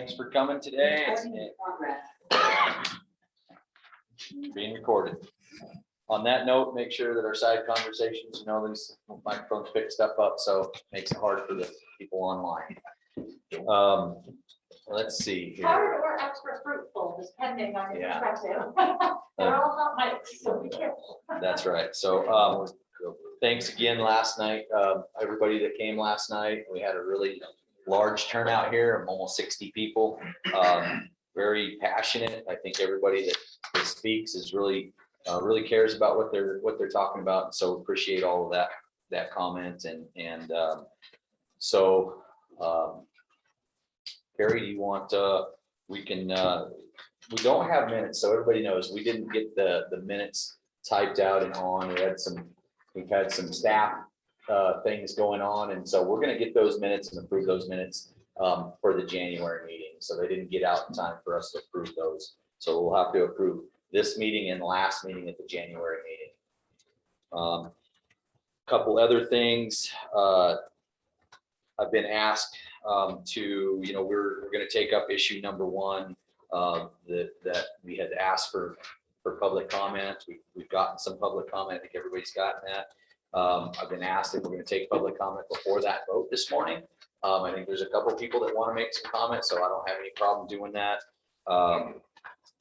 Thanks for coming today. It's being recorded. On that note, make sure that our side conversations, these microphones pick stuff up, so it makes it hard for the people online. Let's see here. Hard or extra fruitful, depending on your perspective. They're all hot mics, so be careful. That's right. So thanks again last night, everybody that came last night. We had a really large turnout here, almost 60 people. Very passionate. I think everybody that speaks is really cares about what they're talking about. And so appreciate all of that comment Carrie, do you want we don't have minutes, so everybody knows we didn't get the minutes typed out and on. We've had some staff things going on, and so we're going to get those minutes and approve those minutes for the January meeting. So they didn't get out in time for us to approve those. So we'll have to approve this meeting and the last meeting at the January meeting. Couple other things. I've been asked to, we're going to take up issue number 1 that we had asked for public comment. We've gotten some public comment. I think everybody's gotten that. I've been asked if we're going to take public comment before that vote this morning. I think there's a couple people that want to make some comments, so I don't have any problem doing that.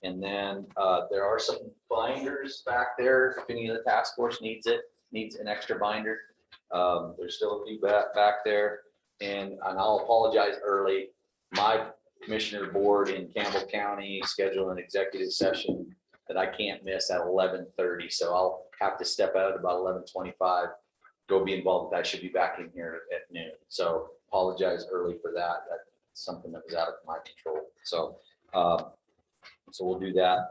And then there are some binders back there. If any of the task force needs an extra binder. There's still a few back there. And I'll apologize early. My commissioner board in Campbell County scheduled an executive session that I can't miss at 11:30. So I'll have to step out at about 11:25, go be involved. I should be back in here at noon. So apologize early for that. That's something that was out of my control. So we'll do that.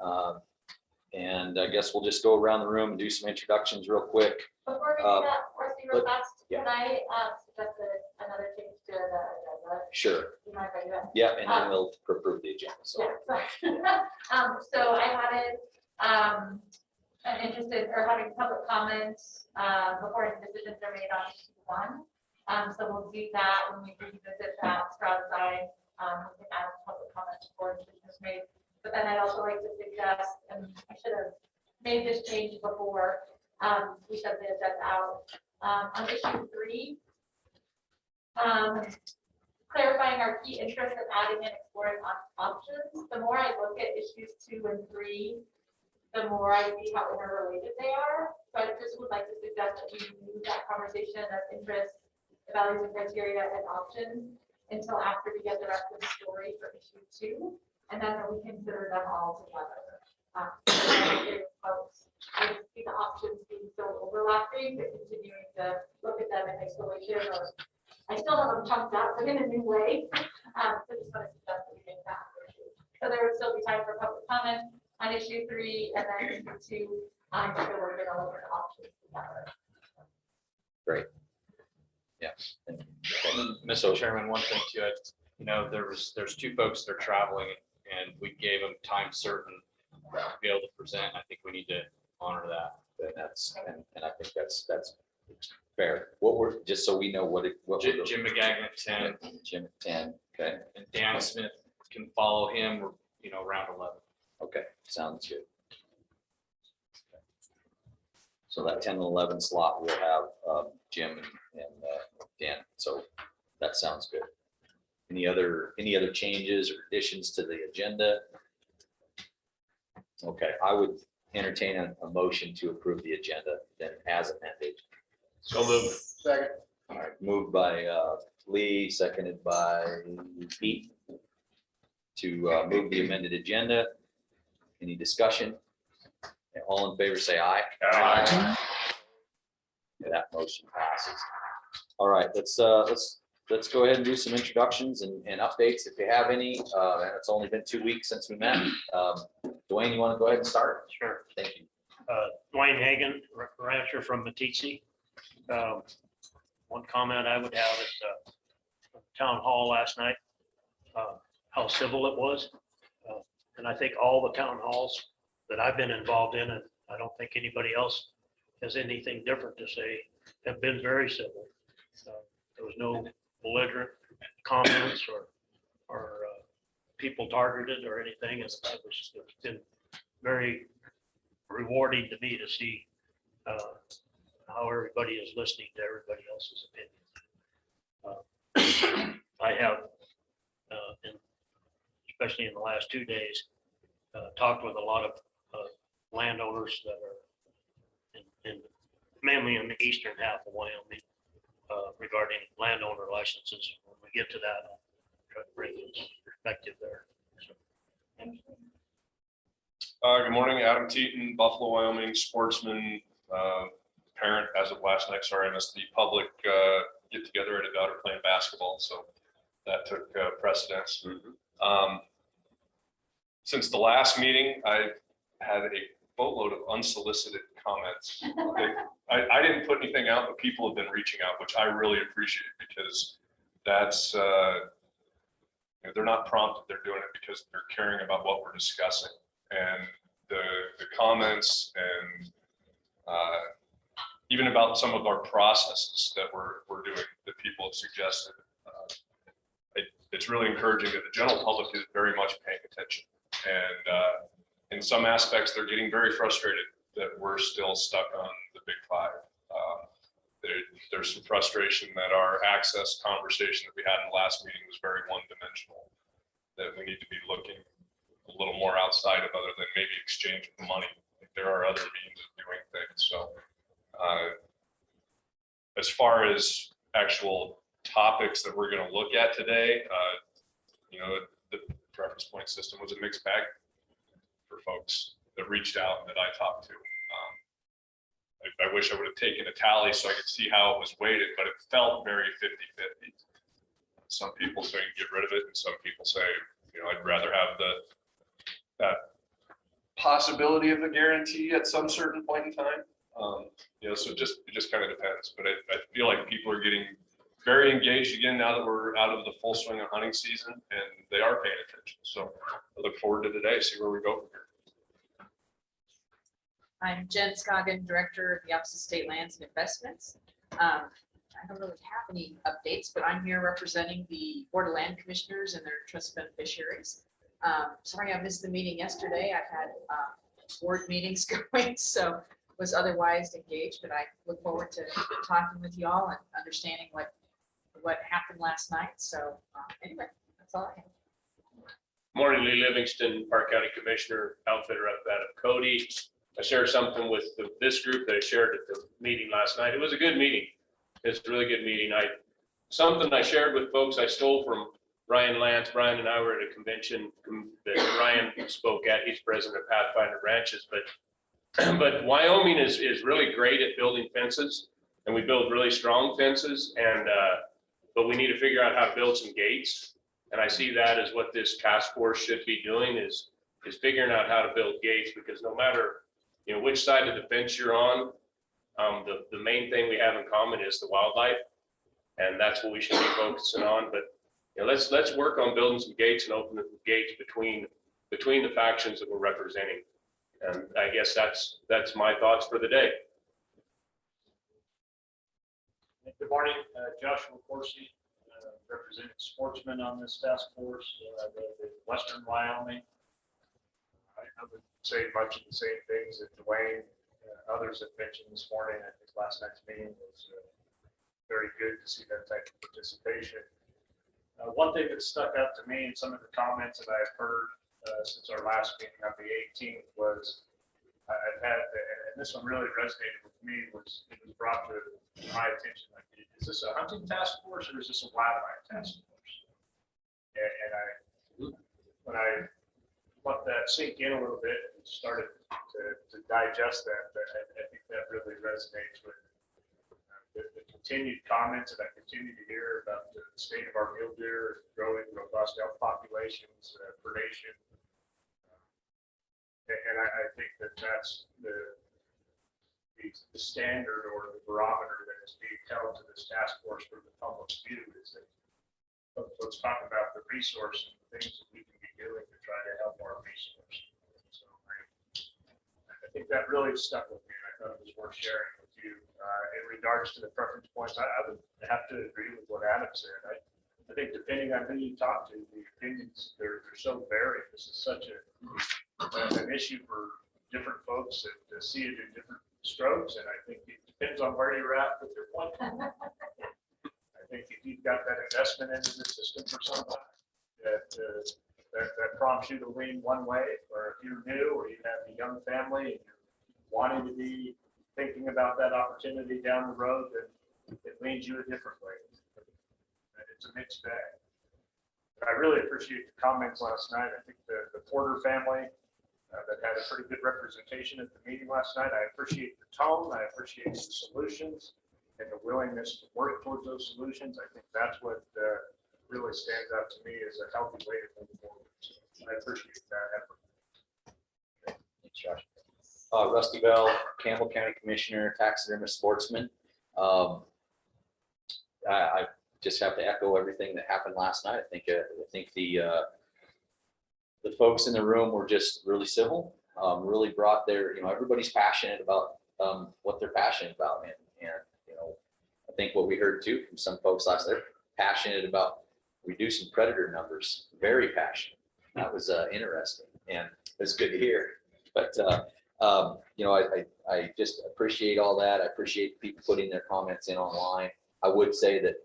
And I guess we'll just go around the room and do some introductions real quick. Before we do that, real fast, yeah. can I suggest another change to the agenda? Sure. You mind if I do that? Yeah, and then we'll approve the agenda. So. Yeah. So I wanted an interested or having public comments before any decisions are made on issue 1. So we'll do that when we revisit that strategy side. We can add public comments before decisions made. But then I'd also like to suggest, and I should have made this change before we sent the agenda out, on issue 3, clarifying our key interest in adding and exploring options. The more I look at issues 2 and 3, the more I see how interrelated they are. So I just would like to suggest that we move that conversation of interest, values and criteria, and options until after we get the rest of the story for issue 2. And then we consider them all together. Folks, I see the options being so overlapping, but continuing to look at them in isolation, or I still have them chunked up, but in a new way. So just want to suggest that we make that. So there would still be time for public comment on issue 3, and then issue 2. So we're going to look at the options together. Great. Yeah. Mr. Chairman, one thing too, there's 2 folks that are traveling, and we gave them time certain to be able to present. I think we need to honor that. And I think that's fair. What we're just so we know what Jim McGagnon at 10. Jim at 10. Okay. And Dan Smith can follow him, around 11. Okay, sounds good. So that 10 and 11 slot will have Jim and Dan. So that sounds good. Any other changes or additions to the agenda? Okay, I would entertain a motion to approve the agenda then as amended. So moved. Second. All right, moved by Lee, seconded by Pete to move the amended agenda. Any discussion? All in favor, say aye. Aye. Okay, that motion passes. All right, let's go ahead and do some introductions and updates if you have any. And it's only been 2 weeks since we met. Dwayne, you want to go ahead and start? Sure. Thank you. Dwayne Hagan, rancher from Matisse. One comment I would have is town hall last night, how civil it was. And I think all the town halls that I've been involved in, and I don't think anybody else has anything different to say, have been very civil. There was no belligerent comments or people targeted or anything. It's been very rewarding to me to see how everybody is listening to everybody else's opinion. I have, especially in the last 2 days, talked with a lot of landowners that are mainly in the eastern half of Wyoming regarding landowner licenses. When we get to that, I'll try to bring this perspective there. So, Good morning, Adam Teton, Buffalo, Wyoming, sportsman, parent as of last night. Sorry, I missed the public get together at a daughter playing basketball, so that took precedence. Since the last meeting, I've had a boatload of unsolicited comments. I didn't put anything out, but people have been reaching out, which I really appreciate, because that's, they're not prompted, they're doing it because they're caring about what we're discussing. And the comments and even about some of our processes that we're doing that people have suggested, it's really encouraging that the general public is very much paying attention. And in some aspects, they're getting very frustrated that we're still stuck on the big five. There's some frustration that our access conversation that we had in the last meeting was very one-dimensional, that we need to be looking a little more outside of other than maybe exchange of money. There are other means of doing things. So as far as actual topics that we're going to look at today, the preference point system was a mixed bag for folks that reached out and that I talked to. I wish I would have taken a tally so I could see how it was weighted, but it felt very 50-50. Some people say get rid of it, and some people say, I'd rather have that possibility of the guarantee at some certain point in time. So it just kind of depends. But I feel like people are getting very engaged again now that we're out of the full swing of hunting season, and they are paying attention. So I look forward to today, see where we go from here. I'm Jen Scoggin, Director of the Office of State Lands and Investments. I don't really have any updates, but I'm here representing the Board of Land Commissioners and their trust beneficiaries. Sorry I missed the meeting yesterday. I've had board meetings going, so was otherwise engaged, but I look forward to talking with you all and understanding what happened last night. So anyway, that's all I have. Morning, Lee Livingston, Park County Commissioner, outfitter up out of Cody. I shared something with this group that I shared at the meeting last night. It was a good meeting. It's a really good meeting. Something I shared with folks I stole from Ryan Lance. Brian and I were at a convention that Ryan spoke at. He's president of Pathfinder Ranches, but Wyoming is really great at building fences, and we build really strong fences, and but we need to figure out how to build some gates. And I see that as what this task force should be doing is figuring out how to build gates, because no matter which side of the fence you're on, the main thing we have in common is the wildlife, and that's what we should be focusing on. But let's work on building some gates and opening the gates between the factions that we're representing. And I guess that's my thoughts for the day. good morning, Joshua Corsi, representing sportsmen on this task force, the Western Wyoming. I would say much of the same things that Dwayne, others have mentioned this morning. I think last night's meeting was very good to see that type of participation. One thing that stuck out to me in some of the comments that I've heard since our last meeting on the 18th was I've had, and this one really resonated with me, it was brought to my attention. Like, is this a hunting task force or is this a wildlife task force? And when I let that sink in a little bit and started to digest that, I think that really resonates with the continued comments that I continue to hear about the state of our mule deer, growing robust elk populations, predation. And I think that's the standard or the barometer that is being held to this task force for the public's view, is that let's talk about the resource and the things that we can be doing to try to help our resource. So I think that really stuck with me. I thought it was worth sharing with you. In regards to the preference points, I would have to agree with what Adam said. I I think depending on who you talk to, the opinions, they're so varied. This is such an issue for different folks that see it in different strokes, and I think it depends on where you're at with your point. I think if you've got that investment into the system for some time, that prompts you to lean one way, or if you're new, or you have a young family and you're wanting to be thinking about that opportunity down the road, then it leans you a different way. And it's a mixed bag. But I really appreciate the comments last night. I think the Porter family that had a pretty good representation at the meeting last night. I appreciate the tone. I appreciate the solutions and the willingness to work towards those solutions. I think that's what really stands out to me as a healthy way to move forward. So I appreciate that effort. Thanks, Josh. Rusty Bell, Campbell County Commissioner, taxidermist sportsman. I just have to echo everything that happened last night. I think the folks in the room were just really civil, really brought their, everybody's passionate about what they're passionate about. And I think what we heard too from some folks last, they're passionate about reducing predator numbers, very passionate. That was interesting and it's good to hear. But, I just appreciate all that. I appreciate people putting their comments in online. I would say that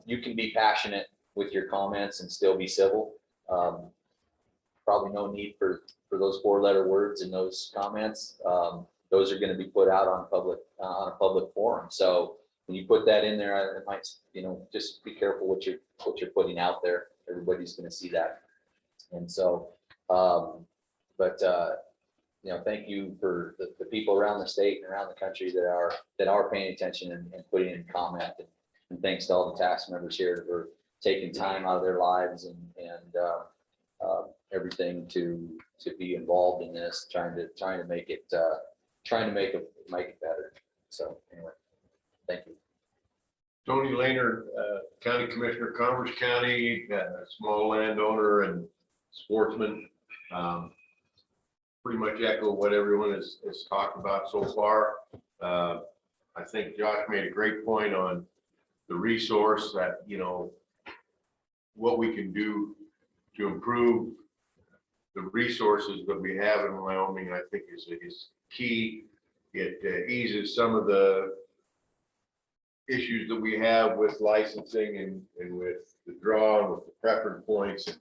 you can be passionate with your comments and still be civil. Probably no need for those 4-letter words in those comments. Those are going to be put out on a public forum. So when you put that in there, it might, just be careful what you're putting out there. Everybody's going to see that. And so, thank you for the people around the state and around the country that are paying attention and putting in comment. And thanks to all the task members here for taking time out of their lives and everything to be involved in this, trying to make it better. So anyway, thank you. Tony Lehner, County Commissioner, Commerce County, small landowner and sportsman. Pretty much echo what everyone has talked about so far. I think Josh made a great point on the resource that, what we can do to improve the resources that we have in Wyoming, I think is key. It eases some of the issues that we have with licensing and with the draw and with the preference points.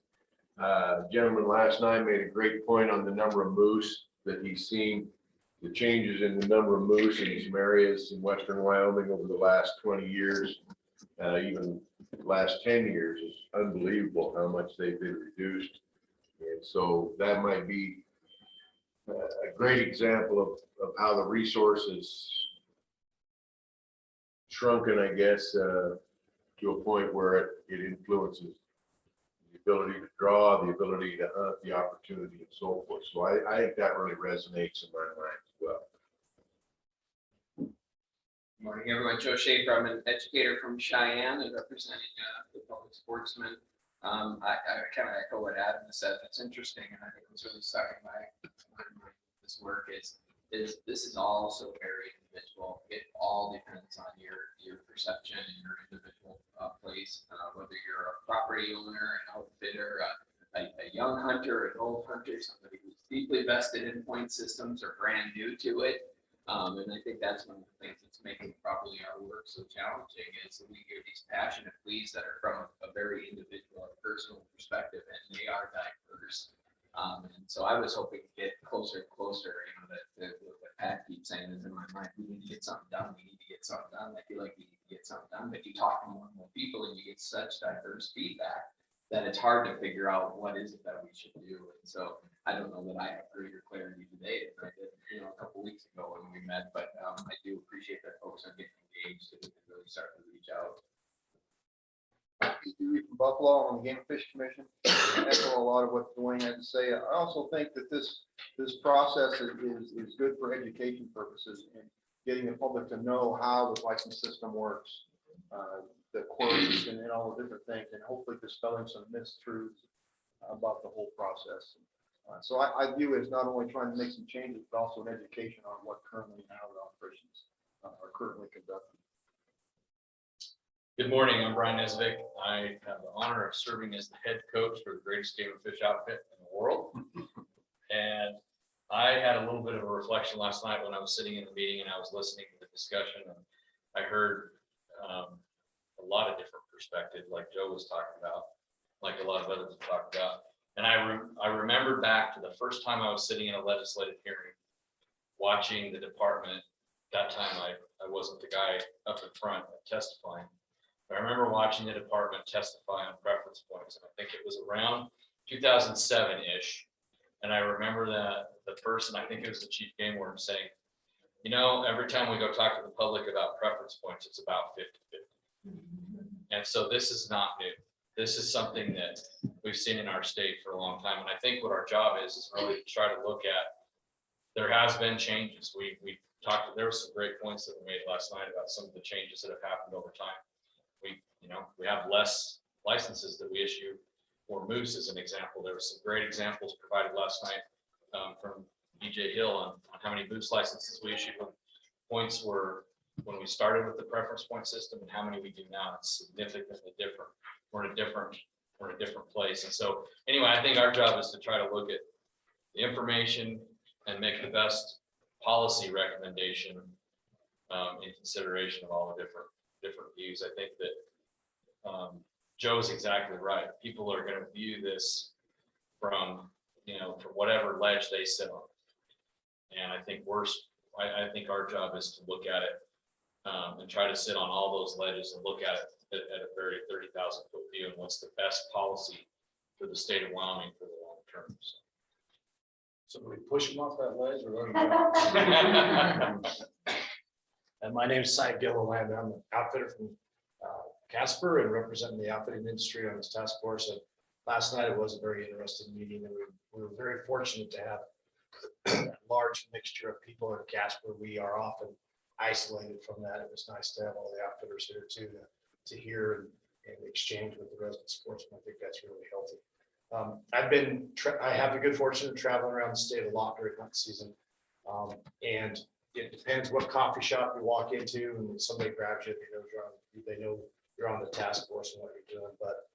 Gentleman last night made a great point on the number of moose that he's seen, the changes in the number of moose in some areas in western Wyoming over the last 20 years, even the last 10 years. Is unbelievable how much they've been reduced. And so that might be a great example of how the resource is shrunken, I guess, to a point where it influences the ability to draw, the ability to hunt, the opportunity, and so forth. So I think that really resonates in my mind as well. Morning, everyone. Joe Schaefer. I'm an educator from Cheyenne and representing the public sportsman. I kind of echo what Adam said. It's interesting, and I think what's really starting this work is this is all so very individual. It all depends on your perception and your individual place, whether you're a property owner, an outfitter, a young hunter, an old hunter, somebody who's deeply vested in point systems or brand new to it. And I think that's one of the things that's making probably our work so challenging is that we hear these passionate pleas that are from a very individual and personal perspective, and they are diverse. And so I was hoping to get closer and closer, that what Pat keeps saying is in my mind, we need to get something done. We need to get something done. I feel like we need to get something done, but you talk to more and more people and you get such diverse feedback that it's hard to figure out what is it that we should do. And so I don't know that I have greater clarity today than I did, a couple weeks ago when we met, but I do appreciate that folks are getting engaged and really starting to reach out. From Buffalo on the Game and Fish Commission. I echo a lot of what Dwayne had to say. I also think that this process is good for education purposes and getting the public to know how the license system works, the quirks and all the different things, and hopefully dispelling some mistruths about the whole process. So I view it as not only trying to make some changes, but also an education on what currently how the operations are currently conducted. Good morning, I'm Brian Nesvik. I have the honor of serving as the head coach for the greatest game and fish outfit in the world. And I had a little bit of a reflection last night when I was sitting in the meeting and I was listening to the discussion. And I heard a lot of different perspectives, like Joe was talking about, like a lot of others have talked about. And I remembered back to the first time I was sitting in a legislative hearing, watching the department. That time I wasn't the guy up in front testifying. I remember watching the department testify on preference points, and I think it was around 2007-ish. And I remember that the person, I think it was the chief game warden, saying, you know, every time we go talk to the public about preference points, it's about 50-50. And so this is not new. This is something that we've seen in our state for a long time. And I think what our job is really to try to look at, there has been changes. We talked, there were some great points that were made last night about some of the changes that have happened over time. We have less licenses that we issue for moose as an example. There were some great examples provided last night from DJ Hill on how many moose licenses we issued. Points were when we started with the preference point system and how many we do now. It's significantly different. We're in a different place. And so anyway, I think our job is to try to look at the information and make the best policy recommendation in consideration of all the different views. I think that Joe's exactly right. People are going to view this from whatever ledge they sit on. And I think I think our job is to look at it and try to sit on all those ledges and look at it at a very 30,000-foot view and what's the best policy for the state of Wyoming for the long term. So we push them off that ledge or let them go? And my name is Cy Gilliland. I'm an outfitter from Casper and representing the outfitting industry on this task force. And last night it was a very interesting meeting, and we were very fortunate to have a large mixture of people in Casper. We are often isolated from that. It was nice to have all the outfitters here too to hear and exchange with the resident sportsmen. I think that's really healthy. I have the good fortune of traveling around the state a lot during hunt season, and it depends what coffee shop you walk into, and somebody grabs you, they know you're on the task force and what you're doing. But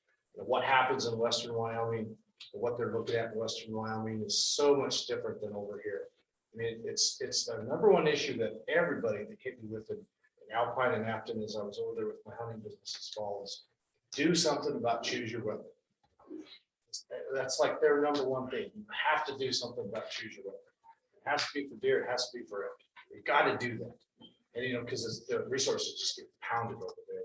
what happens in Western Wyoming, what they're looking at in Western Wyoming is so much different than over here. I mean, it's the number one issue that everybody that hit me with in Alpine and Afton, as I was over there with my hunting business this fall, is do something about choose your weapon. That's like their number one thing. You have to do something about choose your weapon. It has to be for deer. It has to be for elk. You got to do that. And because the resources just get pounded over there.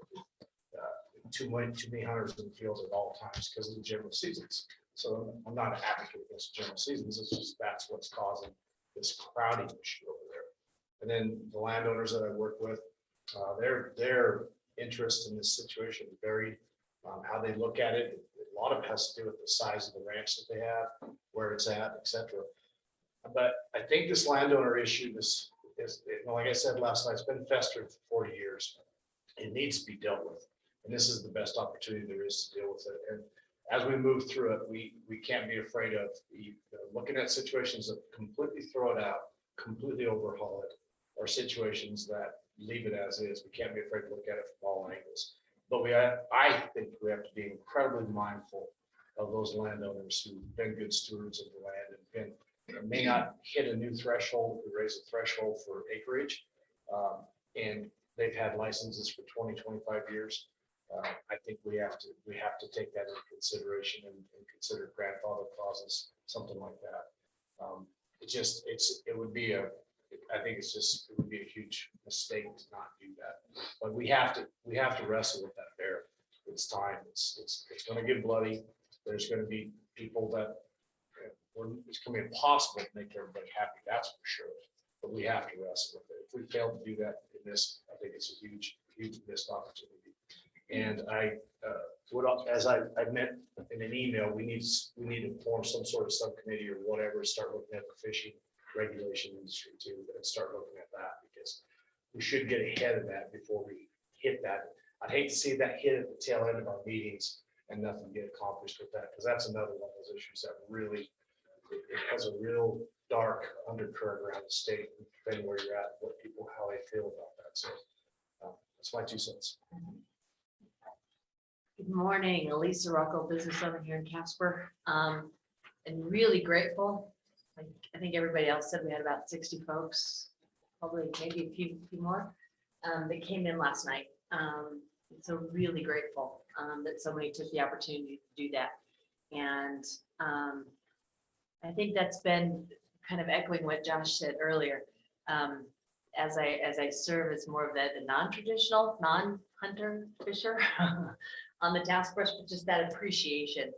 Too many hunters in the fields at all times because of the general seasons. So I'm not an advocate against general seasons. It's just that's what's causing this crowding issue over there. And then the landowners that I work with, their interest in this situation varied. How they look at it, a lot of it has to do with the size of the ranch that they have, where it's at, etc. But I think this landowner issue is like I said last night, it's been festering for 40 years. It needs to be dealt with. And this is the best opportunity there is to deal with it. And as we move through it, we can't be afraid of looking at situations that completely throw it out, completely overhaul it, or situations that leave it as is. We can't be afraid to look at it from all angles. But I think we have to be incredibly mindful of those landowners who've been good stewards of the land and may not hit a new threshold, we raise a threshold for acreage. And they've had licenses for 20, 25 years. I think we have to take that into consideration and consider grandfather clauses, something like that. It would be a huge mistake to not do that. But we have to wrestle with that bear. It's time. It's going to get bloody. There's going to be people that it's going to be impossible to make everybody happy. That's for sure. But we have to wrestle with it. If we fail to do that in this, I think it's a huge missed opportunity. And as I meant in an email, we need to form some sort of subcommittee or whatever, start looking at the fishing regulation industry too, and start looking at that, because we should get ahead of that before we hit that. I'd hate to see that hit at the tail end of our meetings and nothing get accomplished with that, because that's another one of those issues that really, it has a real dark undercurrent around the state, depending where you're at, how they feel about that. So that's my 2 cents. Good morning, Elisa Rocco, business owner here in Casper. And really grateful. I think everybody else said we had about 60 folks, probably maybe a few more, that came in last night. So really grateful that somebody took the opportunity to do that. And I think that's been kind of echoing what Josh said earlier. As I serve as more of the non-traditional, non-hunter fisher on the task force, but just that appreciation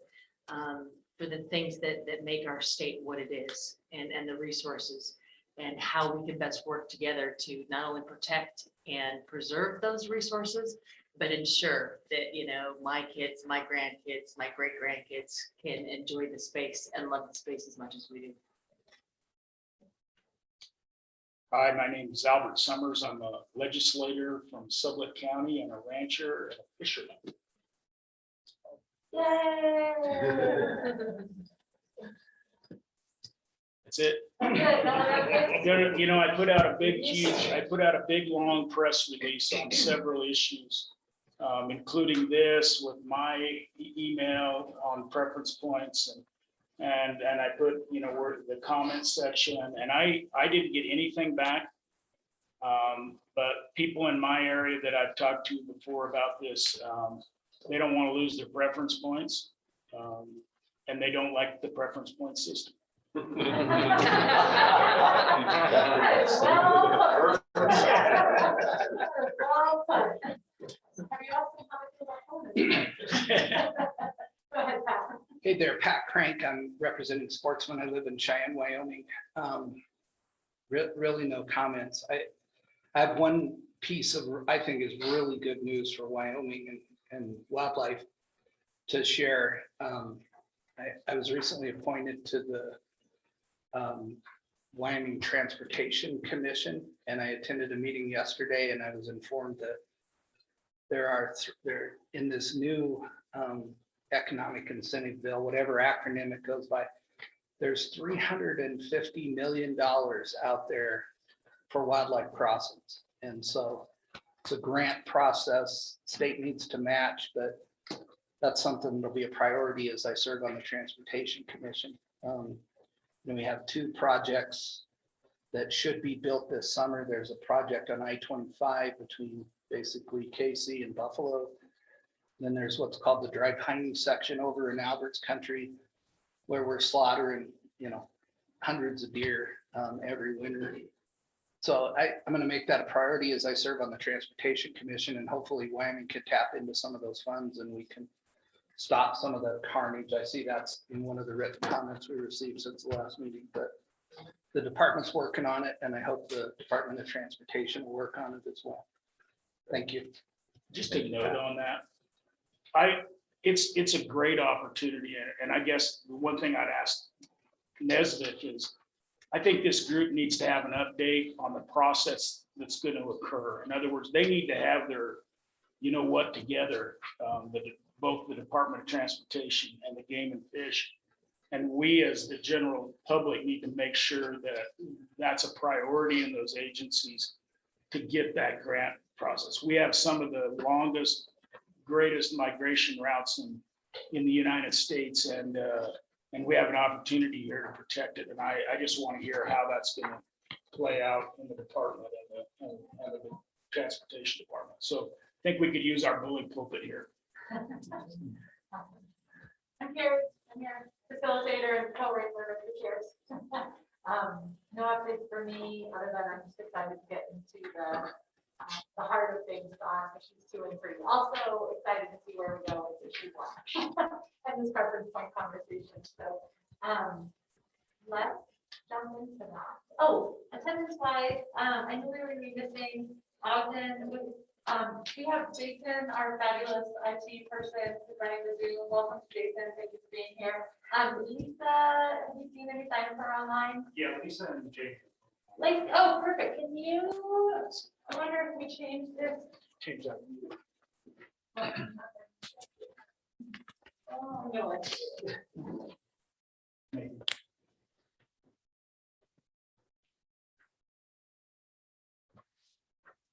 for the things that make our state what it is, and the resources, and how we can best work together to not only protect and preserve those resources, but ensure that, you know, my kids, my grandkids, my great grandkids can enjoy the space and love the space as much as we do. Hi, my name is Albert Summers. I'm a legislator from Sublette County and a rancher and a fisherman. That's it. You know, I put out a big, long press release on several issues, including this with my email on preference points, and I put, you know, where the comment section, and I didn't get anything back. But people in my area that I've talked to before about this, they don't want to lose their preference points, and they don't like the preference point system. Hey there, Pat Crank. I'm representing Sportsman. I live in Cheyenne, Wyoming. Really no comments. I have one piece of, I think is really good news for Wyoming and wildlife to share. I was recently appointed to the Wyoming Transportation Commission, and I attended a meeting yesterday, and I was informed that there in this new economic incentive bill, whatever acronym it goes by, there's $350 million out there for wildlife crossings. And so it's a grant process, state needs to match, but that's something that'll be a priority as I serve on the Transportation Commission. And we have 2 projects that should be built this summer. There's a project on I-25 between basically Casey and Buffalo. Then there's what's called the dry pining section over in Albert's country, where we're slaughtering, you know, hundreds of deer every winter. So I'm going to make that a priority as I serve on the Transportation Commission, and hopefully Wyoming can tap into some of those funds and we can stop some of the carnage. I see that's in one of the written comments we received since the last meeting, but the department's working on it, and I hope the Department of Transportation will work on it as well. Thank you. Just a note on that. It's a great opportunity, and I guess the one thing I'd ask Nesbitt is, I think this group needs to have an update on the process that's going to occur. In other words, they need to have their, you know what, together, both the Department of Transportation and the Game and Fish. And we as the general public need to make sure that that's a priority in those agencies to get that grant process. We have some of the longest, greatest migration routes in the United States, and we have an opportunity here to protect it. And I just want to hear how that's going to play out in the department and the transportation department. So I think we could use our bully pulpit here. I'm here, facilitator and co-wrangler of the chairs. No updates for me, other than I'm just excited to get into the heart of things on issues 2 and 3. Also excited to see where we go with issue 1 and this preference point conversation. So let's jump into that. Oh, attendance wise, I knew we were going to be missing Ogden. We have Jason, our fabulous IT person, running the Zoom. Welcome to Jason. Thank you for being here. Lisa, have you seen any sign up for online? Yeah, Lisa and Jake. Like, oh, perfect. Can you, I wonder if we change this. Change that. Oh, no. Maybe.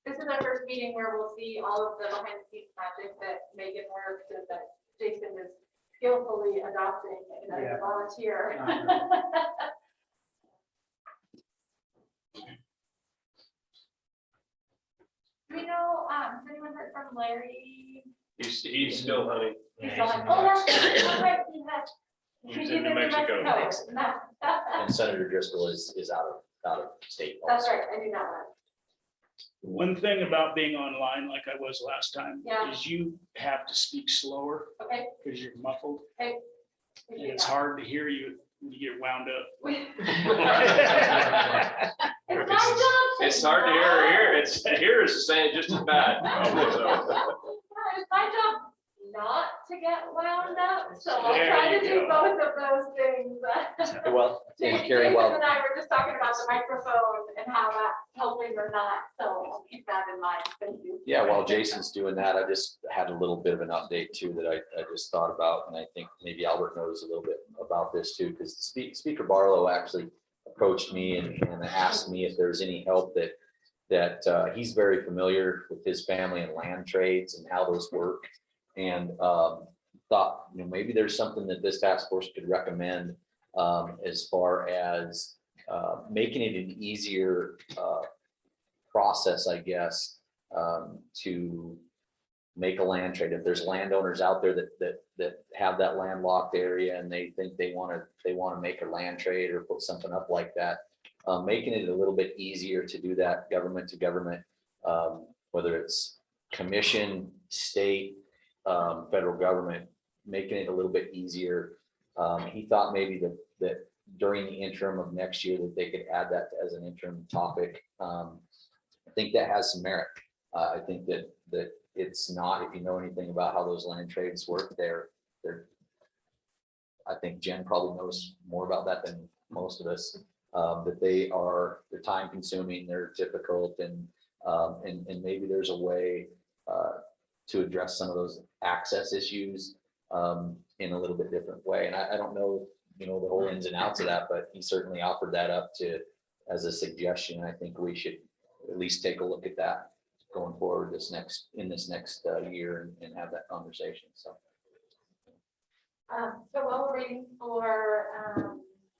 this is our first meeting where we'll see all of the behind the scenes magic that Megan works and that Jason is skillfully adopting as a Yeah. volunteer. Do we know, has anyone heard from Larry? He's still hunting. He's still like, oh, that's right, he had. He's in New Mexico. And Senator Driscoll is out of state. That's also. right, I do not know. One thing about being online, like I was last time, Yeah. is you have to speak slower Okay. because you're muffled. Okay. And it's hard to hear you when you get wound up. It's my job. It's hard to hear. Here is saying just as bad. It's my job not to get wound up, so I'll There try to you do go. both of those things. Well, and Jason Carrie, and well, I were just talking about the microphone and how that's helping or not, so I'll keep that in mind. Thank you. yeah, while Jason's doing that, I just had a little bit of an update too that I just thought about, and I think maybe Albert knows a little bit about this too, because Speaker Barlow actually approached me and asked me if there's any help that he's very familiar with his family and land trades and how those work. And thought, maybe there's something that this task force could recommend as far as making it an easier process, I guess, to make a land trade. If there's landowners out there that have that landlocked area and they think they want to make a land trade or put something up like that, making it a little bit easier to do that government to government, whether it's commission, state, federal government, making it a little bit easier. He thought maybe that during the interim of next year that they could add that as an interim topic. I think that has some merit. I think that it's not, if you know anything about how those land trades work, they're I think Jen probably knows more about that than most of us. That they're time consuming, they're difficult, and maybe there's a way to address some of those access issues in a little bit different way. And I don't know, the whole ins and outs of that, but he certainly offered that up as a suggestion. I think we should at least take a look at that going forward in this next year and have that conversation. So while we're waiting for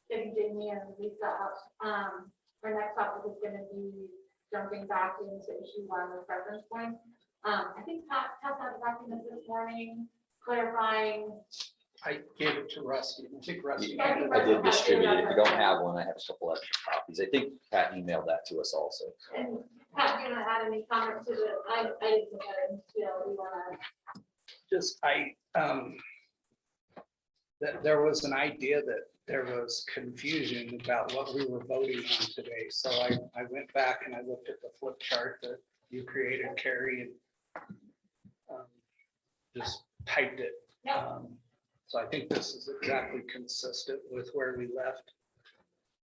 getting Jamie and Lisa up, our next topic is going to be jumping back into issue 1 with reference points. I think Pat had a document this morning clarifying. I gave it to Rusty. I think Rusty. Yeah, I think I did Russell has distribute it. If you don't it. have one, I have a couple extra copies. I think Pat emailed that to us also. And Pat, do you want to add any comments to the, I didn't look at it, we want to. That there was an idea that there was confusion about what we were voting on today. So I went back and I looked at the flip chart that you created, Carrie, and just typed it. So I think this is exactly consistent with where we left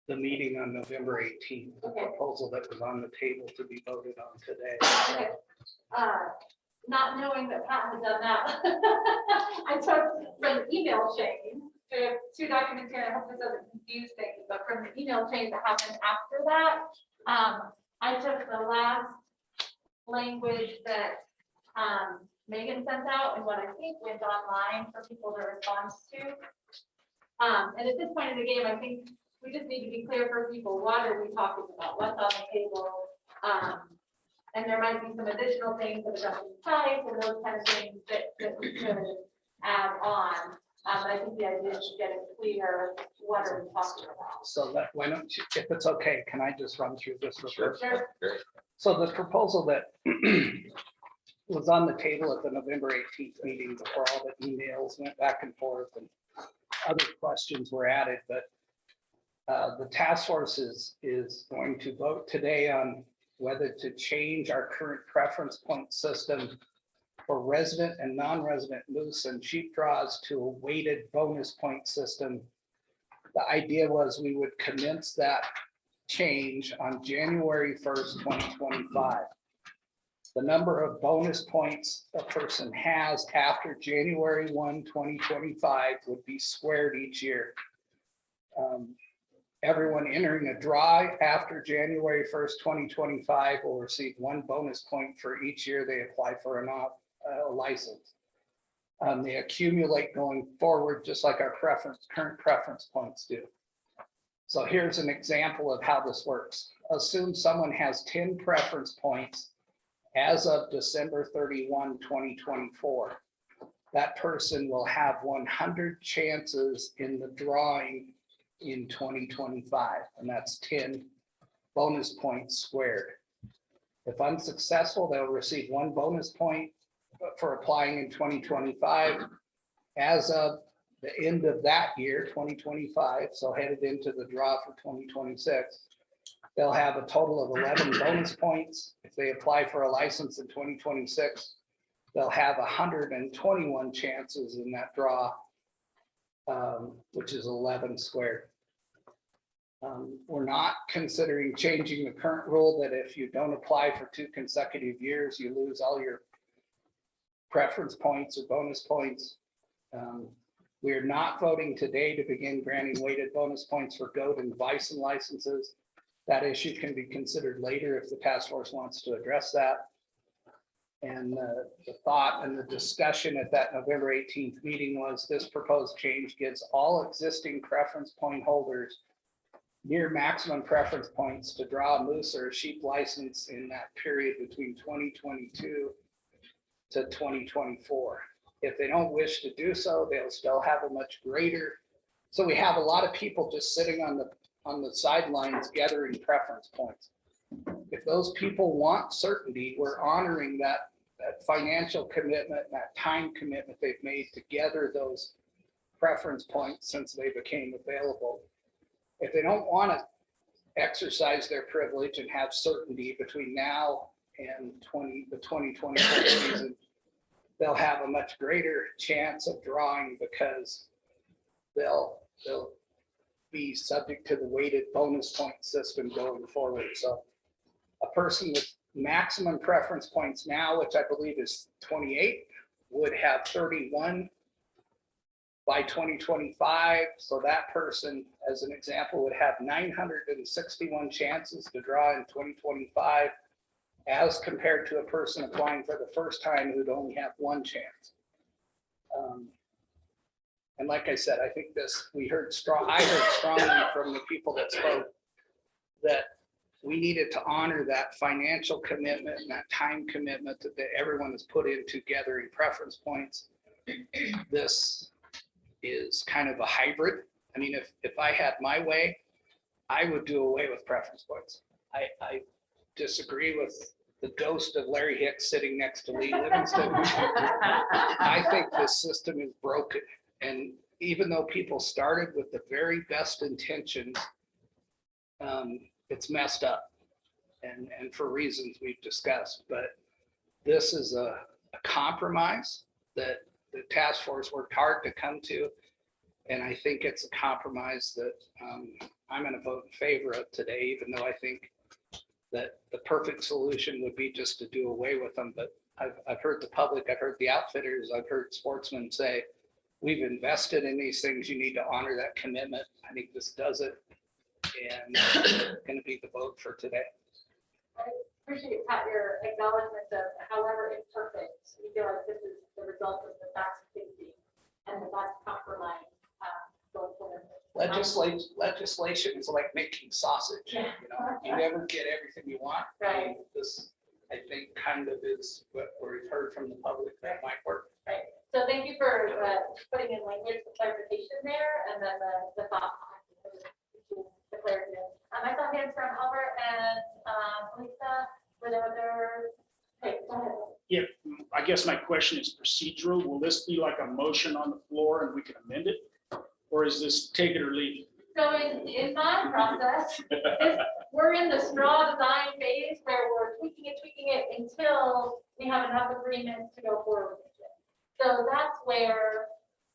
the meeting on November 18th, the proposal that was on the table to be voted on today. Okay. Not knowing that Pat had done that, I took from the email chain, there are 2 documents here, I hope this doesn't confuse things, but from the email chain that happened after that, I took the last language that Megan sent out and what I think went online for people to respond to. And at this point in the game, I think we just need to be clear for people, what are we talking about, what's on the table? And there might be some additional things that are type and those kind of things that we could add on. But I think the idea is to get it clear, what are we talking about? So why don't you, if it's okay, can I just run through this real quick? Sure. So the proposal that was on the table at the November 18th meeting before all the emails went back and forth and other questions were added, but the task force is going to vote today on whether to change our current preference point system for resident and non-resident moose and sheep draws to a weighted bonus point system. The idea was we would commence that change on January 1st, 2025. The number of bonus points a person has after January 1, 2025 would be squared each year. Everyone entering a draw after January 1st, 2025 will receive 1 bonus point for each year they apply for a license. They accumulate going forward, just like our current preference points do. So here's an example of how this works. Assume someone has 10 preference points as of December 31, 2024. That person will have 100 chances in the drawing in 2025, and that's 10 bonus points squared. If unsuccessful, they'll receive 1 bonus point for applying in 2025. As of the end of that year, 2025, so headed into the draw for 2026, they'll have a total of 11 bonus points. If they apply for a license in 2026, they'll have 121 chances in that draw, which is 11 squared. We're not considering changing the current rule that if you don't apply for 2 consecutive years, you lose all your preference points or bonus points. We are not voting today to begin granting weighted bonus points for goat and bison licenses. That issue can be considered later if the task force wants to address that. And the thought and the discussion at that November 18th meeting was this proposed change gives all existing preference point holders near maximum preference points to draw a moose or a sheep license in that period between 2022 to 2024. If they don't wish to do so, they'll still have a much greater. So we have a lot of people just sitting on the sidelines gathering preference points. If those people want certainty, we're honoring that financial commitment, that time commitment they've made to gather those preference points since they became available. If they don't want to exercise their privilege and have certainty between now and the 2024 season, they'll have a much greater chance of drawing because they'll be subject to the weighted bonus point system going forward. So a person with maximum preference points now, which I believe is 28, would have 31 by 2025. So that person, as an example, would have 961 chances to draw in 2025 as compared to a person applying for the first time who'd only have 1 chance. And like I said, I think I heard strongly from the people that spoke that we needed to honor that financial commitment and that time commitment that everyone has put into gathering preference points. This is kind of a hybrid. I mean, if I had my way, I would do away with preference points. I disagree with the ghost of Larry Hicks sitting next to Lee Livingston. I think this system is broken. And even though people started with the very best intentions, it's messed up and for reasons we've discussed. But this is a compromise that the task force worked hard to come to. And I think it's a compromise that I'm going to vote in favor of today, even though I think that the perfect solution would be just to do away with them. But I've heard the public, I've heard the outfitters, I've heard sportsmen say, we've invested in these things. You need to honor that commitment. I think this does it. And it's going to be the vote for today. I appreciate, Pat, your acknowledgement of however imperfect, you feel like this is the result of the facts thinking and that's compromise going forward. Legislation is like making sausage. Yeah. You never get everything you want. Right. This, I think, kind of is what we've heard from the public that might work. Right. So thank you for putting in language, the clarification there, and then the thought the clarity. I saw hands from Albert and Lisa. Were there other? Okay, go ahead. Yeah, I guess my question is procedural. Will this be like a motion on the floor and we can amend it? Or is this take it or leave it? So in my process, we're in the straw design phase where we're tweaking it until we have enough agreement to go forward with it. So that's where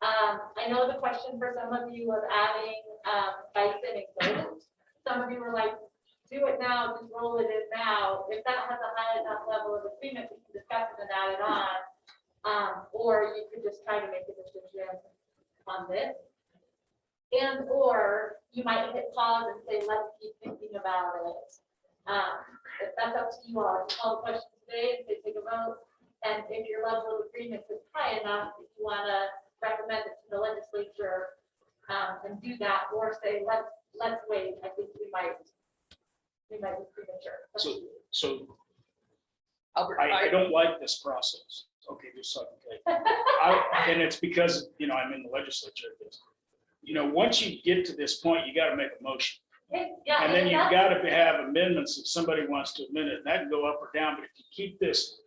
I know the question for some of you was adding bison and goat. Some of you were like, do it now, just roll it in now. If that has a high enough level of agreement, we can discuss it and add it on. Or you could just try to make a decision on this. And or you might hit pause and say, let's keep thinking about it. If that's up to you all, call the question today and say, take a vote. And if your level of agreement is high enough, if you want to recommend it to the legislature, and do that, or say, let's wait, I think we might be premature. So Albert, I don't like this process. Okay, just so I can tell you. And it's because, I'm in the legislature. Once you get to this point, you got to make a motion. Yeah, And then you've that's- got to have amendments if somebody wants to amend it. And that can go up or down, but if you keep this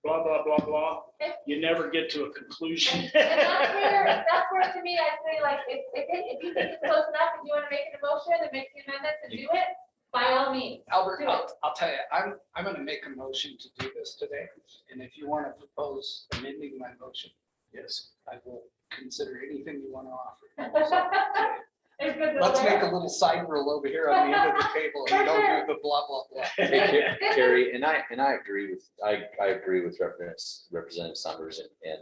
blah, blah, blah, blah, you never get to a conclusion. And that's where to me, I say, like, if you think it's close enough and you want to make an emotion and make the amendment to do it, by all means. Albert, do it. I'll tell you, I'm gonna make a motion to do this today. And if you want to propose amending my motion, yes, I will consider anything you want to offer. It's good to Let's learn. make a little side rule over here on the end of the table and don't do the blah, blah, blah. Hey, Carrie, and I agree with, I agree with Representative Saunders and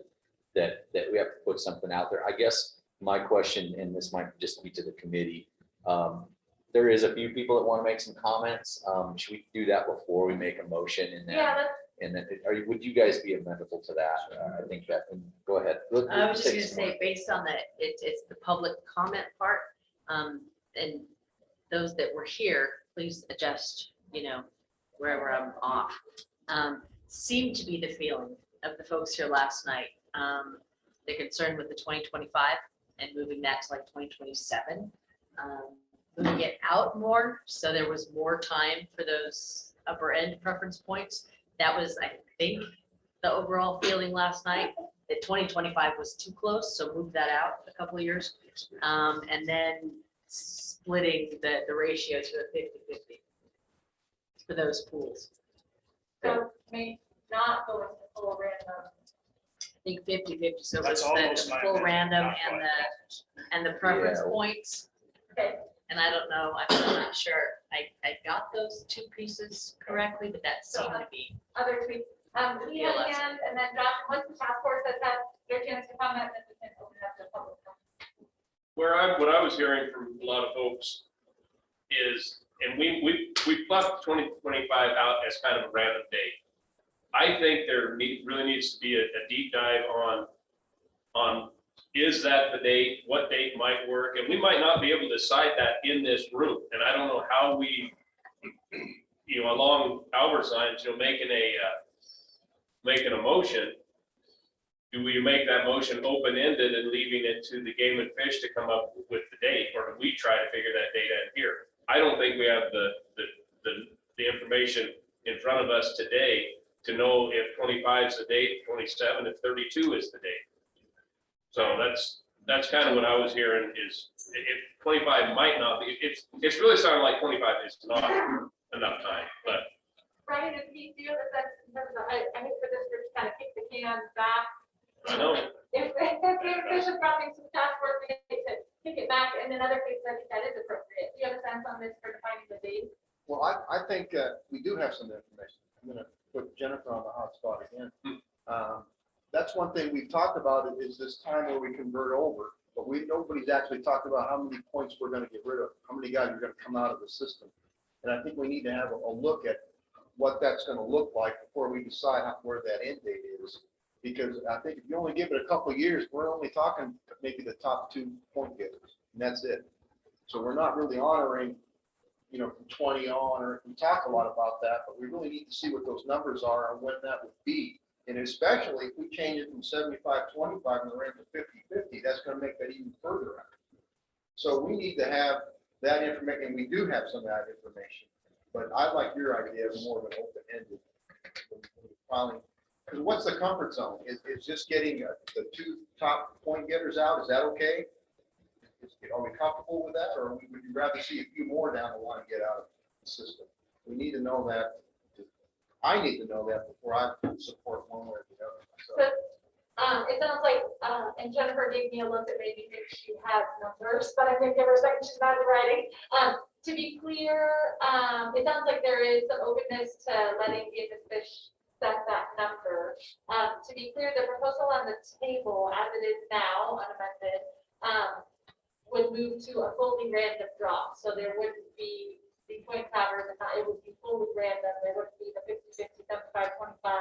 that we have to put something out there. I guess my question, and this might just be to the committee, there is a few people that want to make some comments. Should we do that before we make a motion and then? Yeah, that's, And then, would you guys be amenable to that? I think that, go ahead. I was just gonna say, based on the, it's the public comment part, and those that were here, please adjust, wherever I'm off. Seemed to be the feeling of the folks here last night. They're concerned with the 2025 and moving that to like 2027. Moving it out more, so there was more time for those upper end preference points. That was, I think, the overall feeling last night, that 2025 was too close, so move that out a couple of years. And then splitting the ratio to a 50-50 for those pools. so may not go into full random. I think 50-50, so it That's was almost the my full amendment, random not and quite. the preference Yeah. points. Okay. And I don't know, I'm not sure, I got those two pieces correctly, but that seemed to be. Other tweets. We have a hand, and then Josh, once the task force has had their chance to comment, then we can open it up to public. What I was hearing from a lot of folks is, and we plucked 2025 out as kind of a random date. I think there really needs to be a deep dive on is that the date, what date might work, and we might not be able to decide that in this room. And I don't know how we, along Albert's lines, making a motion. Do we make that motion open-ended and leaving it to the Game and Fish to come up with the date, or do we try to figure that date out here? I don't think we have the information in front of us today to know if 25 is the date, 27, if 32 is the date. So that's kind of what I was hearing is if 25 might not be, it's really sounding like 25 is not enough time, but. Brian, if you feel that that's, I hate for this group to kind of kick the can back. I know. If Fish is dropping some task work, we need to kick it back, and in other cases, I think that is appropriate. Do you have a sense on this for defining the date? Well, I think we do have some information. I'm gonna put Jennifer on the hot spot again. That's one thing we've talked about is this time where we convert over, but nobody's actually talked about how many points we're gonna get rid of, how many guys are gonna come out of the system. And I think we need to have a look at what that's gonna look like before we decide where that end date is. Because I think if you only give it a couple of years, we're only talking maybe the top 2 point getters, and that's it. So we're not really honoring, from 20 on, or we talk a lot about that, but we really need to see what those numbers are and when that would be. And especially if we change it from 75-25 and we're into 50-50, that's going to make that even further out. So we need to have that information, and we do have some of that information. But I like your idea of more of an open-ended filing. Because what's the comfort zone? Is just getting the 2 top point getters out? Is that okay? Are we comfortable with that, or would you rather see a few more down the line get out of the system? We need to know that. I need to know that before I support one way or the other. So, it sounds like, and Jennifer gave me a look that maybe she has numbers, but I'm gonna give her a second, she's not writing. To be clear, it sounds like there is some openness to letting Game and Fish set that number. To be clear, the proposal on the table as it is now, unamended, would move to a fully random draw. So there wouldn't be the point covers, and it would be fully random. There wouldn't be the 50, 50, 75, 25.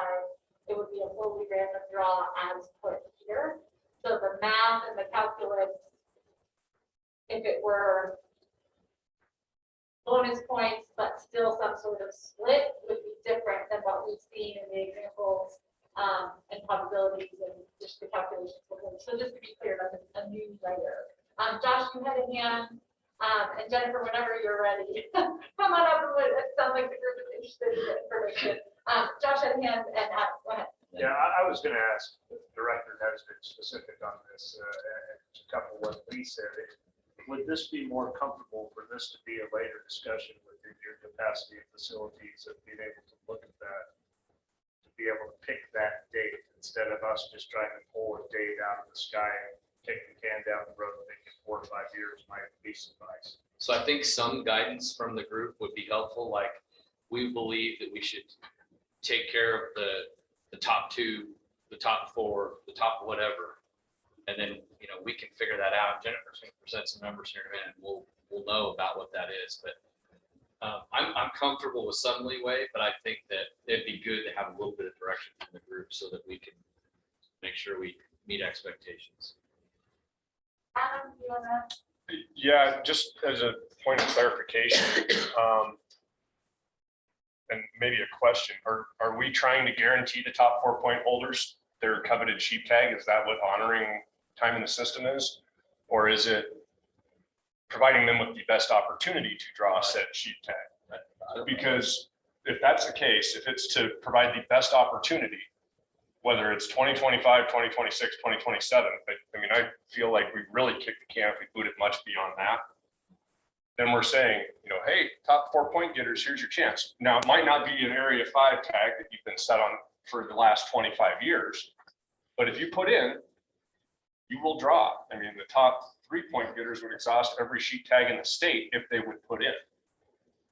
It would be a fully random draw as put here. So the math and the calculus, if it were bonus points, but still some sort of split, would be different than what we've seen in the examples and probabilities and just the calculations. So just to be clear, that's a new layer. Josh, you had a hand, and Jennifer, whenever you're ready, come on up. It sounds like the group is interested in the information. Josh had a hand, and go ahead. Yeah, I was gonna ask, the director has been specific on this, a couple of what Lee said. Would this be more comfortable for this to be a later discussion within your capacity and facilities of being able to look at that? To be able to pick that date instead of us just trying to pull a date out of the sky and kick the can down the road, thinking 4 to 5 years might be suffice. So I think some guidance from the group would be helpful, like we believe that we should take care of the top 2, the top 4, the top whatever. And then, we can figure that out. Jennifer's going to present some numbers here in a minute. We'll know about what that is, but I'm comfortable with some leeway, but I think that it'd be good to have a little bit of direction from the group so that we can make sure we meet expectations. Adam, you wanna? Yeah, just as a point of clarification, and maybe a question, are we trying to guarantee the top 4 point holders their coveted sheep tag? Is that what honoring time in the system is? Or is it providing them with the best opportunity to draw a set sheep tag? Because if that's the case, if it's to provide the best opportunity, whether it's 2025, 2026, 2027, but I feel like we really kicked the can if we boot it much beyond that. Then we're saying, hey, top 4 point getters, here's your chance. Now, it might not be an area 5 tag that you've been set on for the last 25 years, but if you put in, you will draw. The top 3 point getters would exhaust every sheet tag in the state if they would put in.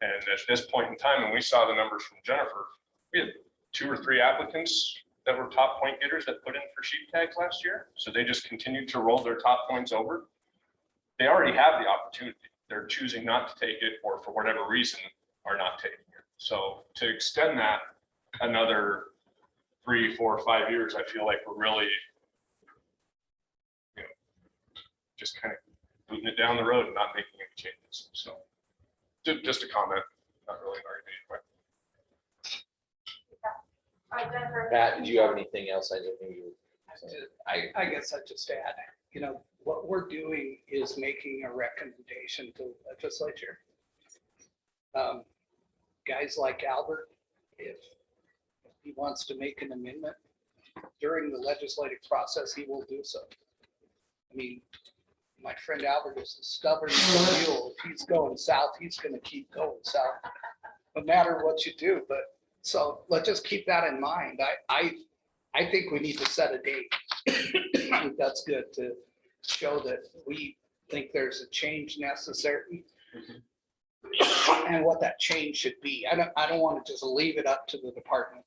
And at this point in time, and we saw the numbers from Jennifer, we had 2 or 3 applicants that were top point getters that put in for sheep tags last year. So they just continued to roll their top points over. They already have the opportunity. They're choosing not to take it, or for whatever reason are not taking it. So to extend that another 3, 4, 5 years, I feel like we're really, just kind of moving it down the road and not making any changes. So just a comment, not really an argument. All right, Jennifer. Pat, did you have anything else? I didn't think you. I guess I'd just add, what we're doing is making a recommendation to the legislature. Guys like Albert, if he wants to make an amendment during the legislative process, he will do so. My friend Albert is a stubborn mule. If he's going south, he's going to keep going south, no matter what you do. But so let's just keep that in mind. I think we need to set a date. I think that's good to show that we think there's a change necessary and what that change should be. I don't want to just leave it up to the department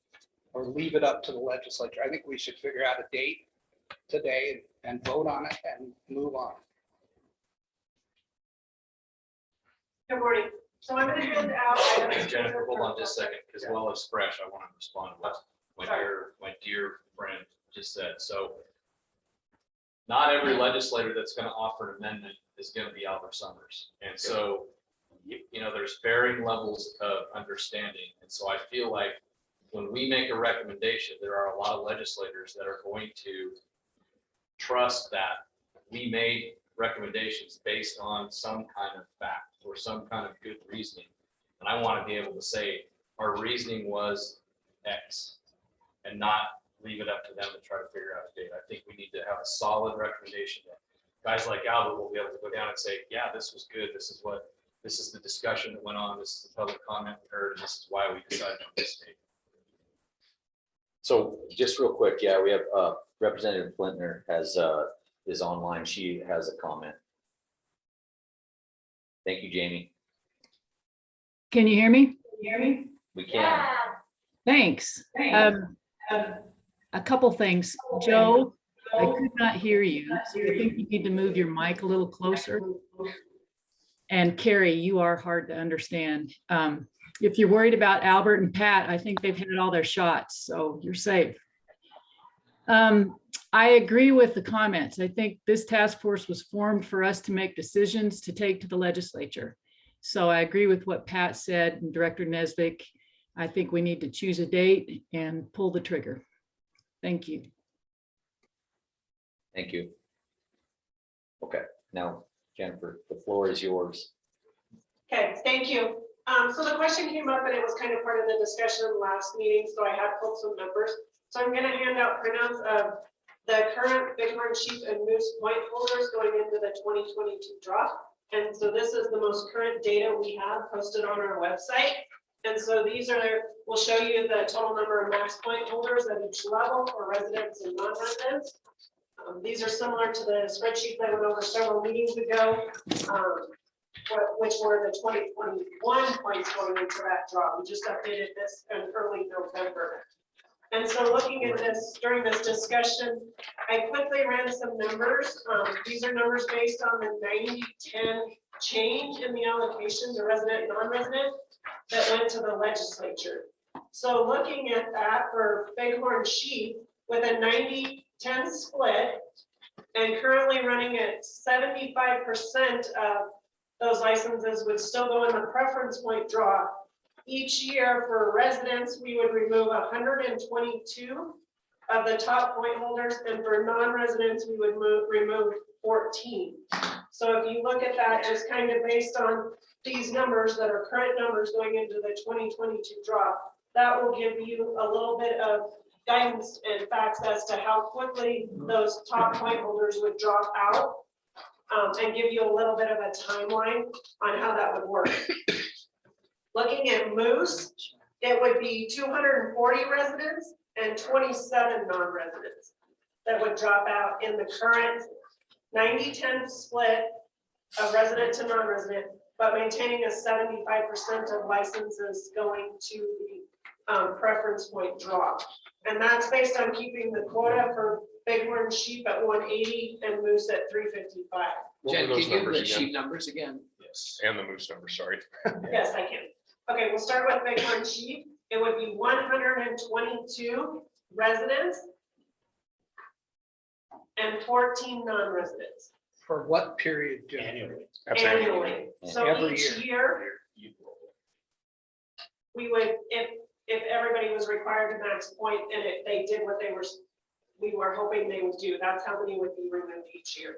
or leave it up to the legislature. I think we should figure out a date today and vote on it and move on. Good morning. So I'm going to hand out. Jennifer, hold on just a second, because while it's fresh, I want to respond to what my dear friend just said. So not every legislator that's going to offer an amendment is going to be Albert Summers. And so, there's varying levels of understanding. And so I feel like when we make a recommendation, there are a lot of legislators that are going to trust that we made recommendations based on some kind of fact or some kind of good reasoning. And I want to be able to say our reasoning was X and not leave it up to them to try to figure out a date. I think we need to have a solid recommendation that guys like Albert will be able to go down and say, yeah, this was good. This is the discussion that went on. This is the public comment we heard, and this is why we decided on this date. So just real quick, we have Representative Flintner is online. She has a comment. Thank you, Jamie. Can you hear me? We can. Yeah. Thanks. A couple things. Joe, I could not hear you. So I think you need to move your mic a little closer. And Carrie, you are hard to understand. If you're worried about Albert and Pat, I think they've had all their shots, so you're safe. I agree with the comments. I think this task force was formed for us to make decisions to take to the legislature. So I agree with what Pat said and Director Nesbitt. I think we need to choose a date and pull the trigger. Thank you. Thank you. Okay, now Jennifer, the floor is yours. Okay, thank you. So the question came up and it was kind of part of the discussion in the last meeting, so I had pulled some numbers. So I'm gonna hand out printouts of the current bighorn sheep and moose point holders going into the 2022 drop. And so this is the most current data we have posted on our website. And so these are, we'll show you the total number of max point holders at each level for residents and non-residents. These are similar to the spreadsheet that I went over several meetings ago, which were the 2021 points going into that drop. We just updated this in early November. And so looking at this during this discussion, I quickly ran some numbers. These are numbers based on the 90-10 change in the allocation to resident and non-resident that went to the legislature. So looking at that for bighorn sheep with a 90-10 split and currently running at 75% of those licenses would still go in the preference point draw. Each year for residents, we would remove 122 of the top point holders, and for non-residents, we would remove 14. So if you look at that, just kind of based on these numbers that are current numbers going into the 2022 drop, that will give you a little bit of guidance and facts as to how quickly those top point holders would drop out, and give you a little bit of a timeline on how that would work. Looking at moose, it would be 240 residents and 27 non-residents that would drop out in the current 90-10 split of resident to non-resident, but maintaining a 75% of licenses going to the preference point draw. And that's based on keeping the quota for bighorn sheep at 180 and moose at 355. What Jen, were those can you give numbers the again? sheep numbers again? Yes, and the moose number, sorry. Yes, I can. Okay, we'll start with bighorn sheep. It would be 122 residents and 14 non-residents For what period? Jim? Annually. That's annually. So Every each year, we would, if everybody was required to max point and if they did what we were hoping they would do, that's how many would be removed each year.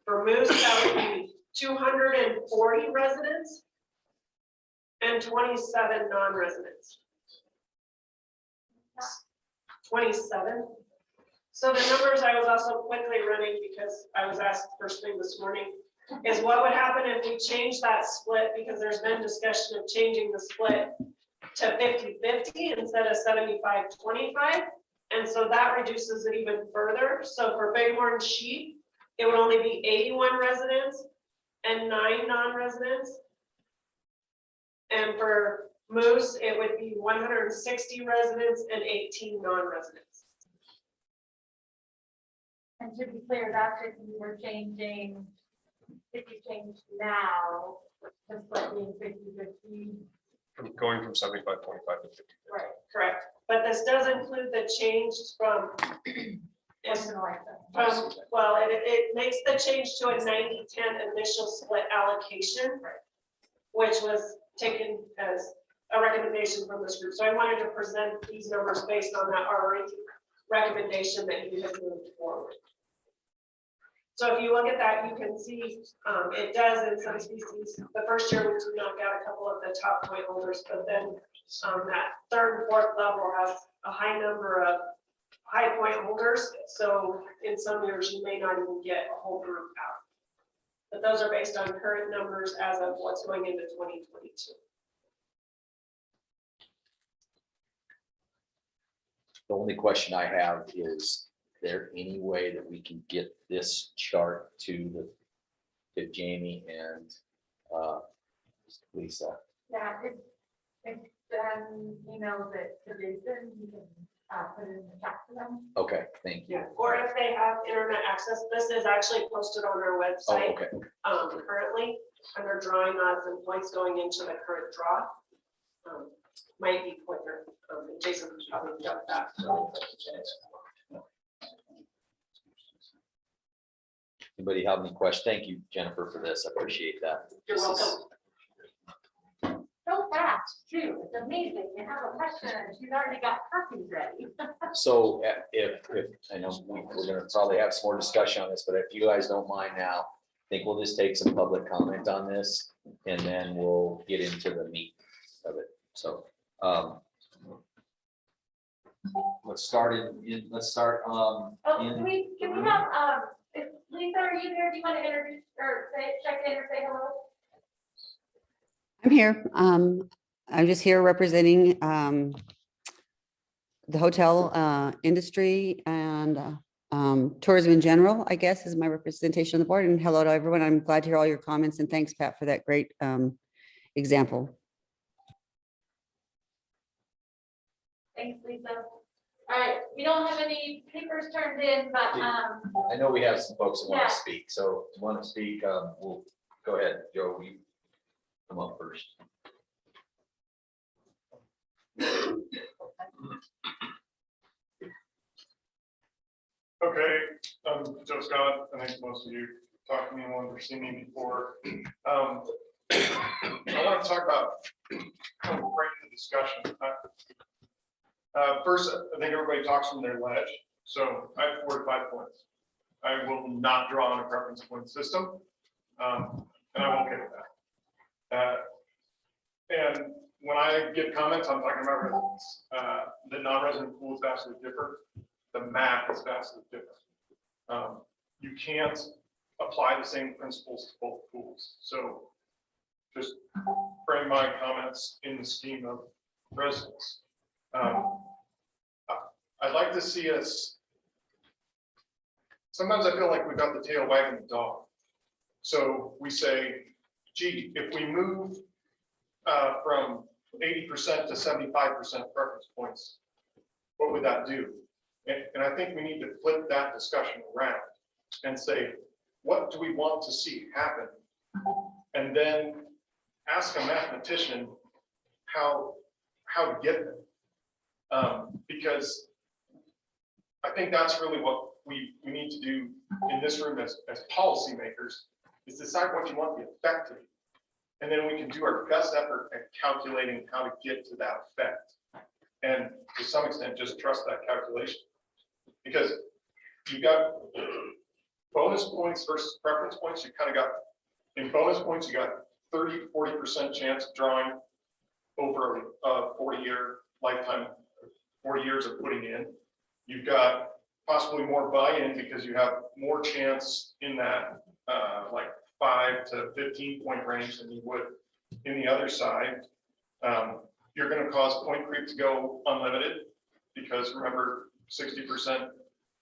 For moose, that would be 240 residents and 27 non-residents. 27. So the numbers I was also quickly running because I was asked first thing this morning is what would happen if we change that split, because there's been discussion of changing the split to 50-50 instead of 75-25. And so that reduces it even further. So for bighorn sheep, it would only be 81 residents and 9 non-residents. And for moose, it would be 160 residents and 18 non-residents. And to be clear, that's if you were changing, if you changed now, the split being 50-50. Going from 75-25 to 50. Right. Correct. But this does include the change from, well, it makes the change to a 90-10 initial split allocation, which was taken as a recommendation from this group. So I wanted to present these numbers based on that already recommendation that you have moved forward. So if you look at that, you can see it does in some species. The first year we do knock out a couple of the top point holders, but then that third and fourth level has a high number of high point holders. So in some years you may not even get a whole group out. But those are based on current numbers as of what's going into 2022. The only question I have is there any way that we can get this chart to Jamie and Lisa? Yeah, if emails it to Jason, you can put it in the chat for them. Okay, Thank you. Yeah, or if they have internet access, this is actually posted on our Oh, website, okay. currently, under drawing odds and points going into the current draw. Might be quicker, and Jason can probably jump that. really quick. Anybody have any questions? Thank you, Jennifer, for this. I appreciate that. You're This is- welcome. So fast, too. It's amazing. You have a question, and she's already got copies ready. So if, I know we're gonna probably have some more discussion on this, but if you guys don't mind now, I think we'll just take some public comment on this and then we'll get into the meat of it. So, let's start let's start, Oh, can we have, Lisa, are you there? Do you want to introduce or check in or say hello? I'm here. I'm just here representing the hotel industry and tourism in general, I guess, is my representation on the board. And hello to everyone. I'm glad to hear all your comments, and thanks, Pat, for that great example. Thanks, Lisa. All right, we don't have any papers turned in, but, I know we have some folks who want Yeah. to speak, so if you want to speak, we'll go ahead, Joe, you come up first. Okay, Joe Scott, I think most of you talked to me and wanted to see me before. I want to talk about how to frame the discussion. First, I think everybody talks from their ledge, so I have 4 to 5 points. I will not draw on a preference point system, and I'm okay with that. And when I get comments, I'm talking about residents. The non-resident pool is vastly different. The math is vastly different. You can't apply the same principles to both pools. So just frame my comments in the scheme of residents. I'd like to see us. Sometimes I feel like we've got the tail wagging the dog. So we say, gee, if we move from 80% to 75% preference points, what would that do? And I think we need to flip that discussion around and say, what do we want to see happen? And then ask a mathematician how to get there. Because I think that's really what we need to do in this room as policymakers, is decide what you want the effect to be. And then we can do our best effort at calculating how to get to that effect. And to some extent, just trust that calculation. Because you've got bonus points versus preference points. You kind of got, in bonus points, you got 30 to 40% chance of drawing over a 40-year lifetime, 40 years of putting in. You've got possibly more buy-in because you have more chance in that like 5 to 15 point range than you would in the other side. You're going to cause point creep to go unlimited because remember, 60%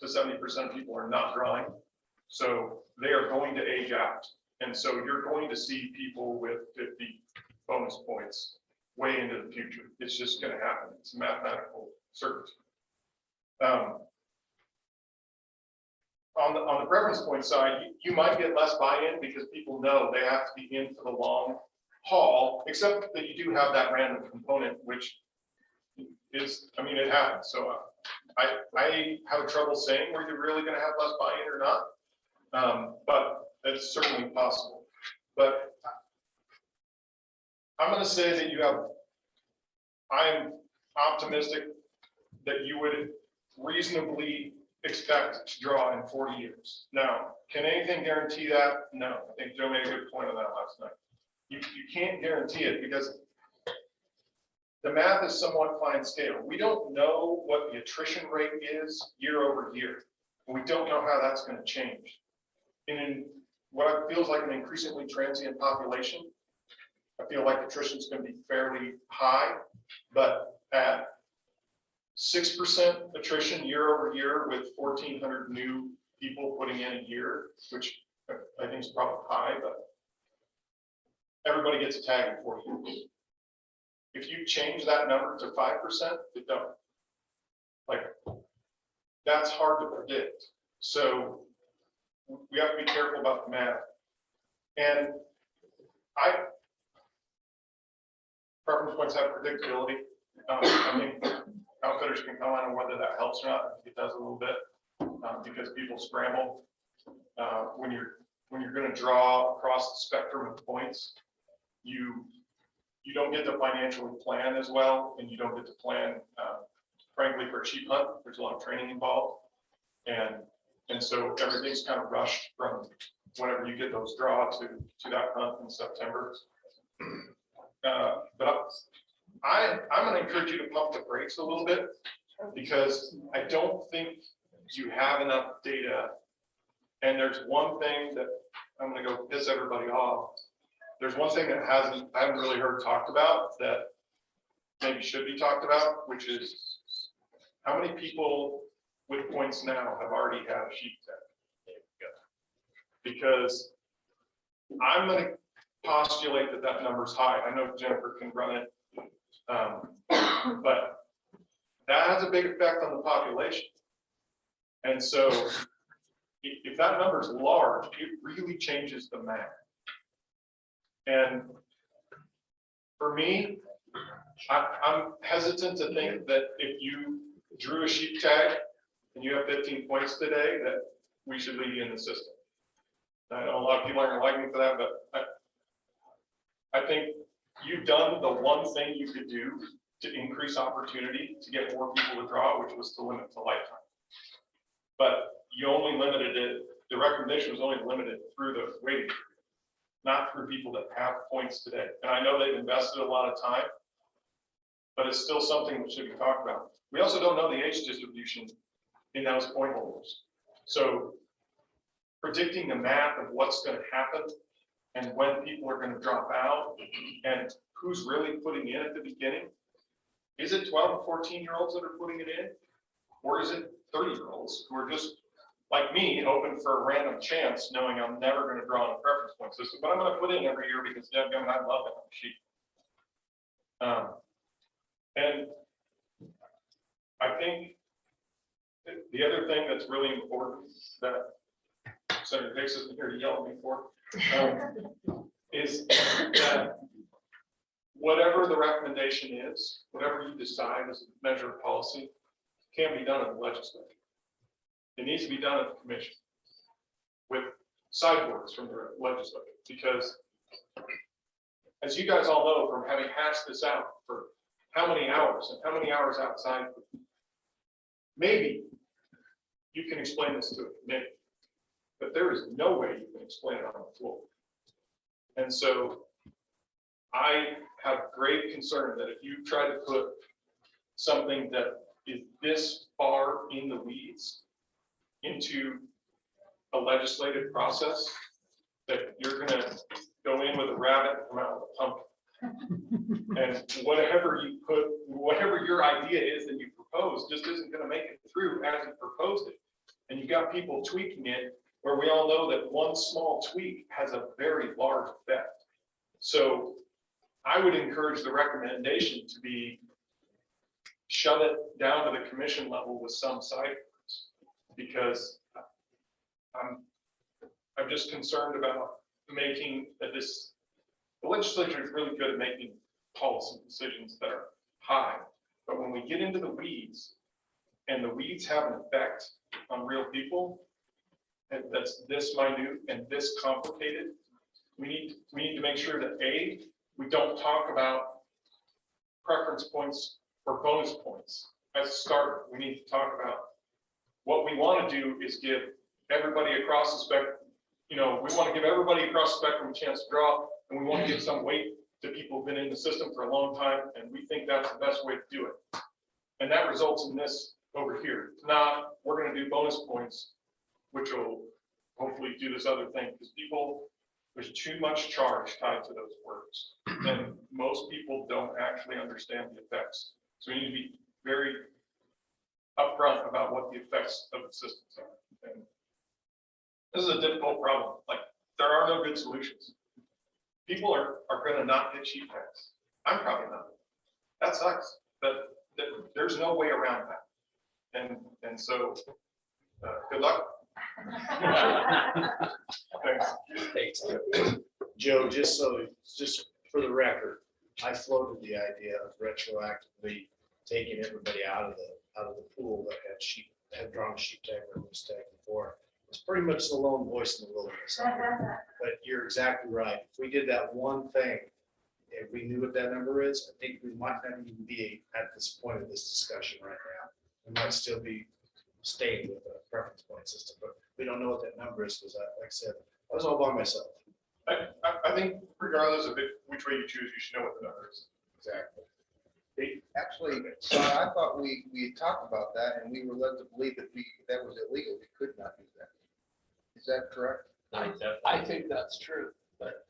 to 70% of people are not drawing. So they are going to age out. And so you're going to see people with 50 bonus points way into the future. It's just going to happen. It's a mathematical certainty. On the preference point side, you might get less buy-in because people know they have to be in for the long haul, except that you do have that random component, which is, I mean, it happens. So I have trouble saying where you're really going to have less buy-in or not, but it's certainly possible. But I'm going to say that I'm optimistic that you would reasonably expect to draw in 40 years. Now, can anything guarantee that? No. I think Joe made a good point on that last night. You can't guarantee it because the math is somewhat fine scale. We don't know what the attrition rate is year over year. And we don't know how that's going to change. And in what feels like an increasingly transient population, I feel like attrition is going to be fairly high, but at 6% attrition year over year with 1,400 new people putting in a year, which I think is probably high, but everybody gets a tag in 4 years. If you change that number to 5%, it don't. Like that's hard to predict. So we have to be careful about the math. And preference points have predictability. I think outfitters can comment on whether that helps or not. I think it does a little bit because people scramble. When you're going to draw across the spectrum of points, you don't get to financially plan as well, and you don't get to plan, frankly, for a sheep hunt. There's a lot of training involved, and so everything's kind of rushed from whenever you get those draw to that hunt in September. But I'm going to encourage you to pump the brakes a little bit, because I don't think you have enough data. And there's one thing that I'm going to go piss everybody off. There's one thing that I haven't really heard talked about that maybe should be talked about, which is how many people with points now have already had a sheep tag? Because I'm going to postulate that number's high. I know Jennifer can run it, but that has a big effect on the population. And so if that number is large, it really changes the math. And for me, I'm hesitant to think that if you drew a sheep tag and you have 15 points today, that we should leave you in the system. I know a lot of people aren't gonna like me for that, but I think you've done the one thing you could do to increase opportunity to get more people to draw, which was to limit to lifetime. But you only limited it, the recommendation was only limited through the waiting period, not through people that have points today. And I know they've invested a lot of time, but it's still something that should be talked about. We also don't know the age distribution in those point holders. So predicting the math of what's going to happen and when people are going to drop out and who's really putting in at the beginning. Is it 12 and 14-year-olds that are putting it in? Or is it 30-year-olds who are just like me, hoping for a random chance, knowing I'm never going to draw on a preference point system, but I'm going to put in every year because I love it on the sheet. And I think the other thing that's really important that Senator Hicks isn't here to yell at me for is that whatever the recommendation is, whatever you decide as a measure of policy, can be done in the legislature. It needs to be done at the commission with sideboards from the legislature, because as you guys all know from having hashed this out for how many hours and how many hours outside, maybe you can explain this to a committee, but there is no way you can explain it on the floor. And so I have great concern that if you try to put something that is this far in the weeds into a legislative process, that you're going to go in with a rabbit and come out with a pumpkin. And whatever you put, whatever your idea is that you propose, just isn't going to make it through as you proposed it. And you've got people tweaking it, where we all know that one small tweak has a very large effect. So I would encourage the recommendation to be shut it down to the commission level with some sideboards, because I'm just concerned about making this. The legislature is really good at making policy decisions that are high, but when we get into the weeds, and the weeds have an effect on real people, and that's this minute and this complicated, we need to make sure that we don't talk about preference points or bonus points as a start. We need to talk about what we want to do is give everybody across the spectrum. We want to give everybody across the spectrum a chance to draw, and we want to give some weight to people who've been in the system for a long time, and we think that's the best way to do it. And that results in this over here. It's not, we're going to do bonus points, which will hopefully do this other thing, because there's too much charge tied to those words, and most people don't actually understand the effects. So we need to be very upfront about what the effects of the systems are. And this is a difficult problem. Like, there are no good solutions. People are going to not get sheep tags. I'm probably not. That sucks, but there's no way around that. And so, good luck. Thanks. Joe, just for the record, I floated the idea of retroactively taking everybody out of the pool that had drawn a sheep tag or moose tag before. It's pretty much the lone voice in the wilderness. But you're exactly right. If we did that one thing, if we knew what that number is, I think we might not even be at this point of this discussion right now. We might still be staying with a preference point system, but we don't know what that number is, because like I said, I was all by myself. I think regardless of which way you choose, you should know what the number is. Exactly. Actually, so I thought we talked about that and we were led to believe that that was illegal. We could not do that. Is that correct? I think that's true, but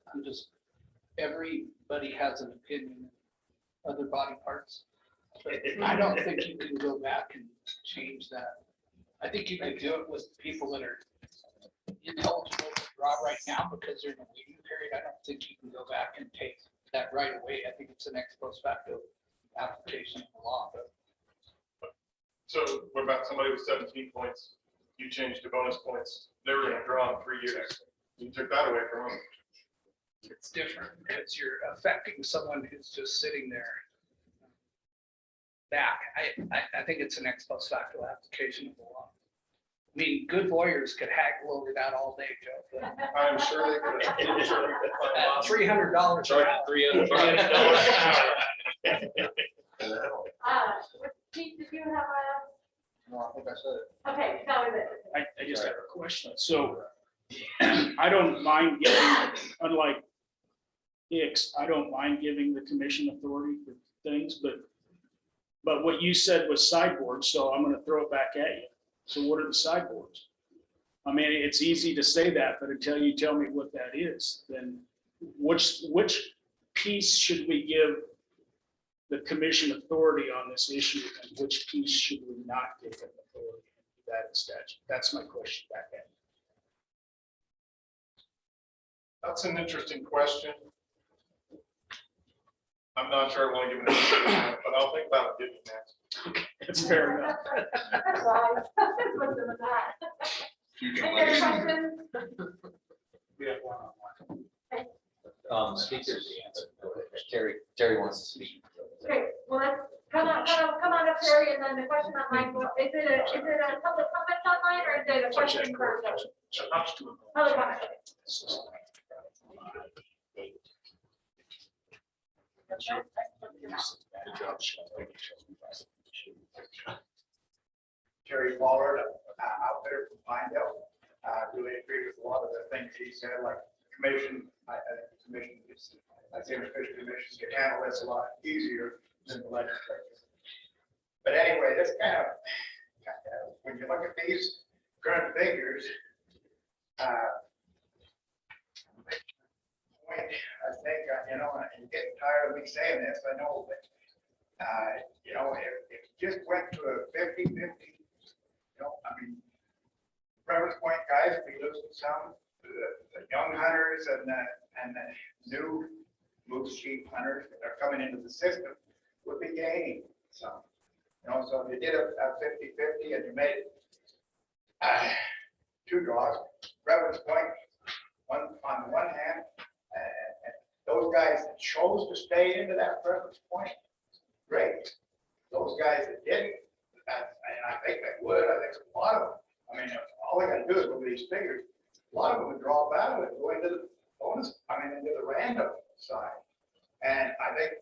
everybody has an opinion, other body parts. But I don't think you can go back and change that. I think you can do it with people that are ineligible to draw right now because they're in a waiting period. I don't think you can go back and take that right away. I think it's an ex post facto application of the law, but. So what about somebody with 17 points? You changed to bonus points. They were gonna draw in 3 years. You took that away from them. It's different because you're affecting someone who's just sitting there back. I think it's an ex post facto application of the law. I mean, good lawyers could haggle over that all day, Joe. but I'm sure they could. I'm sure they could find At out. $300 an hour. Chief, did you have a, No, I think I said it. okay, that was it. I just have a question. So I don't mind giving, unlike Hicks, I don't mind giving the commission authority for things, but what you said was sideboards, so I'm gonna throw it back at you. So what are the sideboards? I mean, it's easy to say that, but until you tell me what that is, then which piece should we give the commission authority on this issue, and which piece should we not give them authority? That in statute. That's my question back at you. That's an interesting question. I'm not sure I want to give an answer, but I'll think about it, give you an answer. That's fair enough. That's wise. What's in that? Future Any other legislation. questions? We have one-on-one. Speakers, Terry wants to speak. Great, well, let's, come on up, Terry, and then the question online, is it a public comment online, or is it a question for? Public comment. Terry Pollard, out there from Pinedale. Really agree with a lot of the things he said, like commission, I think the commission is, I think the fish commission can handle this a lot easier than the legislature. But anyway, this kind of, when you look at these current figures, I think, I'm getting tired of me saying this, I know, but, if you just went to a 50-50, I mean, reference point guys, we losing some, the young hunters and the new moose sheep hunters that are coming into the system would be gaining some. So if you did a 50-50 and you made two draws, reference point, one on one hand, those guys that chose to stay into that reference point, great. Those guys that didn't, and I think they would, I think a lot of them, I mean, all they gotta do is look at these figures. A lot of them would drop out of it, go into the bonus, into the random side. And I think,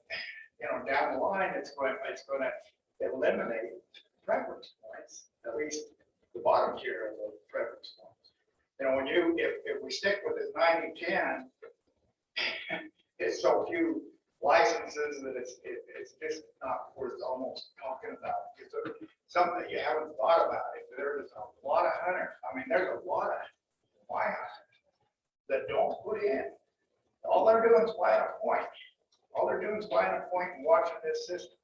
down the line, it's going to eliminate preference points, at least the bottom tier of the preference points. If we stick with this 90-10, it's so few licenses that it's just not worth almost talking about. It's something that you haven't thought about. If there's a lot of hunters, there's a lot of my hunters that don't put in. All they're doing is buying a point. All they're doing is buying a point and watching this system.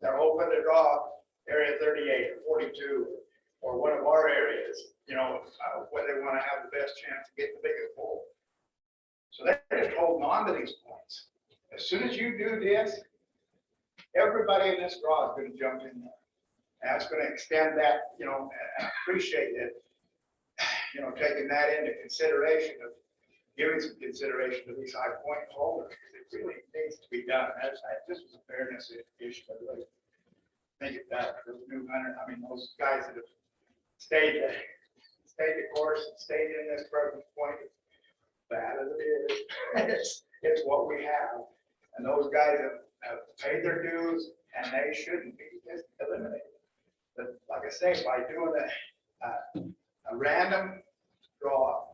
They're hoping to draw area 38 or 42 or one of our areas, where they want to have the best chance of getting the biggest bull. So they're just holding on to these points. As soon as you do this, everybody in this draw is going to jump in there. And it's gonna extend that, and I appreciate it, taking that into consideration of giving some consideration to these high point holders, because it really needs to be done. This was a fairness issue, I really think it does. Those new hunter, those guys that have stayed the course and stayed in this present point, as bad as it is, it's what we have. And those guys have paid their dues, and they shouldn't be just eliminated. But like I say, by doing a random draw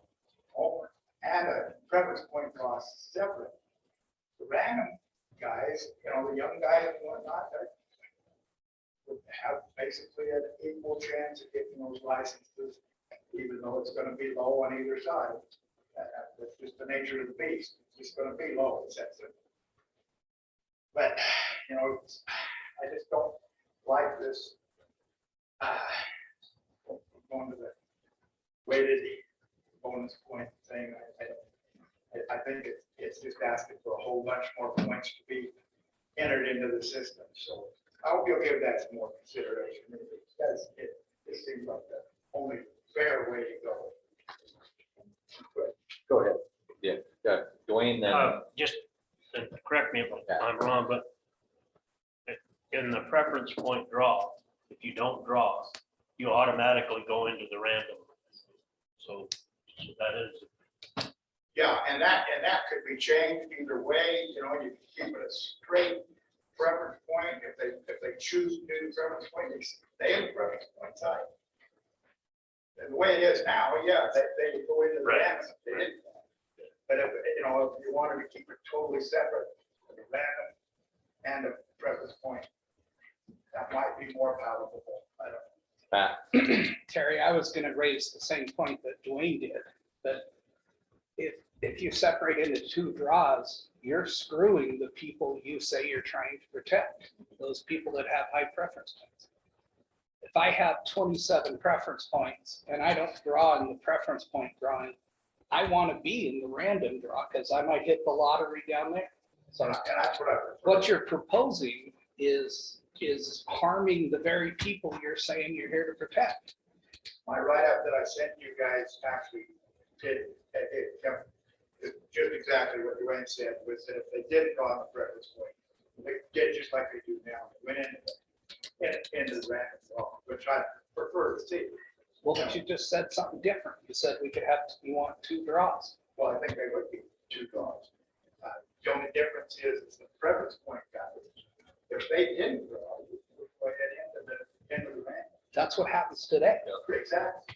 and a preference point draw separate, the random guys, the young guys and whatnot, would have basically an equal chance of getting those licenses, even though it's going to be low on either side. That's just the nature of the beast. It's just going to be low. It's that simple. But I just don't like this. Going to the weighted bonus point thing. I think it's just asking for a whole bunch more points to be entered into the system. So I hope you'll give that some more consideration. It seems like the only fair way to go. Go ahead. Yeah, Dwayne, then. Just correct me if I'm wrong, but in the preference point draw, if you don't draw, you automatically go into the random. So that is. Yeah, and that could be changed either way. You can keep it a straight preference point. If they choose to do the preference point, they stay in the preference point side. And the way it is now, yeah, they go into the random. They didn't. But if you wanted to keep it totally separate, the random and the preference point, that might be more palatable. I don't know. Terry, I was going to raise the same point that Dwayne did, that if you separate into two draws, you're screwing the people you say you're trying to protect, those people that have high preference points. If I have 27 preference points and I don't draw in the preference point drawing, I want to be in the random draw because I might hit the lottery down there. So and that's what you're proposing is harming the very people you're saying you're here to protect. My write-up that I sent you guys actually did just exactly what Dwayne said, was that if they did draw on the preference point, they did just like they do now. They went into the random draw, which I prefer to see. Well, but you just said something different. You said you want two draws. Well, I think they would be two draws. The only difference is the preference point guys. If they didn't draw, you would go ahead into the random. That's what happens today. Exactly.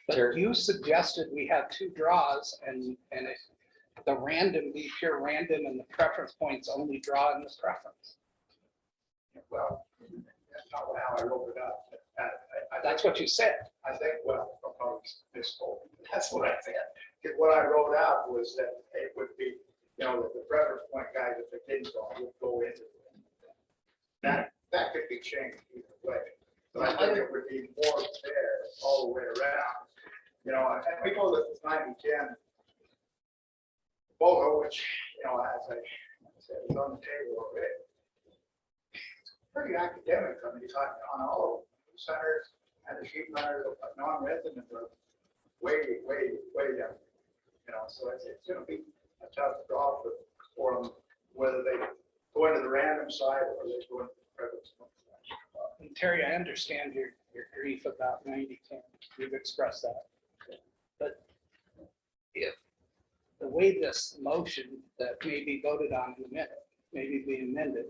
But you suggested we have two draws and if the random be pure random and the preference points only draw in the preference. Well, that's not how I wrote it up. That's what you said. I think, well, I'll probably misspoke. That's what I said. Because what I wrote out was that it would be, that the preference point guys, if they didn't draw, would go into it. That could be changed either way. But I think it would be more fair all the way around. And we go to this 90-10 photo, which, as I said, is on the table already. It's pretty academic. It's on all of them. The centers and the sheep runners, non-resident are way down. So it's going to be a tough draw for them, whether they go into the random side or they go into the preference point side. And Terry, I understand your grief about 90-10. You've expressed that. But if the way this motion that may be voted on in a minute, maybe be amended,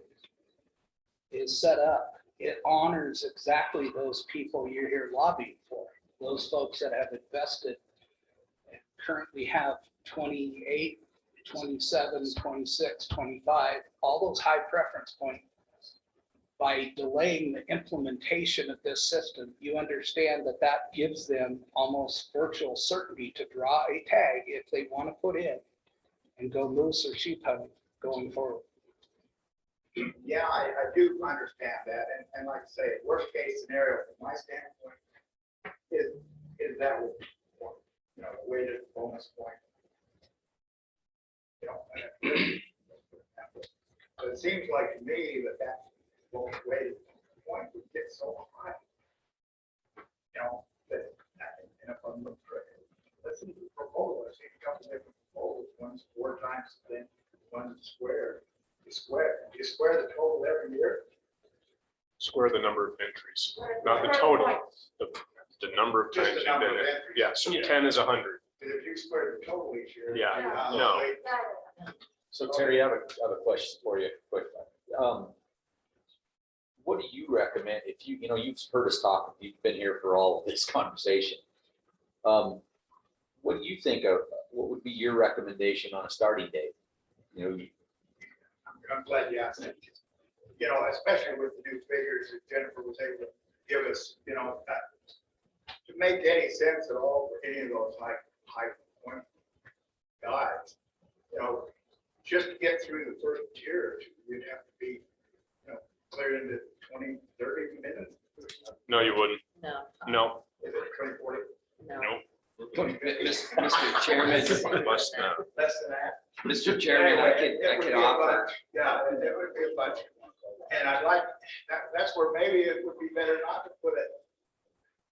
is set up, it honors exactly those people you're here lobbying for. Those folks that have invested and currently have 28, 27, 26, 25, all those high preference points. By delaying the implementation of this system, you understand that gives them almost virtual certainty to draw a tag if they want to put in and go moose or sheep hunting going forward. Yeah, I do understand that. And like I say, worst case scenario from my standpoint is that would, the weighted bonus point. But it seems like to me that that's what we weighted point would get so high. You know, that, and if I'm looking for, listen to the proposal, I see a couple different proposals, one's 4 times the thing, one's square. You square the total every year. Square the number of entries, not the total, the number of Just times the you've number been of in. entries. Yeah, so 10 is 100. Because if you square the total each year. Yeah, you no. So Terry, I have a question for you, quick. What do you recommend if you know, you've heard us talk, you've been here for all of this conversation. What do you think of, what would be your recommendation on a starting date? You know, I'm glad you asked that. You know, especially with the new figures that Jennifer was able to give us, you know, to make any sense at all for any of those high point guys, you know, just to get through the first year, you'd have to be, you know, clear into 20, 30 minutes. No, you wouldn't. No, No, Is it 20, 40? no. no. Mr. Chairman, Less than that. Less than that. Mr. Chairman, I Anyway, it would could be a offer. bunch. Yeah, it would be a bunch. And I'd like, that's where maybe it would be better not to put a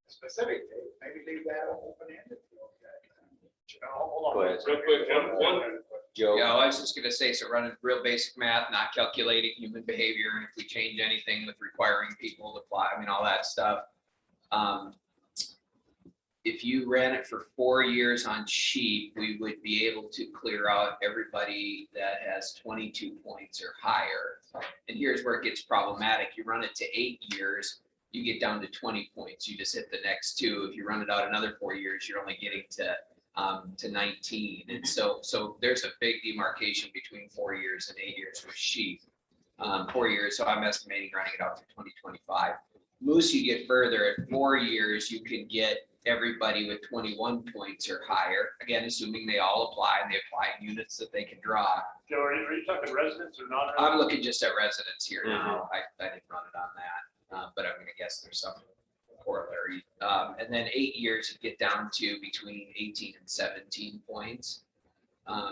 specific date, maybe leave that open-ended. Hold Go on. ahead. Real quick, one, Joe. Yeah, I was just gonna say, so running real basic math, not calculating human behavior, and if we change anything with requiring people to apply, I mean, all that stuff. If you ran it for 4 years on sheep, we would be able to clear out everybody that has 22 points or higher. And here's where it gets problematic. You run it to 8 years, you get down to 20 points. You just hit the next 2. If you run it out another 4 years, you're only getting to 19. And so there's a big demarcation between 4 years and 8 years for sheep. 4 years, so I'm estimating running it out to 2025. Moose, you get further. At 4 years, you can get everybody with 21 points or higher. Again, assuming they all apply and they apply in units that they can draw. Joe, are you talking residents or not? I'm looking just at residents here now. I didn't run it on that, but I'm gonna guess there's some corollary. And then 8 years, you get down to between 18 and 17 points.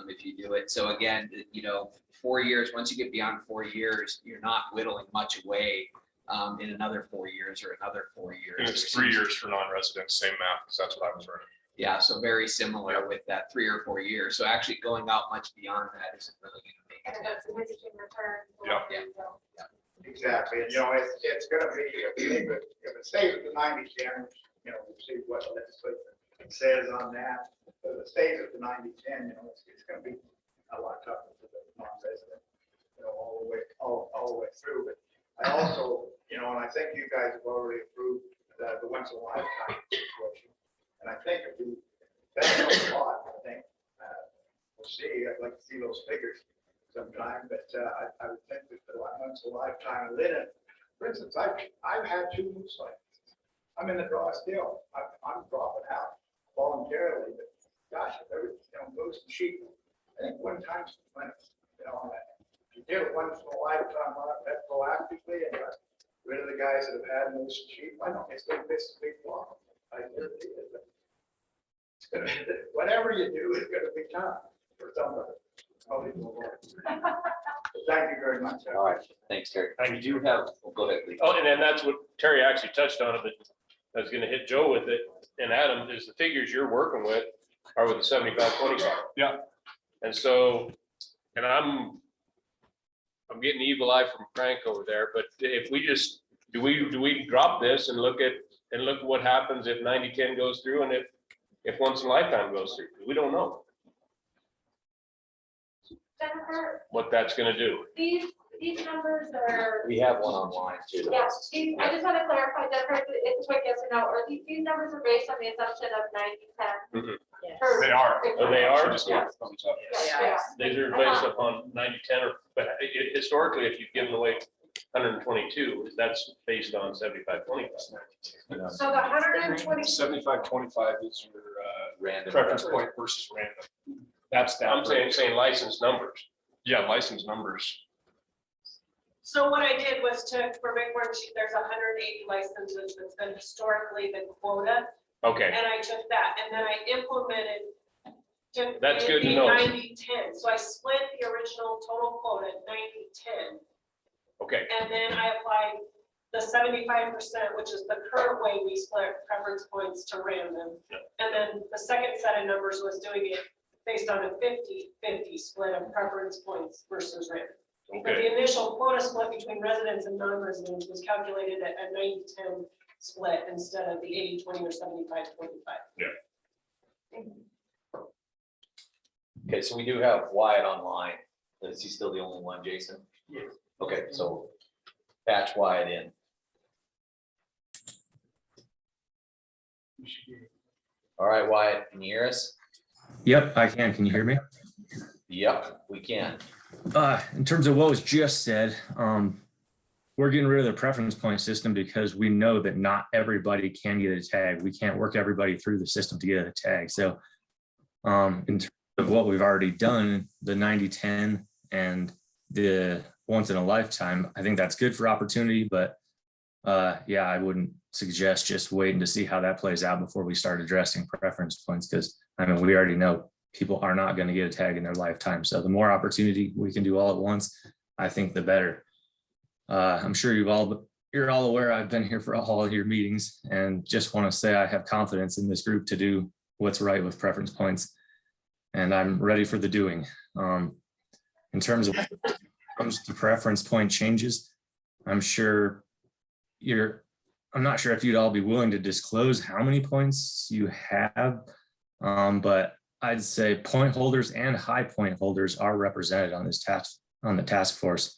If you do it. So again, you know, 4 years, once you get beyond 4 years, you're not whittling much away in another 4 years or another 4 years. And it's 3 years for non-residents, same math, because that's what I was running. Yeah, so very similar with that 3 or 4 years. So actually going out much beyond that isn't really gonna make And it. that's a diminishing return. Yeah. Exactly, and you know, it's gonna be, if it stays at the 90-10, you know, we'll see what legislation says on that. But if it stays at the 90-10, you know, it's gonna be a lot tougher for the non-resident, you know, all the way through. But I also, you know, and I think you guys have already approved the once in a lifetime situation. And I think if we, that helps a lot, I think. We'll see, I'd like to see those figures sometime, but I would think that the once in a lifetime linen, for instance, I've had 2 moose licenses. I'm in the draw still. I'm dropping out voluntarily, but gosh, if every, you know, moose and sheep, I think one time's plenty, you know, if you did it once in a lifetime, proactively and got rid of the guys that have had moose and sheep, I know it's gonna miss a big block. I really did, but it's gonna, whatever you do is gonna be tough for somebody. Thank you very much. All right, thanks, Terry. You do have, go ahead, Lee. Oh, and then that's what Terry actually touched on, but I was gonna hit Joe with it, and Adam, is the figures you're working with are with the 75-25. Yeah. And so, and I'm getting evil eye from Frank over there, but if we just, do we drop this and look what happens if 90-10 goes through and if once in a lifetime goes through? We don't know Jennifer, what that's gonna do. these numbers are, We have one online too. yeah, I just want to clarify, Jennifer, it's a quick yes or no, or these numbers are based on the assumption of 90-10. Yes. They are. Oh, they are? Just go thumbs up. Yeah. These are based upon 90-10, or, but historically, if you've given away 122, that's based on 75-25. So the 120, 75-25 is your Random. preference point versus random. That's that. I'm saying license numbers. Yeah, license numbers. so what I did was for Bighorn sheep, there's 180 licenses that's been historically the quota. Okay, And I took that and then I implemented. That's good to know. 90-10, so I split the original total quota 90-10. okay. And then I applied the 75%, which is the current way we split preference points, to random. And then the second set of numbers was doing it based on a 50-50 split of preference points versus random. But Okay, the initial quota split between residents and non-residents was calculated at a 90-10 split instead of the 80-20 or 75-25. Okay, so we do have Wyatt online. Is he still the only one, Jason? Yes. Okay, so patch Wyatt in. All right, Wyatt, can you hear us? Yep, I can. Can you hear me? Yep, we can. In terms of what was just said, we're getting rid of the preference point system because we know that not everybody can get a tag. We can't work everybody through the system to get a tag. So in terms of what we've already done, the 90-10 and the once in a lifetime, I think that's good for opportunity, but yeah, I wouldn't suggest just waiting to see how that plays out before we start addressing preference points, because I mean, we already know people are not going to get a tag in their lifetime. So the more opportunity we can do all at once, I think the better. I'm sure you're all aware I've been here for all of your meetings, and just want to say I have confidence in this group to do what's right with preference points, and I'm ready for the doing. In terms of comes to preference point changes, I'm not sure if you'd all be willing to disclose how many points you have, but I'd say point holders and high point holders are represented on this the task force.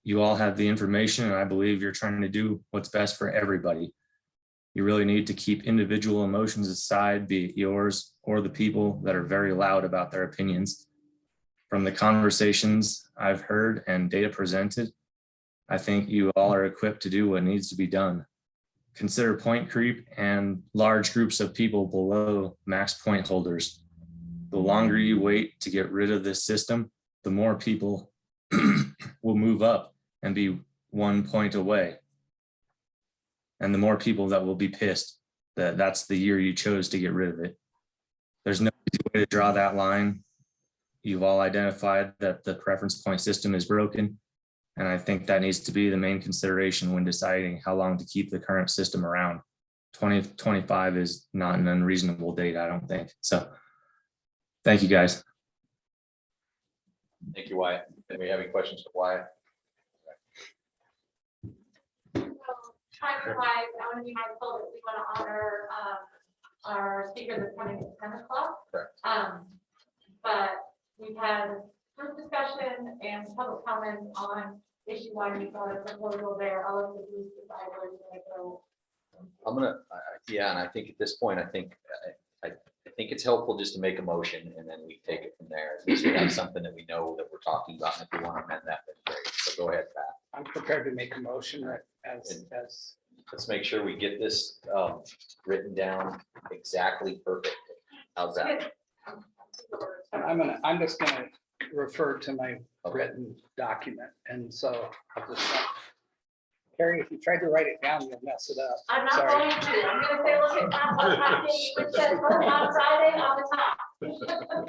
You all have the information, and I believe you're trying to do what's best for everybody. You really need to keep individual emotions aside, be it yours or the people that are very loud about their opinions. From the conversations I've heard and data presented, I think you all are equipped to do what needs to be done. Consider point creep and large groups of people below max point holders. The longer you wait to get rid of this system, the more people will move up and be 1 point away. And the more people that will be pissed that that's the year you chose to get rid of it. There's no easy way to draw that line. You've all identified that the preference point system is broken. And I think that needs to be the main consideration when deciding how long to keep the current system around. 2025 is not an unreasonable date, I don't think. So thank you, guys. Thank you, Wyatt. Do we have any questions for Wyatt? Time wise, I want to be mindful that we want to honor our speaker that's coming at 10 o'clock. Correct. But we've had group discussion and public comment on issue one. We've got a proposal there. All of the groups decided to go. I'm gonna, yeah, and I think at this point, I think it's helpful just to make a motion and then we take it from there. At least we have something that we know that we're talking about. And if we want to amend that, then great. So go ahead, Pat. I'm prepared to make a motion that as Let's make sure we get this written down exactly perfect. How's that? I'm just gonna refer to my written document, and so I'll just. Carrie, if you tried to write it down, you'll mess it up. I'm not Sorry. going to. I'm going to say, look at that. What time did you said vote on Friday on the top?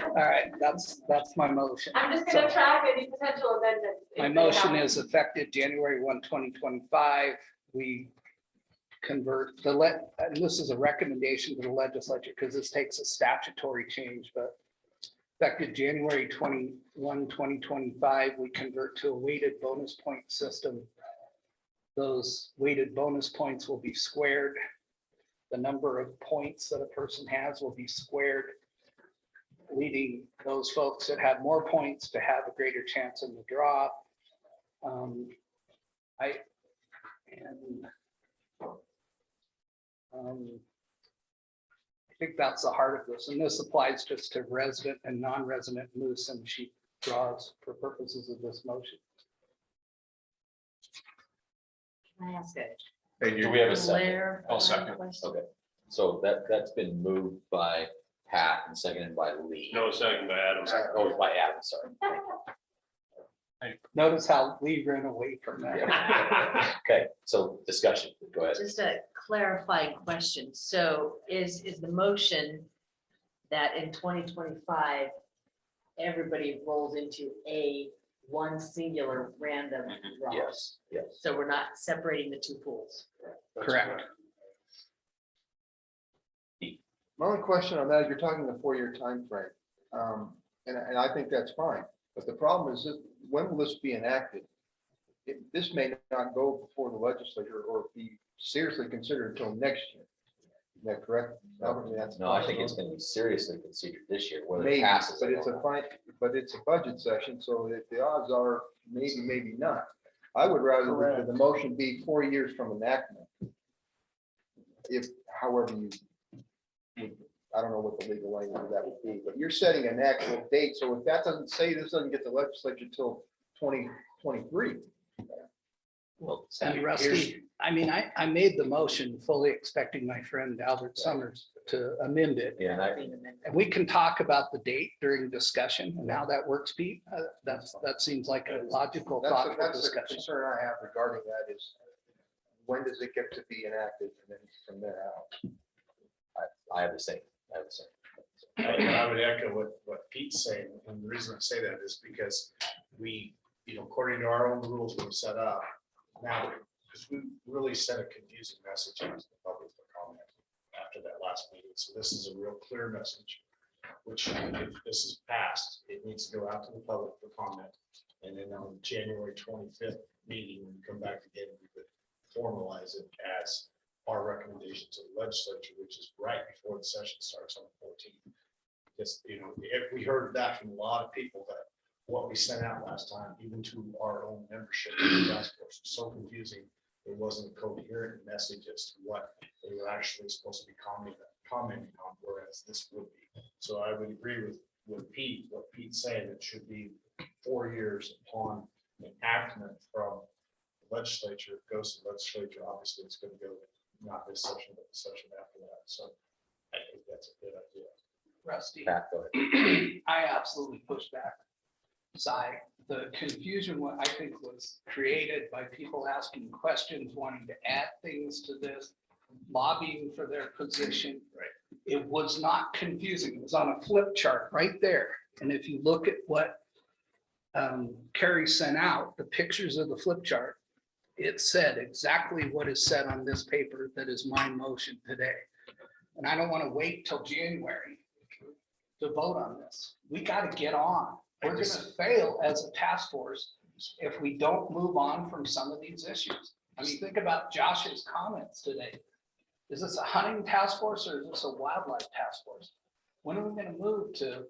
All right, that's my motion. I'm just going to So track any potential amendments. my motion is effective January 1, 2025. We convert and this is a recommendation to the legislature because this takes a statutory change, but effective January 21, 2025, we convert to a weighted bonus point system. Those weighted bonus points will be squared. The number of points that a person has will be squared, leading those folks that have more points to have a greater chance in the draw. I think that's the heart of this, and this applies just to resident and non-resident moose and sheep draws for purposes of this motion. Can I ask it? Do we have a second? Claire, I'll second. question? Okay, so that's been moved by Pat and seconded by Lee. no second by Adam. Oh, by Adam, sorry. Notice how Lee ran away from that. Yeah. Okay, so discussion, go ahead. Just a clarifying question. So is the motion that in 2025, everybody rolls into a one singular random draw. Yes, yes. So we're not separating the two pools. Correct. My only question on that is you're talking a 4-year timeframe. And I think that's fine. But the problem is that when will this be enacted? This may not go before the legislature or be seriously considered until next year. Is that correct? No, I think it's gonna be seriously considered this year, whether it Maybe, passes. but or it's a not. fine, but it's a budget session, so the odds are maybe, maybe not. I would rather that the motion be 4 years from enactment. If, however you, I don't know what the legal language of that would be, but you're setting an actual date, so if that doesn't say this doesn't get the legislature till 2023. Well, And Rusty, I mean, I made the motion fully expecting my friend Albert Summers to amend it. Yeah, and And we can talk about the date during discussion and how that works, Pete. That seems like a logical, thoughtful That's the discussion. concern I have regarding that is when does it get to be enacted and then from there out? I have the same, I have the same. I would echo what Pete's saying, and the reason I say that is because we, according to our own rules we set up, now, because we really sent a confusing message out to the public for comment after that last meeting, so this is a real clear message, which if this is passed, it needs to go out to the public for comment, and then on January 25th meeting, when we come back again, we would formalize it as our recommendation to the legislature, which is right before the session starts on the 14th. Because, if we heard that from a lot of people that what we sent out last time, even to our own membership of the task force, was so confusing. It wasn't a coherent message as to what they were actually supposed to be commenting on, whereas this would be. So I would agree with Pete, what Pete's saying, it should be 4 years upon enactment from the legislature. It goes to the legislature, obviously it's going to go, not this session, but the session after that. So I think that's a good idea. Rusty, Pat, go ahead. I absolutely push back. The confusion, what I think was created by people asking questions, wanting to add things to this, lobbying for their position. Right. It was not confusing. It was on a flip chart right there. And if you look at what Carrie sent out, the pictures of the flip chart, it said exactly what is said on this paper that is my motion today. And I don't want to wait till January to vote on this. We got to get on. We're going to fail as a task force if we don't move on from some of these issues. I mean, think about Josh's comments today. Is this a hunting task force or is this a wildlife task force? When are we going to move to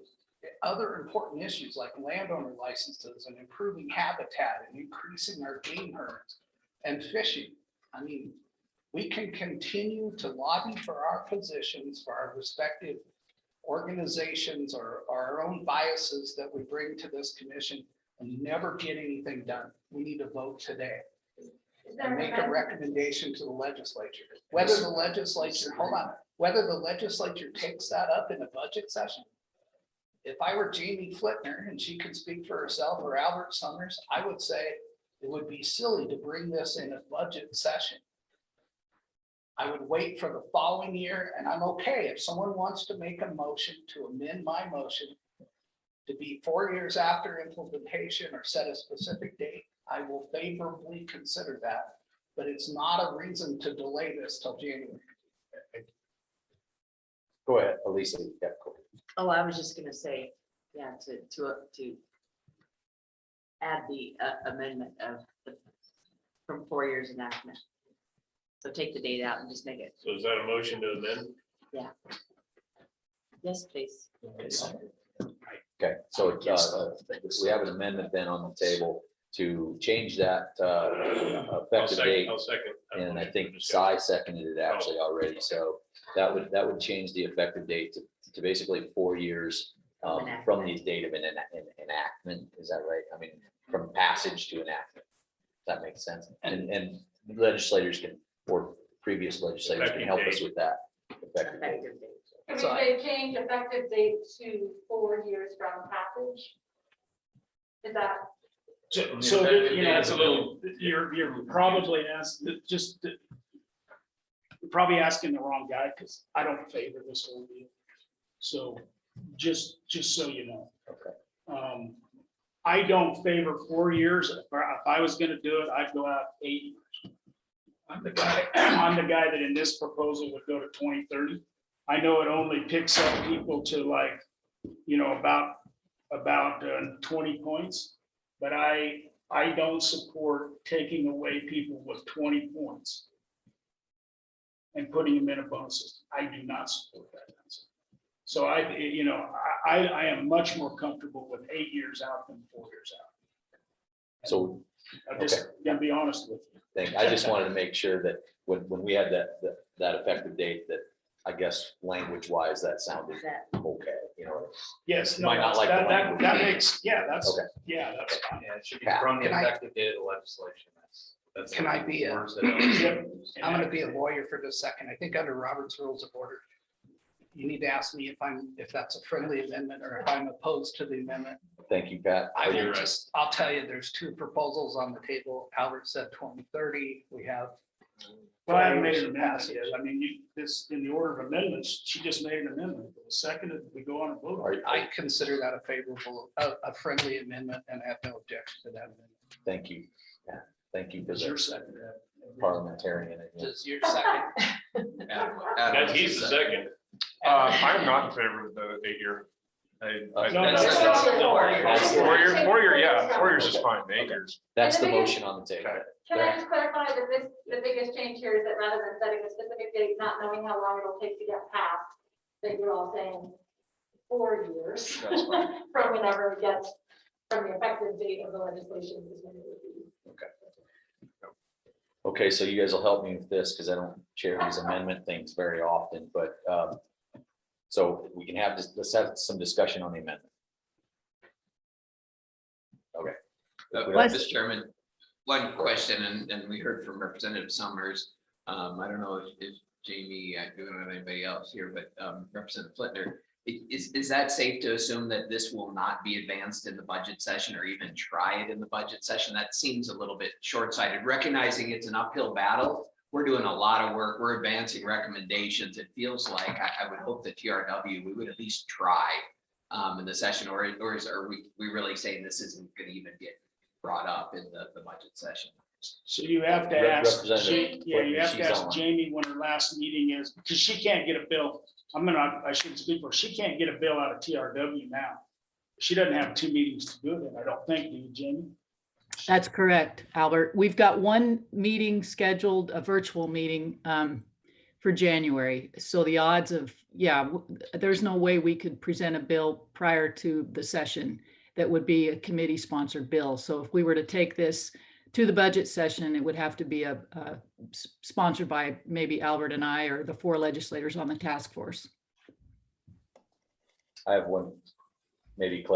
other important issues like landowner licenses and improving habitat and increasing our game herds and fishing? I mean, we can continue to lobby for our positions, for our respective organizations or our own biases that we bring to this commission and never get anything done. We need to vote today and make a recommendation to the legislature. Whether the legislature, hold on, whether the legislature takes that up in a budget session. If I were Jamie Flitner and she could speak for herself or Albert Summers, I would say it would be silly to bring this in a budget session. I would wait for the following year, and I'm okay if someone wants to make a motion to amend my motion to be 4 years after implementation or set a specific date, I will favorably consider that. But it's not a reason to delay this till January. Go ahead, Elisa. Yeah, cool. Oh, I was just gonna say, yeah, to add the amendment of from 4 years enactment. So take the date out and just make it, So is that a motion to amend? yes, please. Okay, so we have an amendment then on the table to change that effective date. I'll second. that And I motion think for discussion. Cy seconded it actually already, so that would change the effective date to basically 4 years from the date of an enactment, is that right? I mean, from passage to enactment. That makes sense, and legislators can, or previous legislators can help us with that effective date. Effective date. Can we So say change effective date to 4 years from passage? Is that? So, That's a little. you're probably you're probably asking the wrong guy, because I don't favor this whole deal. So just so you know. Okay. I don't favor 4 years. If I was gonna do it, I'd go out 8 years. I'm the guy that in this proposal would go to 2030. I know it only picks up people to like, about 20 points. But I don't support taking away people with 20 points and putting them in a bonus system. I do not support that. So I am much more comfortable with 8 years out than 4 years out. So I'm just gonna be honest with you. I just wanted to make sure that when we had that effective date, that I guess language wise, that sounded okay, Yes, no, Might not like the that language. makes, that's Okay. fine. Yeah, it should be Pat, from the can I- effective date of the legislation. That's Can I be a- words that don't- I'm gonna be a lawyer for just a second. I think under Robert's Rules of Order, you need to ask me if that's a friendly amendment or if I'm opposed to the amendment. Thank you, Pat. I You're will right. I'll tell you, there's 2 proposals on the table. Albert said 2030. We have. Well, I haven't made an 4 years of amendment passage. yet. I mean, this, in the order of amendments, she just made an amendment. The second, we go on and vote. on it. I consider that a favorable, a friendly amendment and have no objection to that amendment. Thank you. Yeah, thank you for Is your the second? parliamentarian. Does your second? And he's the second. I'm not in favor of the 8-year. No, that's 4 year, yeah, 4 years is fine, 8 years. That's the motion on the table. Can I just clarify that the biggest change here is that rather than setting a specific date, not knowing how long it'll take to get passed, that you're all saying 4 years That's fine. from whenever it gets, from the effective date of the legislation is when it would be. Okay, so you guys will help me with this because I don't chair these amendment things very often, but so we can have this, let's have some discussion on the amendment. Okay. Mr. Chairman, one question, and we heard from Representative Summers. I don't know if Jamie, I don't know anybody else here, but Representative Flitner, is that safe to assume that this will not be advanced in the budget session or even try it in the budget session? That seems a little bit short-sighted, recognizing it's an uphill battle. We're doing a lot of work. We're advancing recommendations. It feels like I would hope that TRW, we would at least try in the session, or are we really saying this isn't going to even get brought up in the budget session? So you have to ask, Representative you have Whitney, to she's ask on. Jamie when her last meeting is, because she can't get a bill. I shouldn't speak for her. She can't get a bill out of TRW now. She doesn't have 2 meetings to do it, I don't think, do you, Jamie? That's correct, Albert. We've got one meeting scheduled, a virtual meeting for January. So the odds of, there's no way we could present a bill prior to the session that would be a committee sponsored bill. So if we were to take this to the budget session, it would have to be sponsored by maybe Albert and I or the 4 legislators on the task force. I have one maybe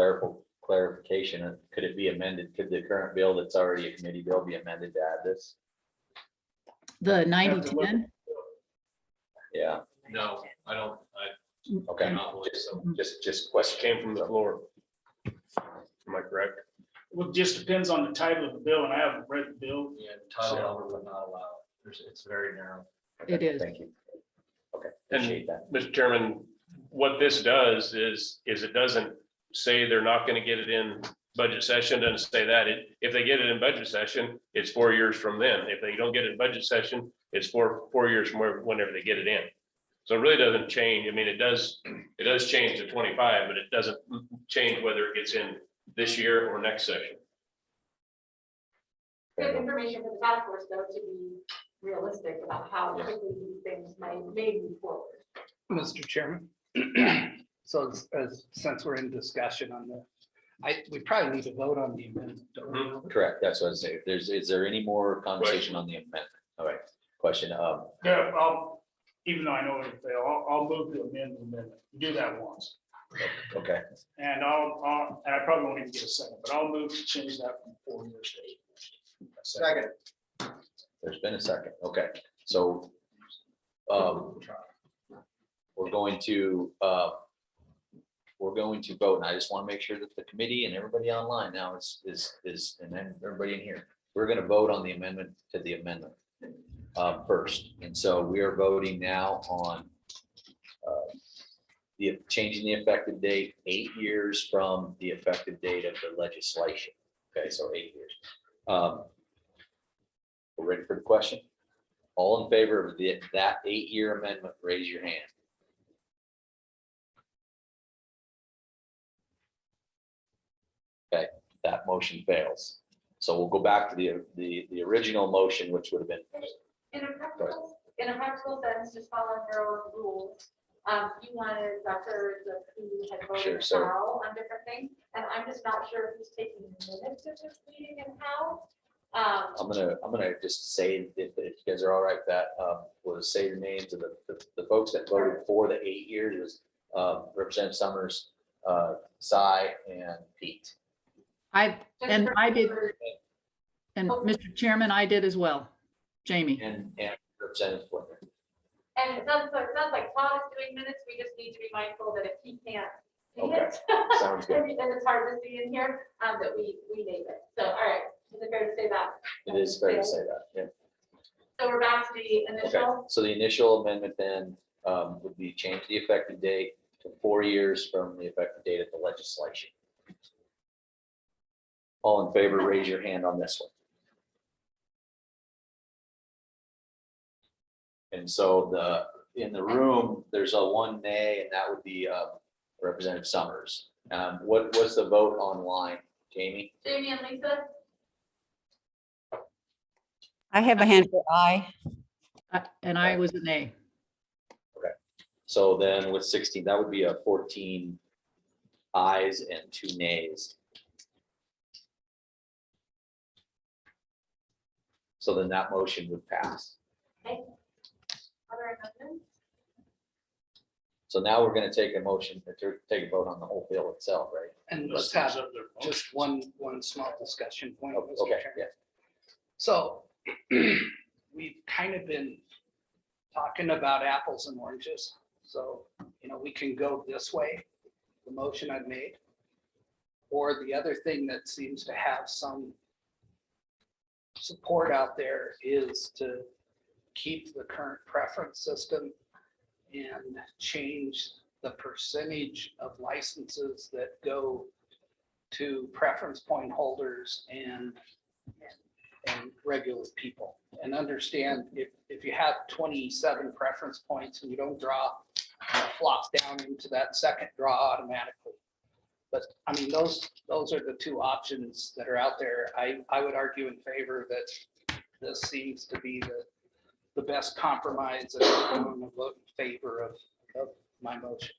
clarification. Could it be amended? Could the current bill that's already a committee bill be amended to add this? The 90-10? Yeah, No, I don't, I okay. do not believe so. Just question. Came from the floor. Am I correct? Well, it just depends on the title of the bill, and I haven't read the bill. Yeah, the title number would not allow it. It's very narrow. It is. Thank you. Okay, And appreciate that. Mr. Chairman, what this does is it doesn't say they're not going to get it in budget session, doesn't say that. If they get it in budget session, it's 4 years from then. If they don't get it in budget session, it's 4 years from whenever they get it in. So it really doesn't change. I mean, it does change to 25, but it doesn't change whether it gets in this year or next session. Good information for the task force, though, to be realistic about how quickly these things may move forward. Mr. Chairman. So since we're in discussion on the, we probably need to vote on the amendment. Don't we? Correct. That's what I was saying. Is there any more conversation on the amendment? All right. Question. Yeah, even though I know it fail, I'll move to amend the amendment. Do that once. Okay. And I probably won't even get a second, but I'll move to change that from 4 years to 8 years. Second. There's been a second. Okay. So we're going to vote, and I just want to make sure that the committee and everybody online now is and then everybody in here, we're going to vote on the amendment to the amendment first. And so we are voting now on the changing the effective date 8 years from the effective date of the legislation. Okay, so 8 years. We're ready for the question? All in favor of that 8-year amendment, raise your hand. Okay, that motion fails. So we'll go back to the original motion, which would have been. In a practical sense, just following your own rules, you wanted records of who had Sure, voted so- how on different things, and I'm just not sure who's taking minutes of this meeting and how. I'm gonna just say, if you guys are all right, that will say the names of the folks that voted for the 8 years. Was Representative Summers, Cy, and Pete. I did, and Mr. Chairman, I did as well. Jamie. And Representative Flinner. And it sounds like Todd is doing minutes, we just need to be mindful that if he can't see Okay, it. sounds good. And it's hard to see in here, that we name it. So, all right, is it fair to say that? It is fair to say that, yeah. So we're back to the Okay, initial. so the initial amendment then would be change the effective date to 4 years from the effective date of the legislation. All in favor, raise your hand on this one. And so in the room, there's a 1 nay, and that would be Representative Summers. What's the vote online, Jamie? Jamie and Lisa? I have a hand for aye. And I was an A. So then with 16, that would be a 14 ayes and 2 nays. So then that motion would pass. Okay. Other amendments? So now we're going to take a motion to take a vote on the whole bill itself, right? And let's have just one small discussion point. Mr. Okay, Chairman. yeah. So we've kind of been talking about apples and oranges. So, we can go this way, the motion I've made. Or the other thing that seems to have some support out there is to keep the current preference system and change the percentage of licenses that go to preference point holders and regular people. And understand if you have 27 preference points and you don't draw, you flop down into that second draw automatically. But I mean, those are the two options that are out there. I would argue in favor that this seems to be the best compromise, and I'm going to vote in favor of my motion.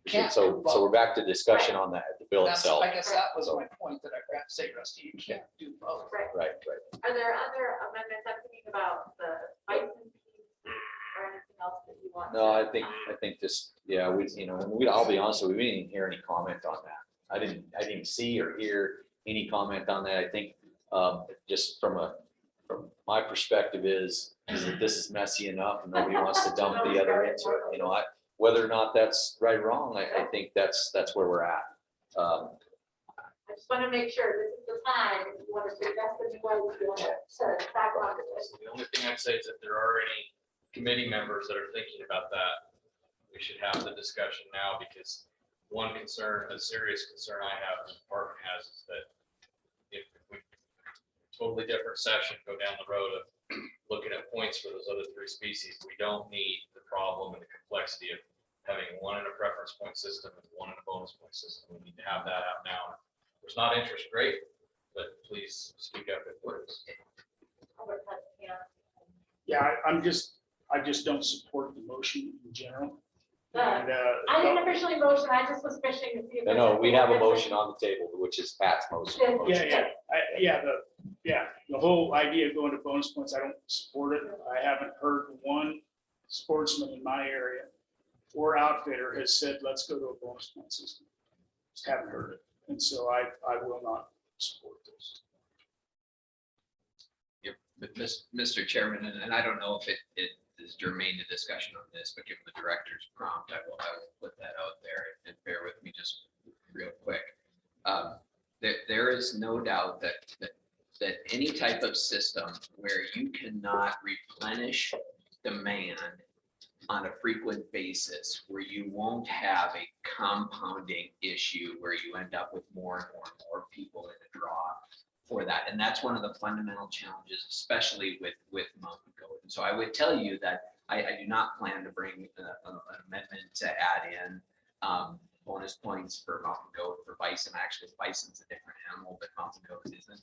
Can't So do both. we're back to discussion on the bill That's- itself. I guess that was my point that I got to say, Rusty, you can't do both. Right. Right. Are there other amendments? I'm thinking about the bison piece or anything else that you want? No, I think just, yeah, I'll be honest with you, we didn't even hear any comment on that. I didn't see or hear any comment on that. I think just from my perspective is that this is messy enough and nobody wants to dump the other into it. Whether or not that's right or wrong, I think that's where we're at. I just want to make sure this is the time, if you want to suggest that you want to back on to this. The only thing I'd say is if there are any committee members that are thinking about that, we should have the discussion now, because one concern, a serious concern I have, the department has, is that if we totally different session go down the road of looking at points for those other 3 species, we don't need the problem and the complexity of having one in a preference point system and one in a bonus point system. We need to have that out now. If there's not interest, great, but please speak up if there is. Yeah, I just don't support the motion in general. And, I didn't officially motion, I just was fishing to see if. No, we have a motion on the table, which is Pat's motion. The whole idea of going to bonus points, I don't support it. I haven't heard one sportsman in my area or outfitter has said, let's go to a bonus point system. Just haven't heard it. And so I will not support this. Yep, but Mr. Chairman, and I don't know if it is germane to discussion on this, but given the director's prompt, I will put that out there and bear with me just real quick. There is no doubt that any type of system where you cannot replenish demand on a frequent basis where you won't have a compounding issue where you end up with more and more people in a draw for that. And that's one of the fundamental challenges, especially with Mountain Goat. And so I would tell you that I do not plan to bring an amendment to add in bonus points for Mountain Goat for bison. Actually, bison's a different animal, but Mountain Goat isn't.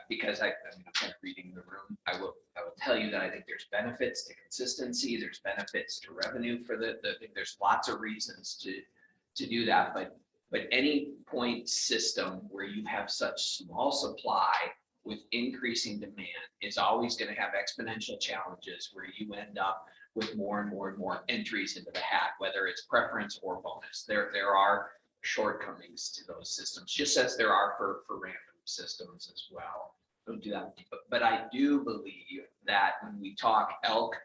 Because I'm kind of reading the room, I will tell you that I think there's benefits to consistency, there's benefits to revenue for there's lots of reasons to do that, but any point system where you have such small supply with increasing demand is always going to have exponential challenges where you end up with more and more entries into the hat, whether it's preference or bonus. There are shortcomings to those systems, just as there are for random systems as well. Don't do that. But I do believe that when we talk elk,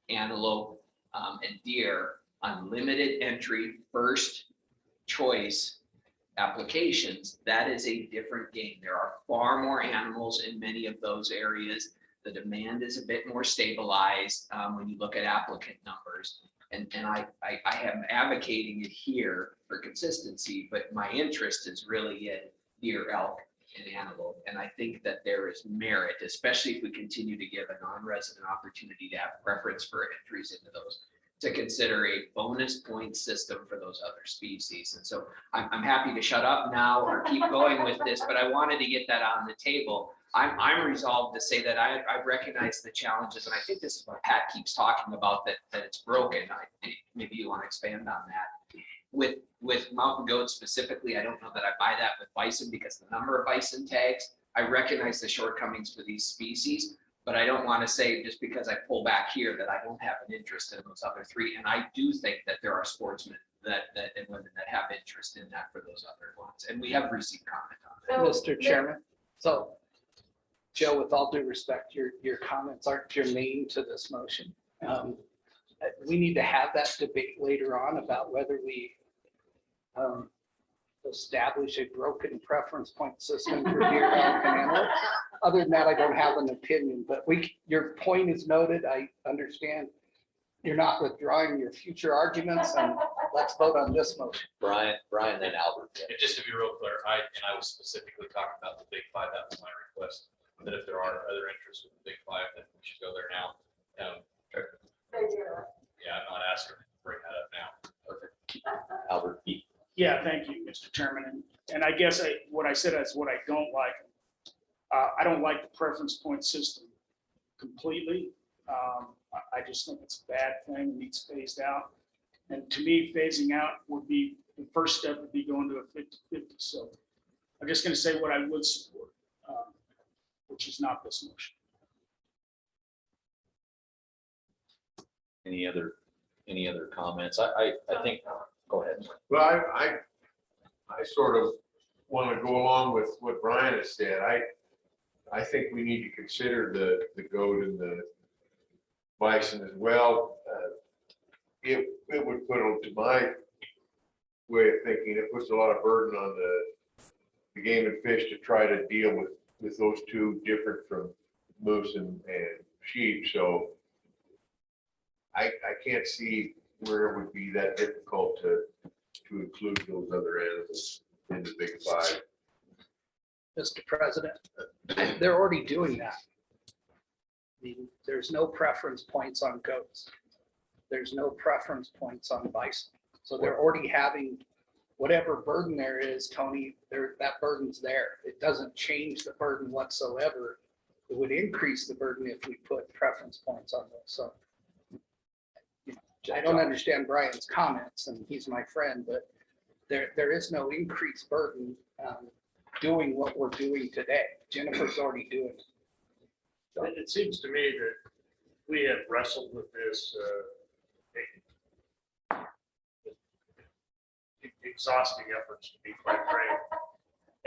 antelope, and deer, unlimited entry, first choice applications, that is a different game. There are far more animals in many of those areas. The demand is a bit more stabilized when you look at applicant numbers. And I am advocating it here for consistency, but my interest is really in deer, elk, and antelope. And I think that there is merit, especially if we continue to give a non-resident opportunity to have preference for entries into those, to consider a bonus point system for those other species. And so I'm happy to shut up now or keep going with this, but I wanted to get that on the table. I'm resolved to say that I've recognized the challenges, and I think this is what Pat keeps talking about, that it's broken. Maybe you want to expand on that. With Mountain Goat specifically, I don't know that I buy that with bison because the number of bison tags, I recognize the shortcomings for these species, but I don't want to say just because I pull back here that I don't have an interest in those other three. And I do think that there are sportsmen and women that have interest in that for those other ones. And we have received comment on that. Mr. Chairman, so Joe, with all due respect, your comments aren't germane to this motion. We need to have that debate later on about whether we establish a broken preference point system for deer, elk, and antelope. Other than that, I don't have an opinion, but your point is noted. I understand you're not withdrawing your future arguments, and let's vote on this motion. Brian, then Albert. And just to be real clear, I was specifically talking about the big five. That was my request, that if there are other interests with the big five, then we should go there now. Yeah, I'm not asking to bring that up now. Perfect. Albert. Yeah, thank you, Mr. Chairman. And I guess what I said is what I don't like. I don't like the preference point system completely. I just think it's a bad thing, it needs phased out. And to me, phasing out would be, the first step would be going to a 50-50. So I'm just going to say what I would support, which is not this motion. Any other comments? I think, go ahead. Well, I sort of want to go along with what Brian has said. I think we need to consider the goat and the bison as well. It would put, to my way of thinking, it puts a lot of burden on the game and fish to try to deal with those two different from moose and sheep. So I can't see where it would be that difficult to include those other animals in the big five. Mr. President, they're already doing that. There's no preference points on goats. There's no preference points on bison. So they're already having whatever burden there is, Tony, that burden's there. It doesn't change the burden whatsoever. It would increase the burden if we put preference points on those. So I don't understand Brian's comments, and he's my friend, but there is no increased burden doing what we're doing today. Jennifer's already doing it. It seems to me that we have wrestled with this exhausting efforts, to be quite frank.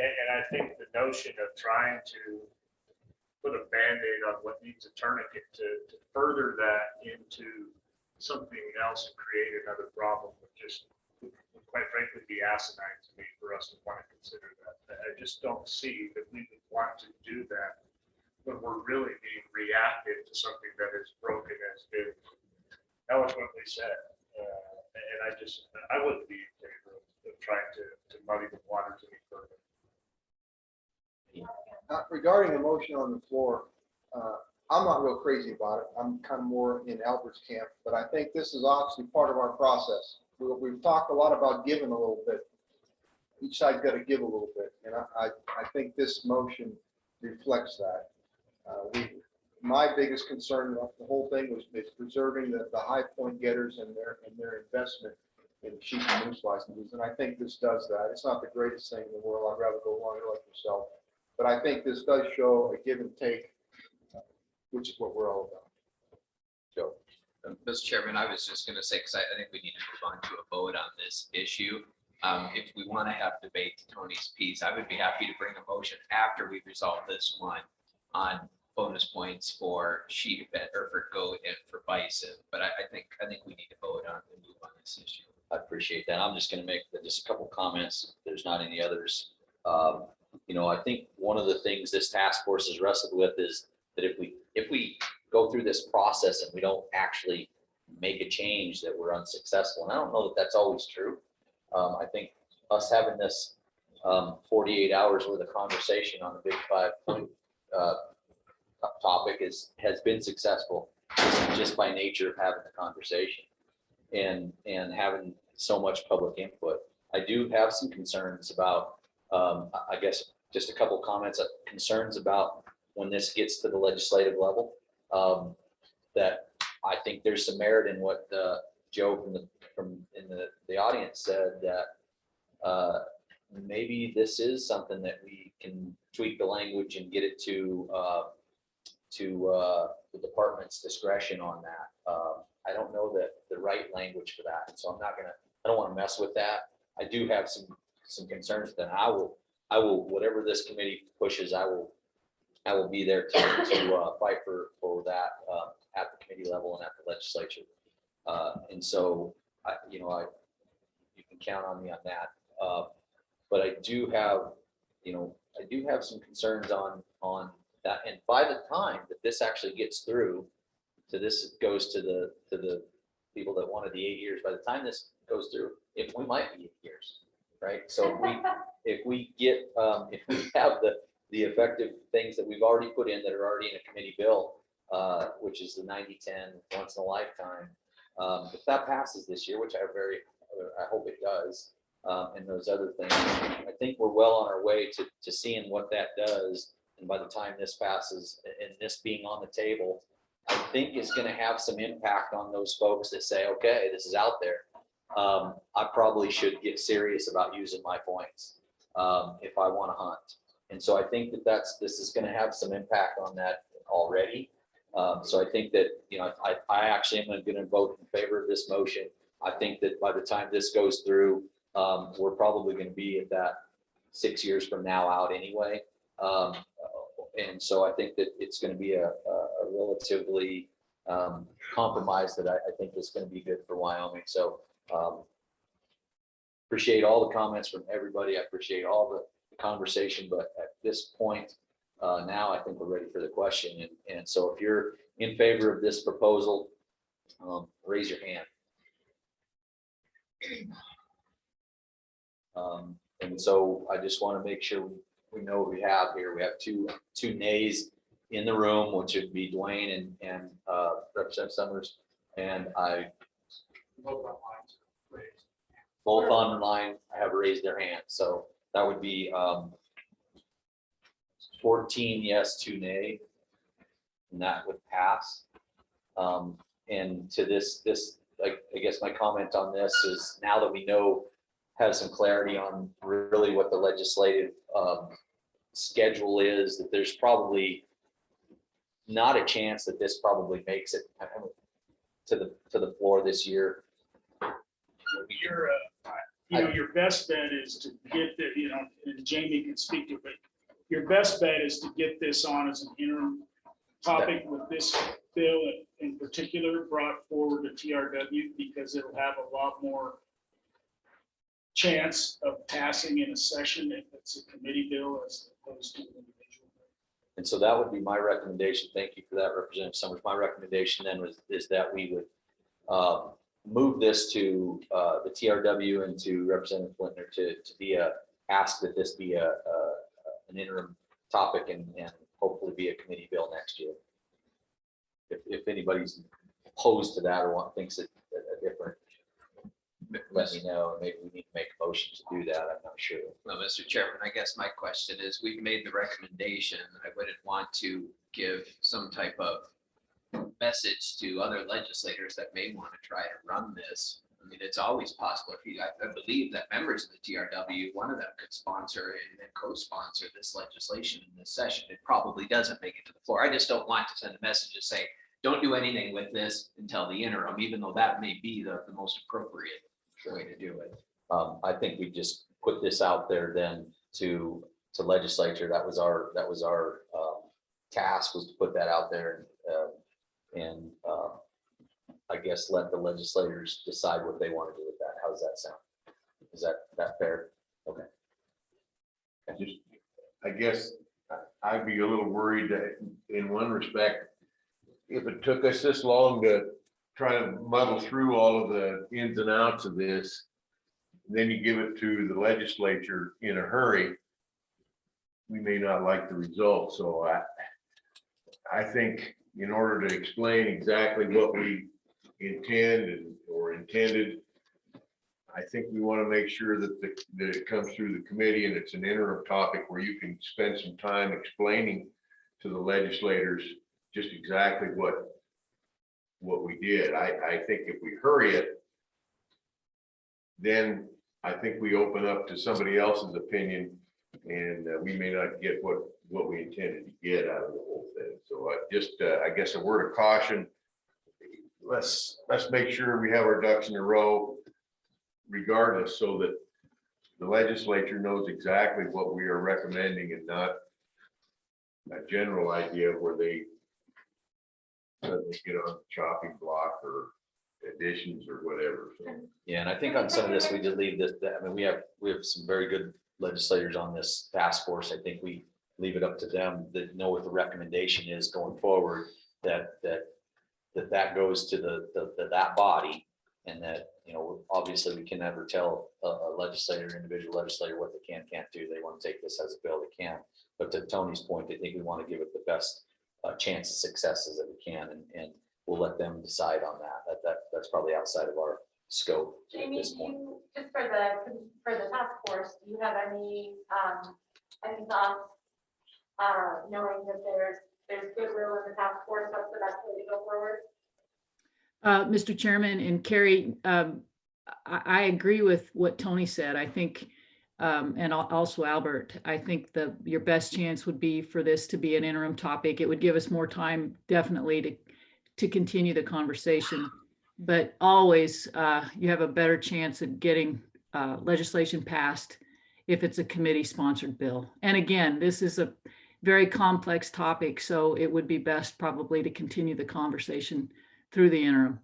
And I think the notion of trying to put a Band-Aid on what needs a tourniquet to further that into something else and create another problem would just, quite frankly, be asinine to me for us to want to consider that. I just don't see that we would want to do that when we're really being reactive to something that is broken as is. eloquently said. And I wouldn't be in favor of trying to muddy the waters any further. Regarding the motion on the floor, I'm not real crazy about it. I'm kind of more in Albert's camp, but I think this is obviously part of our process. We've talked a lot about giving a little bit. Each side's got to give a little bit, and I think this motion reflects that. My biggest concern about the whole thing was preserving the high point getters and their investment in sheep and moose licenses, and I think this does that. It's not the greatest thing in the world. I'd rather go longer like yourself, but I think this does show a give and take, which is what we're all about. So, Mr. Chairman, I was just gonna say, because I think we need to move on to a vote on this issue. If we want to have debate to Tony's piece, I would be happy to bring a motion after we resolve this one on bonus points for sheep or for goat and for bison. But I think we need to vote on and move on this issue. I appreciate that. I'm just gonna make just a couple comments. If there's not any others. I think one of the things this task force has wrestled with is that if we go through this process and we don't actually make a change, that we're unsuccessful. And I don't know that that's always true. I think us having this 48 hours worth of conversation on the Big 5 point topic has been successful just by nature of having the conversation and having so much public input. I do have some concerns about, I guess, just a couple comments, concerns about when this gets to the legislative level, that I think there's some merit in what Joe from the audience said, that maybe this is something that we can tweak the language and get it to the department's discretion on that. I don't know that the right language for that, and so I don't want to mess with that. I do have some concerns. Then I will whatever this committee pushes, I will be there to fight for that at the committee level and at the legislature. And so you can count on me on that. But I do have some concerns on that. And by the time that this actually gets through goes to the people that wanted the 8 years, by the time this goes through, we might be 8 years, right? So if we have the effective things that we've already put in that are already in a committee bill, which is the 90-10 once in a lifetime, if that passes this year, which I hope it does, and those other things, I think we're well on our way to seeing what that does. And by the time this passes and this being on the table, I think it's going to have some impact on those folks that say, okay, this is out there. I probably should get serious about using my points if I want to hunt. And so I think this is going to have some impact on that already. So I think that, I actually am going to vote in favor of this motion. I think that by the time this goes through, we're probably going to be at that 6 years from now out anyway. And so I think that it's going to be a relatively compromise that I think is going to be good for Wyoming. So appreciate all the comments from everybody. I appreciate all the conversation, but at this point now, I think we're ready for the question. And so if you're in favor of this proposal, raise your hand. And so I just want to make sure we know what we have here. We have two nays in the room, which would be Dwayne and Representative Summers. And I both online have raised their hand. So that would be 14 yes, 2 nay, and that would pass. And to this, I guess my comment on this is, now that we have some clarity on really what the legislative schedule is, that there's probably not a chance that this probably makes it to the floor this year. Your best bet is to get and Jamie can speak to it, but your best bet is to get this on as an interim topic with this bill in particular brought forward to TRW, because it'll have a lot more chance of passing in a session if it's a committee bill as opposed to an individual. And so that would be my recommendation. Thank you for that, Representative Summers. My recommendation then is that we would move this to the TRW and to Representative Flintner to be ask that this be an interim topic and hopefully be a committee bill next year. If anybody's opposed to that or thinks it a different, let me know. Maybe we need to make a motion to do that. I'm not sure. Well, Mr. Chairman, I guess my question is, we've made the recommendation. I wouldn't want to give some type of message to other legislators that may want to try to run this. I mean, it's always possible. I believe that members of the TRW, one of them could sponsor and then co-sponsor this legislation in this session. It probably doesn't make it to the floor. I just don't want to send a message to say, don't do anything with this until the interim, even though that may be the most appropriate way to do it. I think we just put this out there then to legislature. That was our task, was to put that out there and I guess let the legislators decide what they want to do with that. How does that sound? Is that fair? Okay. I guess I'd be a little worried that in one respect, if it took us this long to try to muddle through all of the ins and outs of this, then you give it to the legislature in a hurry, we may not like the result. So I think in order to explain exactly what we intend or intended, I think we want to make sure that it comes through the committee and it's an interim topic where you can spend some time explaining to the legislators just exactly what we did. I think if we hurry it, then I think we open up to somebody else's opinion and we may not get what we intended to get out of the whole thing. So I guess a word of caution. Let's make sure we have our ducks in a row regardless, so that the legislature knows exactly what we are recommending and not a general idea where they suddenly get on the chopping block or additions or whatever. So, Yeah, and I think on some of this, we did leave this, I mean, we have some very good legislators on this task force. I think we leave it up to them that know what the recommendation is going forward, that goes to that body, and that, you know, obviously we can never tell a legislator, individual legislator, what they can't do. They want to take this as a bill, they can. But to Tony's point, I think we want to give it the best chance of successes that we can, and we'll let them decide on that. That's probably outside of our scope at Jamie, this point. just for the task force, do you have any thoughts, knowing that there's goodwill in the task force, that's the best way to go forward? Mr. Chairman and Carrie, I agree with what Tony said. I think, and also Albert, I think your best chance would be for this to be an interim topic. It would give us more time, definitely, to continue the conversation. But always, you have a better chance of getting legislation passed if it's a committee-sponsored bill. And again, this is a very complex topic, so it would be best probably to continue the conversation through the interim.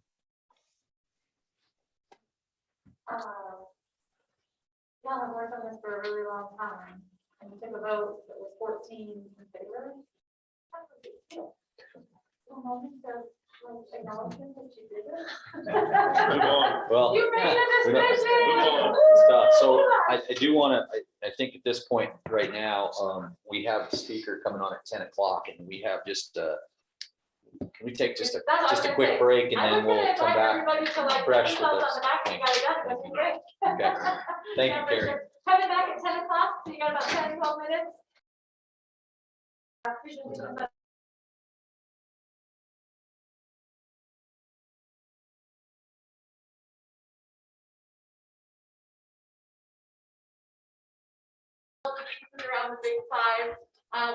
Yeah, I've worked on this for a really long time, and we took a vote that was 14 in favor. Acknowledgement that you did it. Well, You made a we don't- decision. stuff. So I do want to, I think at this point right now, we have the speaker coming on at 10 o'clock, and we have just, can we take just a quick break, and then we'll come back fresh with this. Okay. Thank you, Carrie. Coming back at 10 o'clock, so you got about 10, 12 minutes. Around the big five,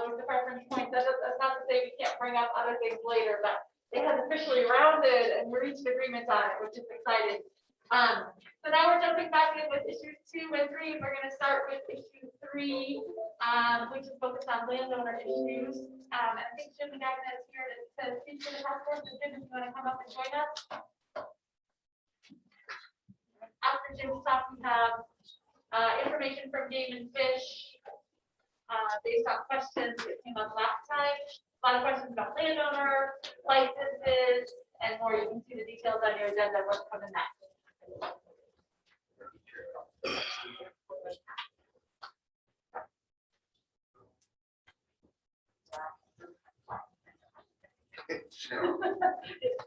with the preference point, that's not to say we can't bring up other things later, but it has officially rounded and we reached agreement on it, which is exciting. So now we're jumping back in with issues 2 and 3. We're going to start with issue 3, which is focused on landowner issues. I think Jim Gagnon is here to speak to the task force. So Jim, if you want to come up and join us. After Jim's talk, we have information from Game and Fish based on questions that came up last time. A lot of questions about landowner licenses and more. You can see the details on your agenda, what's coming next.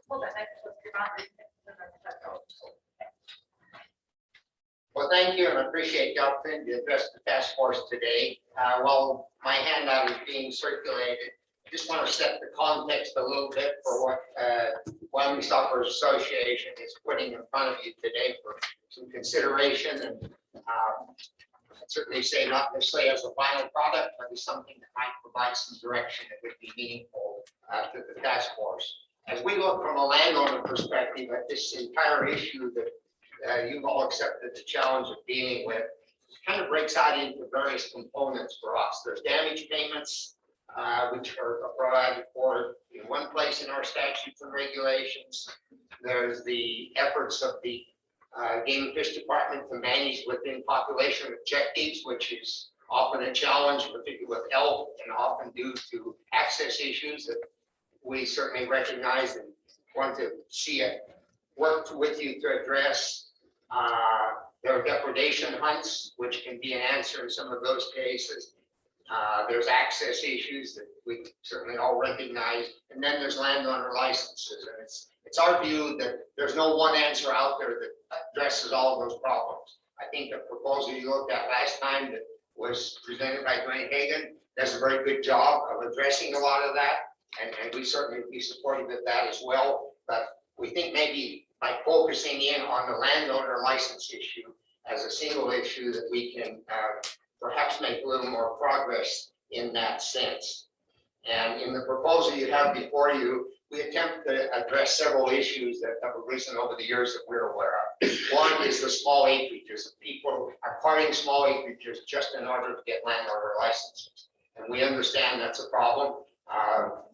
Hold on, Well, thank you, and I appreciate the opportunity to address the task force today. While my handout is being circulated, I just want to set the context a little bit for what Wyoming Stockbrokers Association is putting in front of you today for some consideration. And I'd certainly say not necessarily as a final product, but as something that might provide some direction that would be meaningful to the task force. As we look from a landowner perspective at this entire issue that you've all accepted the challenge of dealing with, it kind of breaks out into various components for us. There's damage payments, which are provided for in one place in our statutes and regulations. There's the efforts of the Game and Fish Department to manage within population objectives, which is often a challenge, particularly with elk, and often due to access issues that we certainly recognize and want to see it work with you to address. There are depredation hunts, which can be an answer in some of those cases. There's access issues that we certainly all recognize. And then there's landowner licenses. And it's our view that there's no one answer out there that addresses all of those problems. I think the proposal you looked at last time that was presented by Dwayne Hagan does a very good job of addressing a lot of that. And we certainly would be supportive of that as well. But we think maybe by focusing in on the landowner license issue as a single issue that we can perhaps make a little more progress in that sense. And in the proposal you have before you, we attempt to address several issues that have arisen over the years that we're aware of. One is the small acreages. People are acquiring small acreages just in order to get landowner licenses. And we understand that's a problem.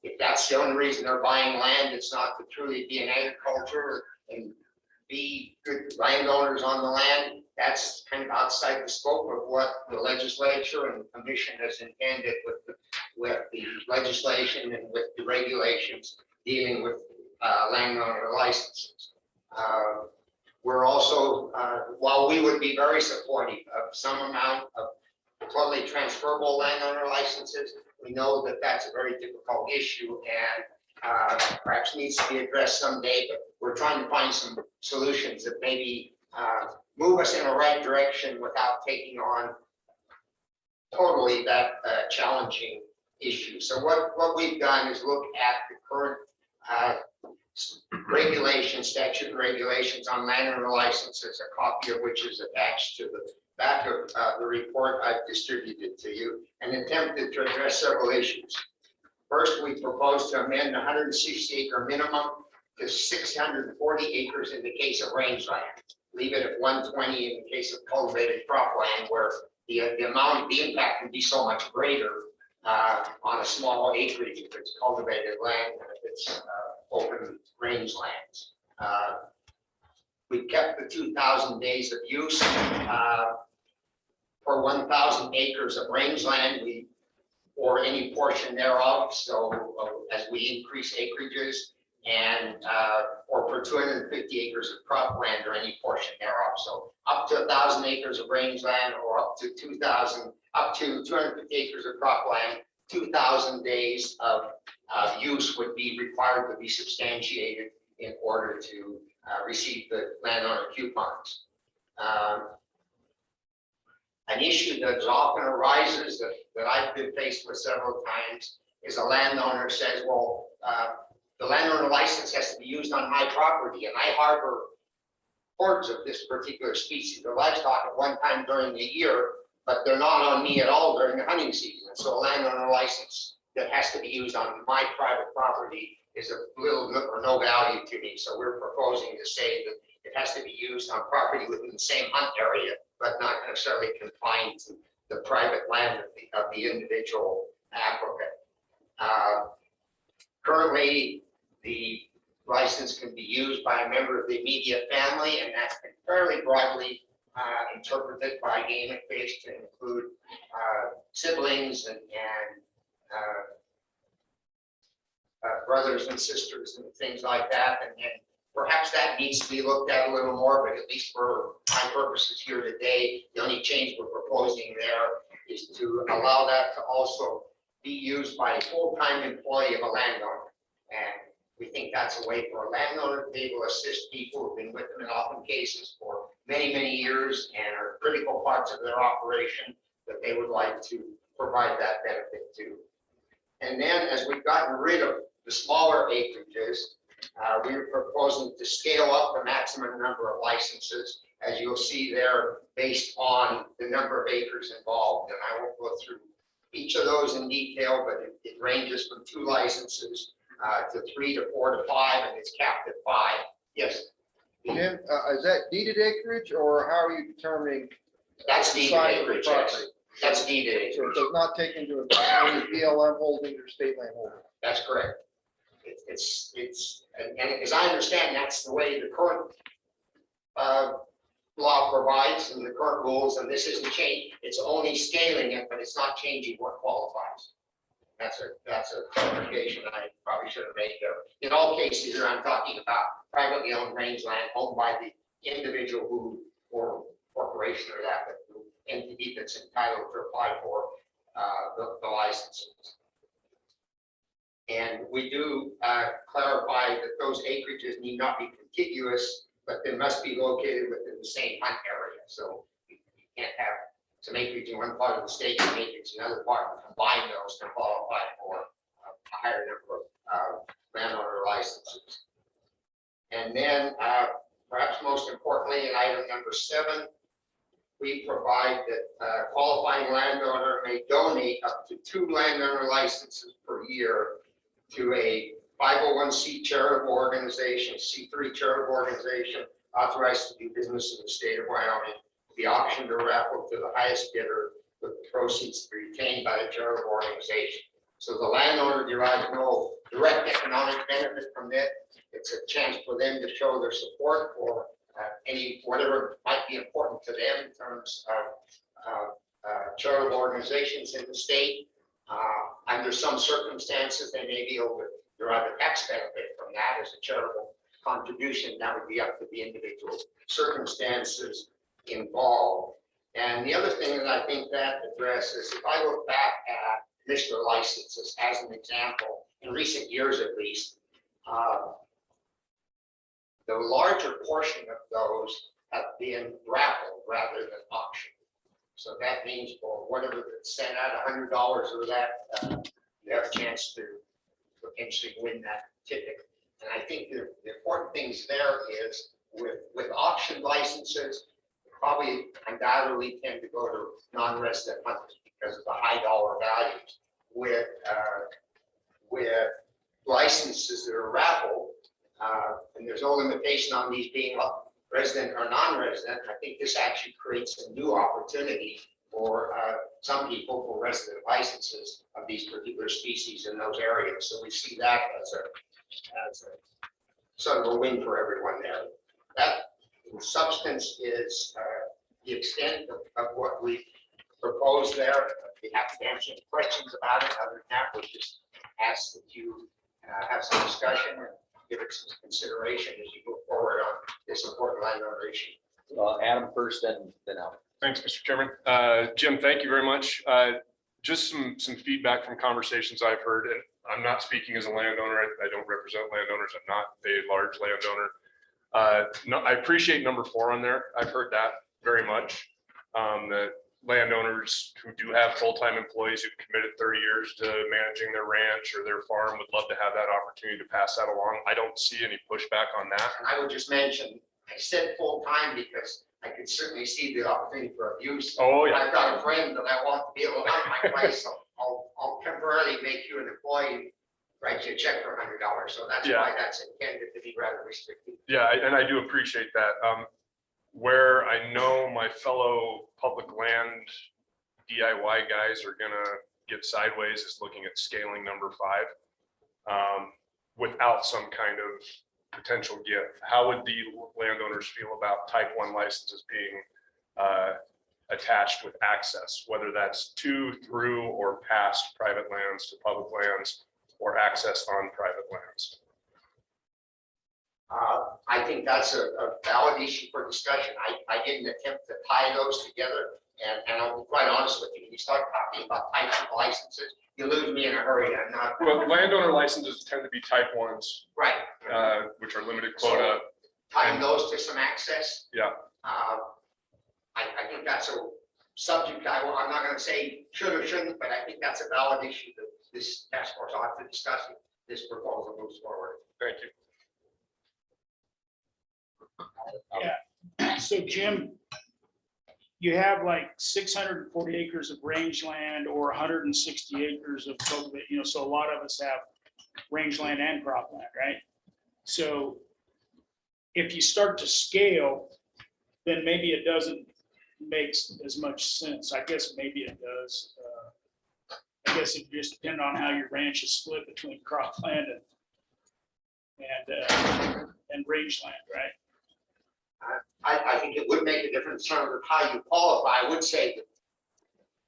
If that's the only reason they're buying land, it's not to truly be an agriculture and be good landowners on the land. That's kind of outside the scope of what the legislature and commission has intended with the legislation and with the regulations dealing with landowner licenses. We're also, while we would be very supportive of some amount of totally transferable landowner licenses, we know that that's a very difficult issue and perhaps needs to be addressed someday, but we're trying to find some solutions that maybe move us in the right direction without taking on totally that challenging issue. So what we've done is look at the current regulations, statute and regulations on landowner licenses, a copy of which is attached to the back of the report I've distributed to you, and attempted to address several issues. First, we propose to amend the 160 acre minimum to 640 acres in the case of rangeland. Leave it at 120 in the case of cultivated cropland, where the amount, the impact can be so much greater on a small acreage if it's cultivated land than if it's open rangelands. We kept the 2,000 days of use for 1,000 acres of rangeland, or any portion thereof. So as we increase acreages, and or for 250 acres of cropland or any portion thereof. So up to 1,000 acres of rangeland, or up to 250 acres of cropland, 2,000 days of use would be required to be substantiated in order to receive the landowner coupons. An issue that often arises that I've been faced with several times is a landowner says, well, the landowner license has to be used on my property, and I harbor hordes of this particular species of livestock at one time during the year, but they're not on me at all during the hunting season. So a landowner license that has to be used on my private property is of little or no value to me. So we're proposing to say that it has to be used on property within the same hunt area, but not necessarily confined to the private land of the individual applicant. Currently, the license can be used by a member of the immediate family, and that's been fairly broadly interpreted by Game and Fish to include siblings and brothers and sisters and things like that. And perhaps that needs to be looked at a little more, but at least for my purposes here today, the only change we're proposing there is to allow that to also be used by a full-time employee of a landowner. And we think that's a way for a landowner to be able to assist people who've been with them in often cases for many, many years and are critical parts of their operation that they would like to provide that benefit to. And then as we've gotten rid of the smaller acreages, we are proposing to scale up the maximum number of licenses, as you'll see there, based on the number of acres involved. And I won't go through each of those in detail, but it ranges from 2 licenses to 3 to 4 to 5, and it's capped at 5. Yes. Jim, is that deeded acreage, or how are you determining? That's deeded size of the acreage, property? yes. That's deeded acreage. So it does not take into account any BLM holdings or state land holdings? That's correct. And as I understand, that's the way the current law provides and the current rules, and this isn't changed. It's only scaling it, but it's not changing what qualifies. That's a clarification I probably should have made there. In all cases here, I'm talking about privately owned rangeland owned by the individual who, or corporation or that, but the entity that's entitled to apply for the licenses. And we do clarify that those acreages need not be contiguous, but they must be located within the same hunt area. So you can't have some acreage in one part of the state and acreage in another part, and combine those to qualify for a higher number of landowner licenses. And then perhaps most importantly, in item number 7, we provide that qualifying landowner may donate up to 2 landowner licenses per year to a 501c charitable organization, C3 charitable organization authorized to do business in the state of Wyoming, the auction or raffle to the highest bidder with the proceeds to be retained by the charitable organization. So the landowner derives no direct economic benefit from it. It's a chance for them to show their support for any, whatever might be important to them in terms of charitable organizations in the state. Under some circumstances, they may be able to derive a tax benefit from that as a charitable contribution. That would be up to the individual circumstances involved. And the other thing that I think that addresses, if I look back at commissioner licenses as an example, in recent years at least, the larger portion of those have been raffled rather than auctioned. So that means for whatever that's sent out, $100 of that, you have a chance to potentially win that ticket. And I think the important things there is with auction licenses, probably undoubtedly tend to go to non-resident hunters because of the high dollar values. With licenses that are raffled, and there's no limitation on these being resident or non-resident, I think this actually creates a new opportunity for some people for resident licenses of these particular species in those areas. So we see that as a sort of a win for everyone there. That in substance is the extent of what we propose there. If you have to answer any questions about it, other than that, we just ask that you have some discussion and give it some consideration as you move forward on this important landowner issue. Adam first, then Al. Thanks, Mr. Chairman. Jim, thank you very much. Just some feedback from conversations I've heard, and I'm not speaking as a landowner. I don't represent landowners. I'm not a large landowner. No, I appreciate number 4 on there. I've heard that very much. That landowners who do have full-time employees who've committed 30 years to managing their ranch or their farm would love to have that opportunity to pass that along. I don't see any pushback on that. And I would just mention, I said full-time because I could certainly see the opportunity for abuse. Oh, yeah. I've got a friend that I want to be able to hunt my place, so I'll temporarily make you an employee, write you a check for $100. So that's why that's intended to be rather restricted. Yeah, and I do appreciate that. Where I know my fellow public land DIY guys are gonna get sideways is looking at scaling number 5 without some kind of potential gift. How would the landowners feel about type 1 licenses being attached with access, whether that's to, through, or past private lands to public lands, or access on private lands. I think that's a valid issue for discussion. I didn't attempt to tie those together. And I'll be quite honest with you, when you start talking about types of licenses, you lose me in a hurry. I'm not. Well, landowner licenses tend to be type 1s. Right. Which are limited quota. Tying those to some access. Yeah. I think that's a subject I'm not going to say should or shouldn't, but I think that's a valid issue that this task force ought to discuss if this proposal moves forward. Thank you. Yeah, so Jim, you have like 640 acres of rangeland or 160 acres of cultivate, so a lot of us have rangeland and cropland, right? So if you start to scale, then maybe it doesn't make as much sense. I guess maybe it does. I guess it just depends on how your ranch is split between cropland and rangeland, right? I think it would make a difference in terms of how you qualify. I would say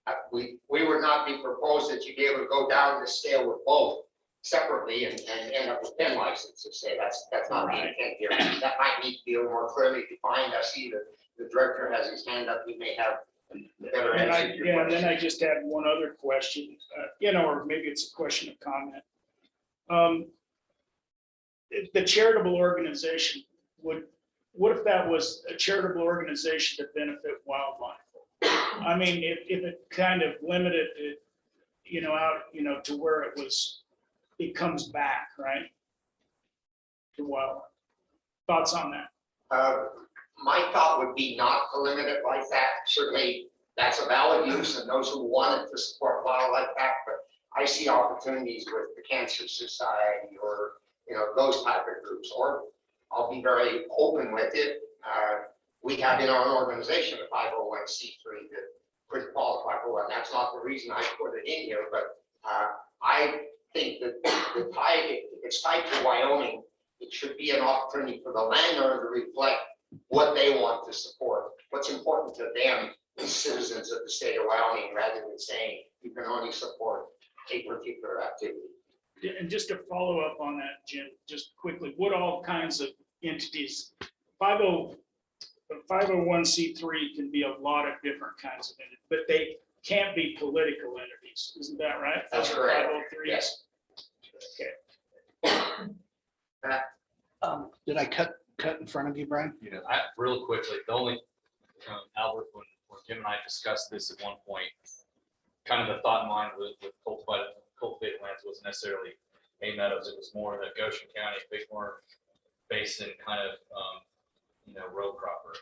that we would not be proposed that you be able to go down the scale with both separately and end up with 10 licenses. Say that's not the intent here. That might need to be a little more clearly defined. I see that the director has his hand up. He may have better answer. And then I just had one other question, or maybe it's a question of comment. The charitable organization what if that was a charitable organization to benefit wildlife? I mean, if it kind of limited it, out, to where it comes back, right? To wildlife. Thoughts on that? My thought would be not to limit it like that. Certainly, that's a valid use, and those who want it to support wildlife back, but I see opportunities with the Cancer Society or, those type of groups, or I'll be very open with it. We have in our organization a 501c3 that could qualify for one. That's not the reason I put it in here, but I think that if it's tied to Wyoming, it should be an opportunity for the landowner to reflect what they want to support. What's important to them as citizens of the state of Wyoming, rather than saying you can only support a particular activity. And just to follow up on that, Jim, just quickly, what all kinds of entities, 501c3 can be a lot of different kinds of entities, but they can't be political entities. Isn't that right? That's correct. 503? Yes. Okay. Did I cut in front of you, Brian? Yeah, real quickly, the only, Albert, when Jim and I discussed this at one point, kind of the thought in mind with cultivated lands wasn't necessarily hay meadows. It was more the Goshen County, Bighorn Basin kind of, row cropper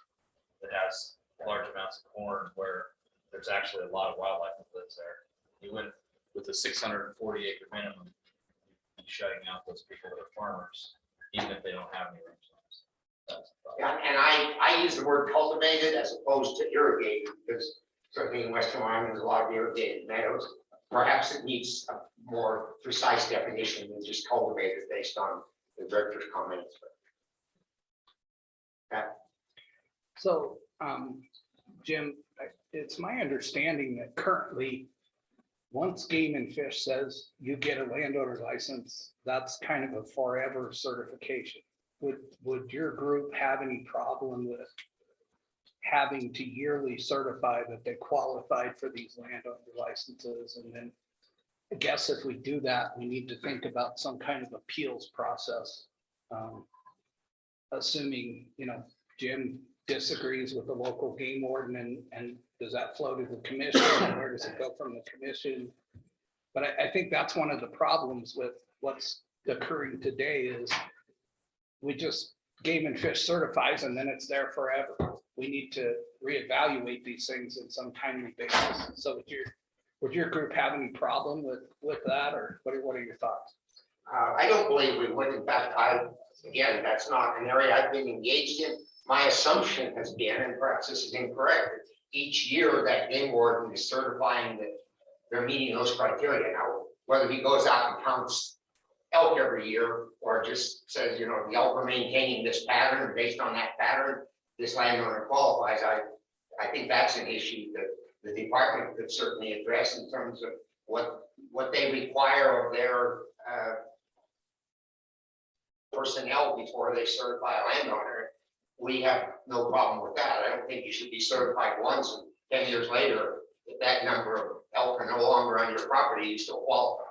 that has large amounts of corn where there's actually a lot of wildlife that lives there. You went with the 640 acre minimum, you're shutting out those people that are farmers, even if they don't have any rangelands. Yeah, and I use the word cultivated as opposed to irrigated, because certainly in Western Wyoming, there's a lot of irrigated meadows. Perhaps it needs a more precise definition than just cultivated based on the director's comments. So, Jim, it's my understanding that currently, once Game and Fish says you get a landowner license, that's kind of a forever certification. Would your group have any problem with having to yearly certify that they qualified for these landowner licenses? And then I guess if we do that, we need to think about some kind of appeals process. Assuming, Jim disagrees with the local game warden, and does that flow to the commission? And where does it go from the commission? But I think that's one of the problems with what's occurring today is we just Game and Fish certifies and then it's there forever. We need to reevaluate these things in some timely basis. So would your group have any problem with that, or what are your thoughts? I don't believe we would. In fact, again, that's not an area I've been engaged in. My assumption has been, and perhaps this is incorrect, each year that game warden is certifying that they're meeting those criteria. Now, whether he goes out and counts elk every year or just says, the elk are maintaining this pattern, based on that pattern, this landowner qualifies, I think that's an issue that the department could certainly address in terms of what they require of their personnel before they certify a landowner, we have no problem with that. I don't think you should be certified once and 10 years later, if that number of elk are no longer on your property, you still qualify.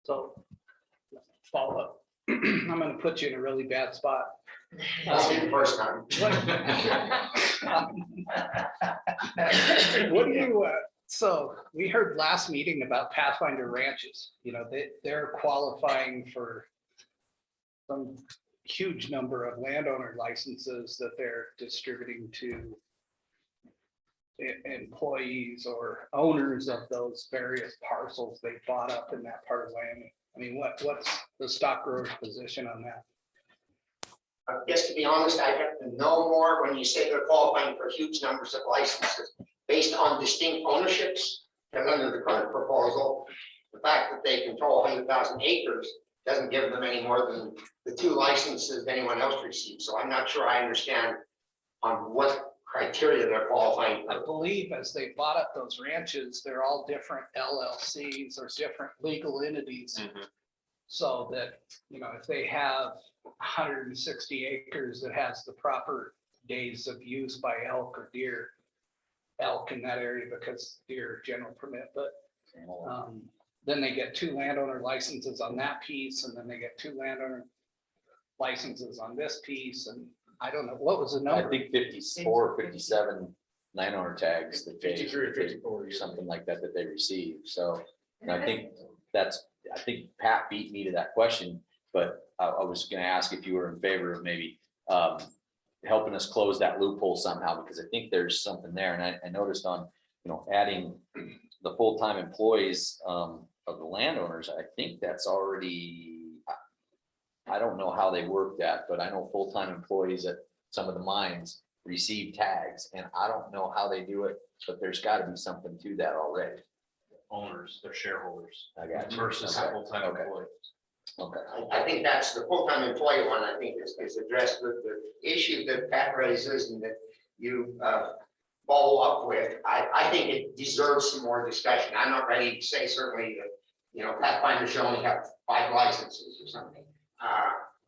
So follow up. I'm gonna put you in a really bad spot. I'll see the first time. What do you, so we heard last meeting about Pathfinder Ranches, you know, they're qualifying for some huge number of landowner licenses that they're distributing to employees or owners of those various parcels they bought up in that part of Wyoming. I mean, what's the stock grower's position on that? I guess to be honest, I have to know more when you say they're qualifying for huge numbers of licenses based on distinct ownerships. And under the current proposal, the fact that they control 100,000 acres doesn't give them any more than the 2 licenses anyone else receives. So I'm not sure I understand on what criteria they're qualifying for. I believe as they bought up those ranches, they're all different LLCs or different legal entities. So that, you know, if they have 160 acres that has the proper days of use by elk or deer, elk in that area because deer general permit, but then they get 2 landowner licenses on that piece, and then they get 2 landowner licenses on this piece, and I don't know, what was the number? I think 54, 57 landowner tags that they, 53 or 54, something like that, that they receive. So and I think I think Pat beat me to that question, but I was gonna ask if you were in favor of maybe helping us close that loophole somehow, because I think there's something there. And I noticed on, you know, adding the full-time employees of the landowners, I think that's already, I don't know how they work that, but I know full-time employees at some of the mines receive tags, and I don't know how they do it, but there's got to be something to that already. Owners, they're shareholders. I got you. Versus Okay. full-time Okay. employees. Okay. I think that's the full-time employee one, I think is addressed with the issue that Pat raises and that you follow up with. I think it deserves some more discussion. I'm not ready to say certainly that, you know, Pathfinder should only have 5 licenses or something.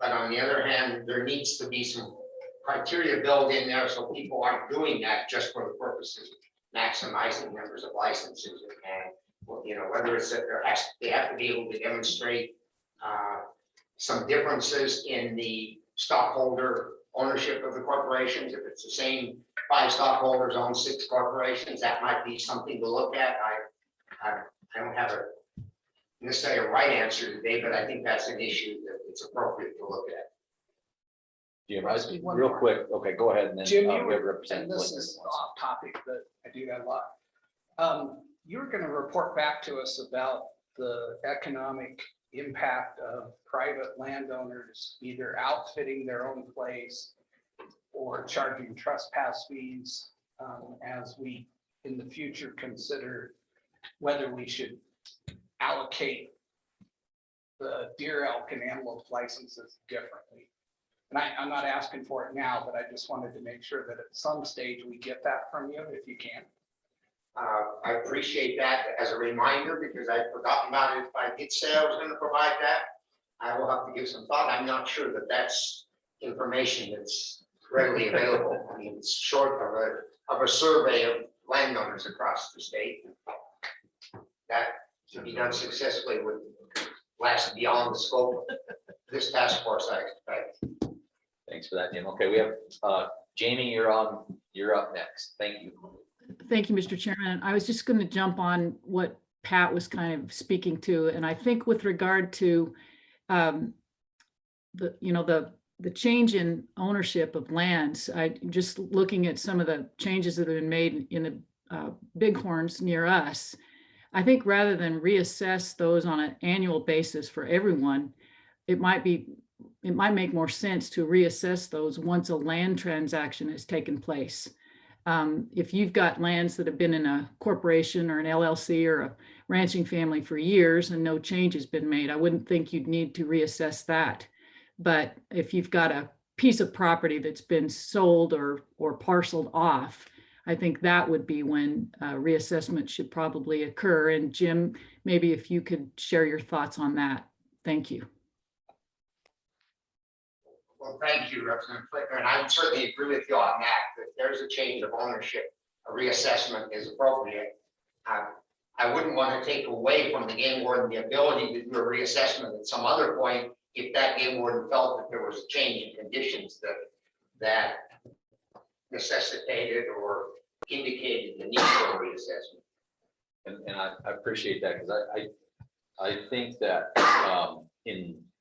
But on the other hand, there needs to be some criteria built in there so people aren't doing that just for the purposes of maximizing numbers of licenses. And, well, you know, whether it's that they have to be able to demonstrate some differences in the stockholder ownership of the corporations. If it's the same 5 stockholders own 6 corporations, that might be something to look at. I don't have a necessarily a right answer today, but I think that's an issue that it's appropriate to look at. Jim, real quick, okay, go ahead and then Jim, we you have were, Representative and this Whitmer is wants. off topic, but I do that a lot. You were gonna report back to us about the economic impact of private landowners either outfitting their own place or charging trespass fees as we in the future consider whether we should allocate the deer, elk, and antelope licenses differently. And I'm not asking for it now, but I just wanted to make sure that at some stage we get that from you if you can. I appreciate that as a reminder because I'd forgotten about it. If I did say I was going to provide that, I will have to give some thought. I'm not sure that that's information that's readily available. I mean, it's short of a survey of landowners across the state. That to be done successfully would last beyond the scope of this task force, I expect. Thanks for that, Jim. Okay, we have Jamie, you're up next. Thank you. Thank you, Mr. Chairman. I was just going to jump on what Pat was kind of speaking to, and I think with regard to the change in ownership of lands, I just looking at some of the changes that have been made in the bighorns near us. I think rather than reassess those on an annual basis for everyone, it might make more sense to reassess those once a land transaction has taken place. If you've got lands that have been in a corporation or an LLC or a ranching family for years and no change has been made, I wouldn't think you'd need to reassess that. But if you've got a piece of property that's been sold or parceled off, I think that would be when reassessment should probably occur. And Jim, maybe if you could share your thoughts on that. Thank you. Well, thank you, Representative Flicker, and I certainly agree with you on that. If there's a change of ownership, a reassessment is appropriate. I wouldn't want to take away from the game warden the ability to do a reassessment at some other point if that game warden felt that there was a change in conditions that necessitated or indicated the need for a reassessment. And I appreciate that, because I think that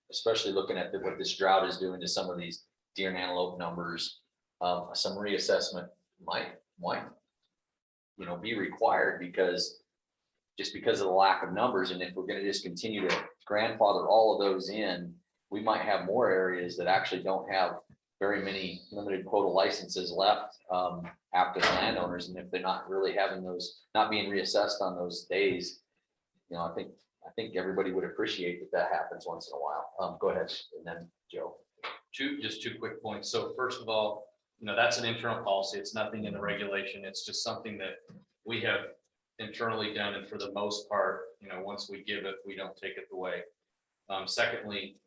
especially looking at what this drought is doing to some of these deer and antelope numbers, some reassessment might be required, because of the lack of numbers. And if we're going to just continue to grandfather all of those in, we might have more areas that actually don't have very many limited quota licenses left after the landowners. And if they're not really having those, not being reassessed on those days, I think everybody would appreciate that happens once in a while. Go ahead, and then Joe. Just two quick points. So first of all, that's an internal policy. It's nothing in the regulation. It's just something that we have internally done. And for the most part, once we give it, we don't take it away. Secondly,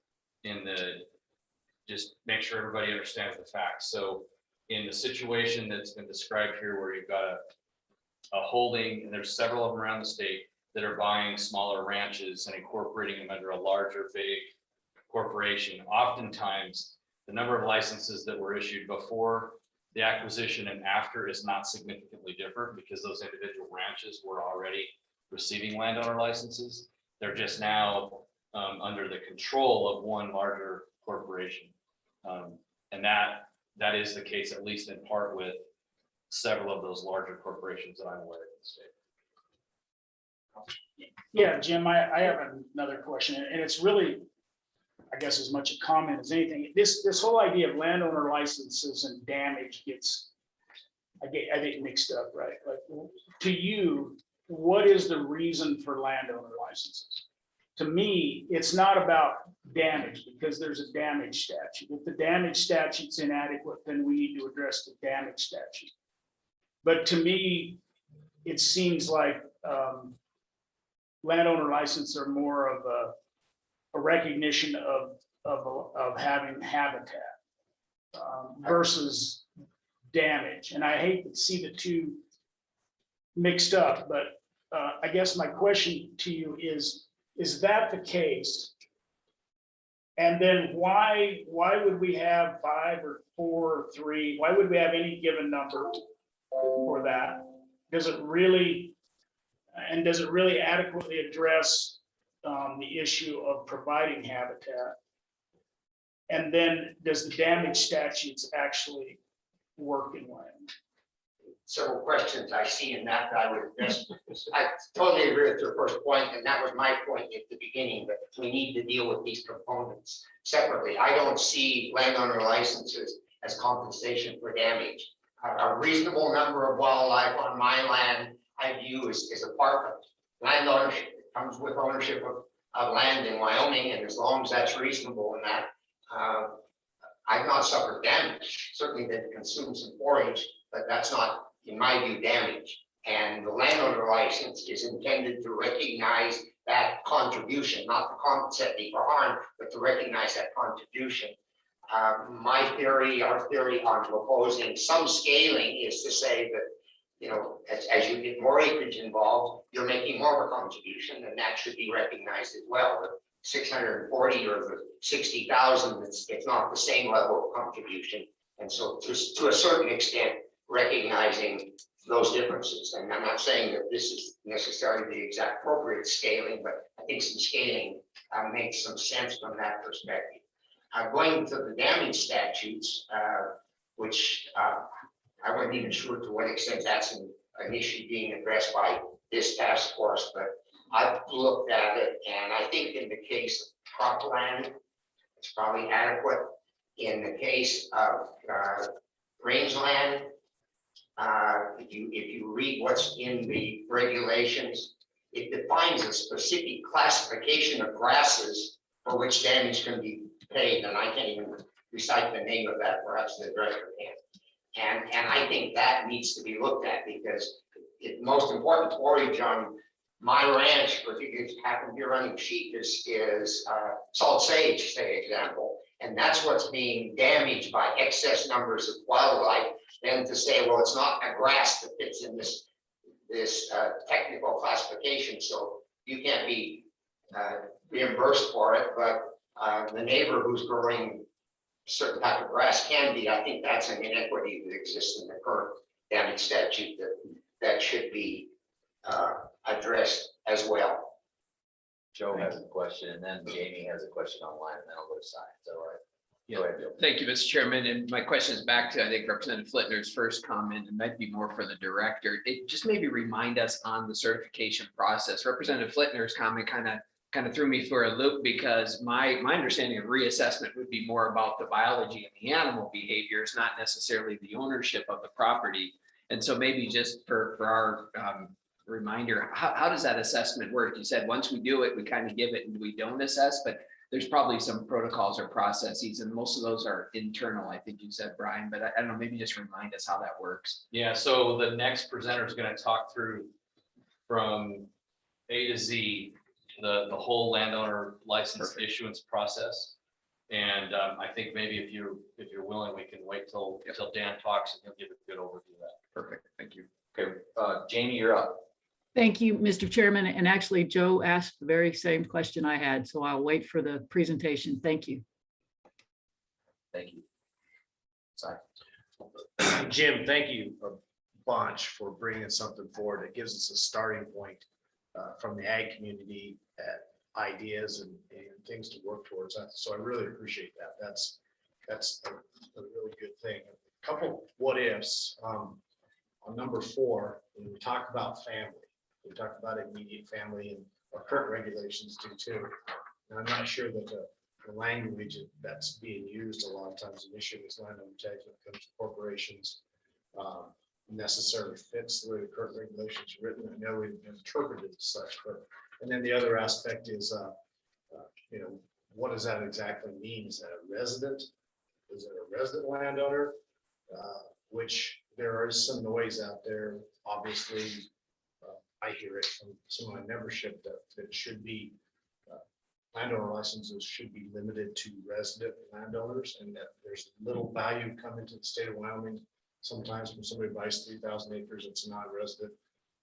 just make sure everybody understands the facts. So in the situation that's been described here, where you've got a holding, and there's several of them around the state that are buying smaller ranches and incorporating them under a larger, big corporation. Oftentimes, the number of licenses that were issued before the acquisition and after is not significantly different, because those individual ranches were already receiving landowner licenses. They're just now under the control of one larger corporation. And that is the case, at least in part, with several of those larger corporations that I'm aware of in the state. Yeah, Jim, I have another question, and it's really, I guess, as much a comment as anything. This whole idea of landowner licenses and damage gets, I get mixed up, right? Like, to you, what is the reason for landowner licenses? To me, it's not about damage, because there's a damage statute. If the damage statute's inadequate, then we need to address the damage statute. But to me, it seems like landowner licenses are more of a recognition of having habitat versus damage. And I hate to see the two mixed up, but I guess my question to you is that the case? And then why would we have 5 or 4 or 3? Why would we have any given number for that? Does it really adequately address the issue of providing habitat? And then does the damage statutes actually work in Wyoming? Several questions I see in that I would address. I totally agree with your first point, and that was my point at the beginning, that we need to deal with these components separately. I don't see landowner licenses as compensation for damage. A reasonable number of wildlife on my land I view as a part of land ownership. It comes with ownership of land in Wyoming, and as long as that's reasonable in that, I've not suffered damage. Certainly been consumed some forage, but that's not, in my view, damage. And the landowner license is intended to recognize that contribution, not to compensate me for harm, but to recognize that contribution. My theory, our theory on proposing some scaling is to say that, as you get more acreage involved, you're making more of a contribution, and that should be recognized as well. The 640 or the 60,000, it's not the same level of contribution. And so to a certain extent, recognizing those differences. And I'm not saying that this is necessarily the exact appropriate scaling, but I think some scaling makes some sense from that perspective. Going to the damage statutes, which I wasn't even sure to what extent that's an issue being addressed by this task force, but I've looked at it, and I think in the case of cropland, it's probably adequate. In the case of rangeland, if you read what's in the regulations, it defines a specific classification of grasses for which damage can be paid, and I can't even recite the name of that, perhaps the director can. And I think that needs to be looked at because the most important forage on my ranch, particularly happen to be running sheep, is salt sage, say example. And that's what's being damaged by excess numbers of wildlife. Then to say, well, it's not a grass that fits in this technical classification, so you can't be reimbursed for it, but the neighbor who's growing certain type of grass can be. I think that's an inequity that exists in the current damage statute that should be addressed as well. Joe has a question, and then Jamie has a question online, and then I'll go to Si. So, all right. Go ahead, Joe. Thank you, Mr. Chairman. And my question is back to, I think, Representative Flitner's first comment, and might be more for the director. It just maybe remind us on the certification process. Representative Flitner's comment kind of threw me for a loop because my understanding of reassessment would be more about the biology and the animal behaviors, not necessarily the ownership of the property. And so maybe just for our reminder, how does that assessment work? You said once we do it, we kind of give it and we don't assess, but there's probably some protocols or processes, and most of those are internal, I think you said, Brian, but I don't know, maybe just remind us how that works. Yeah, so the next presenter is going to talk through from A to Z, the whole landowner license issuance process. And I think maybe if you're willing, we can wait till Dan talks and he'll give a good overview of that. Perfect, thank you. Okay, Jamie, you're up. Thank you, Mr. Chairman. And actually, Joe asked the very same question I had, so I'll wait for the presentation. Thank you. Thank you. Si. Jim, thank you a bunch for bringing something forward that gives us a starting point from the ag community at ideas and things to work towards. So I really appreciate that. That's a really good thing. A couple what ifs. On number 4, when we talk about family, we talk about immediate family, and our current regulations do too. And I'm not sure that the language that's being used a lot of times in issuing this landowner tax when it comes to corporations necessarily fits the way the current regulations are written. I know we've interpreted as such, but and then the other aspect is, what does that exactly mean? Is that a resident? Is it a resident landowner? Which there is some noise out there. Obviously, I hear it from some of my membership that it should be landowner licenses should be limited to resident landowners, and that there's little value coming to the state of Wyoming. Sometimes when somebody buys 3,000 acres, it's not resident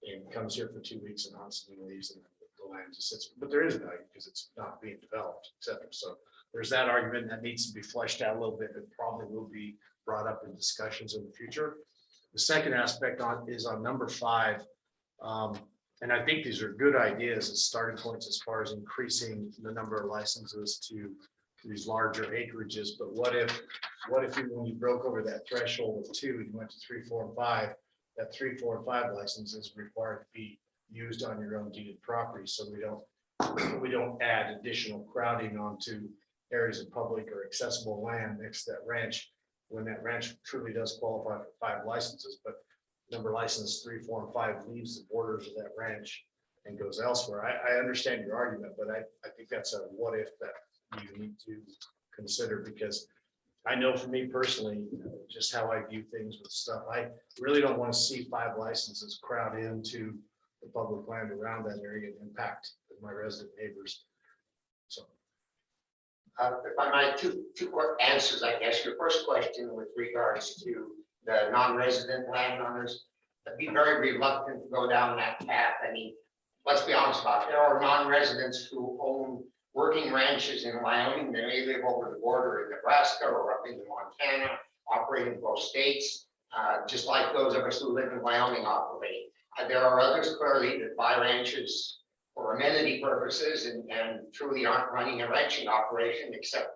and comes here for 2 weeks and hunts and leaves, and the land just sits. But there is value because it's not being developed, etc. So there's that argument that needs to be fleshed out a little bit. It probably will be brought up in discussions in the future. The second aspect is on number 5. And I think these are good ideas as starting points as far as increasing the number of licenses to these larger acreages. But what if when you broke over that threshold of 2, you went to 3, 4, and 5, that 3, 4, and 5 licenses required to be used on your own deeded property, so we don't add additional crowding onto areas of public or accessible land next to that ranch, when that ranch truly does qualify for 5 licenses, but number license 3, 4, and 5 leaves the borders of that ranch and goes elsewhere. I understand your argument, but I think that's a what if that you need to consider, because I know for me personally, just how I view things with stuff, I really don't want to see 5 licenses crowd into the public land around that area and impact my resident neighbors. So. If I might, two quick answers, I guess. Your first question with regards to the non-resident landowners, I'd be very reluctant to go down that path. I mean, let's be honest about it. There are non-residents who own working ranches in Wyoming. They may live over the border in Nebraska or up into Montana, operate in both states, just like those of us who live in Wyoming operate. There are others clearly that buy ranches for amenity purposes and truly aren't running a ranching operation, except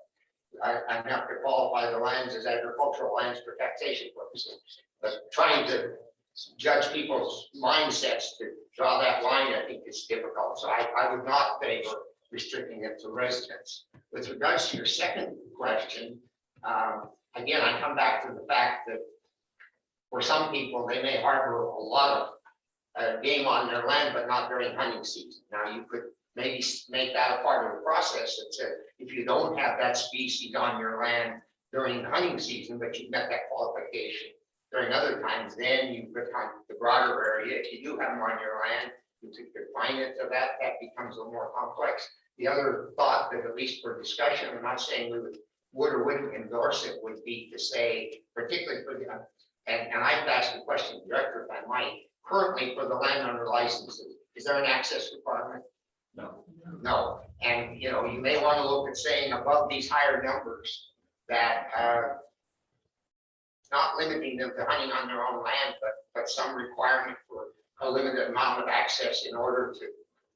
enough to qualify the lands as agricultural lands for taxation purposes. But trying to judge people's mindsets to draw that line, I think is difficult. So I would not favor restricting it to residents. With regards to your second question, again, I come back to the fact that for some people, they may harbor a lot of game on their land, but not during hunting season. Now, you could maybe make that a part of the process that said, if you don't have that species on your land during hunting season, but you've met that qualification, During other times, then you become the broader area. If you do have them on your land, you could confine it to that, that becomes a little more complex. The other thought that, at least for discussion, I'm not saying we would or wouldn't endorse it, would be to say, particularly for the, and I've asked the question, Director, if I might, currently for the landowner licenses, is there an access requirement? No. No, and you know, you may want to look at saying above these higher numbers that not limiting them to hunting on their own land, but some requirement for a limited amount of access in order to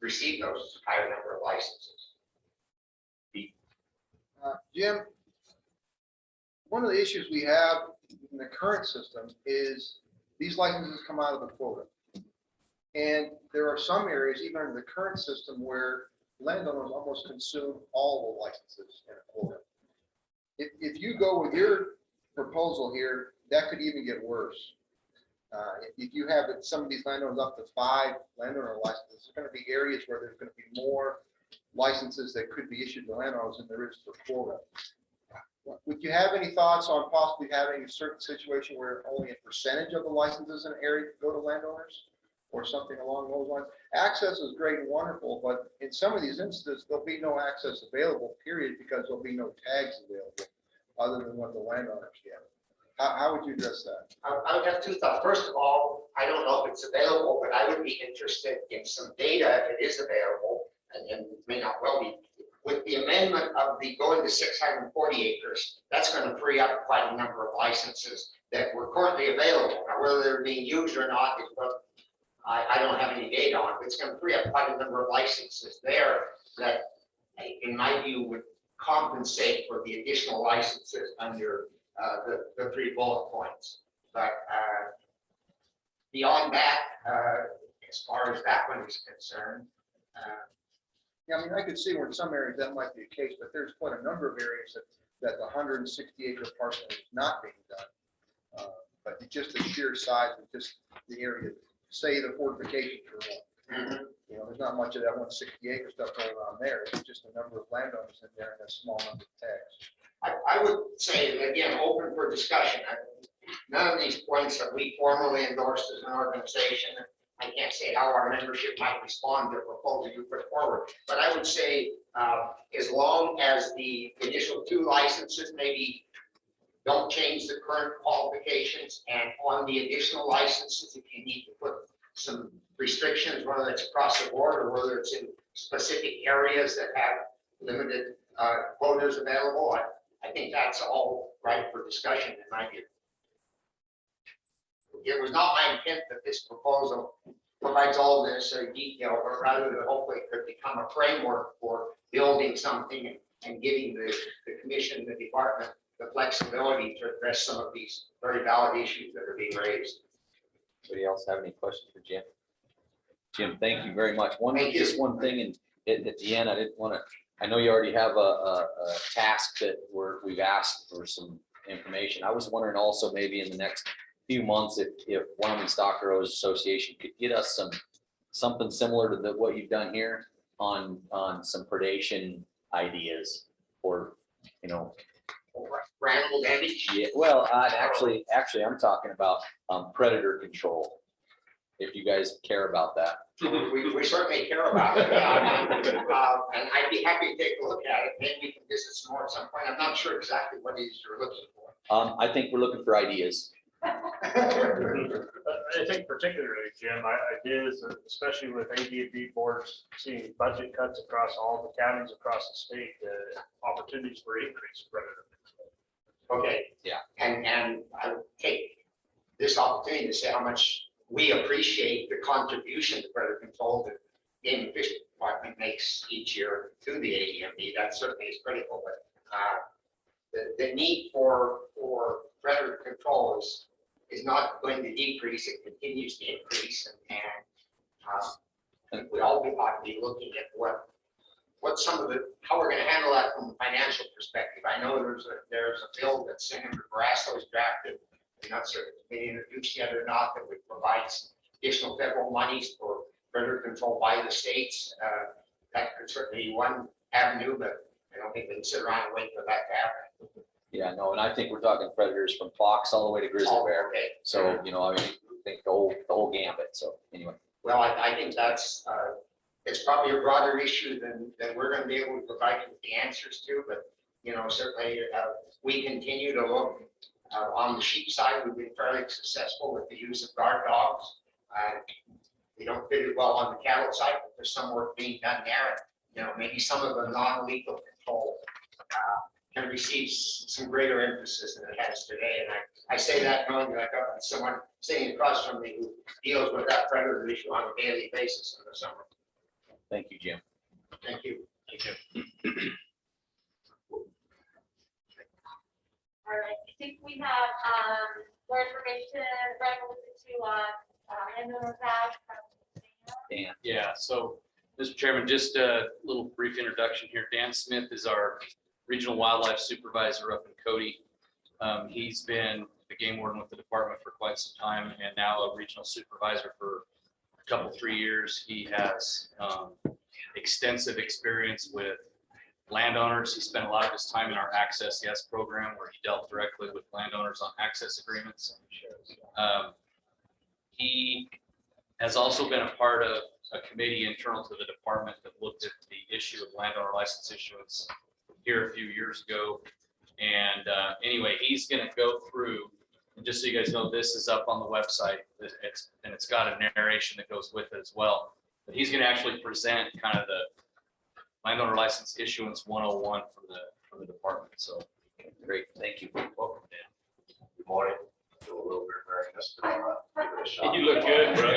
receive those higher number of licenses. Jim, one of the issues we have in the current system is these licenses come out of the quota. And there are some areas, even under the current system, where landowners almost consume all the licenses in a quota. If you go with your proposal here, that could even get worse. If you have some of these landowners up to 5 landowner licenses, there's going to be areas where there's going to be more licenses that could be issued to landowners than there is for quota. Would you have any thoughts on possibly having a certain situation where only a percentage of the licenses in an area could go to landowners, or something along those lines? Access is great and wonderful, but in some of these instances, there'll be no access available, period, because there'll be no tags available other than what the landowners get. How would you address that? I would have 2 thoughts. First of all, I don't know if it's available, but I would be interested in some data if it is available, and it may not well be. With the amendment of the going to 640 acres, that's going to free up quite a number of licenses that were currently available. Now, whether they're being used or not is what I don't have any data on, but it's going to free up quite a number of licenses there that, in my view, would compensate for the additional licenses under the 3 bullet points. But beyond that, as far as that one is concerned, Yeah, I mean, I could see where in some areas that might be the case, but there's quite a number of areas that the 160 acre parcel is not being done. But it's just the sheer size of just the area, say the fortification for one. You know, there's not much of that 160 acre stuff going on there. It's just a number of landowners in there and a small number of tags. I would say, again, open for discussion. None of these points that we formally endorsed as an organization. I can't say how our membership might respond to a proposal you put forward, but I would say as long as the initial 2 licenses maybe don't change the current qualifications, and on the additional licenses, if you need to put some restrictions, whether it's across the board or whether it's in specific areas that have limited quotas available, I think that's all right for discussion in my view. It was not my intent that this proposal provides all the necessary detail, but rather that hopefully it could become a framework for building something and giving the commission, the department, the flexibility to address some of these very valid issues that are being raised. Anybody else have any questions for Jim? Jim, thank you very much. Just one thing, and at the end, I didn't want to, I know you already have a task that we've asked for some information. I was wondering also maybe in the next few months if Wyoming Stock Growers Association could get us something similar to what you've done here on some predation ideas, or Animal damage. Yeah, well, actually I'm talking about predator control, if you guys care about that. We certainly care about it. And I'd be happy to take a look at it. Maybe we can visit some more at some point. I'm not sure exactly what it is you're looking for. I think we're looking for ideas. I think particularly, Jim, ideas, especially with AD&B boards seeing budget cuts across all the counties across the state, opportunities for increased predator control. Okay. Yeah. And I would take this opportunity to say how much we appreciate the contribution to predator control that the Game and Fish Department makes each year to the AD&B. That certainly is critical, but the need for predator control is not going to decrease. It continues to increase, and I think we all ought to be looking at what some of how we're going to handle that from a financial perspective. I know there's a bill that Senator Barrasso's drafted. I'm not certain if it's been introduced yet or not, that would provide additional federal monies for predator control by the states. That could certainly be one avenue, but I don't think we can sit around and wait for that to happen. Yeah, no, and I think we're talking predators from fox all the way to grizzly bear. Okay. So, you know, I mean, I think the whole gambit. So anyway. Well, I think that's, it's probably a broader issue than we're gonna be able to provide you with the answers to, but, you know, certainly, we continue to look, on the sheep side, we've been fairly successful with the use of guard dogs. We don't fit it well on the cattle side, but there's some work being done there. You know, maybe some of the non-lethal control, can receive some greater emphasis than it has today. And I say that knowing that I've got someone sitting across from me who deals with that predator issue on a daily basis in the summer. Thank you, Jim. Thank you. Thank you. All right, I think we have more information, Brian will listen to on landowner tax. Dan. Yeah, so, Mr. Chairman, just a little brief introduction here. Dan Smith is our Regional Wildlife Supervisor up in Cody. He's been the game warden with the department for quite some time and now a regional supervisor for a couple, 3 years. He has extensive experience with landowners. He spent a lot of his time in our Access Yes program where he dealt directly with landowners on access agreements. He has also been a part of a committee internal to the department that looked at the issue of landowner license issuance here a few years ago. And anyway, he's going to go through, and just so you guys know, this is up on the website. It's got a narration that goes with it as well. But he's going to actually present kind of the landowner license issuance 101 from the department. So Great, thank you. Welcome, Dan. Good morning. Do a little bit of nervous, but give it a shot. you look good, bro.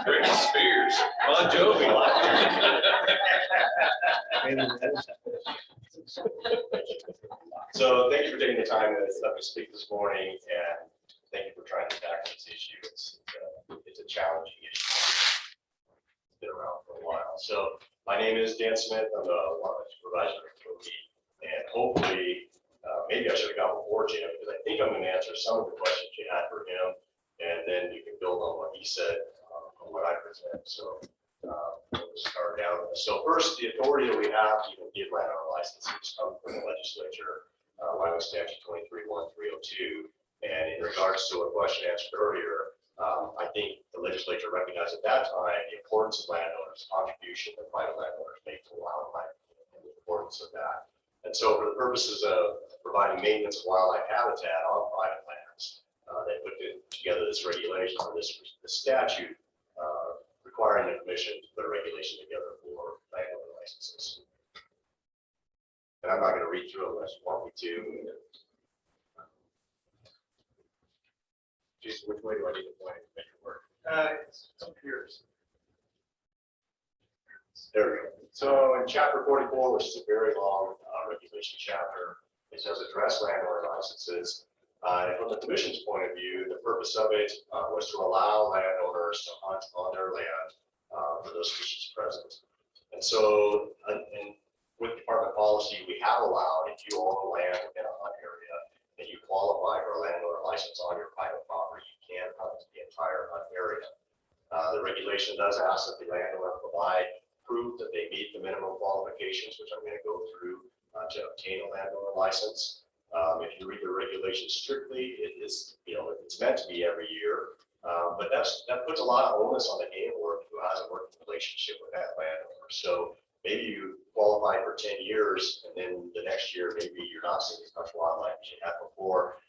Britney Spears, Bon Jovi. So thank you for taking the time to let me speak this morning, and thank you for trying to tackle this issue. It's a challenging issue. It's been around for a while. So my name is Dan Smith. I'm the wildlife supervisor at Cody, and hopefully, maybe I should have gone before Jim, because I think I'm going to answer some of the questions you had for him, and then you can build on what he said on what I present. So we'll start down. So first, the authority that we have to even give landowner licenses comes from the legislature, Wyoming Statute 23-1302. And in regards to a question asked earlier, I think the legislature recognized at that time the importance of landowners' contribution that private landowners make to wildlife and the importance of that. And so for the purposes of providing maintenance of wildlife habitat on private lands, they put together this regulation or this statute requiring the commission to put a regulation together for landowner licenses. And I'm not going to read through it unless you want me to. Jason, which way do I need to point to make it work? It's up here. There we go. So in chapter 44, which is a very long regulation chapter, it does address landowner licenses. And from the commission's point of view, the purpose of it was to allow landowners to hunt on their land for those species present. And so, and with department policy, we have allowed, if you own land within a hunt area and you qualify for a landowner license on your private property, you can hunt the entire hunt area. The regulation does ask that the landowner provide proof that they meet the minimum qualifications, which I'm going to go through to obtain a landowner license. If you read the regulations strictly, it is, you know, it's meant to be every year, but that puts a lot of onus on the game warden who has a working relationship with that landowner. So maybe you qualify for 10 years, and then the next year, maybe you're not seeing as much wildlife as you had before.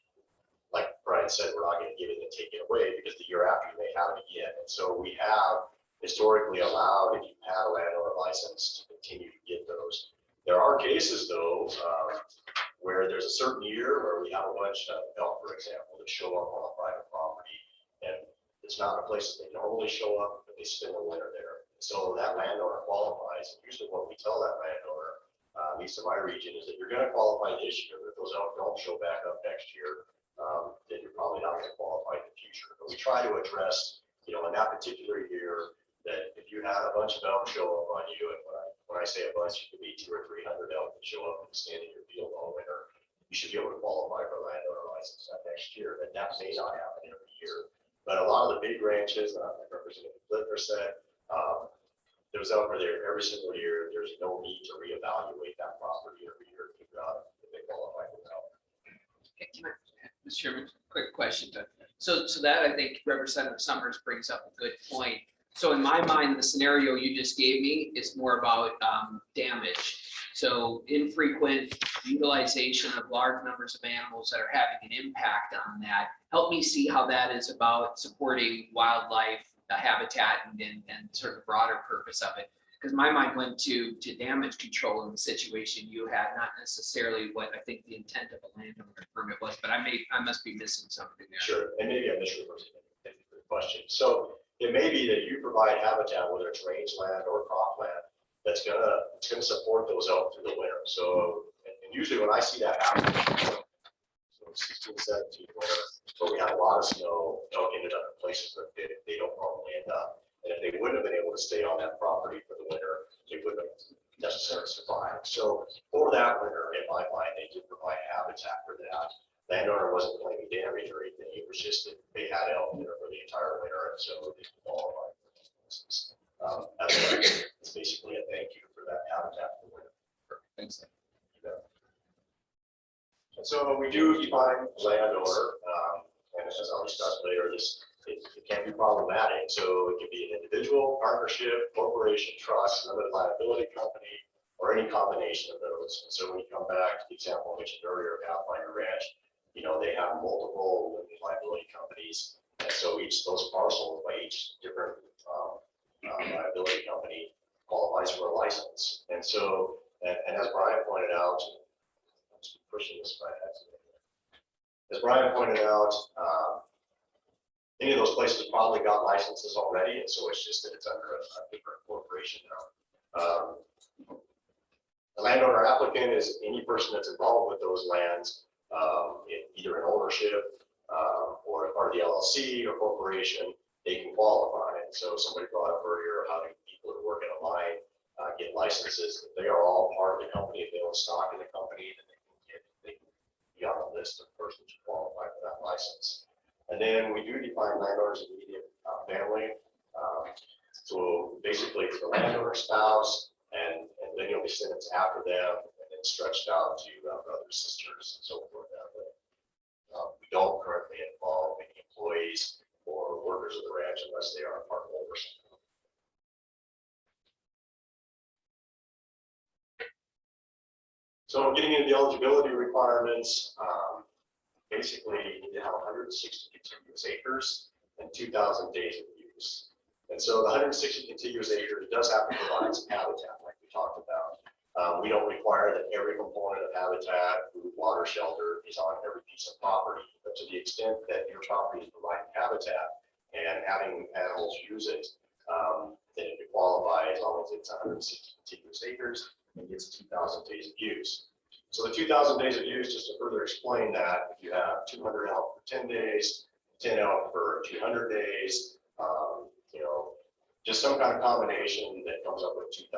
Like Brian said, we're not going to give it and take it away because the year after you may have it again. And so we have historically allowed, if you had a landowner license, to continue to get those. There are cases though, where there's a certain year where we have a bunch of elk, for example, that show up on a private property, and it's not a place that they normally show up, but they spend the winter there. So that landowner qualifies. And usually what we tell that landowner, at least in my region, is that you're going to qualify this year. If those elk don't show back up next year, then you're probably not going to qualify in the future. But we try to address, you know, in that particular year, that if you had a bunch of elk show up on you, and when I say a bunch, it could be 200 or 300 elk that show up and stand in your field all winter, you should be able to qualify for a landowner license that next year. And that may not happen every year. But a lot of the big ranches, like Representative Littler said, there's elk there every single year. There's no need to reevaluate that property every year if they qualify for elk. Mr. Chairman, quick question. So that I think Representative Summers brings up a good point. So in my mind, the scenario you just gave me is more about damage. So infrequent utilization of large numbers of animals that are having an impact on that. Help me see how that is about supporting wildlife habitat and sort of broader purpose of it. Because my mind went to damage control in the situation you had, not necessarily what I think the intent of a landowner permit was, but I must be missing something there. Sure, and maybe I misrepresented it. Thank you for the question. So it may be that you provide habitat, whether it's rangeland or cropland, it's gonna support those elk through the winter. So, and usually when I see that happen, so 16, 17 winter, where we had a lot of snow, elk ended up in places that they don't normally end up. And if they wouldn't have been able to stay on that property for the winter, they wouldn't have necessarily survived. So for that winter, in my mind, they did provide habitat for that. Landowner wasn't claiming damage or anything. It was just that they had elk there for the entire winter, and so they qualified for this. It's basically a thank you for that habitat for winter. Thanks. And so we do define landowner, and as I'll discuss later, it can be problematic. So it can be an individual, partnership, corporation, trust, limited liability company, or any combination of those. And so when you come back to the example I mentioned earlier, Pathfinder Ranch, they have multiple limited liability companies. And so those parcels by each different liability company qualifies for a license. And so, and as Brian pointed out, I'm just pushing this by accident. As Brian pointed out, any of those places probably got licenses already, and so it's just that it's under a different corporation now. The landowner applicant is any person that's involved with those lands, either in ownership or part of the LLC or corporation, they can qualify. And so somebody brought up earlier how many people who work in a mine get licenses. If they are all part of the company, if they own stock in the company, then they can be on the list of persons who qualify for that license. And then we do define landowners immediate family. So basically it's the landowner spouse, and then you'll be sentenced after them, and then stretched out to brothers, sisters, and so forth that way. We don't currently involve any employees or workers of the ranch unless they are part owners. So getting into the eligibility requirements, basically you need to have 160 contiguous acres and 2,000 days of use. And so the 160 contiguous acres does have to provide some habitat like we talked about. We don't require that every component of habitat, food, water, shelter is on every piece of property, but to the extent that your property is providing habitat and having animals use it, then it could qualify as long as it's 160 contiguous acres and gets 2,000 days of use. So the 2,000 days of use, just to further explain that, if you have 200 elk for 10 days, 10 elk for 200 days, just some kind of combination that comes up with 2,000.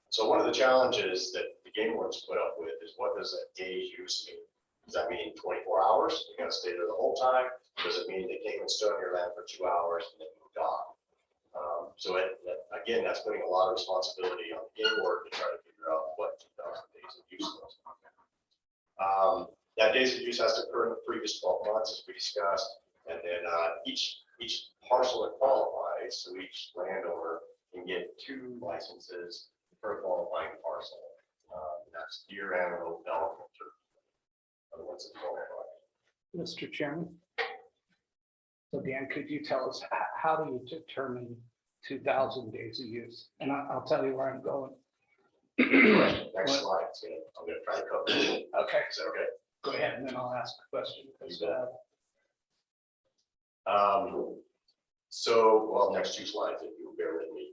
So one of the challenges that the game wardens put up with is, what does that day use mean? Does that mean 24 hours? You got to stay there the whole time? Does it mean they came and stood on your land for 2 hours and then moved on? Again, that's putting a lot of responsibility on the game warden to try to figure out what 2,000 days of use was. That days of use has to occur in the previous 12 months, as we discussed, and then each parcel that qualifies, so each landowner can get 2 licenses per qualifying parcel. That's deer, antelope, elk, and turkey. Otherwise, it's qualified. Mr. Chairman. So Dan, could you tell us, how do you determine 2,000 days of use? And I'll tell you where I'm going. Next slide. I'm going to try to cover it. Okay. Is that okay? Go ahead, and then I'll ask a question. Well, next 2 slides, if you bear with me,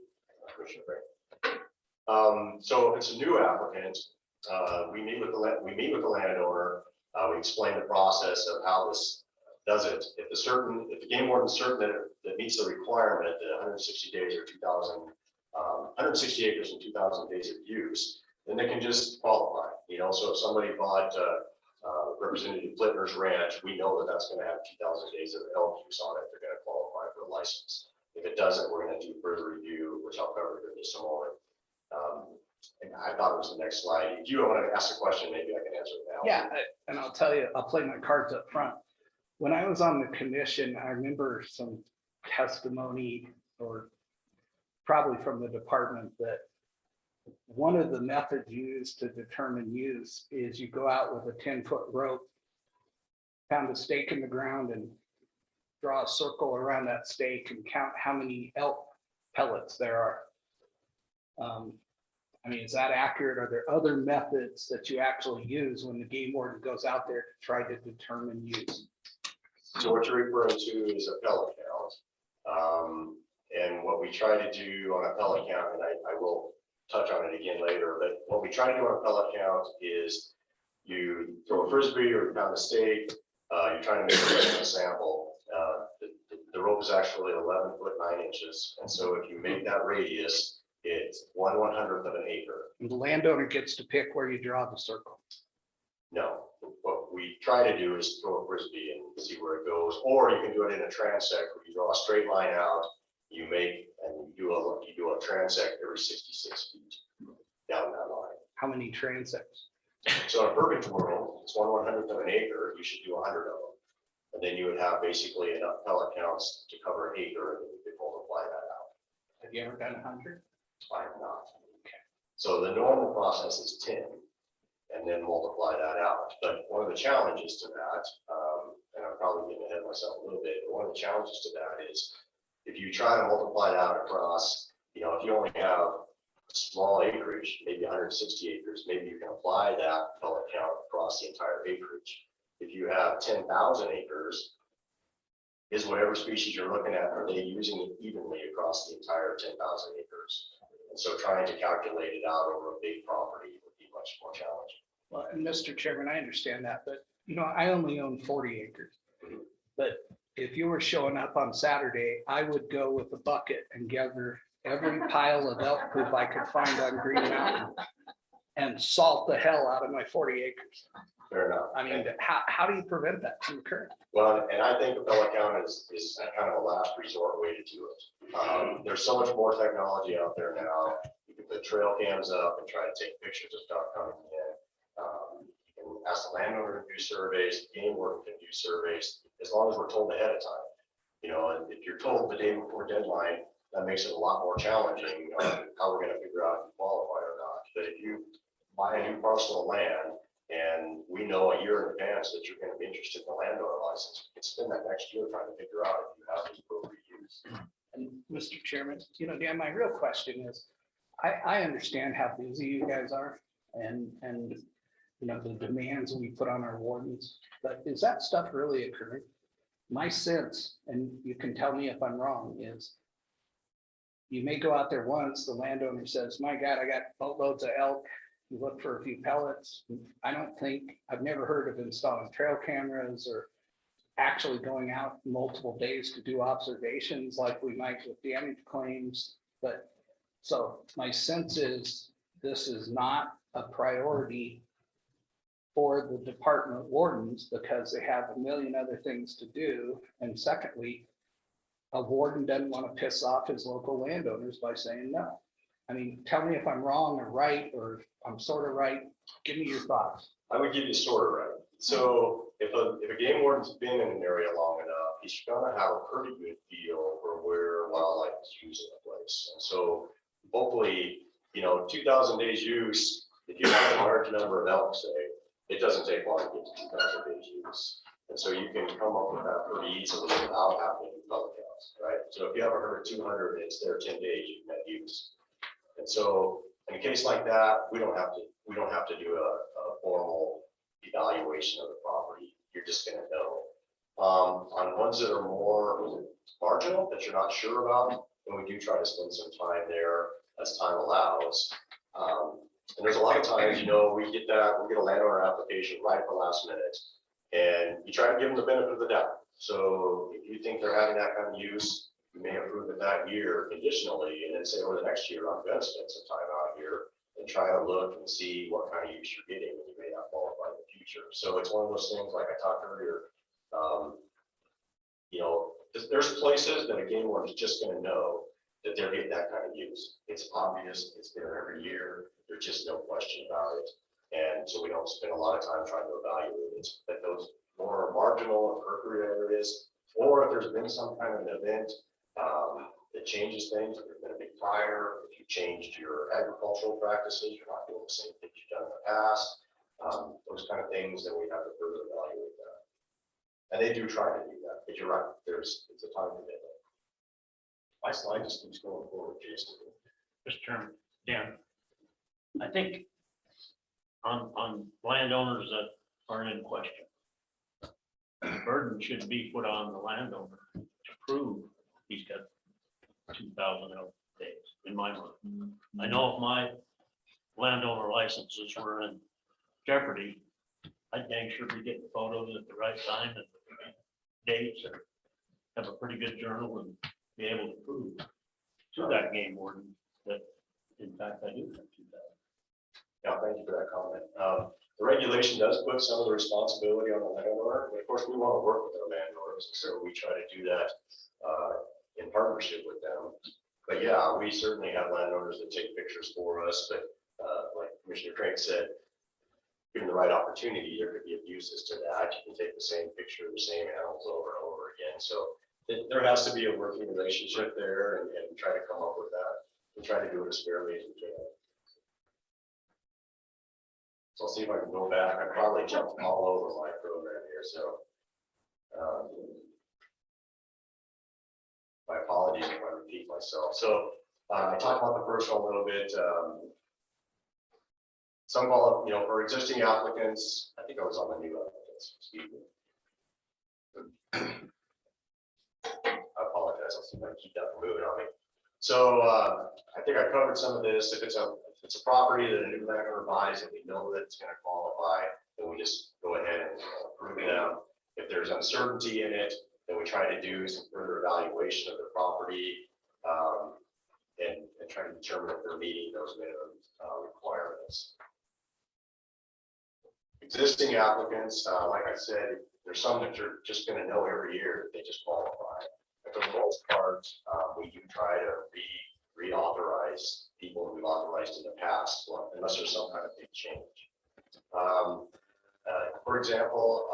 Commissioner Frank. So if it's a new applicant, we meet with the landowner. We explain the process of how this does it. If the game warden is certain that it meets the requirement, that 160 days or 2,000, 160 acres and 2,000 days of use, then they can just qualify. So if somebody bought Representative Flitner's ranch, we know that that's going to have 2,000 days of elk use on it. They're going to qualify for a license. If it doesn't, we're going to do further review, which I'll cover in just a moment. And I thought it was the next slide. If you want to ask a question, maybe I can answer it now. Yeah, and I'll tell you, I'll play my cards up front. When I was on the commission, I remember some testimony, or probably from the department, that one of the methods used to determine use is you go out with a 10-foot rope, pound a stake in the ground and draw a circle around that stake and count how many elk pellets there are. I mean, is that accurate? Are there other methods that you actually use when the game warden goes out there to try to determine use? So what you're referring to is a pellet count. And what we try to do on a pellet count, and I will touch on it again later, but what we try to do on a pellet count is you throw a frisbee or you pound a stake, you're trying to make a sample. The rope is actually 11 foot 9 inches. And so if you make that radius, it's 1/100th of an acre. And the landowner gets to pick where you draw the circle. No, what we try to do is throw a frisbee and see where it goes, or you can do it in a transect where you draw a straight line out, you make, and you do a transect every 66 feet down that line. How many transects? So in a perfect world, it's 1/100th of an acre, you should do 100 of them. And then you would have basically enough pellet counts to cover an acre, and then you could multiply that out. Have you ever done 100? I have not. Okay. So the normal process is 10, and then multiply that out. But one of the challenges to that, and I'm probably getting ahead of myself a little bit, but one of the challenges to that is if you try to multiply it out across, if you only have small acreage, maybe 160 acres, maybe you can apply that pellet count across the entire acreage. If you have 10,000 acres, is whatever species you're looking at, are they using it evenly across the entire 10,000 acres? And so trying to calculate it out over a big property would be much more challenging. Well, and Mr. Chairman, I understand that, but I only own 40 acres. But if you were showing up on Saturday, I would go with a bucket and gather every pile of elk poop I could find on Green Mountain and salt the hell out of my 40 acres. Fair enough. I mean, how do you prevent that from occurring? Well, and I think a pellet count is kind of a last resort way to do it. There's so much more technology out there now. You can put trail cams up and try to take pictures of stuff coming in. You can ask the landowner to do surveys, the game warden can do surveys, as long as we're told ahead of time. And if you're told the day before deadline, that makes it a lot more challenging on how we're going to figure out if you qualify or not. But if you buy a new parcel of land, and we know a year in advance that you're going to be interested in the landowner license, you can spend that next year trying to figure out if you have the appropriate use. And Mr. Chairman, Dan, my real question is, I understand how busy you guys are and the demands we put on our wardens, but is that stuff really occurring? My sense, and you can tell me if I'm wrong, is you may go out there once, the landowner says, my God, I got boatloads of elk. You look for a few pellets. I've never heard of installing trail cameras or actually going out multiple days to do observations like we might with damage claims. But so my sense is this is not a priority for the department wardens because they have a million other things to do. And secondly, a warden doesn't want to piss off his local landowners by saying no. I mean, tell me if I'm wrong or right, or if I'm sort of right. Give me your thoughts. I would give you sort of right. So if a game warden's been in an area long enough, he's gonna have a pretty good feel for where wildlife is using the place. And so hopefully, 2,000 days use, if you have a large number of elk, say, it doesn't take long to get to 2,000 days use. And so you can come up with that pretty easily without having to do pellet counts, right? So if you have a herd of 200 and it's there 10 days, you can have use. And so in a case like that, we don't have to do a formal evaluation of the property. You're just going to know. On ones that are more marginal that you're not sure about, then we do try to spend some time there as time allows. And there's a lot of times, we get a landowner application right at the last minute, and you try to give them the benefit of the doubt. So if you think they're having that kind of use, you may approve it that year conditionally, and then say over the next year, I'm going to spend some time out here and try to look and see what kind of use you're getting, and you may not qualify in the future. So it's one of those things, like I talked earlier, there's places that a game warden is just going to know that they're getting that kind of use. It's obvious, it's there every year, there's just no question about it. And so we don't spend a lot of time trying to evaluate it, but those more marginal or peripheral areas, or if there's been some kind of an event that changes things, if there's been a big fire, if you changed your agricultural practices, you're not doing the same things you've done in the past, those kind of things, then we have to further evaluate that. And they do try to do that, but you're right, it's a time commitment. My slide just keeps going forward, Jason. Mr. Chairman, Dan, I think on landowners that aren't in question, the burden should be put on the landowner to prove he's got 2,000 elk days, in my mind. I know if my landowner licenses were in jeopardy, I'd dang sure be getting photos at the right time and dates, or have a pretty good journal and be able to prove to that game warden that in fact I do have 2,000. Yeah, thank you for that comment. The regulation does put some of the responsibility on the landowner, but of course we want to work with our landowners, so we try to do that in partnership with them. But yeah, we certainly have landowners that take pictures for us, but like Commissioner Craig said, given the right opportunity, there could be abuses to that. You can take the same picture, the same animals over and over again. So there has to be a working relationship there, and try to come up with that and try to do it as fairly as we can. So I'll see if I can go back. I probably jumped all over my program here, so my apologies if I repeat myself. So I talked about the first one a little bit. Some call it, for existing applicants, I think I was on the new applicants, excuse me. I apologize, I'll see if I can keep that from moving on me. So I think I covered some of this. If it's a property that a new landowner buys and we know that it's going to qualify, then we just go ahead and approve them. If there's uncertainty in it, then we try to do some further evaluation of the property and try to determine if they're meeting those minimum requirements. Existing applicants, like I said, there's some that you're just going to know every year that they just qualify. But for the most part, we do try to reauthorize people we've authorized in the past, unless there's some kind of big change. For example,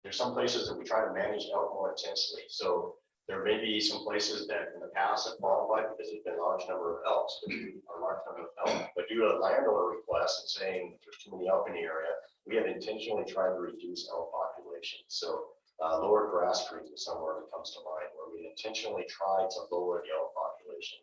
there's some places that we try to manage elk more intensely. So there may be some places that in the past have qualified because there's been a large number of elks, but due to a landowner request and saying there's too many elk in the area, we have intentionally tried to reduce elk population. So lower grass creek is somewhere that comes to mind where we intentionally try to lower the elk population.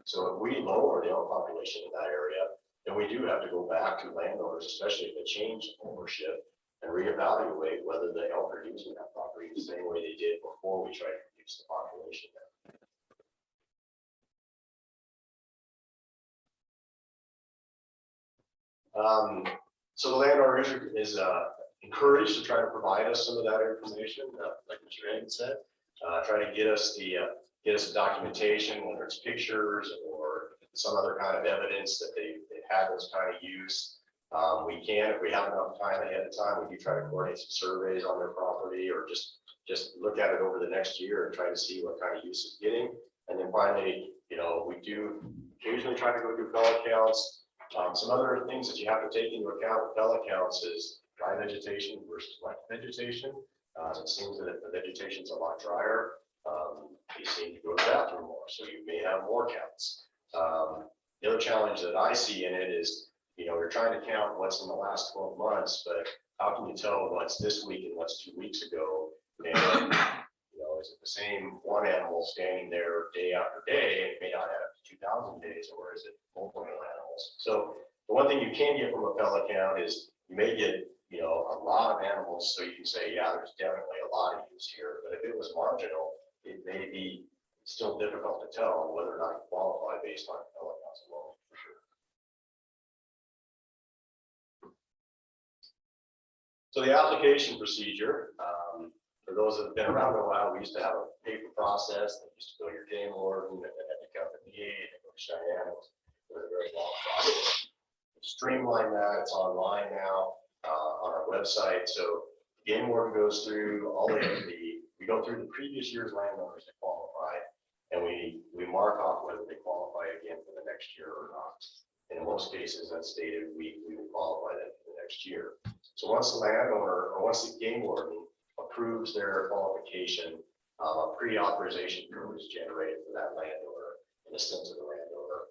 So if we lower the elk population in that area, then we do have to go back to landowners, especially if they change ownership, and reevaluate whether the elk are using that property the same way they did before we tried to reduce the population there. So the landowner is encouraged to try to provide us some of that information, like Mr. Hagan said, try to get us the documentation, whether it's pictures or some other kind of evidence that they've had this kind of use. We can, if we have enough time ahead of time, we do try to coordinate some surveys on their property or just look at it over the next year and try to see what kind of use it's getting. And then finally, we do occasionally try to go do pellet counts. Some other things that you have to take into account with pellet counts is dry vegetation versus wet vegetation. It seems that if the vegetation's a lot drier, you seem to go to the bathroom more, so you may have more counts. The other challenge that I see in it is, you're trying to count what's in the last 12 months, but how can you tell what's this week and what's 2 weeks ago? And, is it the same one animal standing there day after day, and it may not have 2,000 days, or is it multiple animals? So the one thing you can get from a pellet count is you may get, a lot of animals, so you can say, yeah, there's definitely a lot of use here. But if it was marginal, it may be still difficult to tell whether or not you qualify based on pellet counts alone, for sure. So the application procedure, for those that have been around a while, we used to have a paper process that used to go to your game warden, and then had to come to me, and go to Cheyenne. It was a very long process. Streamline that, it's online now on our website. So the game warden goes through all of we go through the previous year's landowners that qualify, and we mark off whether they qualify again for the next year or not. And in most cases, as stated, we will qualify them for the next year. So once the landowner, or once the game warden approves their qualification, a pre-authorization code is generated for that landowner in the sense of the landowner.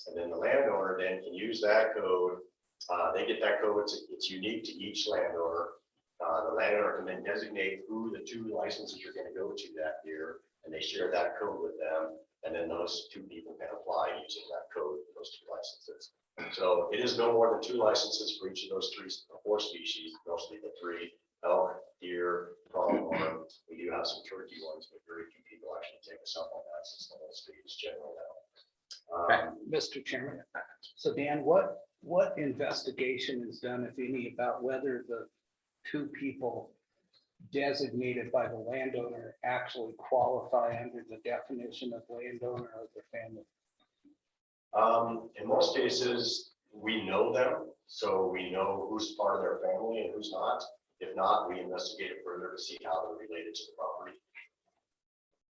And then the landowner then can use that code. They get that code, it's unique to each landowner. The landowner can then designate who the 2 licenses are going to go to that year, and they share that code with them. And then those 2 people can apply using that code for those 2 licenses. So it is no more than 2 licenses for each of those 3 or 4 species, mostly the 3: elk, deer, pronghorn. We do have some turkey ones, but very few people actually take us up on that since the whole state is general now. Mr. Chairman, so Dan, what investigation is done, if any, about whether the 2 people designated by the landowner actually qualify under the definition of landowner of the family? In most cases, we know them, so we know who's part of their family and who's not. If not, we investigate it further to see how they're related to the property.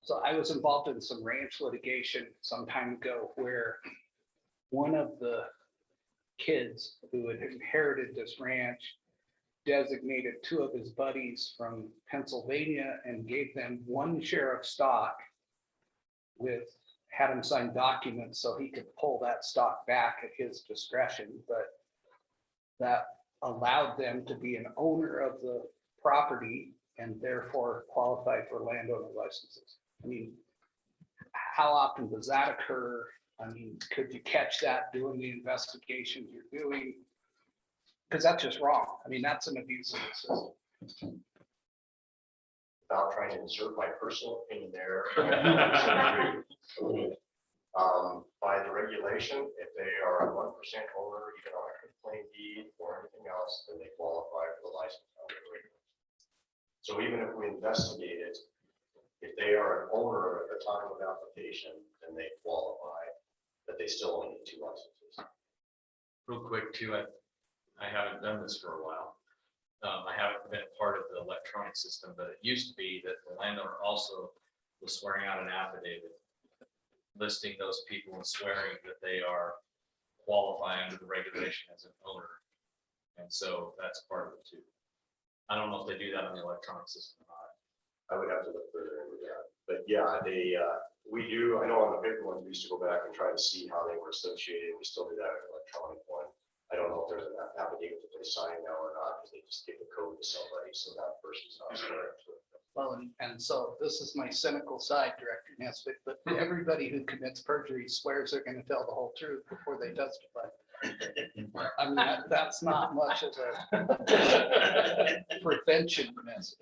So I was involved in some ranch litigation some time ago where one of the kids who had inherited this ranch designated 2 of his buddies from Pennsylvania and gave them 1 share of stock had him sign documents so he could pull that stock back at his discretion, but that allowed them to be an owner of the property and therefore qualify for landowner licenses. I mean, how often does that occur? I mean, could you catch that doing the investigations you're doing? Because that's just wrong. I mean, that's an abuse of the system. Without trying to insert my personal opinion there. By the regulation, if they are a 1% owner, either on a claim deed or anything else, then they qualify for the license. So even if we investigate it, if they are an owner at the time of application, then they qualify, but they still only need 2 licenses. Real quick too, I haven't done this for a while. I haven't been a part of the electronic system, but it used to be that the landowner also was swearing out an affidavit listing those people and swearing that they are qualify under the regulation as an owner. And so that's part of it too. I don't know if they do that on the electronic system or not. I would have to look further into that. But yeah, we do, I know on the big ones, we used to go back and try to see how they were associated. We still do that in an electronic one. I don't know if there's an affidavit that they sign now or not, because they just give the code to somebody, so that person's not swearing to it. Well, and so this is my cynical side, Director Nesbitt, but everybody who commits perjury swears they're going to tell the whole truth before they testify. I mean, that's not much of a prevention message.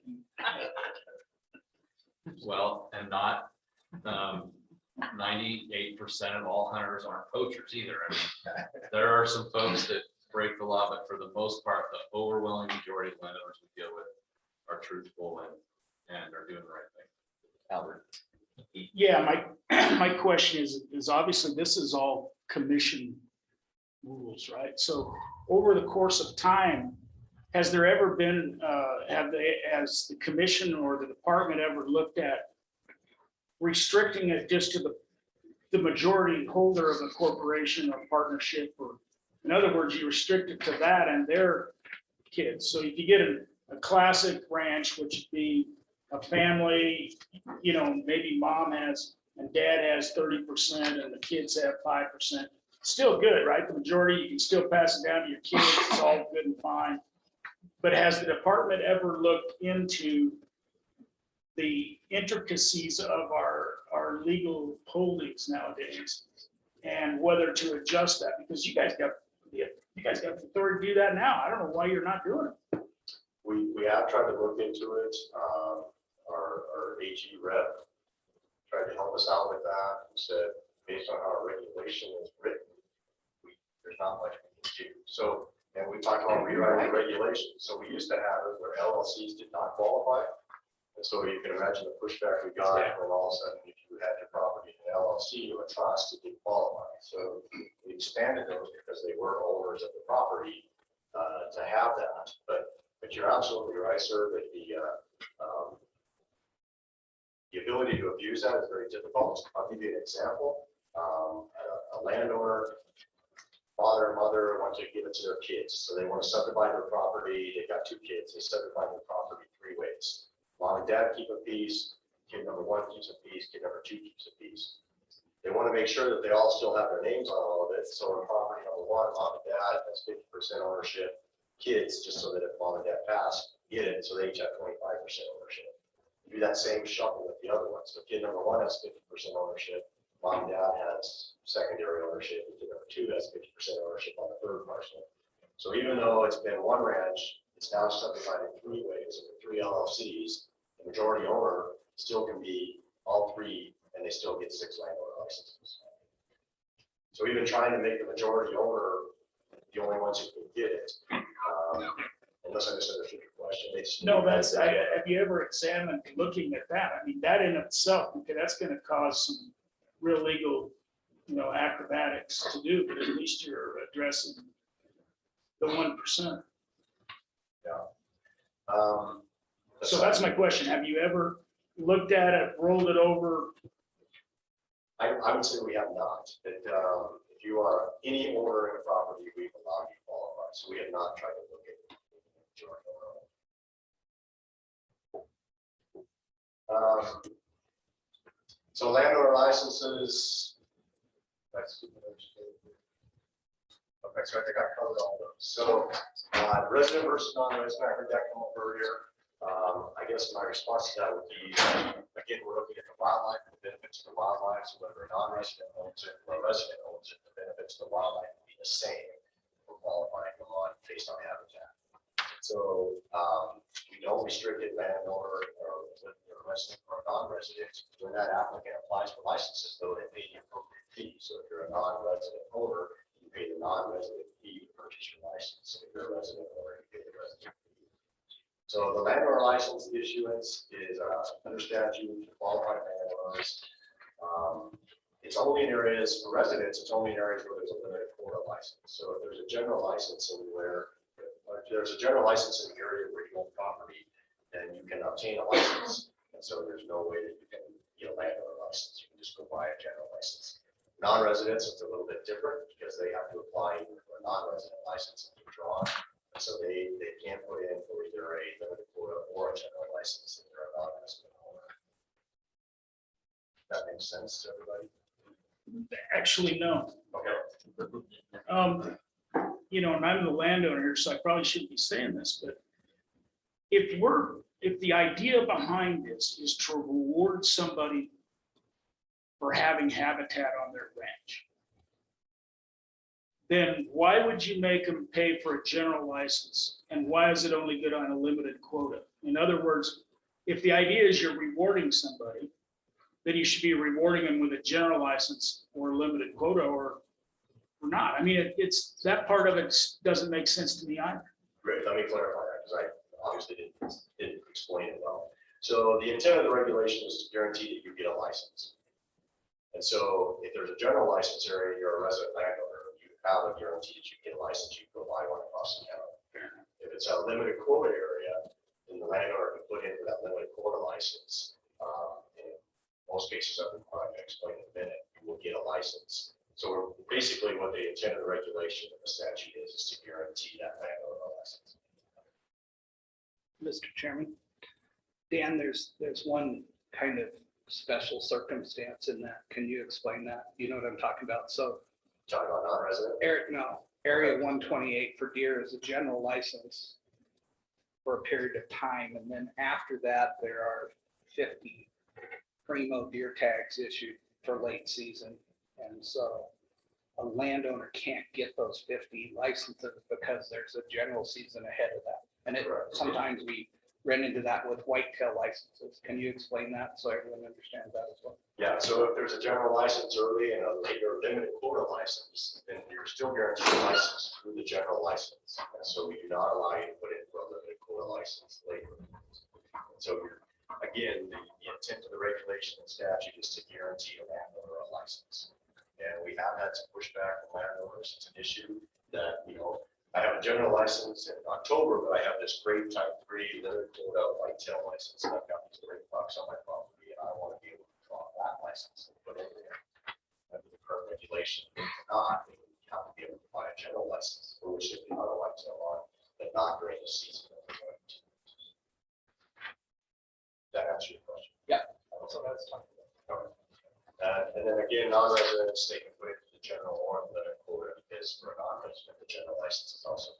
Well, and not 98% of all hunters aren't poachers either. I mean, there are some folks that break the law, but for the most part, the overwhelming majority of landowners we deal with are truthful and are doing the right thing. Albert. Yeah, my question is obviously this is all commission rules, right? So over the course of time, has there ever been, has the commission or the department ever looked at restricting it just to the majority holder of a corporation or partnership? Or in other words, you restrict it to that and their kids. So if you get a classic ranch, which would be a family, you know, maybe mom has and dad has 30% and the kids have 5%. Still good, right? The majority, you can still pass it down to your kids. It's all good and fine. But has the department ever looked into the intricacies of our legal holdings nowadays and whether to adjust that? Because you guys got the authority to do that now. I don't know why you're not doing it. We have tried to look into it. Our AG rep tried to help us out with that and said, based on how our regulation is written, there's not much we can do. So, and we talked about rewriting the regulations. So we used to have it where LLCs did not qualify. And so you can imagine the pushback we got when all of a sudden, if you had your property in an LLC or a trust, it didn't qualify. So we expanded those because they were owners of the property to have that. But you're absolutely right, sir, that the ability to abuse that is very difficult. I'll give you an example. A landowner, father and mother want to give it to their kids, so they want to subdivide their property. They've got 2 kids. They subdivide their property 3 ways. Mom and dad keep a piece. Kid number 1 keeps a piece. Kid number 2 keeps a piece. They want to make sure that they all still have their names on all of it. So in property number 1, mom and dad has 50% ownership. Kids, just so that if mom and dad pass, get it, so they each have 25% ownership. Do that same shuffle with the other ones. So kid number 1 has 50% ownership. Mom and dad has secondary ownership. And kid number 2 has 50% ownership on the 3rd parcel. So even though it's been 1 ranch, it's now subdivided 3 ways into 3 LLCs. The majority owner still can be all 3, and they still get 6 landowner licenses. So even trying to make the majority owner the only ones who can get it, unless I misunderstood your question. No, have you ever examined looking at that? I mean, that in itself, okay, that's gonna cause some real legal, acrobatics to do, but at least you're addressing the 1%. Yeah. So that's my question. Have you ever looked at it, rolled it over? I would say we have not. But if you are any owner in a property, we've allowed you to qualify. So we have not tried to look at majority owner. So landowner licenses. That's okay, so I think I covered all those. So resident versus non-resident, I heard that come up earlier. I guess my response to that would be, again, we're looking at the wildlife, the benefits to the wildlife, so whether a non-resident owns it or a resident owns it, the benefits to the wildlife would be the same for qualifying them on based on habitat. So we don't restrict it landowner or resident or non-resident. When that applicant applies for licenses, though, they pay the appropriate fee. So if you're a non-resident owner, you pay the non-resident fee to purchase your license. If you're a resident owner, you pay the resident fee. So the landowner license issuance is under statute for qualified landowners. It's only in areas for residents. It's only in areas where there's a limited quota license. So if there's a general license anywhere, if there's a general license in the area where you own property, then you can obtain a license. And so there's no way that you can get a landowner license. You can just go buy a general license. Non-residents, it's a little bit different because they have to apply for a non-resident license and be drawn. So they can't put in for either a limited quota or a general license if they're a non-resident owner. That makes sense to everybody? Actually, no. Okay. And I'm the landowner here, so I probably shouldn't be saying this, but if the idea behind this is to reward somebody for having habitat on their ranch, then why would you make them pay for a general license? And why is it only good on a limited quota? In other words, if the idea is you're rewarding somebody, then you should be rewarding them with a general license or a limited quota or not. I mean, it's that part of it doesn't make sense to me either. Great, let me clarify that because I obviously didn't explain it well. So the intent of the regulation is to guarantee that you get a license. And so if there's a general license area, you're a resident landowner, you have a guarantee that you get a license, you can go buy one across the county. If it's a limited quota area, then the landowner can put in for that limited quota license. In most cases, I'm going to explain in a minute, you will get a license. So basically what the intent of the regulation of the statute is to guarantee that landowner license. Mr. Chairman, Dan, there's one kind of special circumstance in that. Can you explain that? You know what I'm talking about? So talking about non-resident? Area 128 for deer is a general license for a period of time. And then after that, there are 50 primo deer tags issued for late season. And so a landowner can't get those 50 licenses because there's a general season ahead of that. And sometimes we run into that with whitetail licenses. Can you explain that so everyone understands that as well? Yeah, so if there's a general license early and a later limited quota license, then you're still guaranteed a license through the general license. And so we do not allow you to put in for a limited quota license later. And so again, the intent of the regulation and statute is to guarantee a landowner a license. And we have had some pushback from landowners. It's an issue that, I have a general license in October, but I have this great type 3 limited quota whitetail license. I've got these great bucks on my property and I want to be license. And put in there. Under the current regulation, if not, they would have to be able to buy a general license, for which they can otherwise go on, but not during the season. That answer your question? Yeah. So that's talking about. Okay. And then again, non-residents, they can put it to the general or the quota, because for a non-resident, the general license is also.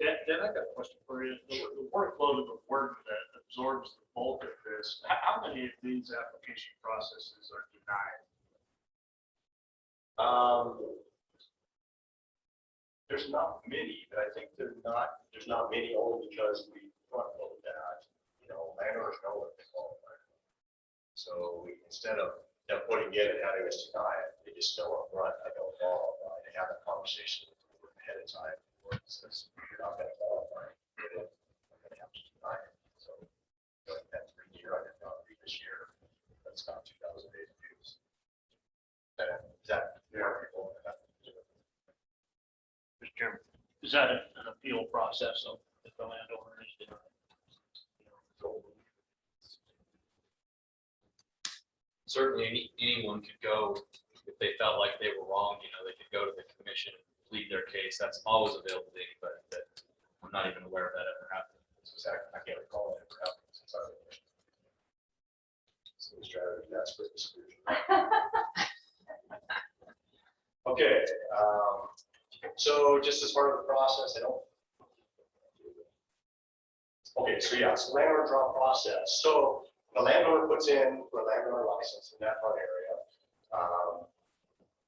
Dan, I got a question for you. The workload of the work that absorbs the bulk of this, how many of these application processes are denied? There's not many, but I think there's not many only because we front load that, landowners know what they qualify for. So we, instead of them putting in and having us deny it, they just know up front, I don't qualify. They have that conversation ahead of time. Or it says, you're not gonna qualify. I'm gonna have to deny it. So that 3 year, I did not read this year. That's not 2008 views. Is that, Mr. Chairman, is that an appeal process of if the landowner is denied? Certainly, anyone could go, if they felt like they were wrong, they could go to the commission, plead their case. That's always available to anybody, but I'm not even aware of that ever happened. I can't recall it ever happened since I was. So the strategy, that's for exclusion. Okay, so just as part of the process, okay, so yeah, it's landowner draw process. So the landowner puts in for a landowner license in that front area.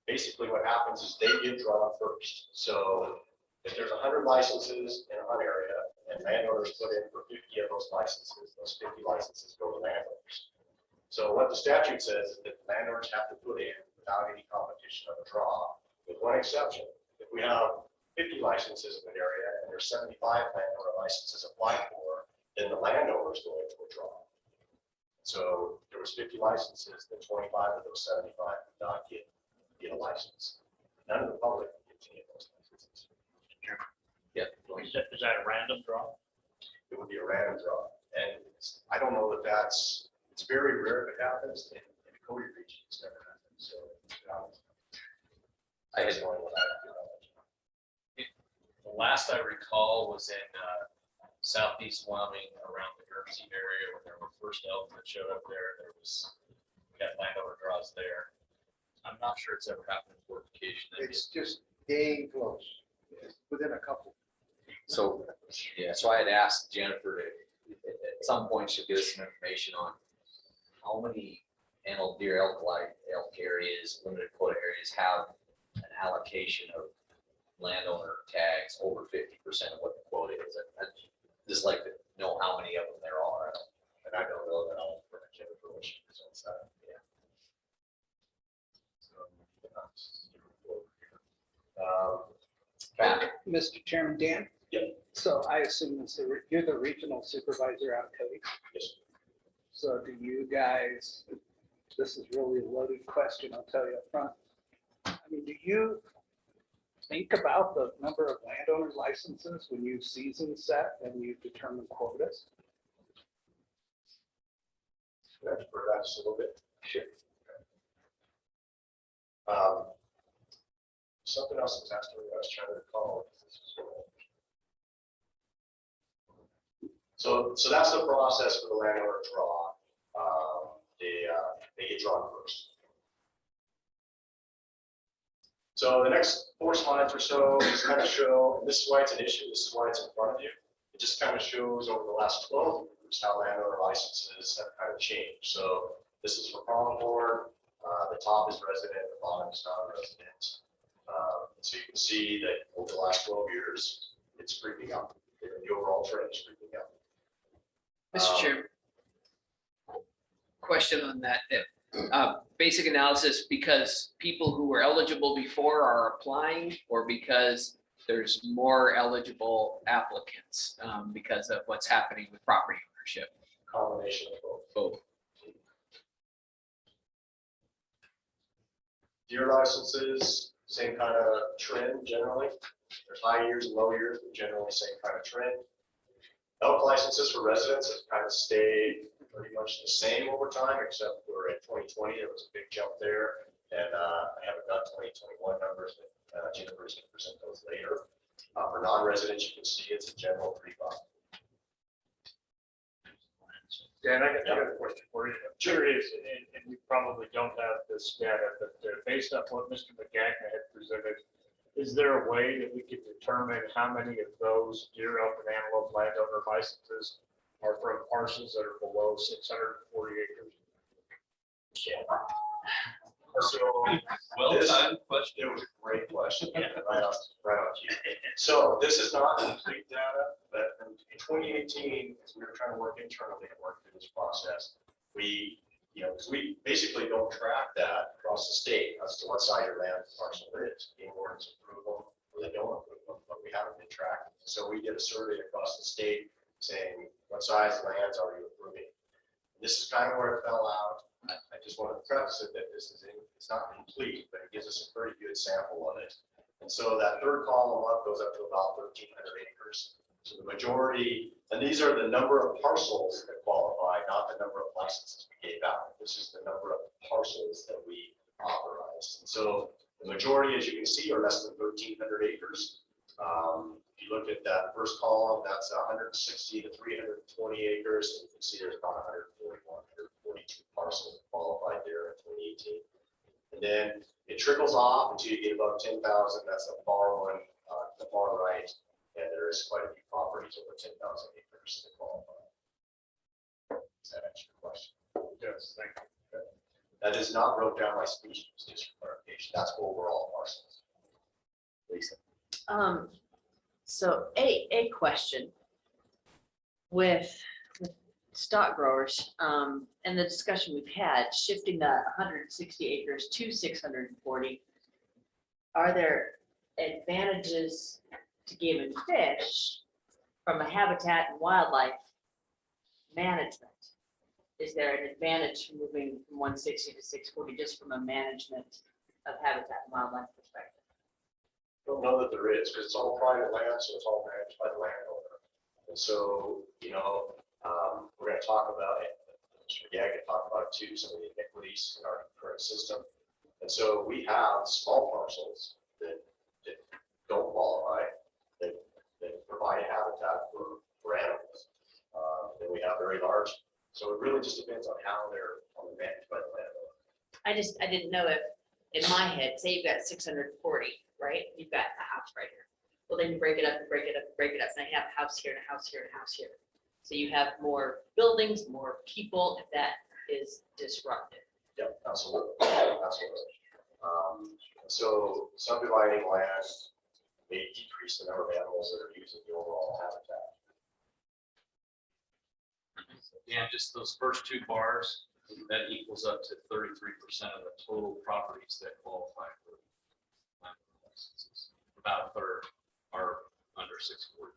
Basically what happens is they get drawn first. So if there's 100 licenses in a hunt area and landowners put in for 50 of those licenses, those 50 licenses go to landowners. So what the statute says is that landowners have to put in without any competition of a draw, with one exception. If we have 50 licenses in an area and there's 75 landowner licenses applied for, then the landowner is going to a draw. So there was 50 licenses, then 25 of those 75 did not get a license. None of the public get any of those licenses. Yeah. Is that a random draw? It would be a random draw. And I don't know that it's very rare if it happens. In the Cody region, it's never happened. So I just wanted to. The last I recall was in southeast Wyoming, around the Guernsey area, when there were first elk that showed up there. We got landowner draws there. I'm not sure it's ever happened in fortification. It's just dang close, within a couple. So, yeah, so I had asked Jennifer to, at some point, she'll give us some information on how many antelope deer, elk areas, limited quota areas have an allocation of landowner tags over 50% of what the quota is. I'd just like to know how many of them there are. And I don't know that I'll for Jennifer when she presents that. Yeah. Pat. Mr. Chairman, Dan? Yep. So I assume you're the regional supervisor out of Cody? Yes. So do you guys, this is really a loaded question, I'll tell you up front. I mean, do you think about the number of landowner licenses when you season set and you determine quotas? That's for that just a little bit. Sure. Something else was asked earlier, I was trying to recall. So that's the process for the landowner draw. They get drawn first. So the next 4 slides or so just kind of show, and this is why it's an issue, this is why it's in front of you. It just kind of shows over the last 12 years how landowner licenses have kind of changed. So this is for pronghorn. The top is resident, the bottom is non-resident. So you can see that over the last 12 years, it's creeping up. The overall trend is creeping up. Mr. Chairman, question on that. Basic analysis, because people who were eligible before are applying, or because there's more eligible applicants because of what's happening with property ownership? Combination of both. Both. Deer licenses, same kind of trend generally. There's high years and low years, but generally same kind of trend. Elk licenses for residents have kind of stayed pretty much the same over time, except for in 2020, there was a big jump there. And I haven't got 2021 numbers, but Jennifer's going to present those later. For non-residents, you can see it's a general pre-bump. Dan, I got a question for you. I'm curious, and we probably don't have this data, but based on what Mr. McGagnon had presented, is there a way that we could determine how many of those deer, elk, and antelope landowner licenses are from parcels that are below 640 acres? Yeah. So, well-timed question. It was a great question. Right on cue. So this is not complete data, but in 2018, as we were trying to work internally and work through this process, we, because we basically don't track that across the state as to what side your land parcel is. Game wardens approve them, or they don't approve them, but we haven't been tracking. So we did a survey across the state saying, what size lands are you approving? This is kind of where it fell out. I just want to preface it that it's not complete, but it gives us a pretty good sample of it. And so that third column up goes up to about 1,300 acres. So the majority, and these are the number of parcels that qualify, not the number of licenses we gave out. This is the number of parcels that we authorized. And so the majority, as you can see, are less than 1,300 acres. If you look at that first column, that's 160 to 320 acres. And you can see there's about 141, 142 parcels qualified there in 2018. And then it trickles off until you get above 10,000. That's the far one, the far right. And there is quite a few properties over 10,000 acres that qualify. Does that answer your question? Yes, thank you. Okay. That is not broke down by species, just for clarification. That's overall parcels. Lisa. So a question with stock growers, and the discussion we've had, shifting the 160 acres to 640, are there advantages to game and fish from a habitat and wildlife management? Is there an advantage to moving from 160 to 640 just from a management of habitat and wildlife perspective? Don't know that there is, because it's all private land, so it's all managed by the landowner. And so, we're going to talk about it. Yeah, I can talk about too, some of the iniquities in our current system. And so we have small parcels that don't qualify, that provide a habitat for animals. Then we have very large. So it really just depends on how they're managed by the landowner. I didn't know if, in my head, say you've got 640, right? You've got a house right here. Well, then you break it up and break it up and break it up. And I have a house here and a house here and a house here. So you have more buildings, more people, if that is disruptive. Yep, absolutely. Absolutely. So subdividing land may decrease the number of animals that are using the overall habitat. Yeah, just those first two bars, that equals up to 33% of the total properties that qualify for licenses. About a third are under 640.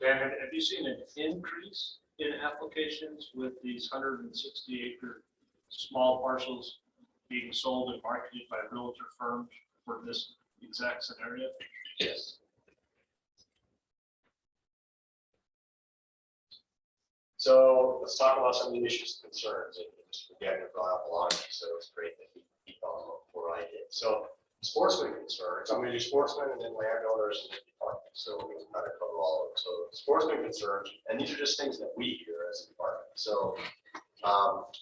Dan, have you seen an increase in applications with these 160 acre small parcels being sold and marketed by realtor firms for this exact scenario? Yes. So let's talk about some of the issues and concerns. And Mr. McGagnon brought up a lot of these, so it's great that he found them before I did. So sportsman concerns, I'm going to do sportsmen and then landowners and department. So we can kind of cover all of them. So sportsman concerns, and these are just things that we hear as a department. So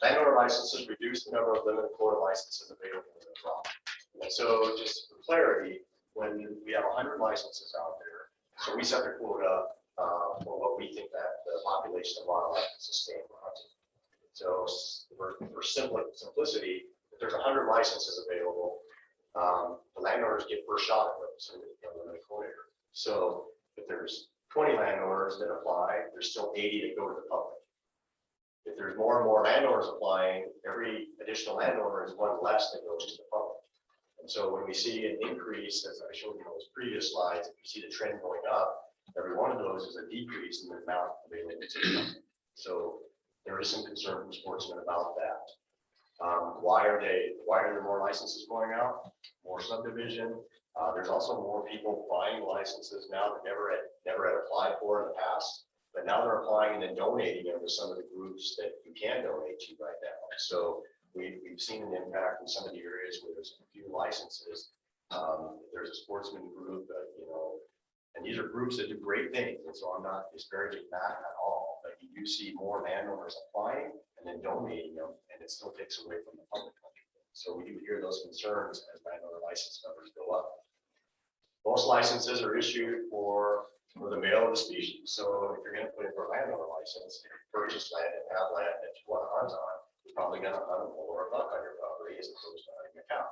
landowner licenses reduce the number of limited quota licenses available in the crop. And so just for clarity, when we have 100 licenses out there, so we set the quota for what we think that the population of wildlife can sustain for hunting. So for simplicity, if there's 100 licenses available, the landowners get first shot at those in the limited quota area. So if there's 20 landowners that apply, there's still 80 that go to the public. If there's more and more landowners applying, every additional landowner is one less that goes to the public. And so when we see an increase, as I showed you in those previous slides, if you see the trend going up, every one of those is a decrease in the amount available to the public. So there is some concern from sportsmen about that. Why are there more licenses going out? More subdivision. There's also more people buying licenses now that never had applied for in the past. but now they're applying and then donating them to some of the groups that you can donate to right now. So we've seen an impact in some of the areas where there's a few licenses. There's a sportsman group, and these are groups that do great things. And so I'm not disparaging that at all, but you do see more landowners applying and then donating them, and it still takes away from the public. So we do hear those concerns as landowner license numbers go up. Most licenses are issued for the male of the species. So if you're going to put in for a landowner license, if you purchase land and have land that you want to hunt on, you're probably going to hunt a bull or a buck on your property as opposed to hunting a cow.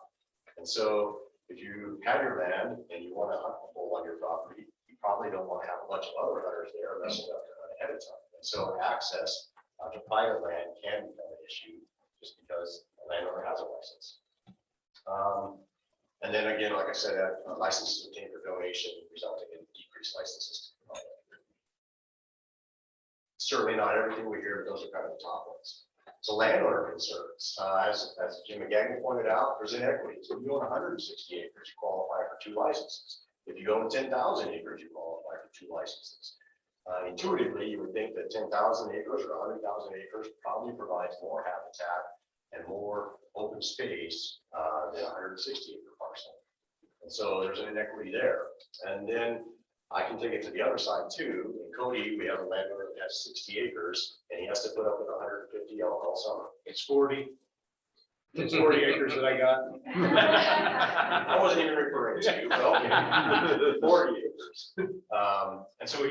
And so if you have your land and you want to hunt a bull on your property, you probably don't want to have a bunch of other hunters there unless you have to hunt ahead of time. And so access to private land can become an issue just because the landowner has a license. And then again, like I said, licenses obtained for donation resulting in decreased licenses. Certainly not everything we hear, but those are kind of the top ones. So landowner concerns, as Jim McGagnon pointed out, there's inequities. If you own 160 acres, you qualify for 2 licenses. If you own 10,000 acres, you qualify for 2 licenses. Intuitively, you would think that 10,000 acres or 100,000 acres probably provides more habitat and more open space than a 160-acre parcel. And so there's an inequity there. And then I can take it to the other side too. In Cody, we have a landowner that has 60 acres and he has to put up with 150 elk all summer. It's 40. It's 40 acres that I got. I wasn't even referring to you, but okay. 40 acres. And so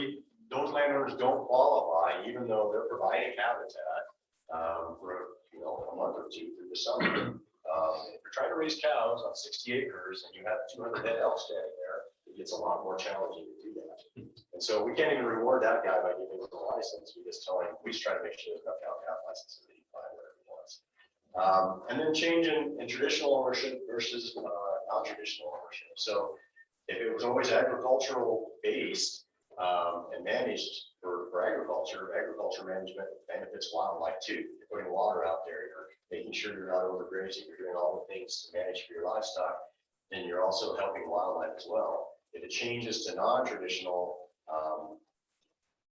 those landowners don't qualify, even though they're providing habitat for a month or 2 through the summer. If you're trying to raise cows on 60 acres and you have 200 head elk standing there, it gets a lot more challenging to do that. And so we can't even reward that guy by giving him a license. We just tell him, we just try to make sure there's enough cow licenses that he can buy whatever he wants. And then change in traditional ownership versus non-traditional ownership. So if it was always agricultural based and managed for agriculture management benefits wildlife too. You're putting water out there, you're making sure you're not overgrazing, you're doing all the things to manage for your livestock, then you're also helping wildlife as well. If it changes to non-traditional,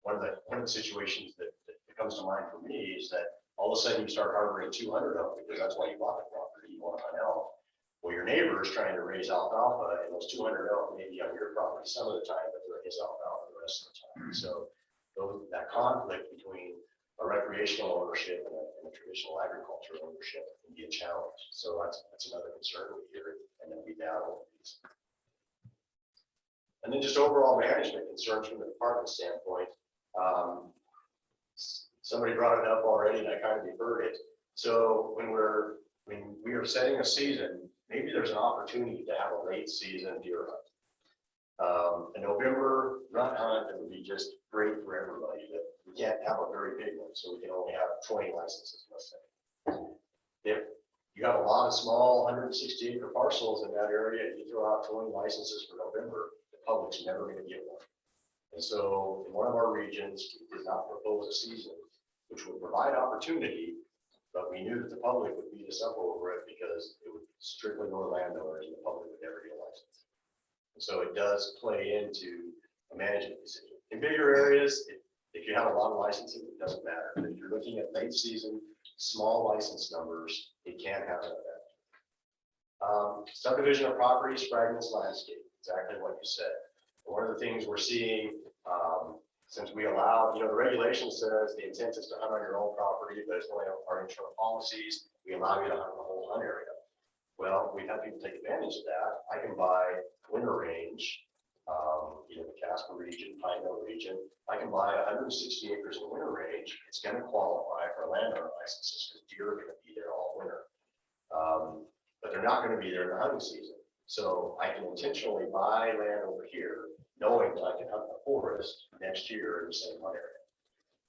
one of the situations that comes to mind for me is that all of a sudden you start harboring 200 elk because that's why you bought the property, you want to hunt elk. Well, your neighbor is trying to raise alfalfa, and those 200 elk may be on your property some of the time, but they're his alfalfa the rest of the time. So that conflict between a recreational ownership and a traditional agricultural ownership can be a challenge. So that's another concern we hear, and then we battle these. And then just overall management concerns from the department standpoint. Somebody brought it up already, and I kind of deferred it. So when we are setting a season, maybe there's an opportunity to have a late season deer hunt. A November rut hunt, it would be just great for everybody. But we can't have a very big one, so we can only have 20 licenses, let's say. If you have a lot of small 160-acre parcels in that area, and you throw out 20 licenses for November, the public's never going to get one. And so in one of our regions, we did not propose a season, which would provide opportunity, but we knew that the public would beat us up over it because it would strictly go to landowners and the public would never get a license. And so it does play into a management decision. In bigger areas, if you have a lot of licenses, it doesn't matter. But if you're looking at late season, small license numbers, it can have an effect. Subdivision of properties, fragments, landscape, exactly what you said. One of the things we're seeing, since we allow, the regulation says the intent is to hunt on your own property, but it's only our internal policies, we allow you to hunt the whole hunt area. Well, we've had people take advantage of that. I can buy winter range, the Casper region, Pineville region. I can buy 160 acres in winter range. It's going to qualify for landowner licenses because deer are going to be there all winter. But they're not going to be there in the hunting season. So I can intentionally buy land over here, knowing that I can hunt the forest next year in the same hunt area.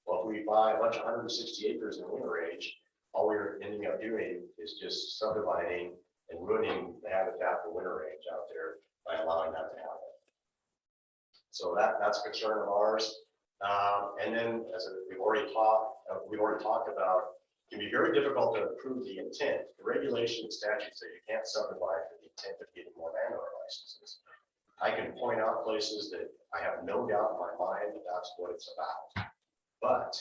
Well, if we buy a bunch of 160 acres in winter range, all we're ending up doing is just subdividing and ruining the habitat for winter range out there by allowing that to happen. So that's a concern of ours. And then, as we've already talked about, it can be very difficult to prove the intent. The regulation and statutes say you can't subdivide for the intent of getting more landowner licenses. I can point out places that I have no doubt in my mind that that's what it's about. But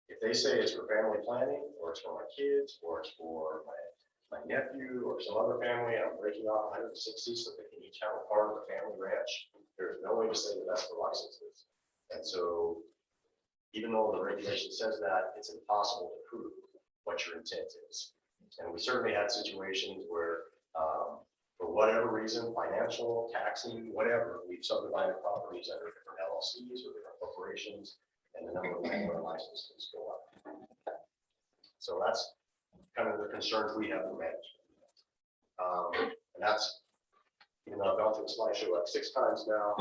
if they say it's for family planning, or it's for my kids, or it's for my nephew or some other family, and I'm breaking off 160 so they can each have a part of the family ranch, there's no way to say that that's for licenses. And so even though the regulation says that, it's impossible to prove what your intent is. And we certainly had situations where, for whatever reason, financial, taxing, whatever, we've subdivided properties under different LLCs or different corporations, and the number of landlord licenses go up. So that's kind of the concerns we have for management. And that's, even though I've gone through the slideshow like 6 times now,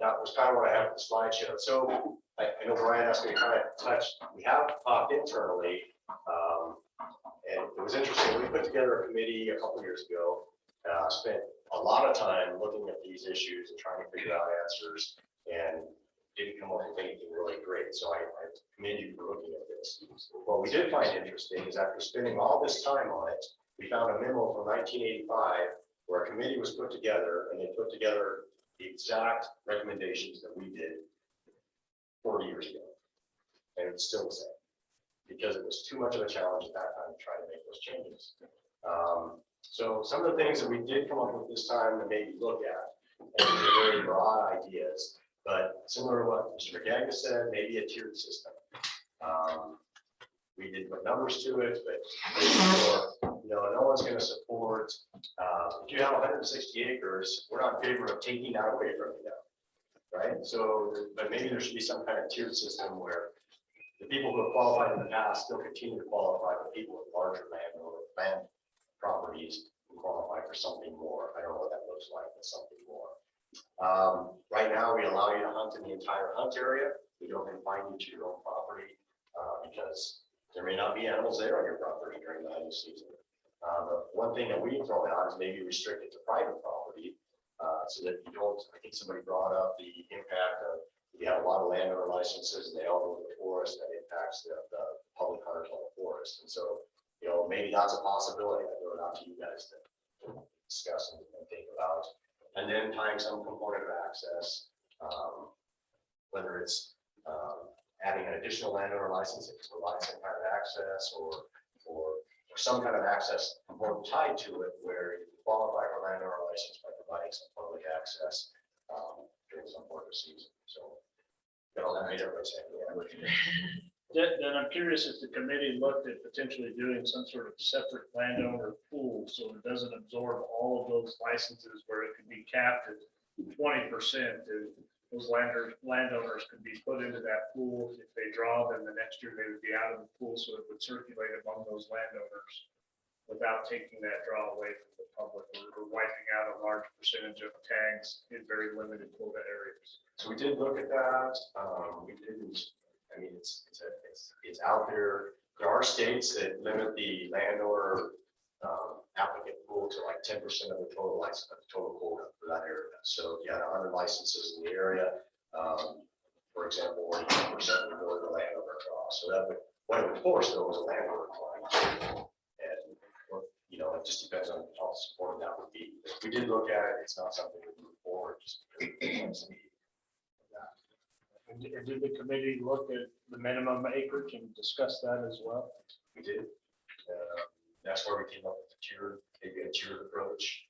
that was kind of what I had with the slideshow. So I know Brian asked me to kind of touch, we have talked internally, and it was interesting. We put together a committee a couple years ago, spent a lot of time looking at these issues and trying to figure out answers, and didn't come up with anything really great. So I commend you for looking at this. What we did find interesting is after spending all this time on it, we found a memo from 1985 where a committee was put together, and they put together the exact recommendations that we did 40 years ago. And it's still the same, because it was too much of a challenge at that time to try to make those changes. So some of the things that we did come up with this time to maybe look at, and they're very broad ideas, but similar to what Mr. McGagnon said, maybe a tiered system. We did put numbers to it, but no one's going to support. If you have 160 acres, we're not in favor of taking that away from you now, right? So, but maybe there should be some kind of tiered system where the people who have qualified in the past still continue to qualify, but people with larger land properties can qualify for something more. I don't know what that looks like, but something more. Right now, we allow you to hunt in the entire hunt area. We don't confine you to your own property because there may not be animals there on your property during the hunting season. But one thing that we've thrown out is maybe restrict it to private property so that you don't, I think somebody brought up the impact of, you have a lot of landowner licenses and they all go to the forest, that impacts the public hunters on the forest. And so, maybe that's a possibility. I throw it out to you guys to discuss and think about. And then tying some component of access, whether it's adding an additional landowner license that provides some kind of access or some kind of access component tied to it where you qualify for landowner license by providing some public access during some part of the season. So, that made everybody say, yeah. Then I'm curious if the committee looked at potentially doing some sort of separate landowner pool so it doesn't absorb all of those licenses where it could be capped at 20%. Those landowners could be put into that pool. If they draw, then the next year they would be out of the pool, so it would circulate among those landowners without taking that draw away from the public or wiping out a large percentage of tags in very limited quota areas. So we did look at that. We didn't. I mean, it's out there. There are states that limit the landowner applicant pool to like 10% of the total license, total quota for that area. So if you had 100 licenses in the area, for example, 10% would go to the landowner draw. So that would, what it would force though was a landowner claim. And it just depends on how supportive that would be. If we did look at it, it's not something we move forward just because And did the committee look at the minimum acreage and discuss that as well? we did. That's where we came up with the maybe a tiered approach.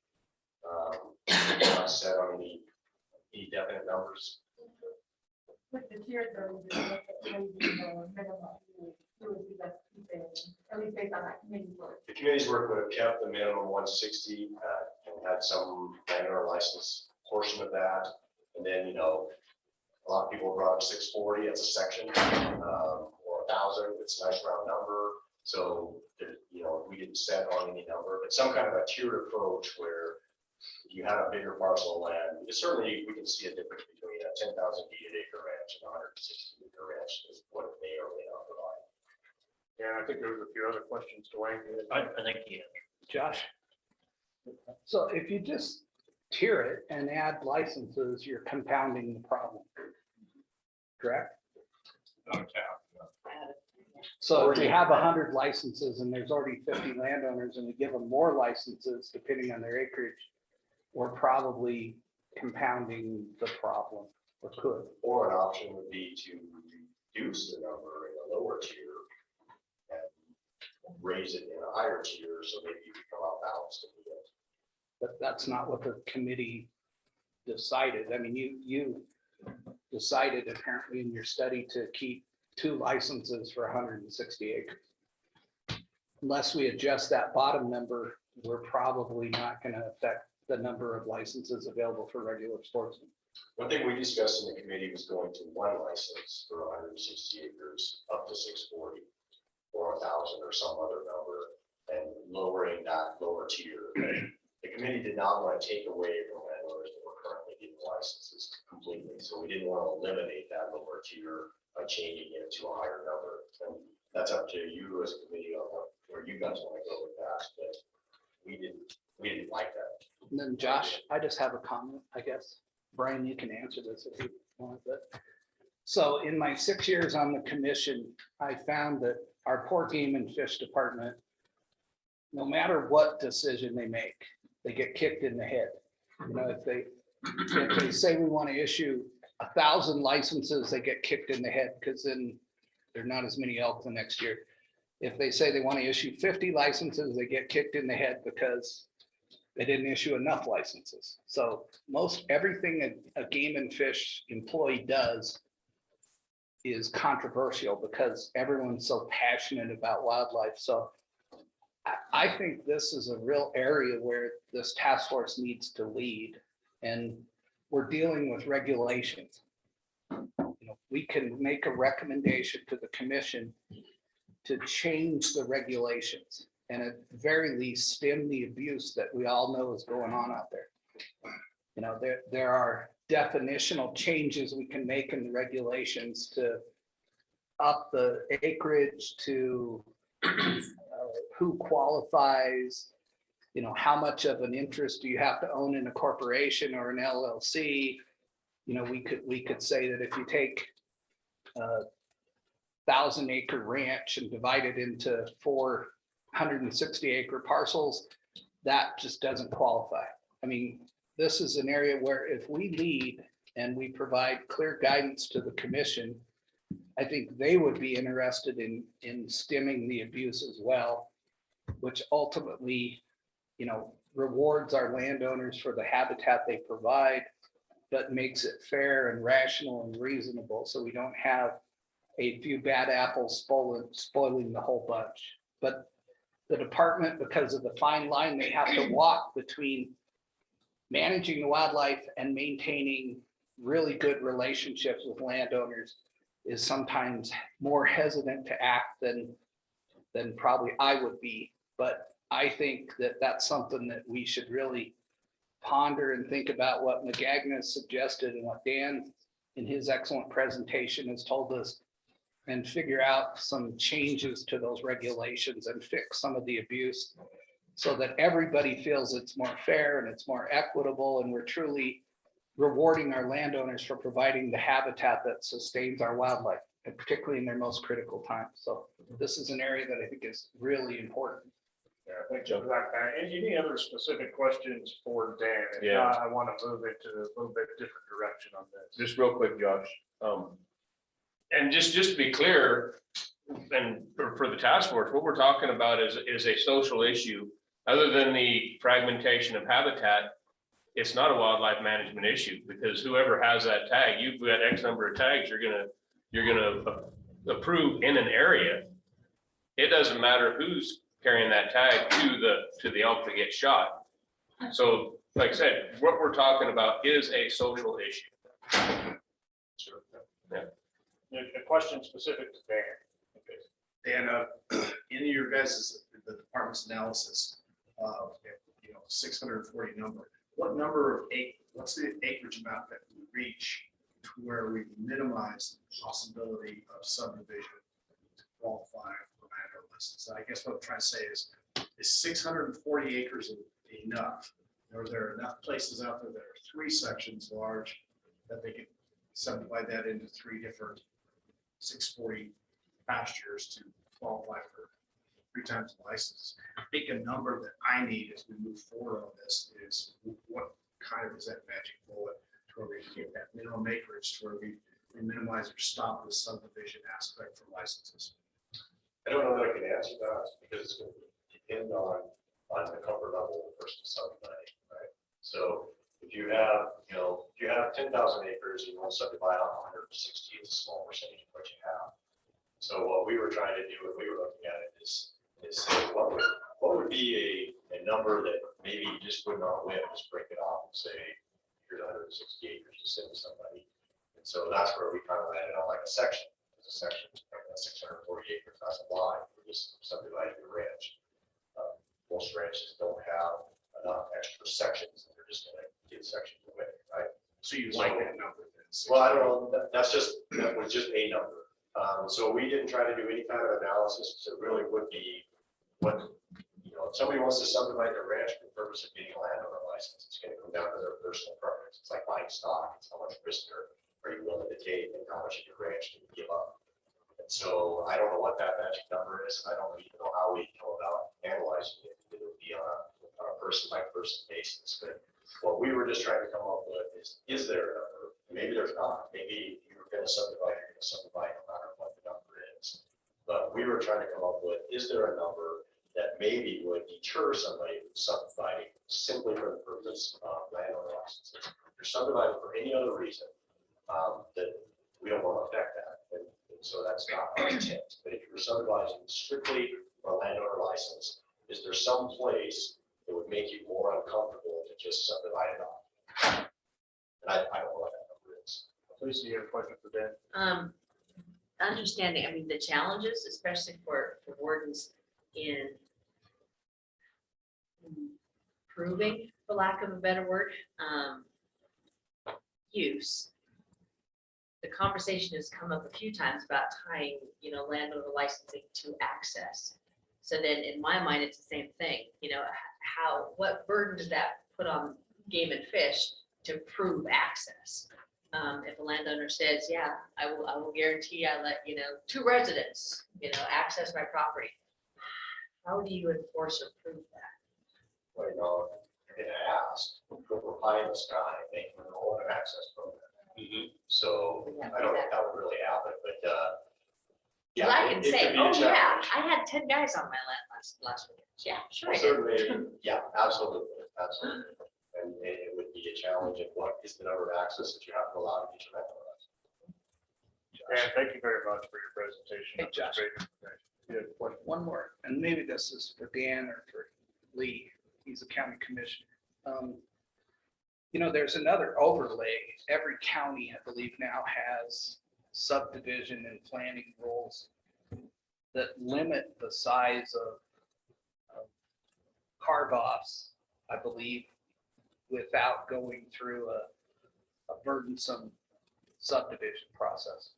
Not set on any definite numbers. With the tiered, though, minimum, who would be best keeping, at least based on that committee work. The committee's work would have kept the minimum 160 and had some landowner license portion of that. And then, a lot of people brought up 640 as a section or 1,000. It's a nice round number. So, we didn't set on any number, but some kind of a tiered approach where if you had a bigger parcel of land, certainly we can see a difference between a 10,000 acre ranch and a 160 acre ranch is what it may or may not provide. Yeah, I think there was a few other questions, Dwayne. I think he answered. Josh? So if you just tier it and add licenses, you're compounding the problem. Correct? So if we have 100 licenses and there's already 50 landowners and we give them more licenses depending on their acreage, we're probably compounding the problem. or could. Or an option would be to reduce the number in a lower tier and raise it in a higher tier, so maybe you become out balanced. But that's not what the committee decided. I mean, you decided apparently in your study to keep 2 licenses for 160 acres. Unless we adjust that bottom number, we're probably not going to affect the number of licenses available for regular sportsmen. One thing we discussed in the committee was going to 1 license for 160 acres, up to 640, or 1,000 or some other number, and lowering that lower tier. The committee did not want to take away from landowners that were currently getting licenses completely, so we didn't want to eliminate that lower tier by changing it to a higher number. And that's up to you as a committee on where you guys want to go with that, but we didn't like that. And then Josh, I just have a comment, I guess. Brian, you can answer this if you want, but. So in my 6 years on the commission, I found that our poor game and fish department, no matter what decision they make, they get kicked in the head. You know, if they say we want to issue 1,000 licenses, they get kicked in the head because then there are not as many elk the next year. If they say they want to issue 50 licenses, they get kicked in the head because they didn't issue enough licenses. So most everything a game and fish employee does is controversial because everyone's so passionate about wildlife. So I think this is a real area where this task force needs to lead, and we're dealing with regulations. You know, we can make a recommendation to the commission to change the regulations and at the very least stem the abuse that we all know is going on out there. You know, there are definitional changes we can make in the regulations to up the acreage, to who qualifies, you know, how much of an interest do you have to own in a corporation or an LLC? You know, we could say that if you take a 1,000-acre ranch and divide it into 460-acre parcels, that just doesn't qualify. I mean, this is an area where if we lead and we provide clear guidance to the commission, I think they would be interested in stemming the abuse as well, which ultimately, you know, rewards our landowners for the habitat they provide, but makes it fair and rational and reasonable, so we don't have a few bad apples spoiling the whole bunch. But the department, because of the fine line they have to walk between managing the wildlife and maintaining really good relationships with landowners, is sometimes more hesitant to act than probably I would be. But I think that that's something that we should really ponder and think about what McGagnon suggested and what Dan in his excellent presentation has told us, and figure out some changes to those regulations and fix some of the abuse so that everybody feels it's more fair and it's more equitable, and we're truly rewarding our landowners for providing the habitat that sustains our wildlife, and particularly in their most critical times. So this is an area that I think is really important. Yeah, thank you for that, Dan. Any other specific questions for Dan? If Yeah. not, I want to move it to a little bit different direction on this. Just real quick, Josh. And just to be clear, and for the task force, what we're talking about is a social issue. Other than the fragmentation of habitat, it's not a wildlife management issue, because whoever has that tag, you've got X number of tags, you're gonna approve in an area. It doesn't matter who's carrying that tag to the elk that gets shot. So, like I said, what we're talking about is a social issue. Yeah. A question specific to Dan. And in your guys' the department's analysis of 640 number, what number of what's the acreage amount that we reach to where we minimize the possibility of subdivision to qualify for landowner license? I guess what I'm trying to say is 640 acres enough? Are there enough places out there that are 3 sections large that they could subdivide that into 3 different 640 pastures to qualify for 3 times the license? I think a number that I need as we move forward on this is what kind of is that magic bullet where we get that minimum acreage, to where we minimize or stop the subdivision aspect for licenses? I don't know that I can answer that because it's going to depend on the comfort level of the person subdividing, right? So if you have, if you have 10,000 acres, you want to subdivide on 160, it's a small percentage of what you have. So what we were trying to do when we were looking at it is say, what would be a number that maybe you just would not win, just break it off and say, here's 160 acres to send to somebody. And so that's where we kind of landed on like a section. It's a section, like 640 acres, that's a lot. We're just subdividing the ranch. Most ranches don't have enough extra sections, and they're just gonna give sections away, right? So you like that number then? Well, I don't know, that was just a number. So we didn't try to do any kind of analysis to really would be what, if somebody wants to subdivide their ranch for the purpose of getting a landowner license, it's gonna come down to their personal preference. It's like buying stock, it's how much risk are you willing to take and how much of your ranch can you give up? And so I don't know what that magic number is. I don't even know how we go about analyzing it. It would be on a person by person basis. But what we were just trying to come up with is there a number? Maybe there's not. Maybe you're going to subdivide no matter what the number is. But we were trying to come up with, is there a number that maybe would deter somebody from subdividing simply for the purpose of landowner licenses? If you're subdividing for any other reason, that we don't want to affect that. And so that's not our intent. But if you're subdividing strictly for a landowner license, is there some place that would make you more uncomfortable to just subdivide it off? And I don't know what that number is. Lisa, you have a question for Dan? Understanding, I mean, the challenges, especially for wardens in proving, for lack of a better word, use. The conversation has come up a few times about tying, landowner licensing to access. So then in my mind, it's the same thing, what burden does that put on Game and Fish to prove access? If a landowner says, yeah, I will guarantee I let, 2 residents, access my property. How do you enforce or prove that? Well, you're going to ask, we're pie in the sky, making an open access program. So I don't think that would really happen, but Well, I can say, oh yeah, I had 10 guys on my land last week. Yeah, sure. I did. certainly, yeah, absolutely. And it would be a challenge of what is the number of access that you have to allow to each of that. Dan, thank you very much for your presentation. Hey, Josh. One more, and maybe this is for Dan or for Lee. He's a county commissioner. There's another overlay. Every county, I believe, now has subdivision and planning rules that limit the size of carve-offs, I believe, without going through a burdensome subdivision process.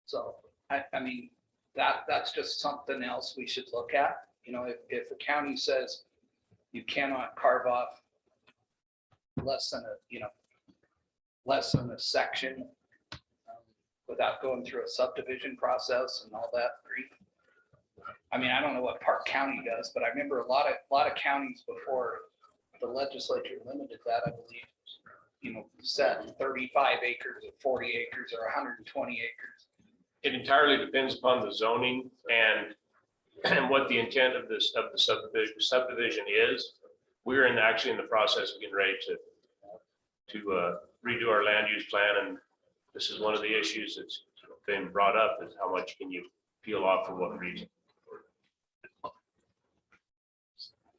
So, I mean, that's just something else we should look at. If the county says you cannot carve off less than a section without going through a subdivision process and all that grief. I mean, I don't know what Park County does, but I remember a lot of counties before the legislature limited that, I believe, set 35 acres or 40 acres or 120 acres. It entirely depends upon the zoning and what the intent of the subdivision is. We're actually in the process of getting ready to redo our land use plan, and this is one of the issues that's been brought up, is how much can you peel off for what reason?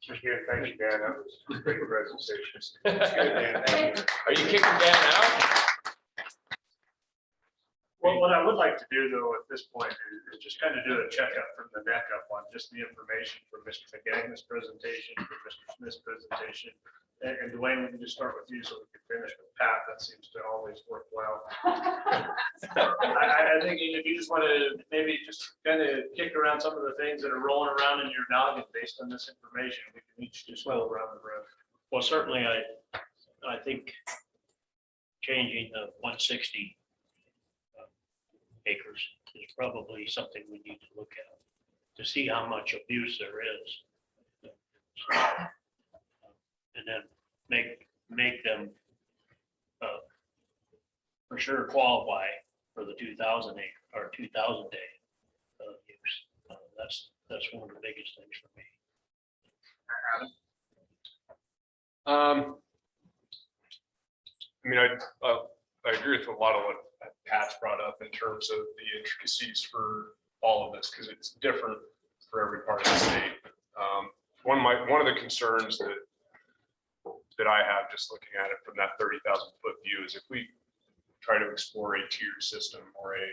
Thank you, Dan. That was a great presentation. That's good, Dan. Thank you. Are you kicking Dan out? Well, what I would like to do though at this point is just kind of do a checkup from the neck up on just the information from Mr. McGagne's presentation, from Mr. Smith's presentation. And Dwayne, we can just start with you so we can finish with Pat. That seems to always work well. I think if you just want to maybe just kind of kick around some of the things that are rolling around in your noggin based on this information, we can each just go around the room. Well, certainly, I think changing the 160 acres is probably something we need to look at to see how much abuse there is. And then make them for sure qualify for the 2,000 acre or 2,000 day use. That's one of the biggest things for me. I mean, I agree with a lot of what Pat's brought up in terms of the intricacies for all of this, because it's different for every part of the state. One of the concerns that I have just looking at it from that 30,000 foot view is if we try to explore a tiered system or a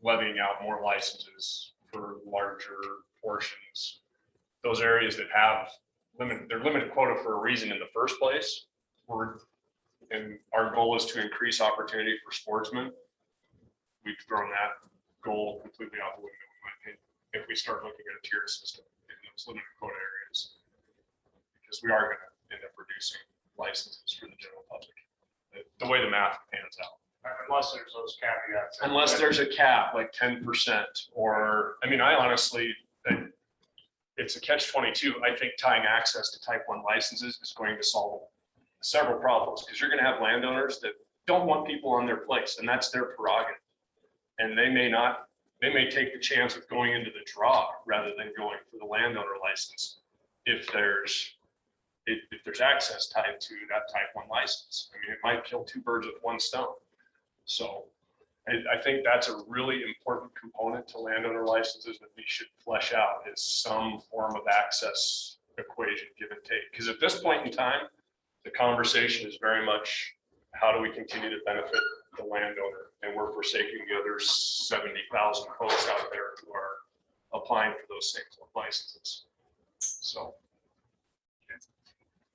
levying out more licenses for larger portions, those areas that have they're limited quota for a reason in the first place. And our goal is to increase opportunity for sportsmen. We've thrown that goal completely out the window, in my opinion, if we start looking at a tiered system in those limited quota areas, because we are going to end up reducing licenses for the general public, the way the math pans out. Unless there's those caveats. Unless there's a cap, like 10%, or, I mean, I honestly, it's a catch-22. I think tying access to type 1 licenses is going to solve several problems, because you're going to have landowners that don't want people on their place, and that's their prerogative. And they may take the chance of going into the draw rather than going for the landowner license if there's access tied to that type 1 license. I mean, it might kill 2 birds with 1 stone. So I think that's a really important component to landowner licenses that we should flesh out, is some form of access equation, give and take. Because at this point in time, the conversation is very much, how do we continue to benefit the landowner? And we're forsaking the other 70,000 folks out there who are applying for those same licenses. So.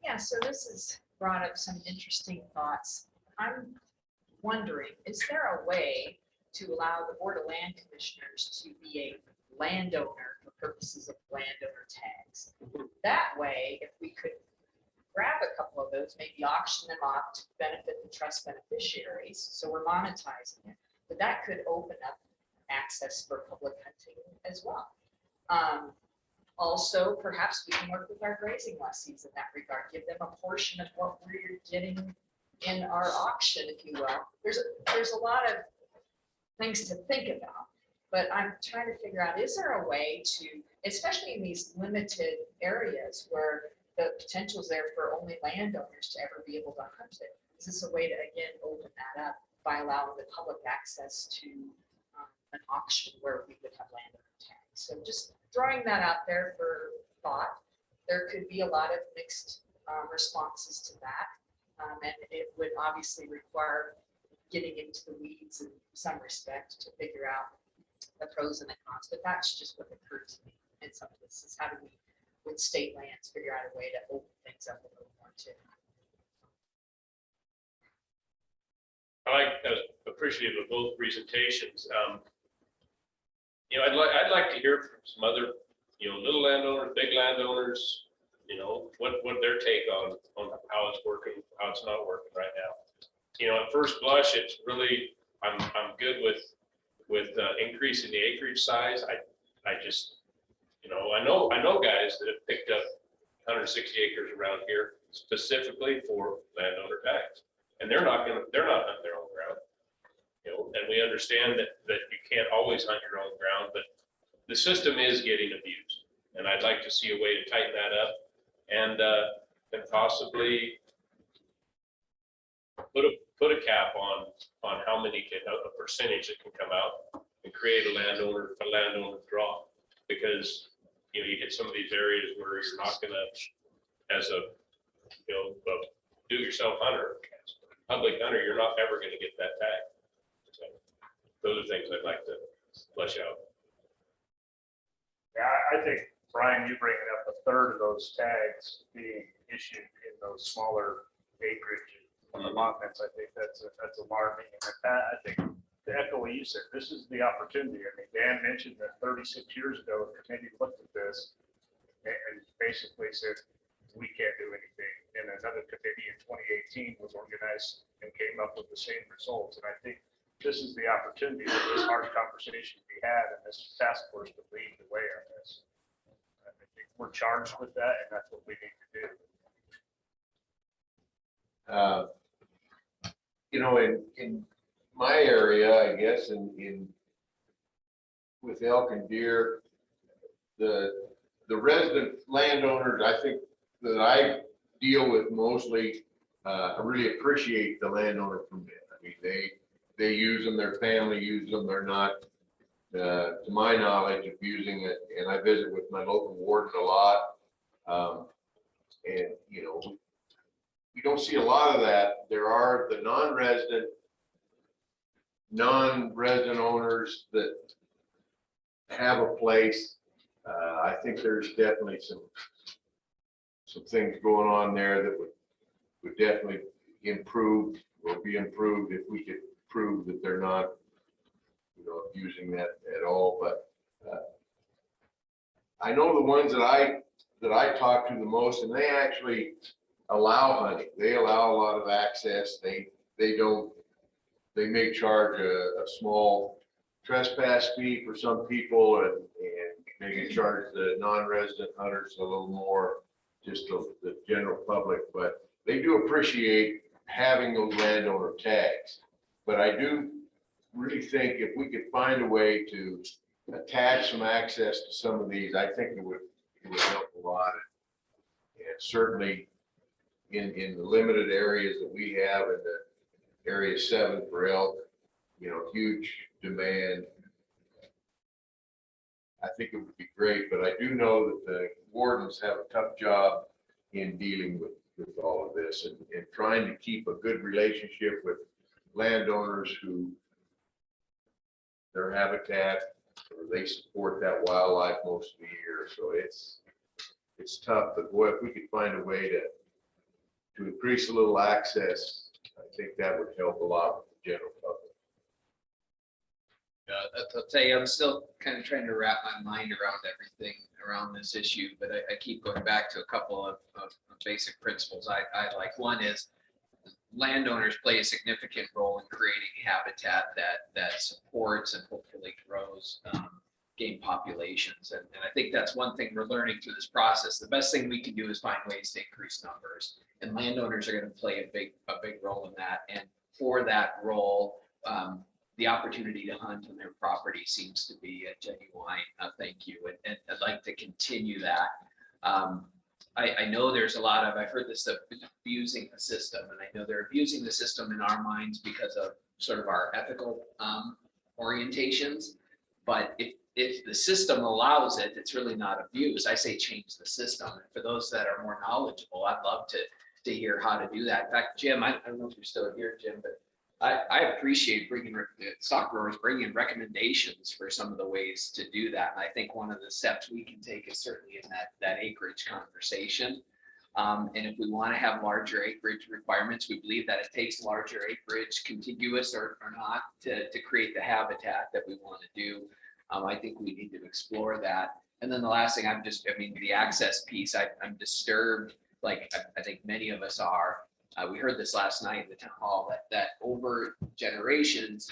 Yeah, so this has brought up some interesting thoughts. I'm wondering, is there a way to allow the Board of Land Commissioners to be a landowner for purposes of landowner tags? That way, if we could grab a couple of those, maybe auction them off to benefit the trust beneficiaries, so we're monetizing it, but that could open up access for public hunting as well. Also, perhaps we can work with our grazing lessees in that regard, give them a portion of what we're getting in our auction, if you will. There's a lot of things to think about, but I'm trying to figure out, is there a way to, especially in these limited areas where the potential is there for only landowners to ever be able to hunt it? Is this a way to, again, open that up by allowing the public access to an auction where we would have landowner tags? So just throwing that out there for thought. There could be a lot of mixed responses to that. And it would obviously require getting into the weeds in some respect to figure out the pros and the cons, but that's just what occurred to me in some of this, is how do we, with state lands, figure out a way to open things up a little more too. I was appreciative of both presentations. I'd like to hear from some other, little landowners, big landowners, what their take on how it's working, how it's not working right now. At first blush, it's really, I'm good with increasing the acreage size. I just, I know guys that have picked up 160 acres around here specifically for landowner tags, and they're not hunting their own ground. And we understand that you can't always hunt your own ground, but the system is getting abused, and I'd like to see a way to tighten that up and possibly put a cap on how many a percentage that can come out and create a landowner draw, because you hit some of these areas where you're not gonna, as a do-it-yourself hunter, public hunter, you're not ever gonna get that tag. So those are things I'd like to flesh out. Yeah, I think, Brian, you bringing up a third of those tags being issued in those smaller acreage allotments, I think that's alarming. And I think, to echo what you said, this is the opportunity. I mean, Dan mentioned that 36 years ago, the committee looked at this and basically said, we can't do anything. And another committee in 2018 was organized and came up with the same results. And I think this is the opportunity for this hard conversation to be had, and this task force to lead the way on this. I think we're charged with that, and that's what we need to do. you know, in my area, I guess, in with elk and deer, the resident landowners, I think that I deal with mostly, really appreciate the landowner permit. I mean, they use them, their family uses them, they're not, to my knowledge, abusing it, and I visit with my local warden a lot. And, you know, we don't see a lot of that. There are the non-resident owners that have a place. I think there's definitely some things going on there that would definitely improve or be improved if we could prove that they're not, you know, abusing that at all. But I know the ones that I talk to the most, and they actually allow hunting. They allow a lot of access. They may charge a small trespass fee for some people, and maybe charge the non-resident hunters a little more, just the general public. But they do appreciate having those landowner tags. But I do really think if we could find a way to attach some access to some of these, I think it would help a lot. And certainly in the limited areas that we have in the area 7 for elk, you know, huge demand. I think it would be great, but I do know that the wardens have a tough job in dealing with all of this and trying to keep a good relationship with landowners who their habitat, or they support that wildlife most of the year. So it's tough, but boy, if we could find a way to increase a little access, I think that would help a lot with the general public. I'll tell you, I'm still kind of trying to wrap my mind around everything around this issue, but I keep going back to a couple of basic principles I like. One is landowners play a significant role in creating habitat that supports and hopefully grows game populations. And I think that's one thing we're learning through this process. The best thing we can do is find ways to increase numbers, and landowners are going to play a big role in that. And for that role, the opportunity to hunt on their property seems to be a genuine thank you. And I'd like to continue that. I know there's a lot of, I've heard this, abusing the system, and I know they're abusing the system in our minds because of sort of our ethical orientations. But if the system allows it, it's really not abuse. I say change the system. And for those that are more knowledgeable, I'd love to hear how to do that. In fact, Jim, I don't know if you're still here, Jim, but I appreciate bringing stock growers, bringing recommendations for some of the ways to do that. And I think one of the steps we can take is certainly in that acreage conversation. And if we want to have larger acreage requirements, we believe that it takes larger acreage, contiguous or not, to create the habitat that we want to do. I think we need to explore that. And then the last thing, the access piece, I'm disturbed, like I think many of us are. We heard this last night in the town hall that over generations,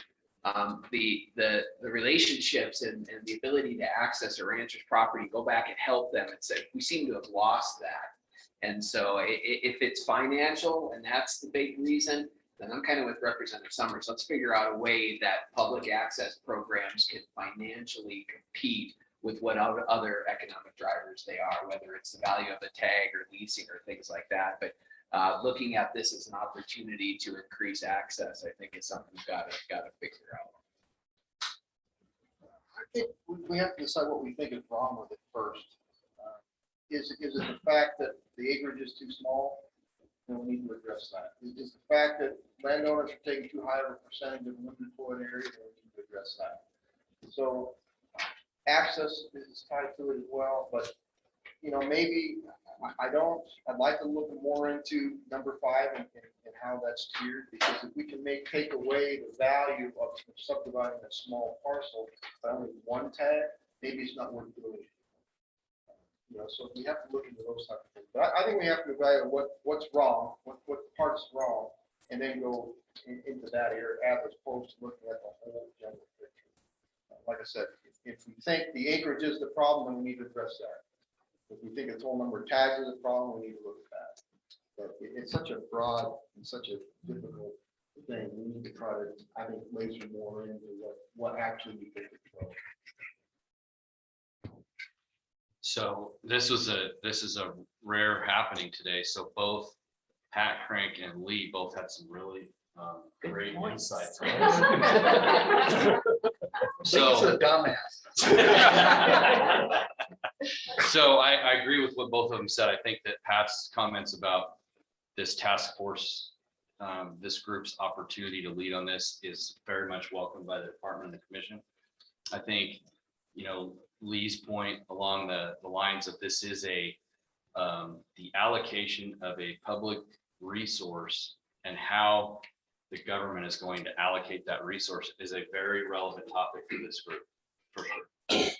the relationships and the ability to access a rancher's property, go back and help them, and say, we seem to have lost that. And so if it's financial and that's the big reason, then I'm kind of with Representative Summers. Let's figure out a way that public access programs can financially compete with what other economic drivers they are, whether it's the value of a tag or leasing or things like that. But looking at this as an opportunity to increase access, I think is something we've got to figure out. I think we have to decide what we think is wrong with it first. Is it the fact that the acreage is too small? Then we need to address that. Is the fact that landowners are taking too high of a percentage of an unemployed area? Then we need to address that. So access is tied to it as well, but you know, maybe I'd like to look more into number 5 and how that's tiered, because if we can take away the value of subdividing a small parcel by only one tag, maybe it's not worth doing. You know, so we have to look into those types of things. But I think we have to evaluate what's wrong, what part's wrong, and then go into that area as opposed to looking at the whole general picture. Like I said, if we think the acreage is the problem, then we need to address that. If we think the total number of tags is a problem, we need to look at that. But it's such a broad and such a difficult thing. We need to try to, I think, laser more into what actually we think is wrong. So this is a rare happening today. So both Pat Crank and Lee both had some really great insights. So So I agree with what both of them said. I think that Pat's comments about this task force, this group's opportunity to lead on this is very much welcomed by the department and the commission. I think, Lee's point along the lines of this is the allocation of a public resource and how the government is going to allocate that resource is a very relevant topic for this group. For sure.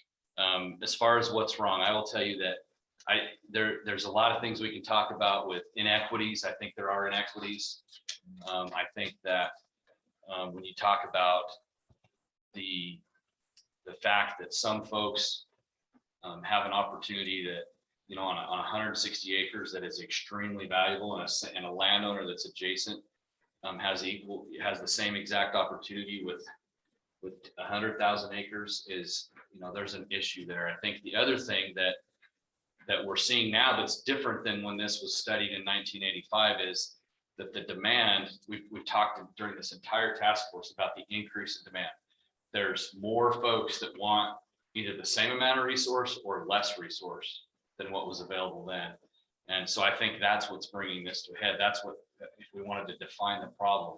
As far as what's wrong, I will tell you that there's a lot of things we can talk about with inequities. I think there are inequities. I think that when you talk about the fact that some folks have an opportunity that, on 160 acres that is extremely valuable, and a landowner that's adjacent has the same exact opportunity with 100,000 acres is, there's an issue there. I think the other thing that we're seeing now that's different than when this was studied in 1985 is that the demand, we've talked during this entire task force about the increase in demand. There's more folks that want either the same amount of resource or less resource than what was available then. And so I think that's what's bringing this to a head. That's what, if we wanted to define the problem,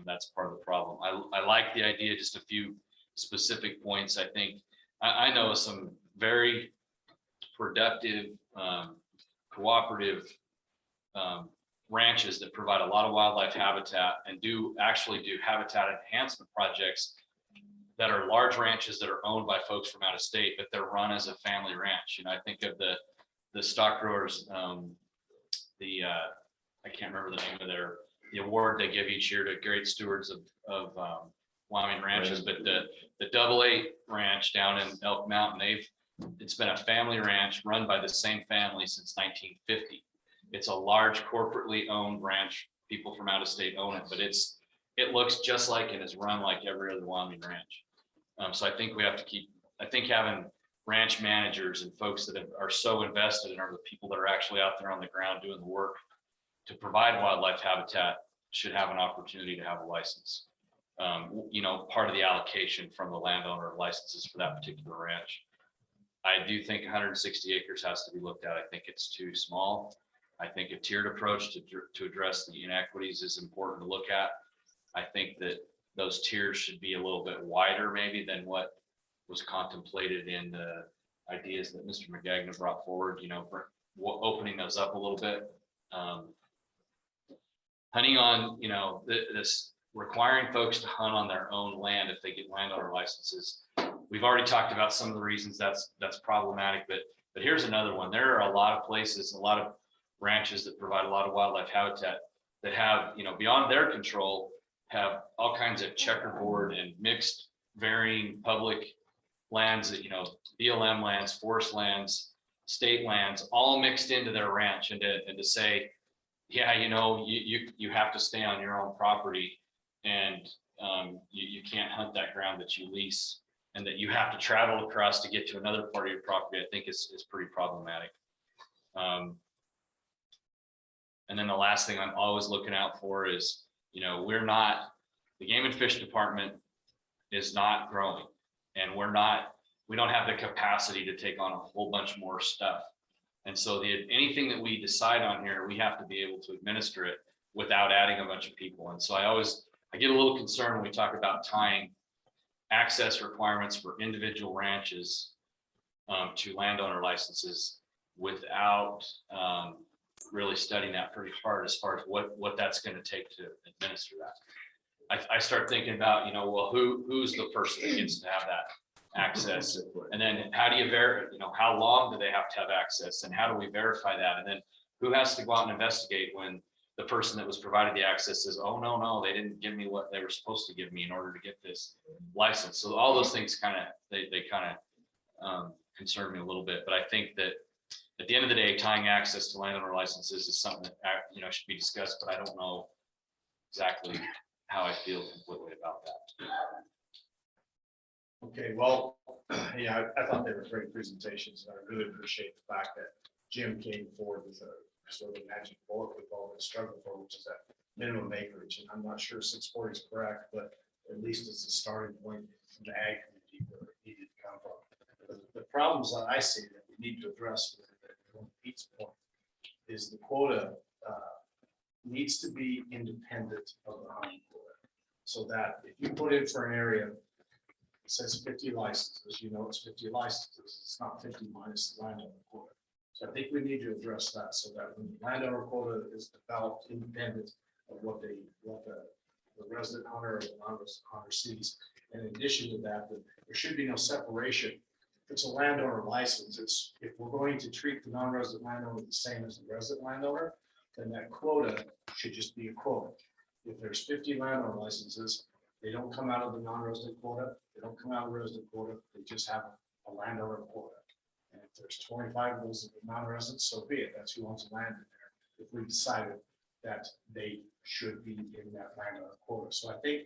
that's part of the problem. I like the idea, just a few specific points. I think I know some very productive, cooperative ranches that provide a lot of wildlife habitat and do habitat enhancement projects that are large ranches that are owned by folks from out of state, but they're run as a family ranch. I think of the stock growers, I can't remember the name of the award they give each year to great stewards of Wyoming ranches, but the Double 8 Ranch down in Elk Mountain, it's been a family ranch run by the same family since 1950. It's a large corporately owned ranch. People from out of state own it, but it looks just like and is run like every other Wyoming ranch. So I think we have to having ranch managers and folks that are so invested and are the people that are actually out there on the ground doing the work to provide wildlife habitat should have an opportunity to have a license. Part of the allocation from the landowner licenses for that particular ranch. I do think 160 acres has to be looked at. I think it's too small. I think a tiered approach to address the inequities is important to look at. I think that those tiers should be a little bit wider maybe than what was contemplated in the ideas that Mr. McGagnon brought forward, opening those up a little bit. Hunting on, this requiring folks to hunt on their own land if they get landowner licenses. We've already talked about some of the reasons that's problematic, but here's another one. There are a lot of places, a lot of ranches that provide a lot of wildlife habitat that have, beyond their control, have all kinds of checkerboard and mixed varying public lands that, BLM lands, forest lands, state lands, all mixed into their ranch, and to say, yeah, you have to stay on your own property, and you can't hunt that ground that you lease, and that you have to travel across to get to another part of your property, I think is pretty problematic. And then the last thing I'm always looking out for is, the Game and Fish Department is not growing, and we don't have the capacity to take on a whole bunch more stuff. And so anything that we decide on here, we have to be able to administer it without adding a bunch of people. And so I get a little concerned when we talk about tying access requirements for individual ranches to landowner licenses without really studying that pretty hard as far as what that's going to take to administer that. I start thinking about, who's the person that gets to have that access, and then how do you verify, how long do they have to have access, and how do we verify that? And then who has to go out and investigate when the person that was provided the access says, oh, no, they didn't give me what they were supposed to give me in order to get this license. So all those things they concern me a little bit, but I think that at the end of the day, tying access to landowner licenses is something that, should be discussed, but I don't know exactly how I feel completely about that. Okay, well, yeah, I thought they were great presentations. And I really appreciate the fact that Jim came forward with a sort of magic bullet we've all been struggling for, which is that minimum acreage. And I'm not sure 640 is correct, but at least it's a starting point from the ag community where it needed to come from. The problems that I see that we need to address with Pete's point is the quota needs to be independent of the hunting quota. So that if you put in for an area, it says 50 licenses, you know, it's 50 licenses, it's not 50 minus the landowner quota. So I think we need to address that so that when the landowner quota is developed independent of what the resident hunter or the non-resident hunter sees. In addition to that, there should be no separation. If it's a landowner license, it's, if we're going to treat the non-resident landowner the same as the resident landowner, then that quota should just be a quota. If there's 50 landowner licenses, they don't come out of the non-resident quota, they don't come out of the resident quota, they just have a landowner quota. And if there's 25 of those non-residents, so be it, that's who owns the land in there. If we decided that they should be in that landowner quota. So I think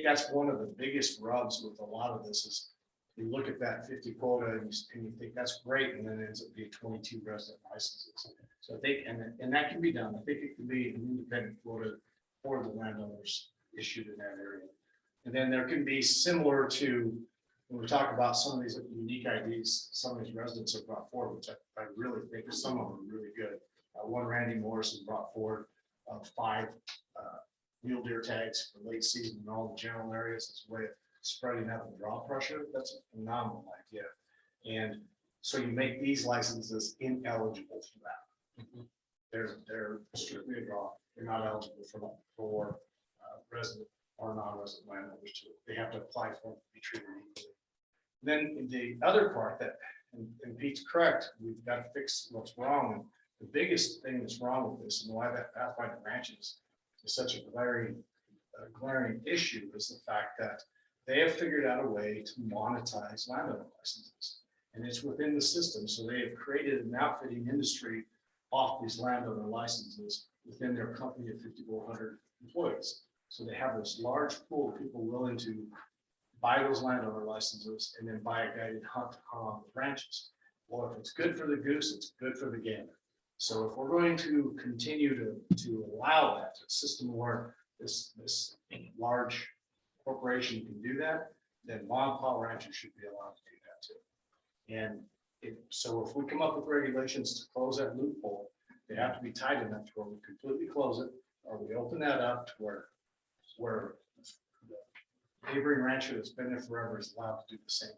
that's one of the biggest rubs with a lot of this is you look at that 50 quota and you think that's great, and then it ends up being 22 resident licenses. So I think, and that can be done. I think it can be an independent quota for the landowners issued in that area. And then there can be similar to when we talk about some of these unique IDs, some of these residents have brought forward, which I really think some of them are really good. One Randy Morrison brought forward 5 mule deer tags for late season in all the general areas as a way of spreading out the draw pressure. That's a phenomenal idea. And so you make these licenses ineligible for that. They're strictly a draw. They're not eligible for resident or non-resident landowners too. They have to apply for it to be treated equally. Then the other part that, and Pete's correct, we've got to fix what's wrong. The biggest thing that's wrong with this and why that Pathfinder Ranches is such a glaring issue is the fact that they have figured out a way to monetize landowner licenses. And it's within the system. So they have created an outfitting industry off these landowner licenses within their company of 5,400 employees. So they have this large pool of people willing to buy those landowner licenses and then buy a guided hunt on the ranches. Well, if it's good for the goose, it's good for the gander. So if we're going to continue to allow that a system where this large corporation can do that, then mom and pop ranchers should be allowed to do that too. And so if we come up with regulations to close that loophole, they have to be tight enough to where we completely close it, or we open that up to where the neighboring rancher that's been there forever is allowed to do the same thing.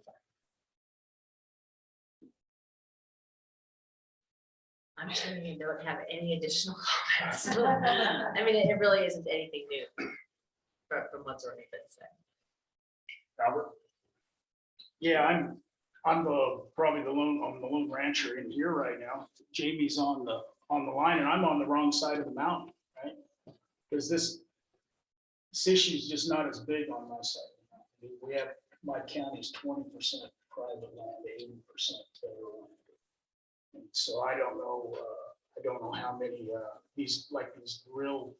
I'm sure you don't have any additional comments. I mean, it really isn't anything new from what's already been said. Robert? Yeah, I'm probably the lone rancher in here right now. Jamie's on the line and I'm on the wrong side of the mountain, right? Because this issue is just not as big on my side of the mountain. We have, my county's 20% private land, 80% federal land. And so I don't know how many these real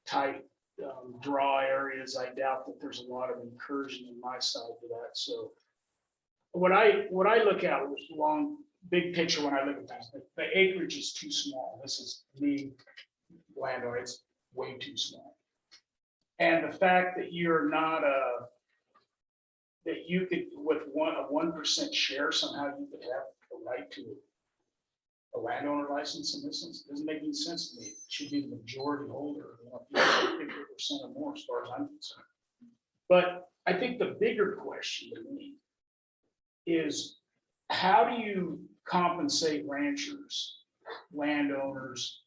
tight draw areas. I doubt that there's a lot of incursion in my side to that. So what I look at long big picture when I look at that, the acreage is too small. This is me landowner, it's way too small. And the fact that you're not that you could with a 1% share somehow you could have a right to a landowner license in this instance doesn't make any sense to me. It should be the majority holder, 50% or more as far as I'm concerned. But I think the bigger question to me is how do you compensate ranchers, landowners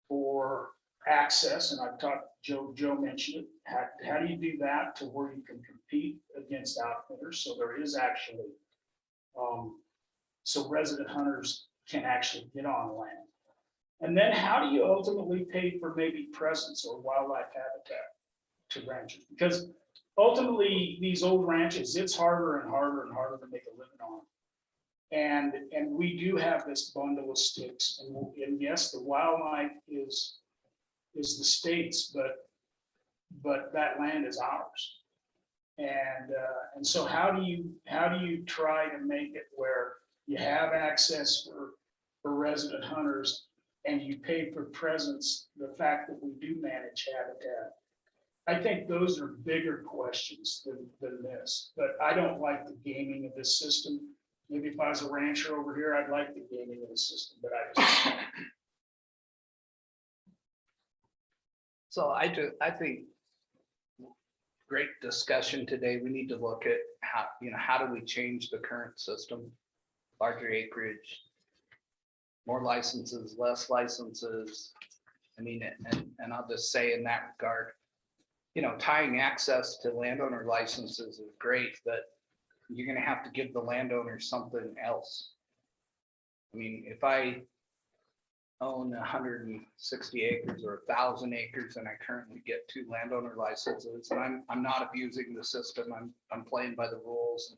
for access? And I've talked, Joe mentioned it. How do you do that to where you can compete against outfitters? So there is actually, so resident hunters can actually get on land. And then how do you ultimately pay for maybe presence or wildlife habitat to ranchers? Because ultimately these old ranches, it's harder and harder and harder to make a living on. And we do have this bundle of sticks, and yes, the wildlife is the state's, but but that land is ours. And so how do you try to make it where you have access for resident hunters and you pay for presence, the fact that we do manage habitat? I think those are bigger questions than this, but I don't like the gaming of this system. Maybe if I was a rancher over here, I'd like the gaming of the system, but I just don't. So I think great discussion today. We need to look at how do we change the current system? Larger acreage, more licenses, less licenses. I mean, and I'll just say in that regard, tying access to landowner licenses is great, but you're gonna have to give the landowner something else. I mean, if I own 160 acres or 1,000 acres and I currently get 2 landowner licenses and I'm not abusing the system, I'm playing by the rules,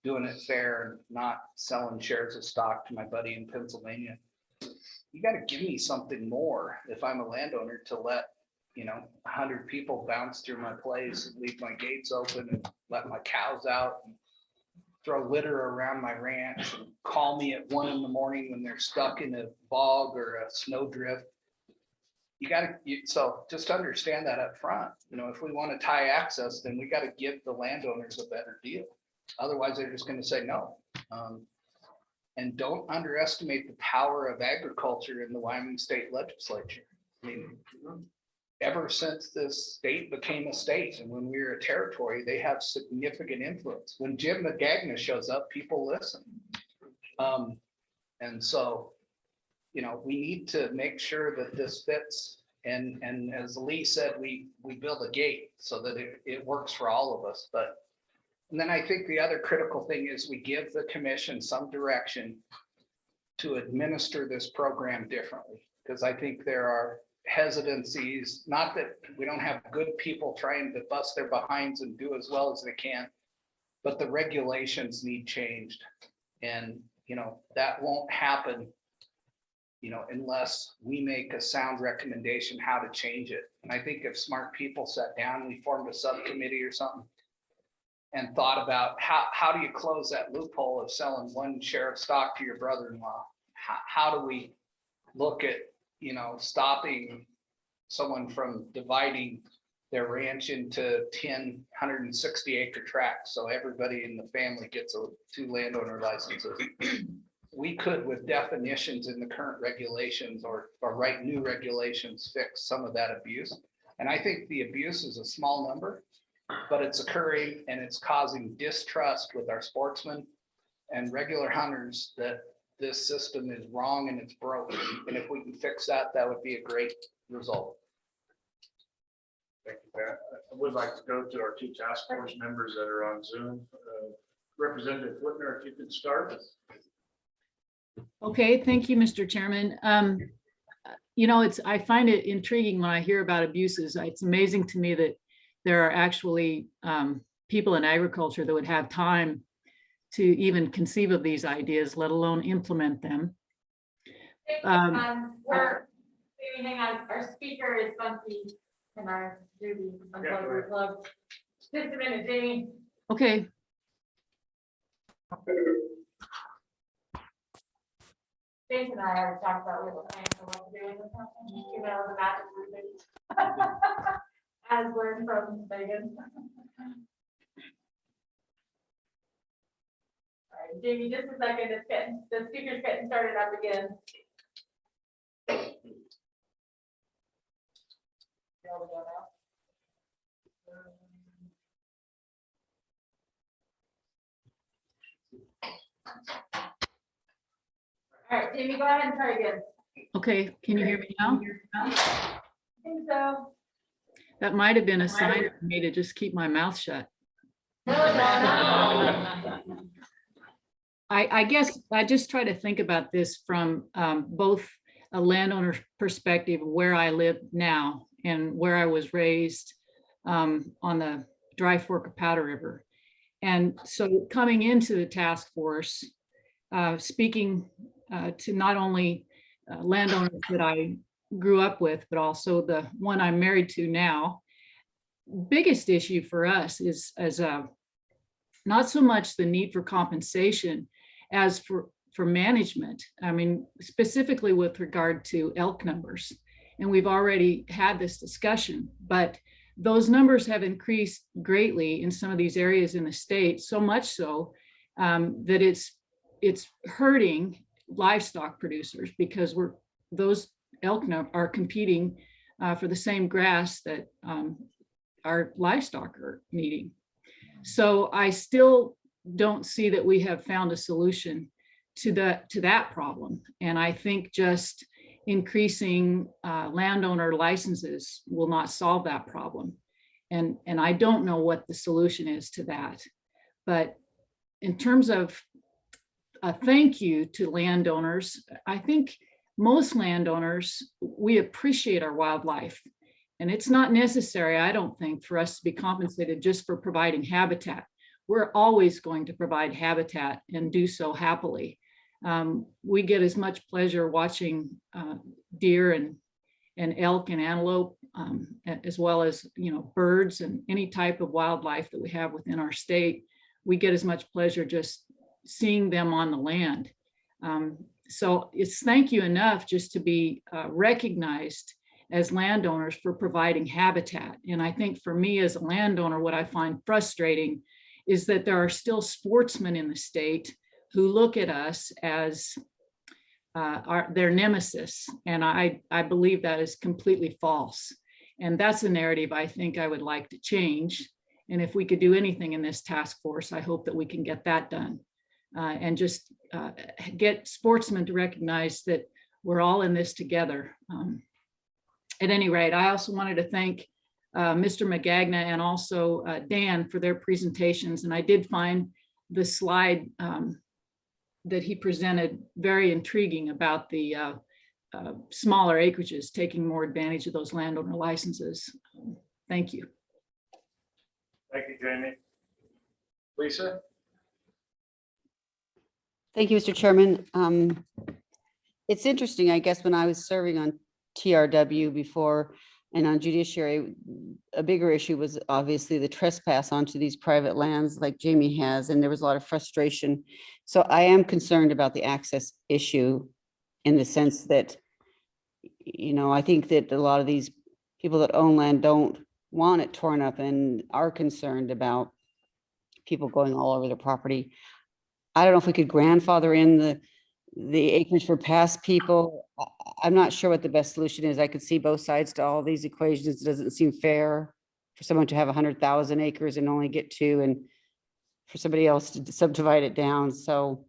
doing it fair and not selling shares of stock to my buddy in Pennsylvania. You got to give me something more if I'm a landowner to let 100 people bounce through my place and leave my gates open and let my cows out and throw litter around my ranch and call me at 1 a.m. when they're stuck in a bog or a snowdrift. So just understand that up front. If we want to tie access, then we got to give the landowners a better deal. Otherwise, they're just going to say no. And don't underestimate the power of agriculture in the Wyoming State Legislature. I mean, ever since this state became a state and when we were a territory, they have significant influence. When Jim Magagna shows up, people listen. And so, we need to make sure that this fits. And as Lee said, we build a gate so that it works for all of us. And then I think the other critical thing is we give the commission some direction to administer this program differently. Because I think there are hesitancies, not that we don't have good people trying to bust their behinds and do as well as they can, but the regulations need changed. And, that won't happen, unless we make a sound recommendation how to change it. And I think if smart people sat down, we formed a subcommittee or something and thought about how do you close that loophole of selling 1 share of stock to your brother-in-law? How do we look at, stopping someone from dividing their ranch into 10 160-acre tracts so everybody in the family gets 2 landowner licenses? We could, with definitions in the current regulations or write new regulations, fix some of that abuse. And I think the abuse is a small number, but it's occurring and it's causing distrust with our sportsmen and regular hunters that this system is wrong and it's broken. And if we can fix that, that would be a great result. Thank you, Pat. I would like to go to our 2 task force members that are on Zoom. Representative Whitner, if you could start. Okay, thank you, Mr. Chairman. I find it intriguing when I hear about abuses. It's amazing to me that there are actually people in agriculture that would have time to even conceive of these ideas, let alone implement them. We're hang on, our speaker is funky and our Judy unplugged. Just a minute, Jamie. Okay. Jason and I already talked about what to do with this, the magic routine. As learned from Megan. All right, Jamie, just a second, the speaker's getting started up again. There we go now. All right, Jamie, go ahead and try again. Okay, can you hear me now? I think so. That might have been a sign for me to just keep my mouth shut. I guess I just try to think about this from both a landowner perspective, where I live now and where I was raised on the Dry Fork of Powder River. And so coming into the task force, speaking to not only landowners that I grew up with, but also the one I'm married to now, biggest issue for us is not so much the need for compensation as for management. I mean, specifically with regard to elk numbers. And we've already had this discussion, but those numbers have increased greatly in some of these areas in the state, so much so that it's hurting livestock producers, because those elk are competing for the same grass that our livestock are needing. So I still don't see that we have found a solution to that problem. And I think just increasing landowner licenses will not solve that problem. And I don't know what the solution is to that. But in terms of a thank you to landowners, I think most landowners, we appreciate our wildlife. And it's not necessary, I don't think, for us to be compensated just for providing habitat. We're always going to provide habitat and do so happily. We get as much pleasure watching deer and elk and antelope, as well as, you know, birds and any type of wildlife that we have within our state. We get as much pleasure just seeing them on the land. So it's thank you enough just to be recognized as landowners for providing habitat. And I think for me as a landowner, what I find frustrating is that there are still sportsmen in the state who look at us as their nemesis. And I believe that is completely false. And that's a narrative I think I would like to change. And if we could do anything in this task force, I hope that we can get that done. And just get sportsmen to recognize that we're all in this together. At any rate, I also wanted to thank Mr. Magagna and also Dan for their presentations. And I did find the slide that he presented very intriguing about the smaller acreages, taking more advantage of those landowner licenses. Thank you. Thank you, Jamie. Lisa? Thank you, Mr. Chairman. It's interesting, I guess, when I was serving on TRW before and on judiciary, a bigger issue was obviously the trespass onto these private lands like Jamie has, and there was a lot of frustration. So I am concerned about the access issue in the sense that, you know, I think that a lot of these people that own land don't want it torn up and are concerned about people going all over their property. I don't know if we could grandfather in the acreage for past people. I'm not sure what the best solution is. I could see both sides to all these equations. It doesn't seem fair for someone to have 100,000 acres and only get 2, and for somebody else to subdivide it down. So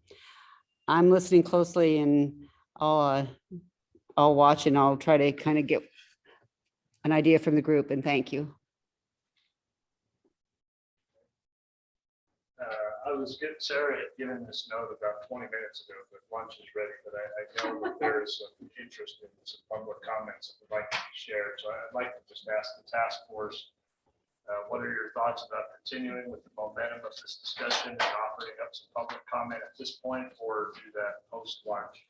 I'm listening closely, and I'll watch, and I'll try to kind of get an idea from the group, and thank you. I was getting Sarah had given this note about 20 minutes ago, but lunch is ready, but I know that there is some interest in some public comments that would like to be shared. So I'd like to just ask the task force, what are your thoughts about continuing with the momentum of this discussion and offering up some public comment at this point, or do that post lunch?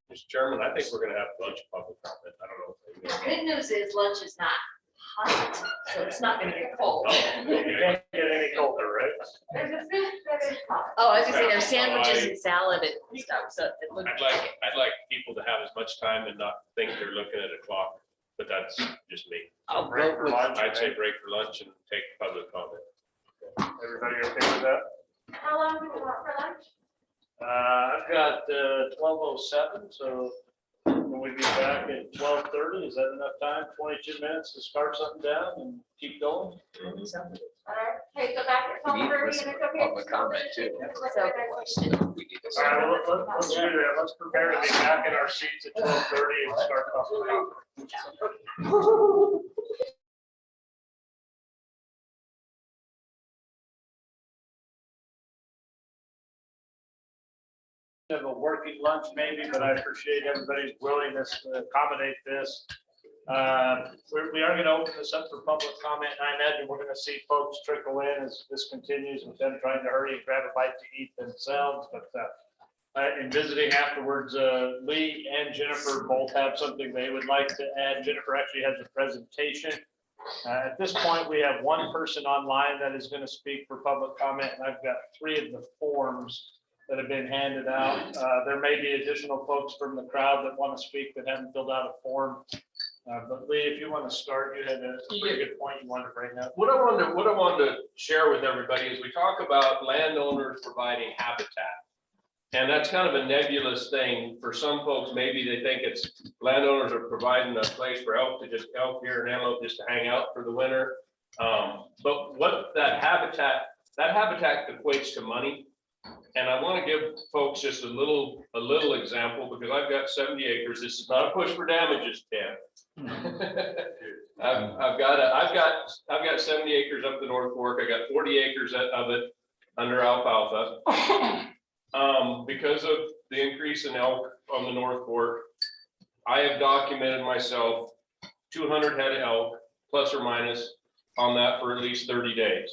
Mr. Chairman, I think we're gonna have a bunch of public comment. I don't know. The good news is lunch is not hot, so it's not gonna get cold. It can't get any colder, right? There's a soup that is hot. Oh, I was gonna say there's sandwiches and salad and stuff, so it looks. I'd like people to have as much time and not think they're looking at a clock, but that's just me. I'll break for lunch. I'd say break for lunch and take public comment. Everybody okay with that? How long do we want for lunch? I've got 12:07, so can we be back at 12:30? Is that enough time? 22 minutes to start something down and keep going? All right, okay, so back at 12:30 and it's okay. Public comment too. All right, well, let's do that. Let's prepare to be back in our seats at 12:30 and start public comment. Of a working lunch maybe, but I appreciate everybody's willingness to accommodate this. We are going to open this up for public comment, and I imagine we're going to see folks trickle in as this continues with them trying to hurry and grab a bite to eat themselves. But In visiting afterwards, Lee and Jennifer both have something they would like to add. Jennifer actually has a presentation. At this point, we have one person online that is going to speak for public comment, and I've got 3 of the forms that have been handed out. There may be additional folks from the crowd that want to speak that haven't filled out a form. But Lee, if you want to start, you had a pretty good point you wanted to bring up. What I wanted to share with everybody is we talk about landowners providing habitat. And that's kind of a nebulous thing for some folks. Maybe they think it's landowners are providing a place for elk here and antelope just to hang out for the winter. But what that habitat equates to money. And I want to give folks just a little example because I've got 70 acres. This is not a push for damages, Dan. I've got 70 acres up the North Fork. I got 40 acres of it under alfalfa. Because of the increase in elk on the North Fork, I have documented myself 200 head of elk, plus or minus, on that for at least 30 days.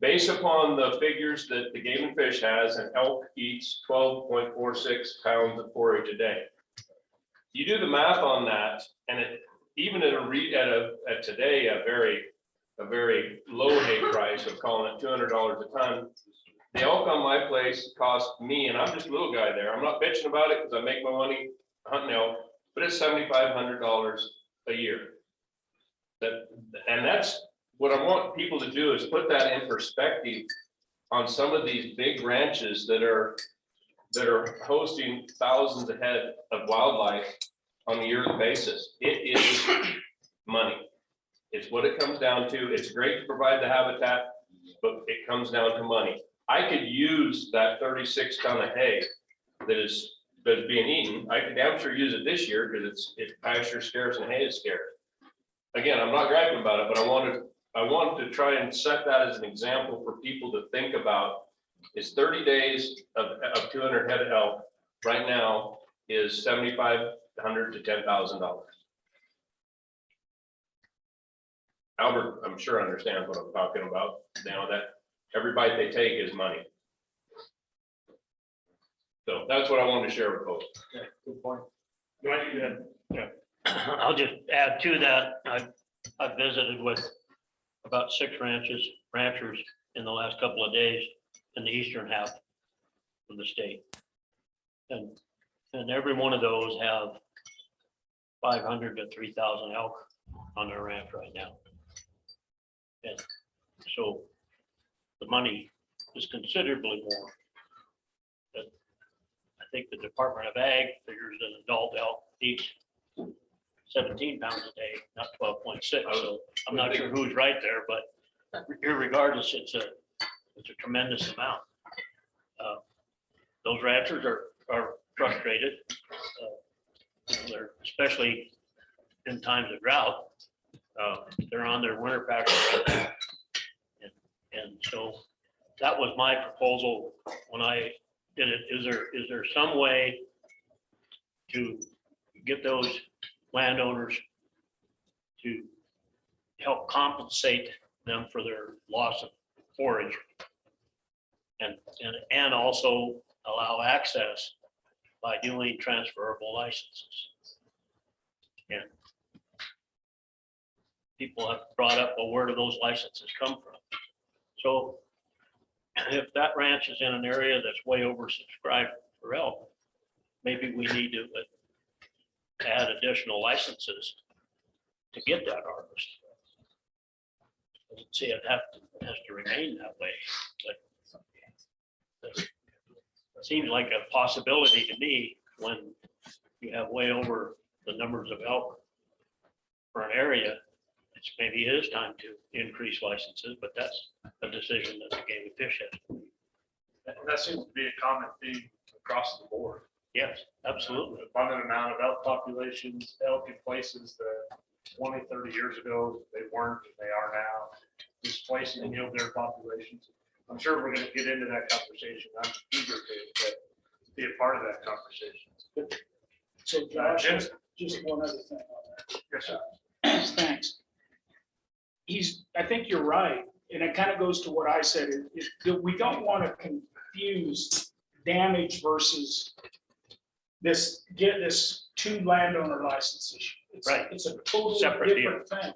Based upon the figures that the Game and Fish has, an elk eats 12.46 pounds of forage a day. You do the math on that, and even at today a very low hay price of calling it $200 a ton. The elk on my place cost me, and I'm just a little guy there. I'm not bitching about it because I make my money hunting elk, but it's $7,500 a year. And that's what I want people to do is put that in perspective on some of these big ranches that are hosting thousands of head of wildlife on a yearly basis. It is money. It's what it comes down to. It's great to provide the habitat, but it comes down to money. I could use that 36 ton of hay that's being eaten. I could damn sure use it this year because it's pasture scarce and hay is scarce. Again, I'm not griping about it, but I wanted to try and set that as an example for people to think about. Is 30 days of 200 head of elk right now is $7,500 to $10,000. Albert, I'm sure understands what I'm talking about. Now that every bite they take is money. So that's what I wanted to share with folks. Okay, good point. Go ahead. Yeah. I'll just add to that. I've visited with about 6 ranchers in the last couple of days in the eastern half of the state. And every one of those have 500 to 3,000 elk on their ranch right now. And so the money is considerably more. But I think the Department of Ag figures an adult elk eats 17 pounds a day, not 12.6. So I'm not sure who's right there, but irregardless, it's a tremendous amount. Those ranchers are frustrated. They're especially in times of drought. They're on their winter pack right now. And so that was my proposal when I did it. Is there some way to get those landowners to help compensate them for their loss of forage and also allow access by doing transferable licenses? And people have brought up, well, where do those licenses come from? So if that ranch is in an area that's way oversubscribed for elk, maybe we need to add additional licenses to get that harvest. Doesn't see it has to remain that way, but it seems like a possibility to me when you have way over the numbers of elk for an area. Maybe it is time to increase licenses, but that's a decision that the Game and Fish has. And that seems to be a common theme across the board. Yes, absolutely. Abundant amount of elk populations, elk in places that 20, 30 years ago, they weren't, and they are now, displacing their populations. I'm sure we're going to get into that conversation. I'm eager to be a part of that conversation. So Josh, just one other thing on that. Yes, sir. Thanks. I think you're right. And it kind of goes to what I said, that we don't want to confuse damage versus get this 2 landowner license issue. Right. It's a totally Separate deal. different thing.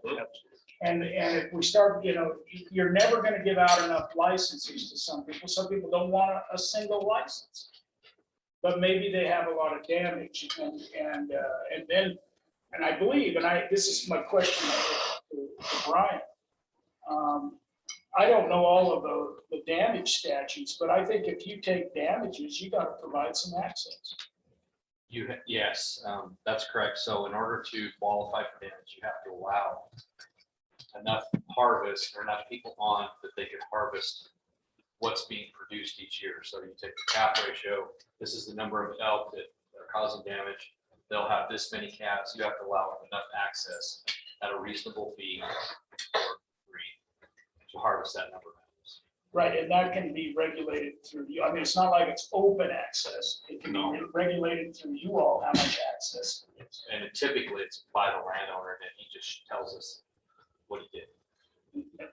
And if we start, you're never gonna give out enough licenses to some people. Some people don't want a single license. But maybe they have a lot of damage and I believe, this is my question to Brian. I don't know all of the damage statutes, but I think if you take damages, you gotta provide some access. Yes, that's correct. So in order to qualify for damage, you have to allow enough harvest or enough people on that they can harvest what's being produced each year. So you take the calf ratio, this is the number of elk that are causing damage. They'll have this many calves. You have to allow enough access at a reasonable fee for free to harvest that number of animals. Right, and that can be regulated through you. I mean, it's not like it's open access. It can be regulated through you all, how much access. And typically it's by the landowner, and he just tells us what he did.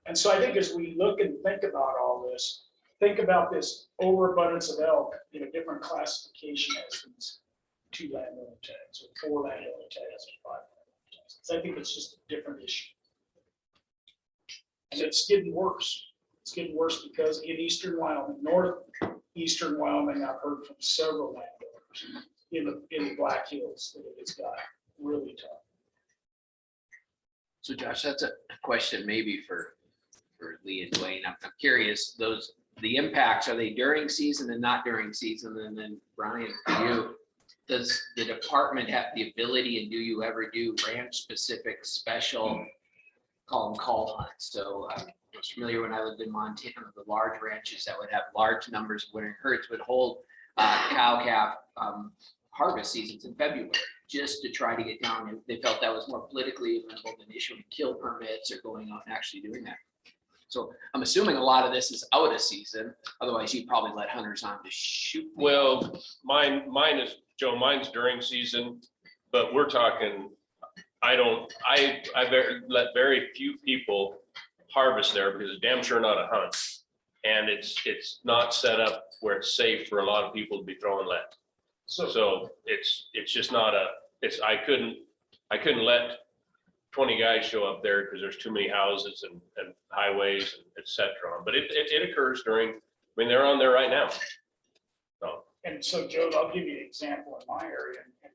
And so I think as we look and think about all this, think about this overabundance of elk in a different classification as these 2 landowner tags or 4 landowner tags or 5 landowner tags. I think it's just a different issue. And it's getting worse. It's getting worse because in eastern Wyoming, northeastern Wyoming, I've heard from several landowners in the Black Hills that it's got really tough. So Josh, that's a question maybe for Lee and Dwayne. I'm curious, the impacts, are they during season and not during season? And then Brian, for you, does the department have the ability, and do you ever do ranch specific special, call them call hunts? So I was familiar when I lived in Montana, the large ranches that would have large numbers of winter herds would hold cow calf harvest seasons in February, just to try to get down. And they felt that was more politically amenable than issuing kill permits or going out and actually doing that. So I'm assuming a lot of this is out of season. Otherwise, you'd probably let hunters on to shoot. Well, mine is, Joe, mine's during season, but we're talking, I let very few people harvest there because it's damn sure not a hunt. And it's not set up where it's safe for a lot of people to be throwing lead. So it's just not I couldn't let 20 guys show up there because there's too many houses and highways and et cetera. But it occurs during, I mean, they're on there right now. So. And so, Joe, I'll give you an example in my area, and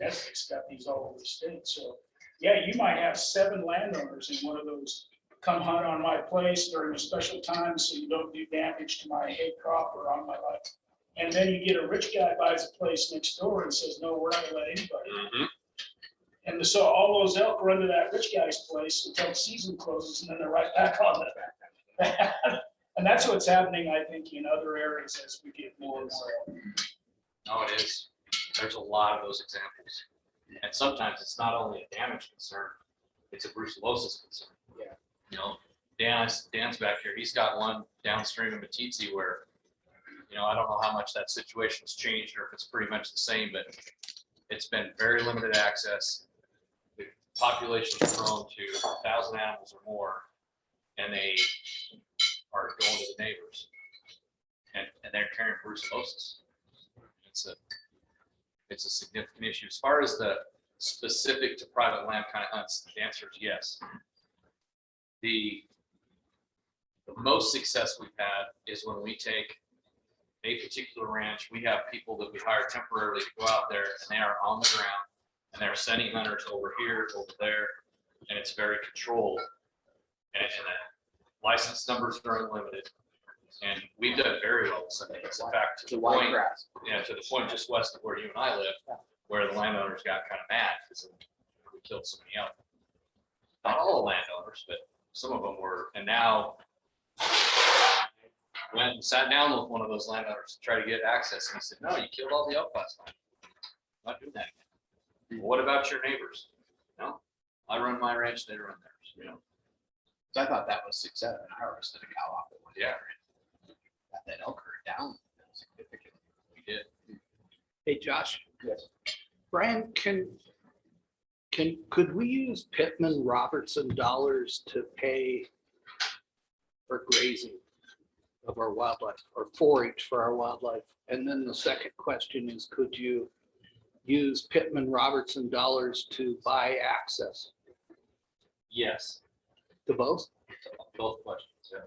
Nesbitt's got these all over the state. So, yeah, you might have 7 landowners in one of those come hunt on my place during a special time so you don't do damage to my hay crop or on my life. And then you get a rich guy buys a place next door and says, no, we're not gonna let anybody. Mm-hmm. And so all those elk run to that rich guy's place until the season closes, and then they're right back on it. And that's what's happening, I think, in other areas as we get more and more. No, it is. There's a lot of those examples. And sometimes it's not only a damage concern, it's a brucellosis concern. Yeah. You know, Dan's back here. He's got one downstream of Matitsi where, you know, I don't know how much that situation has changed or if it's pretty much the same, but it's been very limited access. The population has grown to 1,000 animals or more, and they are going to the neighbors. And they're carrying brucellosis. It's a significant issue. As far as the specific to private land kind of hunts, the answer is yes. The most success we've had is when we take a particular ranch, we have people that we hire temporarily to go out there, and they are on the ground, and they're sending hunters over here, over there, and it's very controlled. And the license numbers are unlimited. And we've done very well with some of these. In fact, to the point, to the point just west of where you and I live, where the landowners got kind of mad because we killed so many elk. Not all the landowners, but some of them were. And now went and sat down with one of those landowners to try to get access, and he said, "No, you killed all the elk last night. I'm not doing that again." Well, what about your neighbors? No, I run my ranch, they run theirs. You know. So I thought that was success. I harvested a cow off it. Yeah. Got that elk herd down significantly. We did. Hey, Josh. Yes. Brian, could we use Pittman Robertson dollars to pay for grazing of our wildlife, or 4-H for our wildlife? And then the second question is, could you use Pittman Robertson dollars to buy access Yes, to both? both questions, yeah.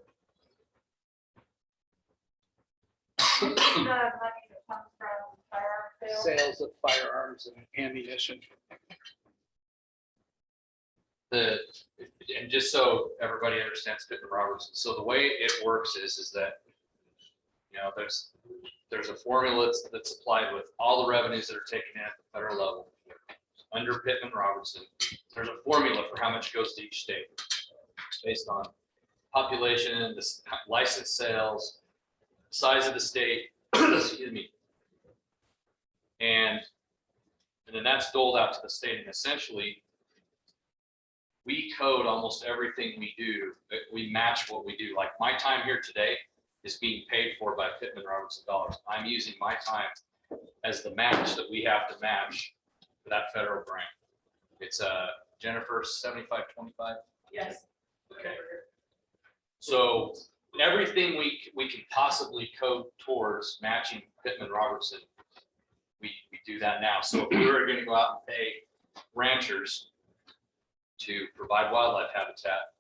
The money that comes from firearm sales. Sales of firearms and ammunition. And just so everybody understands Pittman Robertson, so the way it works is that, there's a formula that's applied with all the revenues that are taken in at the federal level. Under Pittman Robertson, there's a formula for how much goes to each state based on population, the license sales, size of the state, excuse me. And then that's doled out to the state, and essentially we code almost everything we do. We match what we do. Like my time here today is being paid for by Pittman Robertson dollars. I'm using my time as the match that we have to match for that federal grant. It's Jennifer 7525. Yes. Okay. So everything we can possibly code towards matching Pittman Robertson, we do that now. So if we were going to go out and pay ranchers to provide wildlife habitat,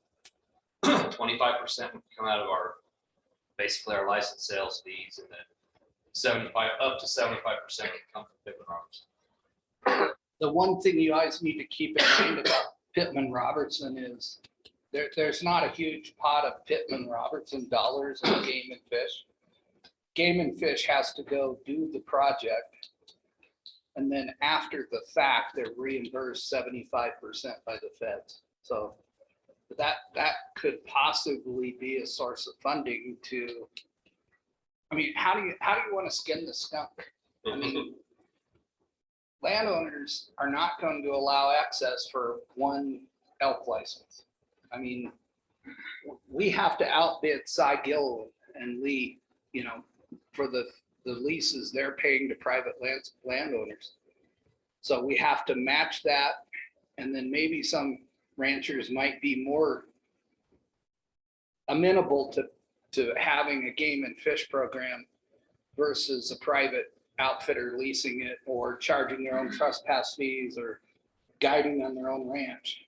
25% would come out of basically our license sales fees, and then up to 75% would come from Pittman Robertson. The one thing you always need to keep in mind about Pittman Robertson is there's not a huge pot of Pittman Robertson dollars in Game and Fish. Game and Fish has to go do the project, and then after the fact, they're reimbursed 75% by the feds. So that could possibly be a source of funding to, I mean, how do you want to skin the skunk? I mean, landowners are not going to allow access for one elk license. I mean, we have to outbid Cy Gill and Lee, for the leases they're paying to private landowners. So we have to match that, and then maybe some ranchers might be more amenable to having a game and fish program versus a private outfitter leasing it or charging their own trespass fees or guiding on their own ranch.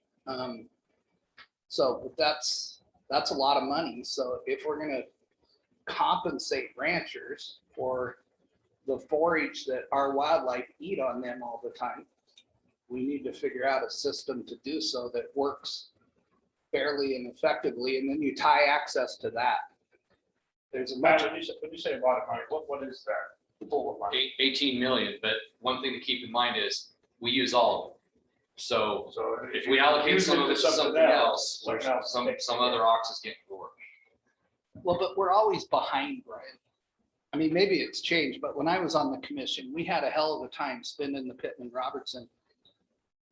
So that's a lot of money. So if we're going to compensate ranchers for the forage that our wildlife eat on them all the time, we need to figure out a system to do so that works fairly and effectively, and then you tie access to that. There's a much. When you say a lot of money, what is that pool of money? 18 million, but one thing to keep in mind is we use all of them. So if we allocate some of it to something else, some other ox is getting bored. Well, but we're always behind, Brian. I mean, maybe it's changed, but when I was on the commission, we had a hell of a time spending the Pittman Robertson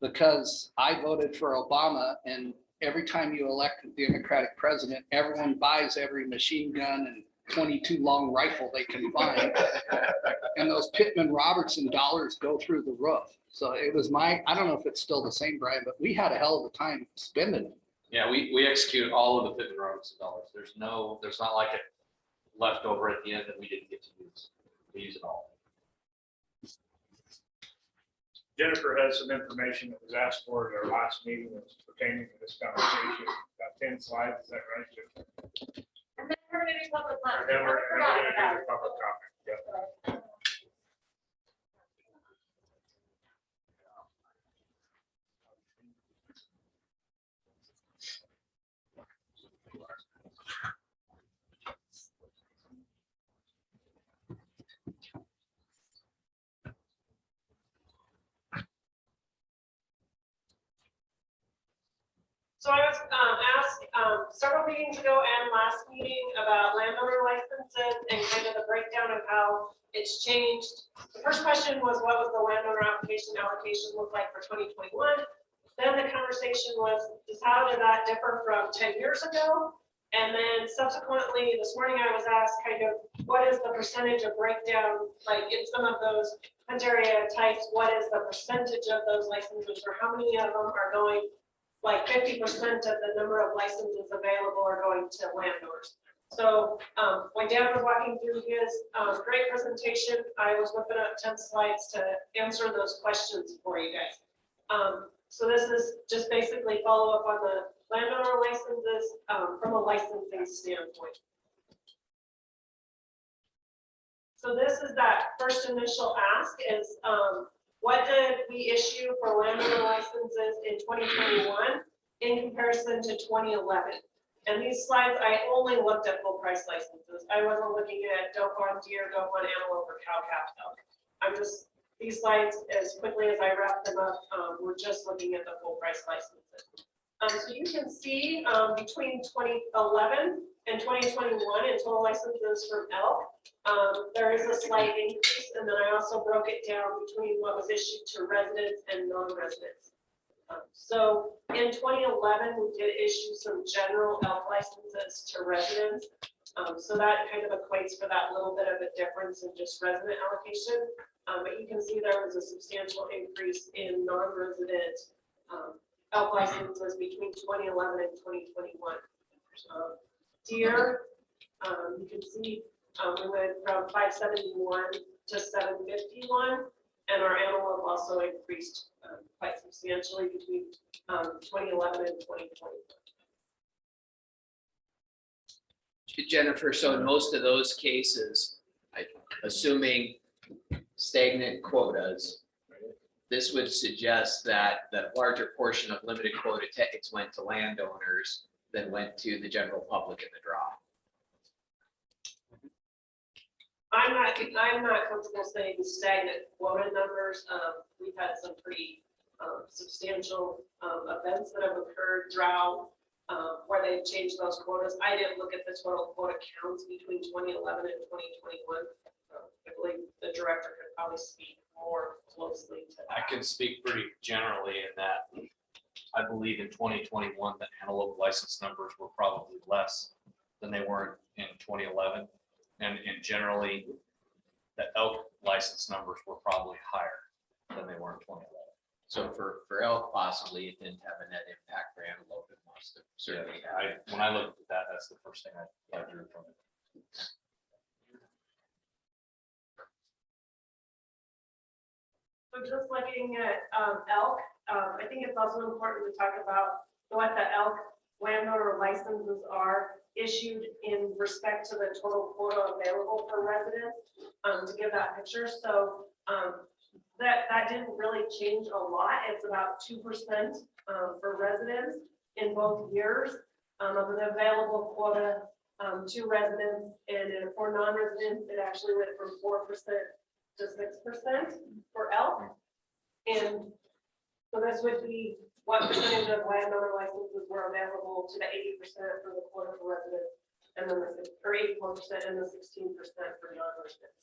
because I voted for Obama, and every time you elect a Democratic president, everyone buys every machine gun and 22 long rifle they can find. And those Pittman Robertson dollars go through the roof. So it was I don't know if it's still the same, Brian, but we had a hell of a time spending it. Yeah, we execute all of the Pittman Robertson dollars. There's not like it left over at the end that we didn't get to use. We use it all. Jennifer has some information that was asked for at our last meeting that's pertaining to this conversation. About 10 slides, is that right, Jennifer? And then we're gonna do public comment. And then we're Forgot gonna do about the public comment. Yep. So I was asked several meetings ago and last meeting about landowner licenses and kind of the breakdown of how it's changed. The first question was, what was the landowner application allocation look like for 2021? Then the conversation was, how did that differ from 10 years ago? And then subsequently, this morning I was asked kind of, what is the percentage of breakdown, like in some of those hunt area types, what is the percentage of those licenses, or how many of them are going, like 50% of the number of licenses available are going to landowners? So when Dan was walking through his great presentation, I was whipping up 10 slides to answer those questions for you guys. So this is just basically follow up on the landowner licenses from a licensing standpoint. So this is that first initial ask is what did we issue for landowner licenses in 2021 in comparison to 2011? And these slides, I only looked at full price licenses. I wasn't looking at doe on deer, doe on antelope, or cow calf elk. I'm just, these slides, as quickly as I wrap them up, we're just looking at the full price licenses. So you can see between 2011 and 2021 in total licenses from elk, there is a slight increase, and then I also broke it down between what was issued to residents and non-residents. So in 2011, we did issue some general elk licenses to residents. So that kind of equates for that little bit of a difference in just resident allocation. But you can see there was a substantial increase in non-resident elk licenses between 2011 and 2021. Deer, you can see we went from 571 to 751, and our antelope also increased quite substantially between 2011 and 2021. Jennifer, so in most of those cases, assuming stagnant quotas, this would suggest that the larger portion of limited quota tickets went to landowners than went to the general public in the draw. I'm not comfortable saying stagnant quota numbers. We've had some pretty substantial events that have occurred, drought, where they've changed those quotas. I didn't look at the total quota counts between 2011 and 2021. I believe the director could probably speak more closely to that. I can speak pretty generally in that I believe in 2021, the antelope license numbers were probably less than they were in 2011. And generally, the elk license numbers were probably higher than they were in 2011. So for elk, possibly it didn't have a net impact for antelope. It must have certainly. When I looked at that, that's the first thing I drew from it. So just looking at elk, I think it's also important to talk about what the elk landowner licenses are issued in respect to the total quota available for residents, to give that picture. So that didn't really change a lot. It's about 2% for residents in both years of the available quota to residents, and for non-residents, it actually went from 4% to 6% for elk. And so this would be what percentage of landowner licenses were available to the 80% for the quota for residents, and then the 84% and the 16% for non-residents.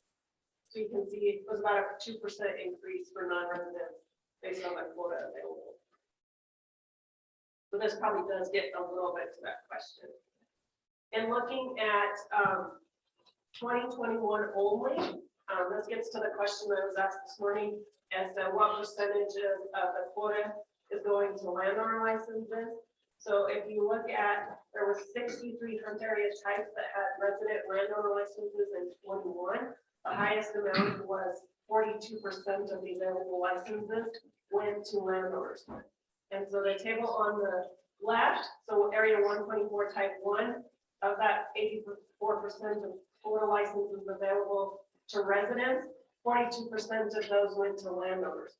So you can see it was about a 2% increase for non-residents based on the quota available. So this probably does get a little bit to that question. And looking at 2021 only, this gets to the question that was asked this morning as to what percentage of the quota is going to landowner licenses. So if you look at, there were 63 hunt area types that had resident landowner licenses in 21. The highest amount was 42% of the available licenses went to landowners. And so the table on the left, so area 124 type 1, of that 84% of quota licenses available to residents, 42% of those went to landowners.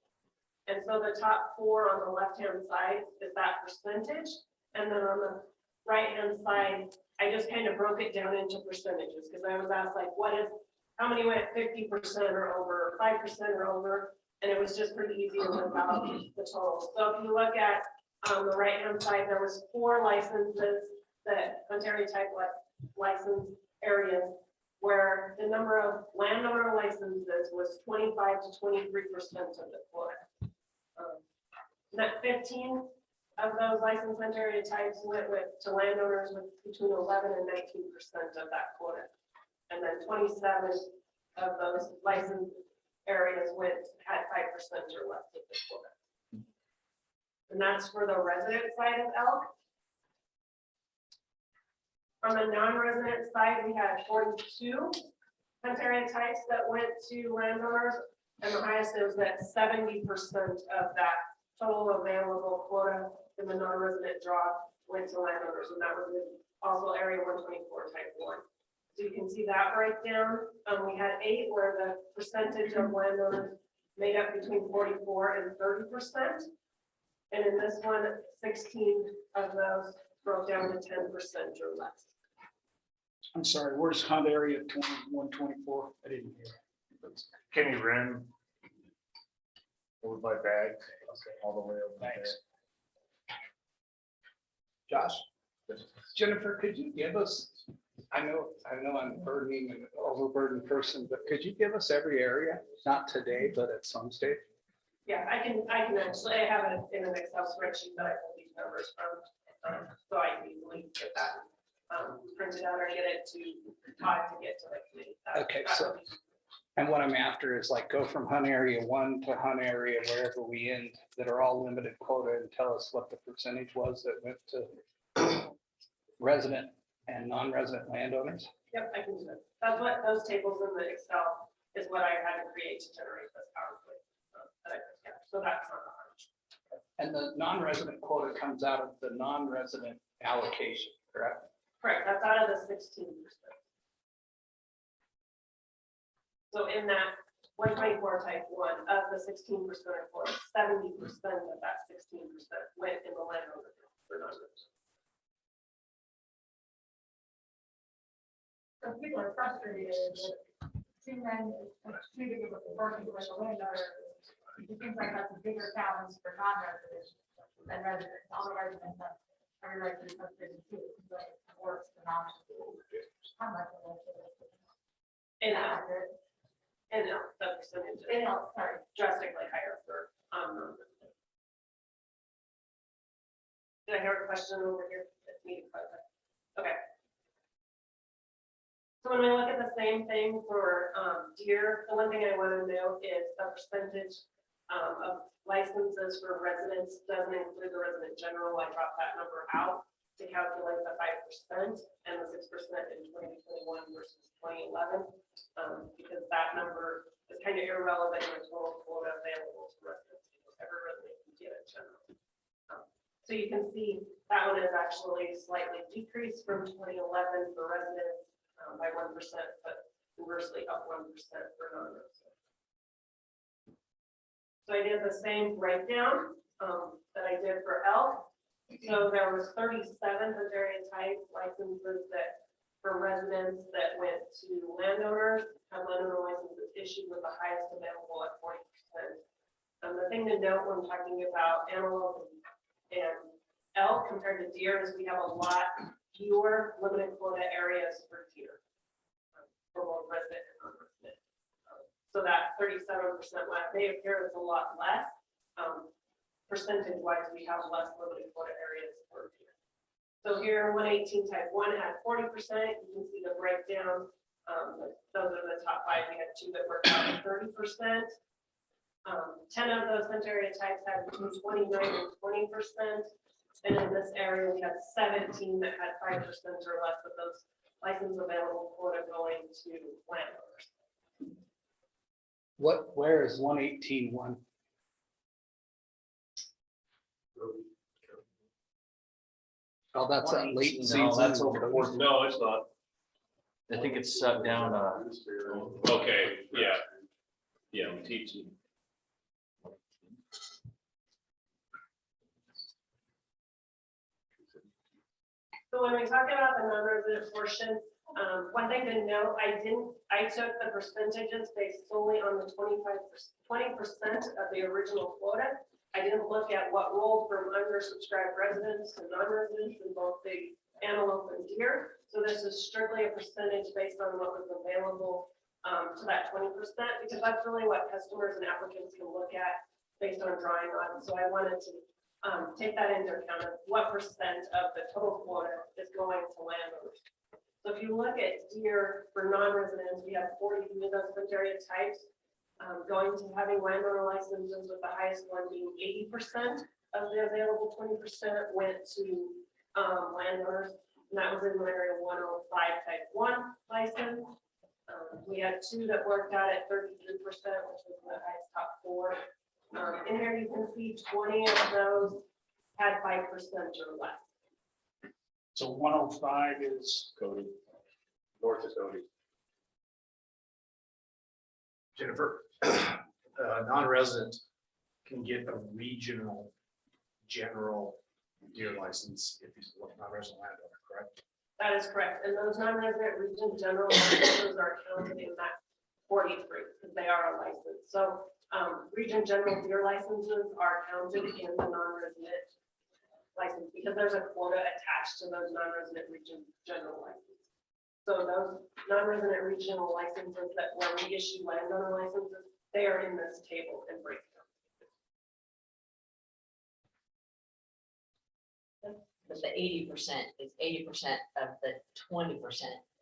And so the top four on the left-hand side is that percentage. And then on the right-hand side, I just kind of broke it down into percentages, because I was asked, like, how many went 50% or over, 5% or over? And it was just pretty easy to work out the total. So if you look at the right-hand side, there was 4 licenses that Ontario type license areas where the number of landowner licenses was 25 to 23% of the quota. That 15 of those license area types went to landowners with between 11 and 19% of that quota. And then 27 of those license areas had 5% or less of the quota. And that's for the resident side of elk. On the non-resident side, we had 42 hunt area types that went to landowners, and the highest is that 70% of that total available quota in the non-resident draw went to landowners, and that was in also area 124 type 1. So you can see that breakdown. We had 8 where the percentage of landowners made up between 44 and 30%. And in this one, 16 of those broke down to 10% or less. I'm sorry, where's hunt area 2124? I didn't hear. Kenny Ren. Over by Bag, all the way over there. Thanks. Josh, Jennifer, could you give us, I know I'm burdening an overburdened person, but could you give us every area? Not today, but at some stage? Yeah, I can actually, I have it in an Excel spreadsheet that I pull these numbers from, so I can easily get that printed out or get it to Todd to get to the committee. Okay, so, and what I'm after is like go from hunt area 1 to hunt area wherever we end that are all limited quota and tell us what the percentage was that went to resident and non-resident landowners. Yep, I can do that. That's what those tables in the Excel is what I had to create to generate this PowerPoint. So that's not the hunch. And the non-resident quota comes out of the non-resident allocation, correct? Correct, that's out of the 16%. So in that 124 type 1 of the 16% or 70% of that 16% went in the landowner for non-resident. So people are frustrated with two men, two people working with a landowner. It seems like that's a bigger challenge for non-residents than residents. All the residents have, every resident has been too, but it works for non-residents. How much of it? And the percentage is Sorry. drastically higher for non-residents. Did I hear a question over here? Okay. So when we look at the same thing for deer, the one thing I want to note is the percentage of licenses for residents doesn't include the resident general. I dropped that number out to calculate the 5% and the 6% in 2021 versus 2011, because that number is kind of irrelevant in the total quota available to residents, because every resident can get it generally. So you can see that one is actually slightly decreased from 2011 for residents by 1%, but conversely up 1% for non-residents. So I did the same breakdown that I did for elk. So there was 37 hunt area type licenses that for residents that went to landowners, have landowner licenses issued with the highest available at 40%. The thing to note when talking about antelope and elk compared to deer is we have a lot fewer limited quota areas for deer for both resident and non-resident. So that 37% last day here is a lot less. Percentage wise, we have less limited quota areas for deer. So here 118 type 1 had 40%. You can see the breakdown. Those are the top 5. We had 2 that worked out at 30%. 10 of those hunt area types had between 29 and 20%. And in this area, we had 17 that had 5% or less of those license available quota going to landowners. Where is 118.1? Oh, that's a late season. No, that's over the fourth. No, it's not. I think it's down. Okay, yeah. Yeah, teaching. So when we talk about the non-resident portion, one thing to note, I took the percentages based solely on the 20% of the original quota. I didn't look at what rolled from undersubscribed residents to non-residents in both the antelope and deer. So this is strictly a percentage based on what was available to that 20%, because that's really what customers and applicants can look at based on drawing on. So I wanted to take that into account of what percent of the total quota is going to landowners. So if you look at deer for non-residents, we have 40 of those hunt area types going to having landowner licenses, with the highest one being 80% of the available 20% went to landowners. And that was in area 105 type 1 license. We had 2 that worked out at 33%, which was the highest top 4. In here you can see 20 of those had 5% or less. So 105 is Cody. North of Cody. Jennifer, non-resident can get a regional general deer license if he's a non-resident landowner, correct? That is correct. And those non-resident region general licenses are counted in that 43 because they are a license. So region general deer licenses are counted in the non-resident license because there's a quota attached to those non-resident region general licenses. So those non-resident regional licenses that where we issue landowner licenses, they are in this table and breakdown. But the 80% is 80% of the 20%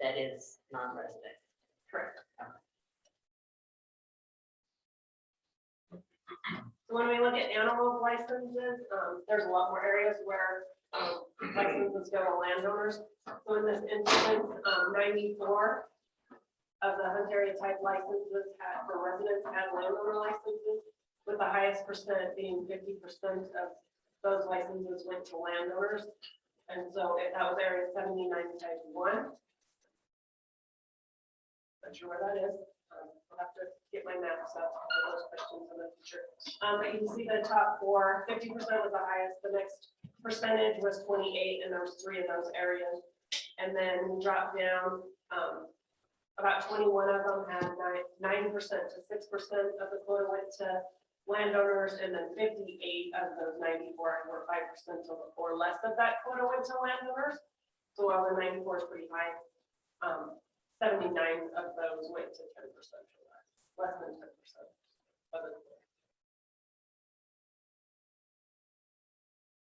that is non-resident. Correct. So when we look at antelope licenses, there's a lot more areas where licenses go to landowners. So in this instance, 94 of the hunt area type licenses had, for residents had landowner licenses, with the highest percent being 50% of those licenses went to landowners. And so if that was area 79 type 1. Not sure where that is. I'll have to get my maps up for those questions in the future. But you can see the top 4, 50% was the highest. The next percentage was 28, and there was 3 of those areas. And then drop down, about 21 of them had 9% to 6% of the quota went to landowners, and then 58 of those 94 were 5% or less of that quota went to landowners. So while the 94 is pretty high, 79 of those went to 10% or less than 10% of the quota.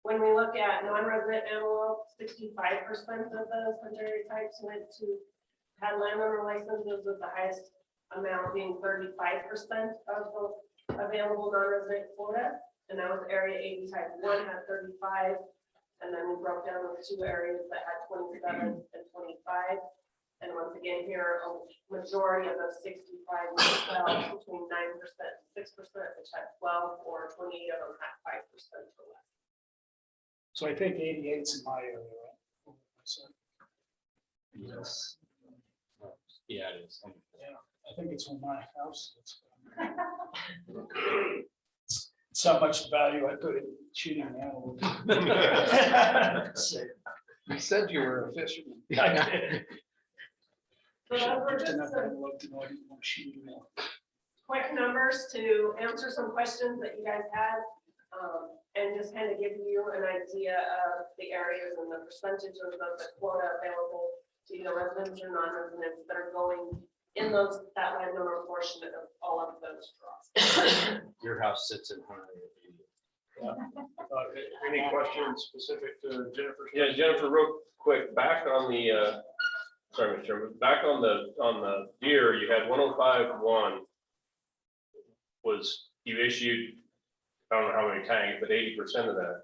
When we look at non-resident antelope, 65% of those hunt area types went to had landowner licenses, with the highest amount being 35% of the available non-resident quota, and that was area 80 type 1 had 35, and then we broke down those 2 areas that had 27 and 25. And once again here, a majority of those 65 fell between 9% and 6%, which had 12, or 28 of them had 5% or less. So I think 88's in my area, right? So, Yes. Yeah, it is. yeah, I think it's on my house. It's not much value I put in shooting an animal. You said you were a fisherman. So those were just some quick numbers to answer some questions that you guys had, and just kind of give you an idea of the areas and the percentages of the quota available to either residents or non-residents that are going in those, that landowner portion of all of those draws. Your house sits in Hunter. Any questions specific to Jennifer? Yeah, Jennifer, real quick, back on the, sorry, Mr. Chairman, back on the deer, you had 105.1 was, you issued, I don't know how many tags, but 80% of that.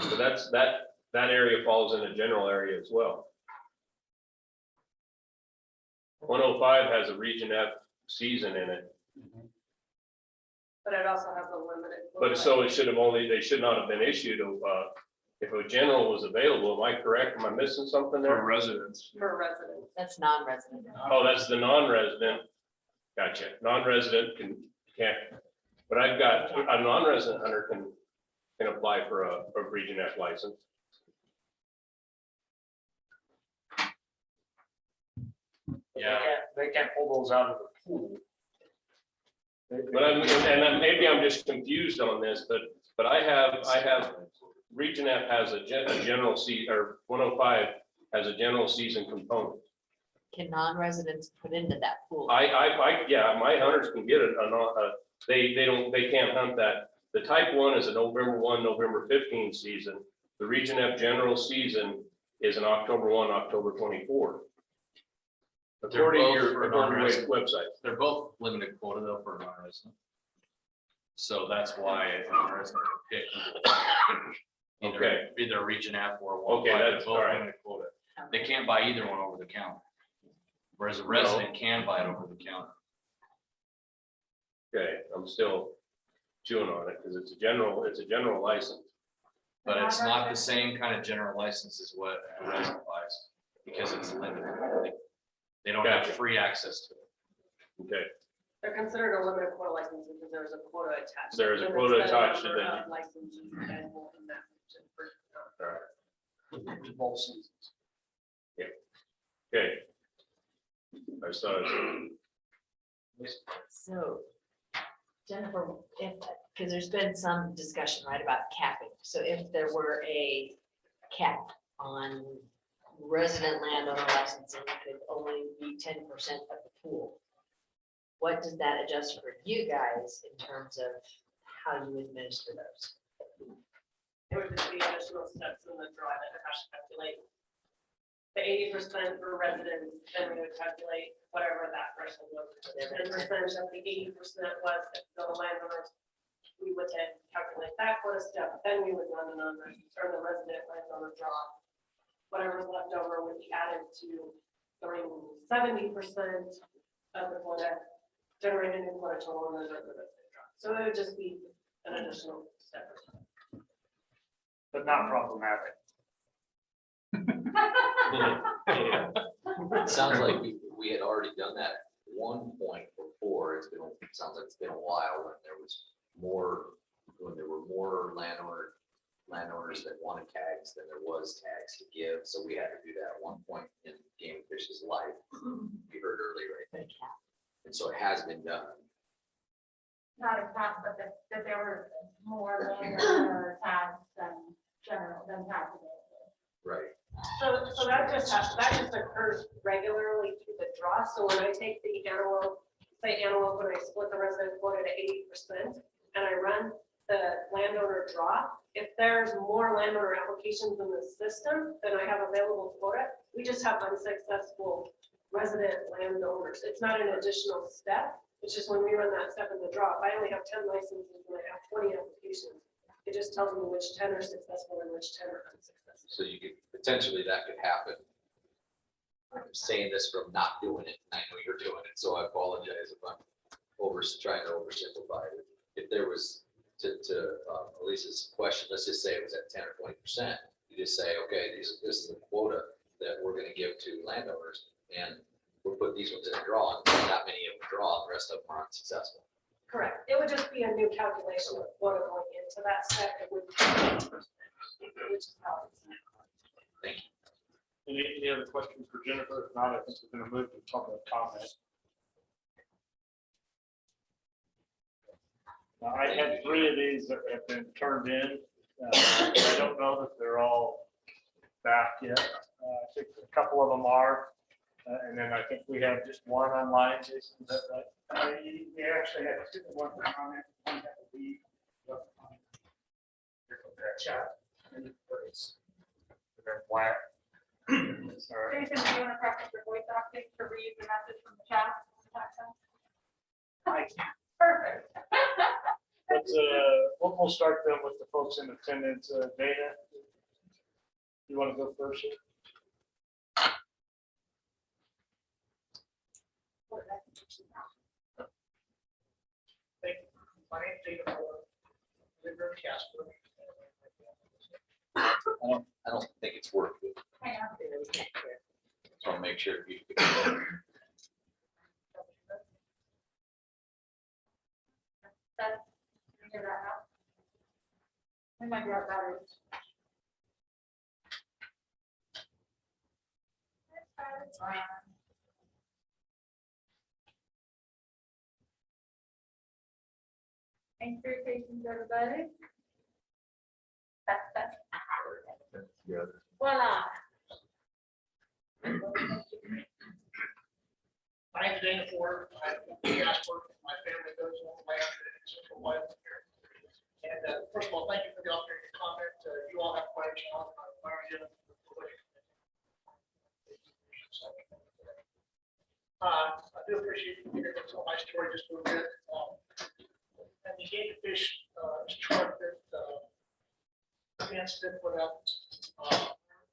So that's, that area falls in the general area as well. 105 has a Region F season in it. But it also has a limited. But so it should have only, they should not have been issued, if a general was available, am I correct? Am I missing something there? For residents. For residents. That's non-resident. Oh, that's the non-resident. Gotcha. Non-resident can't, but I've got, a non-resident hunter can apply for a Region F license. Yeah. They can't pull those out of the pool. But maybe I'm just confused on this, but I have, Region F has a general season, or 105 has a general season component. Can non-residents put into that pool? Yeah, my hunters can get it, they can't hunt that. The type 1 is a November 1, November 15 season. The Region F general season is an October 1, October 24. According to your website. They're both limited quota though for non-resident. So that's why a non-resident can pick either Region F or one. Okay, that's both all right. limited quota. They can't buy either one over the counter. Whereas a resident can buy it over the counter. Okay, I'm still chewing on it because it's a general license. But it's not the same kind of general license as what a resident buys, because it's limited. They don't have Gotcha. free access to it. Okay, They're considered a limited quota license because there's a quota attached. There is a And quota it's the attached to number that. of licenses available in that region for- both seasons. Yeah, okay. I saw it. So Jennifer, because there's been some discussion, right, about capping. So if there were a cap on resident landowner licensing, it could only be 10% of the pool. What does that adjust for you guys in terms of how you administer those? It would just be additional steps in the draw that have to calculate. The 80% for residents, then we would calculate whatever that person was. 10% of the 80% was the landowners. We would then calculate that quota step, then we would run another, or the resident landowner draw. Whatever's left over would be added to the remaining 70% of the quota, generated in quota total, and then the resident draw. So it would just be an additional step. But not problematic. It sounds like we had already done that at one point before. It sounds like it's been a while when there were more landowners that wanted tags than there was tags to give. So we had to do that at one point in Game and Fish's life. You heard earlier, I think. And so it has been done. Not exact, but that there were more landowner tags than general, than tags available. Right. So that just occurs regularly through the draw. So when I take the antelope, say antelope, when I split the resident quota to 80% and I run the landowner draw, if there's more landowner applications in the system than I have available quota, we just have unsuccessful resident landowners. It's not an additional step. It's just when we run that step in the draw, if I only have 10 licenses and I have 20 applications, it just tells me which 10 are successful and which 10 are unsuccessful. So you could, potentially that could happen. I'm saying this from not doing it, and I know you're doing it, so I apologize if I'm trying to oversimplify it. If there was, to Elisa's question, let's just say it was at 10 or 20%, you just say, okay, this is the quota that we're gonna give to landowners, and we'll put these ones in a draw, and not many of them draw, the rest of them are unsuccessful. Correct. It would just be a new calculation of quota going into that step. It would be 10%, which is how it's. Thank you. Any other questions for Jennifer? If not, I think we're gonna move to public comment. Now, I had 3 of these that have been turned in. I don't know that they're all back yet. I think a couple of them are. And then I think we have just one online, Jason, is that right? We actually had 2, one comment, one had to leave. Chat. And it's they're black. Sorry. Jason, do you want to practice your voice acting to read the message from the chat? I can. Perfect. But we'll start them with the folks in attendance. Dana, you want to go first here? Thank you. My name's Dana Moore. I live in Casper. I don't think it's worth it. Hang on. Just want to make sure you. That's, figure that out. We might be out batteries. Thanks for your patience, everybody. Yeah. Voila. My name's Dana Ford. I'm from Casper. My family lives on the land in central Wyoming here. And first of all, thank you for the opportunity to comment. You all have quite a challenge. I do appreciate you hearing my story just a little bit. And the Game and Fish chart that Vance did put up,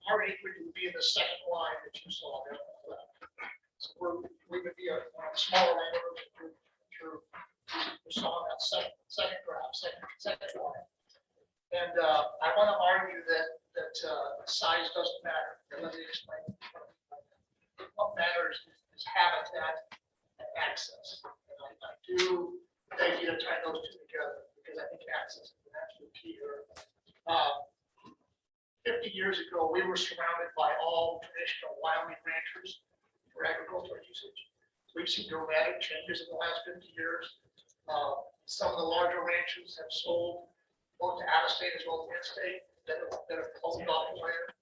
our acreage would be in the second line. access. And I do thank you to tie those two together, because I think access is an absolute key here. 50 years ago, we were surrounded by all traditional Wyoming ranchers for agricultural usage. We've seen dramatic changes in the last 50 years. Some of the larger ranches have sold both to out of state as well as in-state that have closed off the land.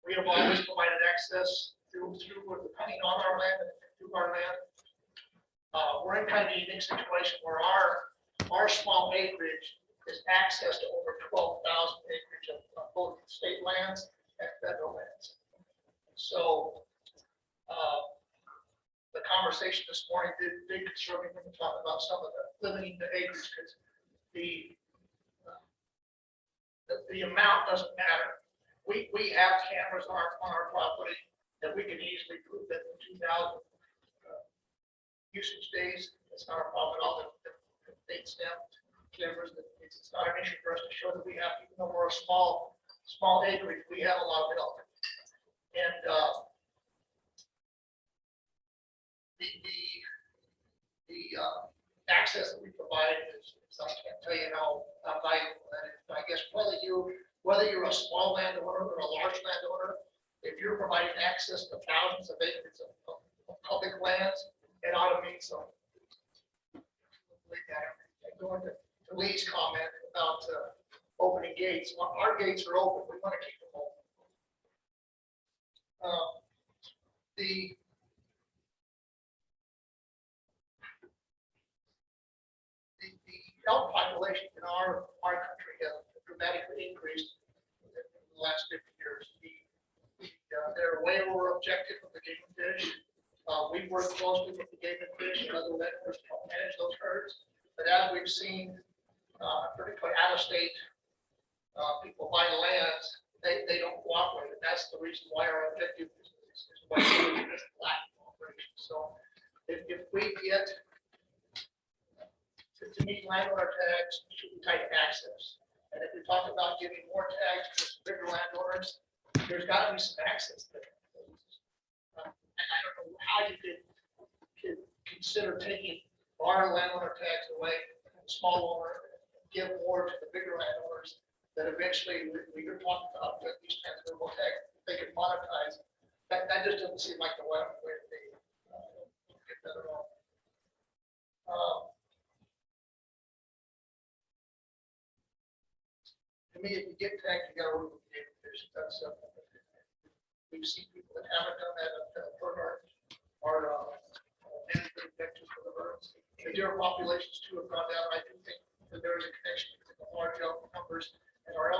We have always provided access through depending on our land and through our land. We're in kind of a unique situation where our small acreage is access to over 12,000 acres of both state lands and federal lands. So the conversation this morning did concern me when we talked about some of the limiting the acres, because the amount doesn't matter. We have cameras on our property that we can easily prove that in 2,000 usage days, it's not a problem at all. The date stamped cameras, it's not an issue for us to show that we have, even though we're a small acreage, we have a lot of help. And the access that we provide is, I can't tell you how valuable that is. I guess whether you're a small landowner or a large landowner, if you're providing access to thousands of acres of public lands, it ought to mean something. Going to Lee's comment about opening gates, well, our gates are open. We want to keep them open. The elk population in our country has dramatically increased in the last 50 years. They're way over objective of the game and fish. We've worked closely with the game and fish and other vendors to manage those herds. But as we've seen, particularly out of state people buy the lands, they don't cooperate. And that's the reason why our objective is why we're doing this black operation. So if we get to meet landowner tags, should be tight access. And if we talk about giving more tags to bigger landowners, there's got to be some access there. And I don't know how you could consider taking our landowner tags away from the small owner, give more to the bigger landowners, that eventually we are talking about these transferable tags, they can monetize. That just doesn't seem like the way to be. Get that at all. To me, if you get tagged, you got to work with the game and fish. That's we've seen people that haven't done that for our management objectives for the birds. The deer populations too have gone down. I do think that there is a connection between the large elk numbers and our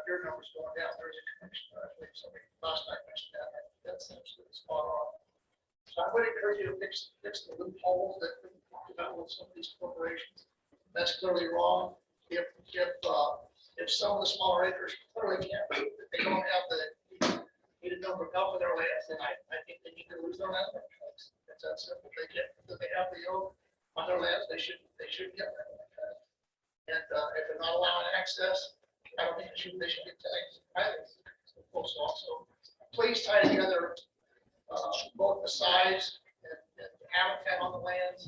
deer numbers going down. There is a connection. I believe somebody last night mentioned that. That's absolutely spot on. So I would encourage you to fix the loopholes that we talked about with some of these corporations. That's clearly wrong. If some of the smaller acres clearly can't, if they don't have the needed number of elk in their lands, then I think they need to lose their land. It's that simple. If they have the elk on their lands, they should get that. And if they're not allowing access, I don't think they should get tags either. So please tie together both the size and the habitat on the lands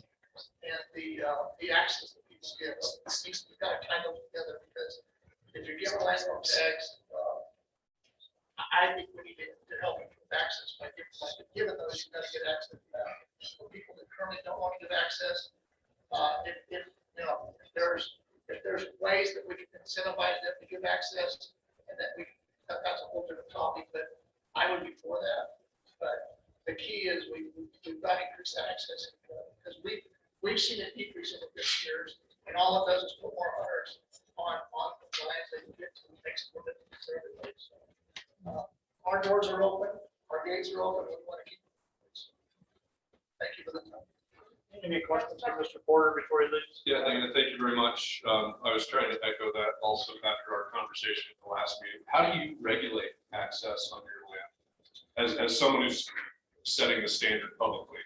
and the access that people give. You've got to tie those together, because if you're giving landlord tags, I think we need to help improve access by giving those. You've got to get access to that. For people that currently don't want to give access, if there's ways that we can incentivize them to give access, and that's a whole different topic, but I would be for that. But the key is we've got to increase access, because we've seen it decrease in the 50 years, and all it does is put more hunters on the lands they can get to. It makes it a little bit easier for everybody. So, our doors are open, our gates are open. We want to keep them. So, thank you for the time. Any questions for Mr. Porter before he leaves? Yeah, thank you very much. I was trying to echo that also after our conversation at the last meeting. How do you regulate access on your land? As someone who's setting the standard publicly,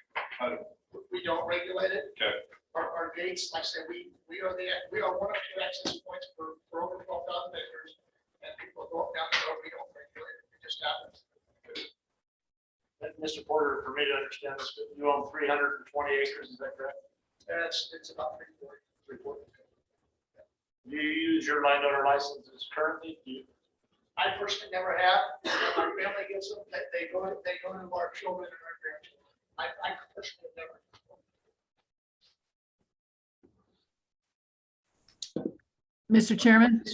we don't regulate it. Okay. Our gates, like I said, we are one of two access points for over 12,000 acres, and people go up down the road. We don't regulate it. It just happens. Mr. Porter, for me to understand this, you own 320 acres, is that correct? It's about 340. 340. Do you use your landowner licenses currently? I personally never have. My family gets them, they go to our children and our grandchildren. I personally never. Mr. Chairman?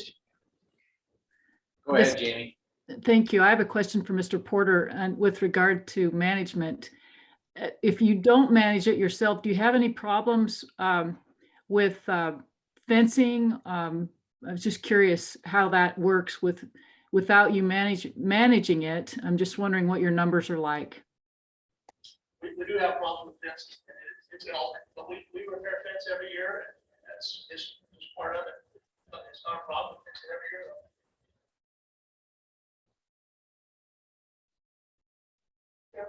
Go ahead, This- Jamie. Thank you. I have a question for Mr. Porter and with regard to management. If you don't manage it yourself, do you have any problems with fencing? I was just curious how that works without you managing it. I'm just wondering what your numbers are like. We do have problems with fences. It's an element, but we repair fence every year, and that's just part of it. But it's not a problem, we fix it every year.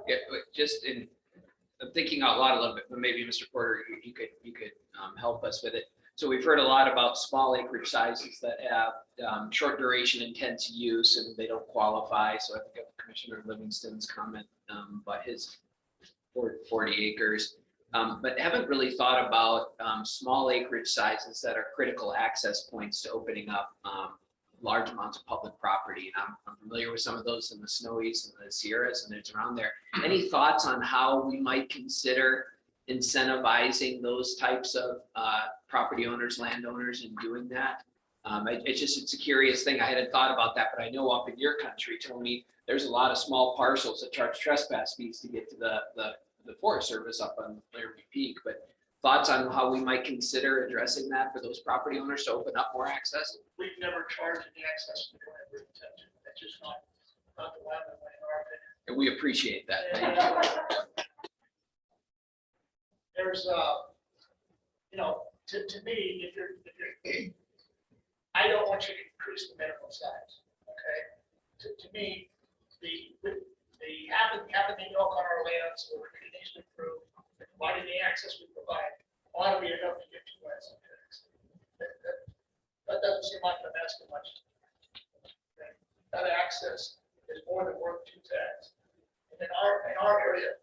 Yeah, but just in, I'm thinking out loud a little bit, but maybe Mr. Porter, you could help us with it. So we've heard a lot about small acreage sizes that have short duration intense use and they don't qualify. So I think of Commissioner Livingston's comment about his 40 acres. But haven't really thought about small acreage sizes that are critical access points to opening up large amounts of public property. And I'm familiar with some of those in the Snowies and the Sierras and it's around there. Any thoughts on how we might consider incentivizing those types of property owners, landowners in doing that? It's a curious thing. I hadn't thought about that, but I know up in your country, Tony, there's a lot of small parcels that charge trespass fees to get to the Forest Service up on Laramie Peak. But thoughts on how we might consider addressing that for those property owners to open up more access? We've never charged any access to the attention. That's just not the land in our opinion. And we appreciate that. Thank you. There's to me, if you're I don't want you to increase the minimum size, okay? To me, having the elk on our lands or needs to improve, providing the access we provide, ought to be enough to get 2 lights. That doesn't seem like that's too much. Okay? That access is more than worth 2 tags. And in our area,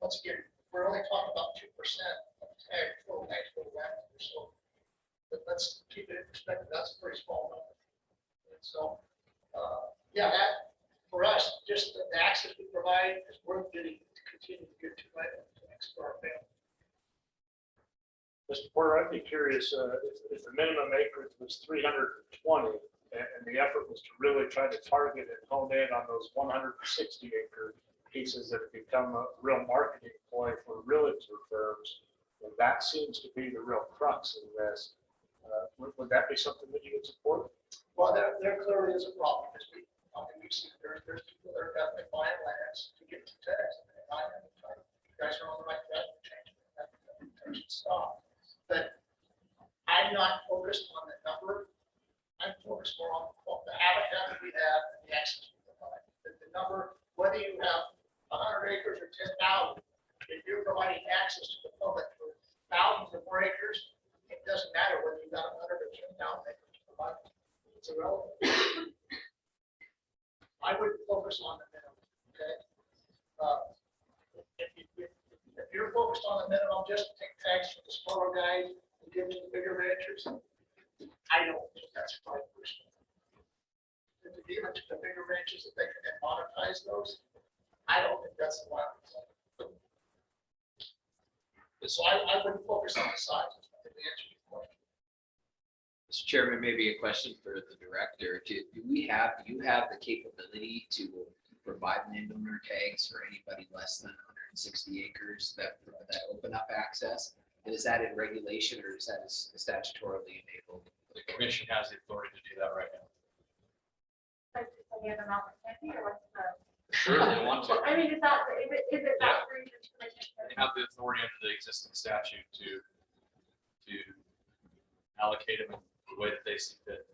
once again, we're only talking about 2% of tag total land. So but let's keep it in perspective. That's a pretty small number. And so, that for us, just the access we provide is worth getting to continue to get to next for our family. Mr. Porter, I'd be curious if the minimum acreage was 320 and the effort was to really try to target and hone in on those 160 acre pieces that have become a real marketing ploy for realtor firms. And that seems to be the real crux of this. Would that be something that you would support? Well, there clearly is a problem because we see there's people that are definitely buying lands to get to tax. You guys are on the right track to change that should stop. But I'm not focused on the number. I'm focused more on the habitat that we have and the access we provide. The number, whether you have 100 acres or 10,000, if you're providing access to the public for thousands of more acres, it doesn't matter whether you've got 100 or 10,000 acres to provide. It's irrelevant. I would focus on the minimum, okay? If you're focused on the minimum, just take tax from the smaller guys and give it to the bigger ranchers, I don't think that's right personally. If you give it to the bigger ranchers, if they can then monetize those, I don't think that's the one. So I wouldn't focus on the size. Mr. Chairman, maybe a question for the director. Do you have the capability to provide landowner tags for anybody less than 160 acres that open up access? And is that in regulation or is that statutorily enabled? The commission has the authority to do that right now. Sure, they want to. I mean, is it that for your commission? They have the authority under the existing statute to allocate them in the way that they see fit.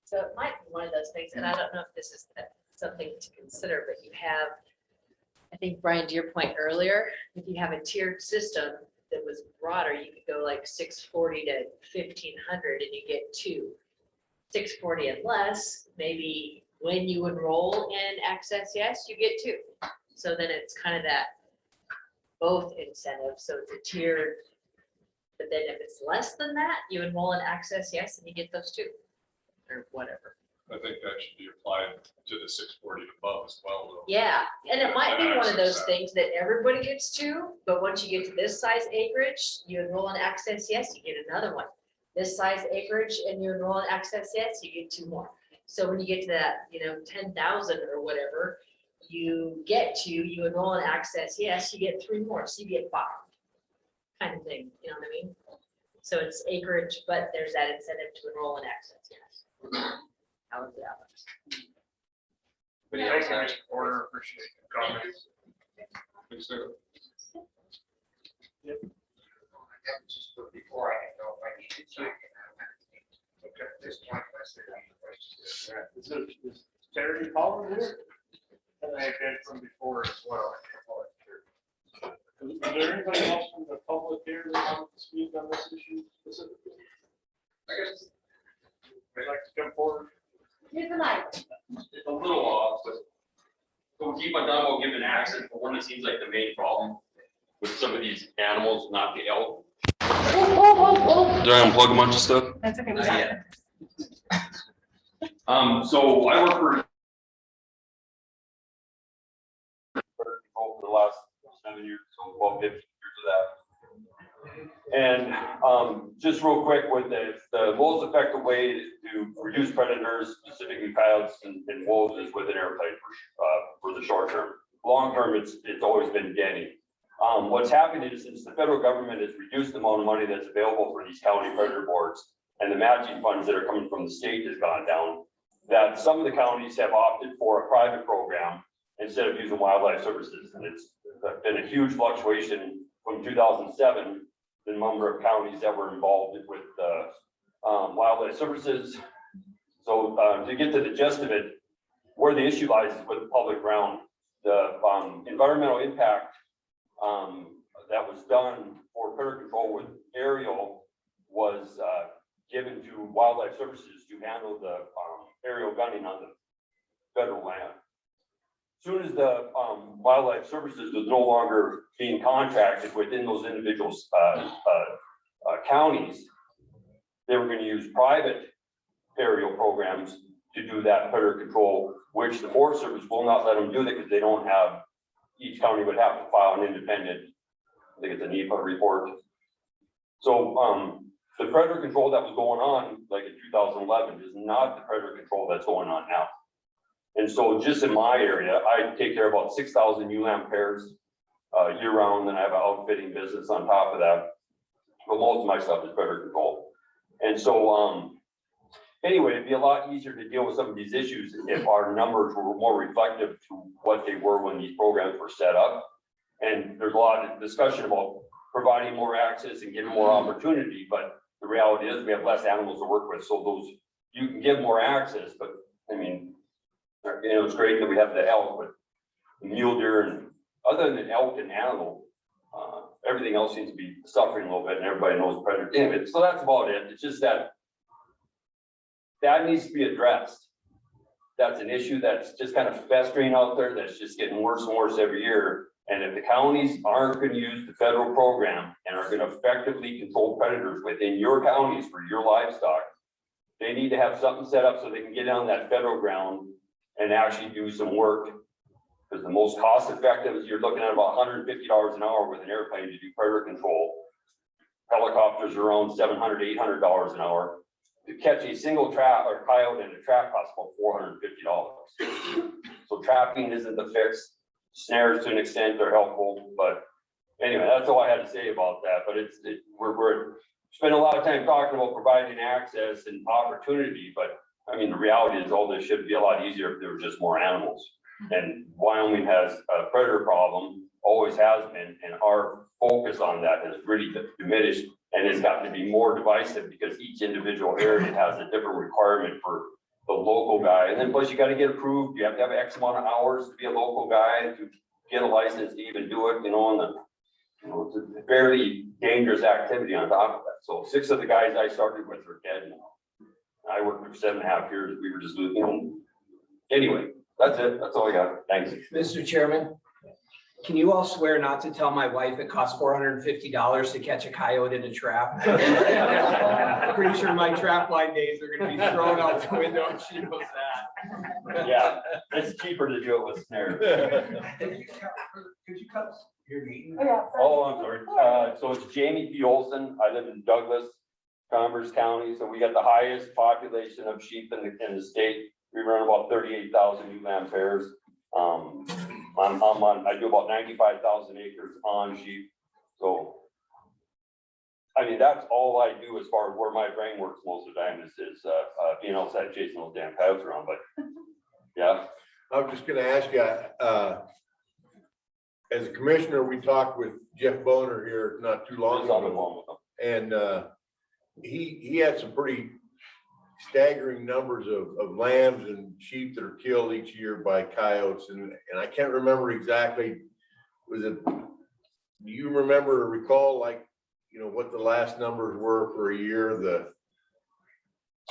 So it might be one of those things, and I don't know if this is something to consider, but you have, I think, Brian, to your point earlier, if you have a tiered system that was broader, you could go like 640 to 1,500 and you get 2. 640 and less, maybe when you enroll in Access Yes, you get 2. So then it's kind of that both incentive, so it's a tiered. But then if it's less than that, you enroll in Access Yes and you get those 2, or whatever. I think that should be applied to the 640 and above as well, though. Yeah, and it might be one of those Access. things that everybody gets 2, but once you get to this size acreage, you enroll in Access Yes, you get another one. This size acreage and you enroll in Access Yes, you get 2 more. So when you get to that, 10,000 or whatever, you enroll in Access Yes, you get 3 more, so you get 5. Kind of thing, you know what I mean? So it's acreage, but there's that incentive to enroll in Access Yes. How is that? But yeah, Mr. Porter, appreciate the comments. Please do. Before I know if I need to check. Okay, this point, let's see. Is Terry Collins here? And they've been from before as well. Is there anybody else from the public here that wants to speak on this issue specifically? I guess. They'd like to come forward? Here's the mic. It's a little off, but we keep on talking about giving access, but one that seems like the main problem with some of these animals, not the elk. Did I unplug a bunch of stuff? That's okay. Not yet. So I work for the last 7 years, so about 15 years of that. And just real quick with this, the most effective way to reduce predators, specifically coyotes and wolves, is with an airplane for the short term. Long term, it's always been denning. What's happened is, since the federal government has reduced the amount of money that's available for these county predator boards, and the matching funds that are coming from the state has gone down, that some of the counties have opted for a private program instead of using wildlife services. And it's been a huge fluctuation from 2007, the number of counties that were involved with wildlife services. So to get to the gist of it, where the issue lies is with the public ground. The environmental impact that was done for predator control with aerial was given to wildlife services to handle the aerial gunning on the federal land. Soon as the wildlife services was no longer being contracted within those individual counties, they were going to use private aerial programs to do that predator control, which the Forest Service will not let them do that because they don't have, each county would have to file an independent, I think it's a NEPA report. So the predator control that was going on like in 2011 is not the predator control that's going on now. And so just in my area, I take care of about 6,000 ewe lamb pairs year round, and I have an outfitting business on top of that. But most of my stuff is predator control. And so anyway, it'd be a lot easier to deal with some of these issues if our numbers were more reflective to what they were when these programs were set up. And there's a lot of discussion about providing more access and giving more opportunity, but the reality is we have less animals to work with. So those, you can give more access, but I mean, it's great that we have the elk, but the mule deer, and other than elk and antelope, everything else seems to be suffering a little bit, and everybody knows predator damage. So that's about it. It's just that needs to be addressed. That's an issue that's just kind of festering out there, that's just getting worse and worse every year. And if the counties aren't going to use the federal program and are going to effectively control predators within your counties for your livestock, they need to have something set up so they can get on that federal ground and actually do some work. Because the most cost effective is you're looking at about $150 an hour with an airplane to do predator control. Helicopters are around $700, $800 an hour. To catch a single trap or coyote in a trap costs about $450. So trapping isn't the fix. Snares to an extent are helpful, but anyway, that's all I had to say about that. But we're spending a lot of time talking about providing access and opportunity, but I mean, the reality is all this should be a lot easier if there were just more animals. And Wyoming has a predator problem, always has been, and our focus on that has really diminished and has gotten to be more divisive because each individual area has a different requirement for the local guy. And then plus you got to get approved. You have to have X amount of hours to be a local guy to get a license to even do it, and it's a fairly dangerous activity on top of that. So 6 of the guys I started with are dead now. I worked for 7.5 years. We were just losing, Anyway, that's it. That's all I got. Thanks. Mr. Chairman, can you all swear not to tell my wife it costs $450 to catch a coyote in a trap? I'm pretty sure my trap line days are gonna be thrown out the window, and she knows that. Yeah, it's cheaper to do it with snares. Could you cut your name? Oh, I'm sorry. So it's Jamie P. Olson. I live in Douglas, Commerce County. So we got the highest population of sheep in the state. We run about 38,000 new lamb pairs. I do about 95,000 acres on sheep. So, I mean, that's all I do as far as where my brain works most of the time is being outside chasing those damn coyotes around, but yeah. I was just gonna ask you, as a commissioner, we talked with Jeff Boner here not too long ago. And he had some pretty staggering numbers of lambs and sheep that are killed each year by coyotes. And I can't remember exactly, do you remember or recall, like, you know, what the last numbers were for a year, the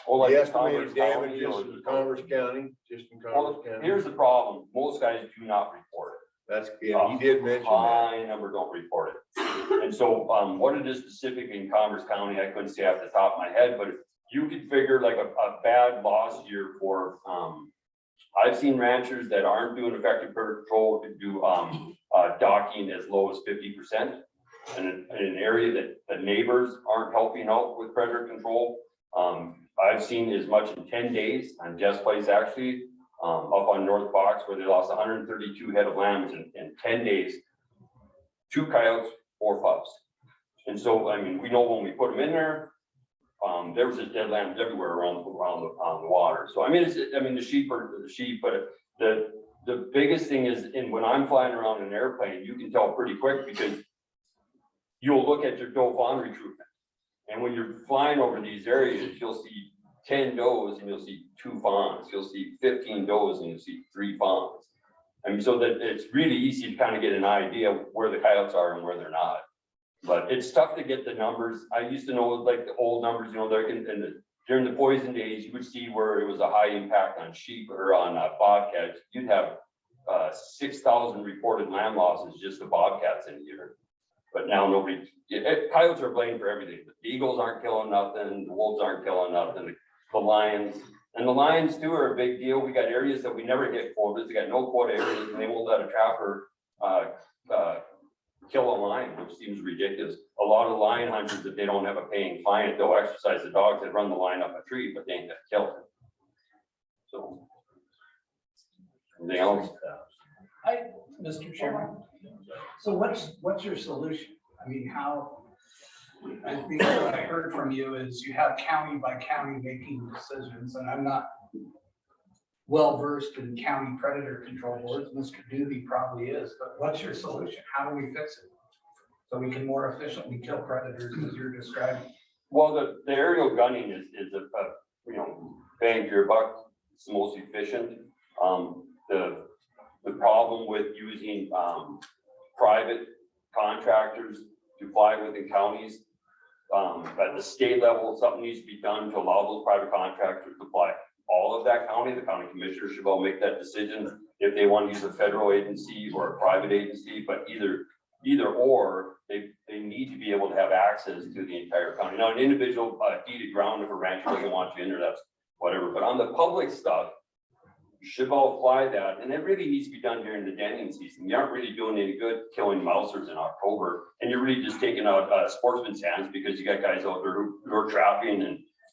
estimated damages in Commerce County, just in Commerce County? Here's the problem. Most guys do not report it. That's, yeah, he did mention that. High number don't report it. And so what it is specific in Commerce County, I couldn't say off the top of my head, but you could figure like a bad loss year for, I've seen ranchers that aren't doing effective predator control to do docking as low as 50%. And in an area that the neighbors aren't helping out with predator control, I've seen as much in 10 days on Jeff's place actually, up on North Fox, where they lost 132 head of lambs in 10 days, 2 coyotes, 4 pups. And so, I mean, we know when we put them in there, there was just dead lambs everywhere around the water. So, I mean, the sheep are the sheep, but the biggest thing is, when I'm flying around in an airplane, you can tell pretty quick because you'll look at your doe fawn recruitment. And when you're flying over these areas, you'll see 10 does and you'll see 2 fawns. You'll see 15 does and you'll see 3 fawns. I mean, so that it's really easy to kind of get an idea of where the coyotes are and where they're not. But it's tough to get the numbers. I used to know like the old numbers, you know, during the poison days, you would see where it was a high impact on sheep or on bobcats. You'd have 6,000 reported lamb losses just to bobcats in a year. But now coyotes are blamed for everything. The eagles aren't killing nothing, the wolves aren't killing nothing, the lions. And the lions too are a big deal. We got areas that we never get quotas. We got no quota areas and they won't let a trapper kill a lion, which seems ridiculous. A lot of lion hunters, if they don't have a paying client, they'll exercise the dogs that run the lion up a tree, but they ain't gonna kill it. So. Anything else? Mr. Chairman. So what's your solution? I mean, I think what I heard from you is you have county by county making decisions, and I'm not well versed in county predator control boards. Mr. Doobie probably is, but what's your solution? How do we fix it? So we can more efficiently kill predators as you're describing. Well, the aerial gunning is a you know, bang for your buck. It's the most efficient. The problem with using private contractors to fly within counties, at the state level, something needs to be done to allow those private contractors to fly all of that county. The county commissioner should all make that decision if they want to use a federal agency or a private agency, but either or, they need to be able to have access to the entire county. Now, an individual deeded ground, if a rancher doesn't want you in there, that's whatever. But on the public stuff, you should all fly that. And it really needs to be done during the denning season. You aren't really doing any good killing mousers in October. And you're really just taking out sportsman's hands because you got guys out there who are trapping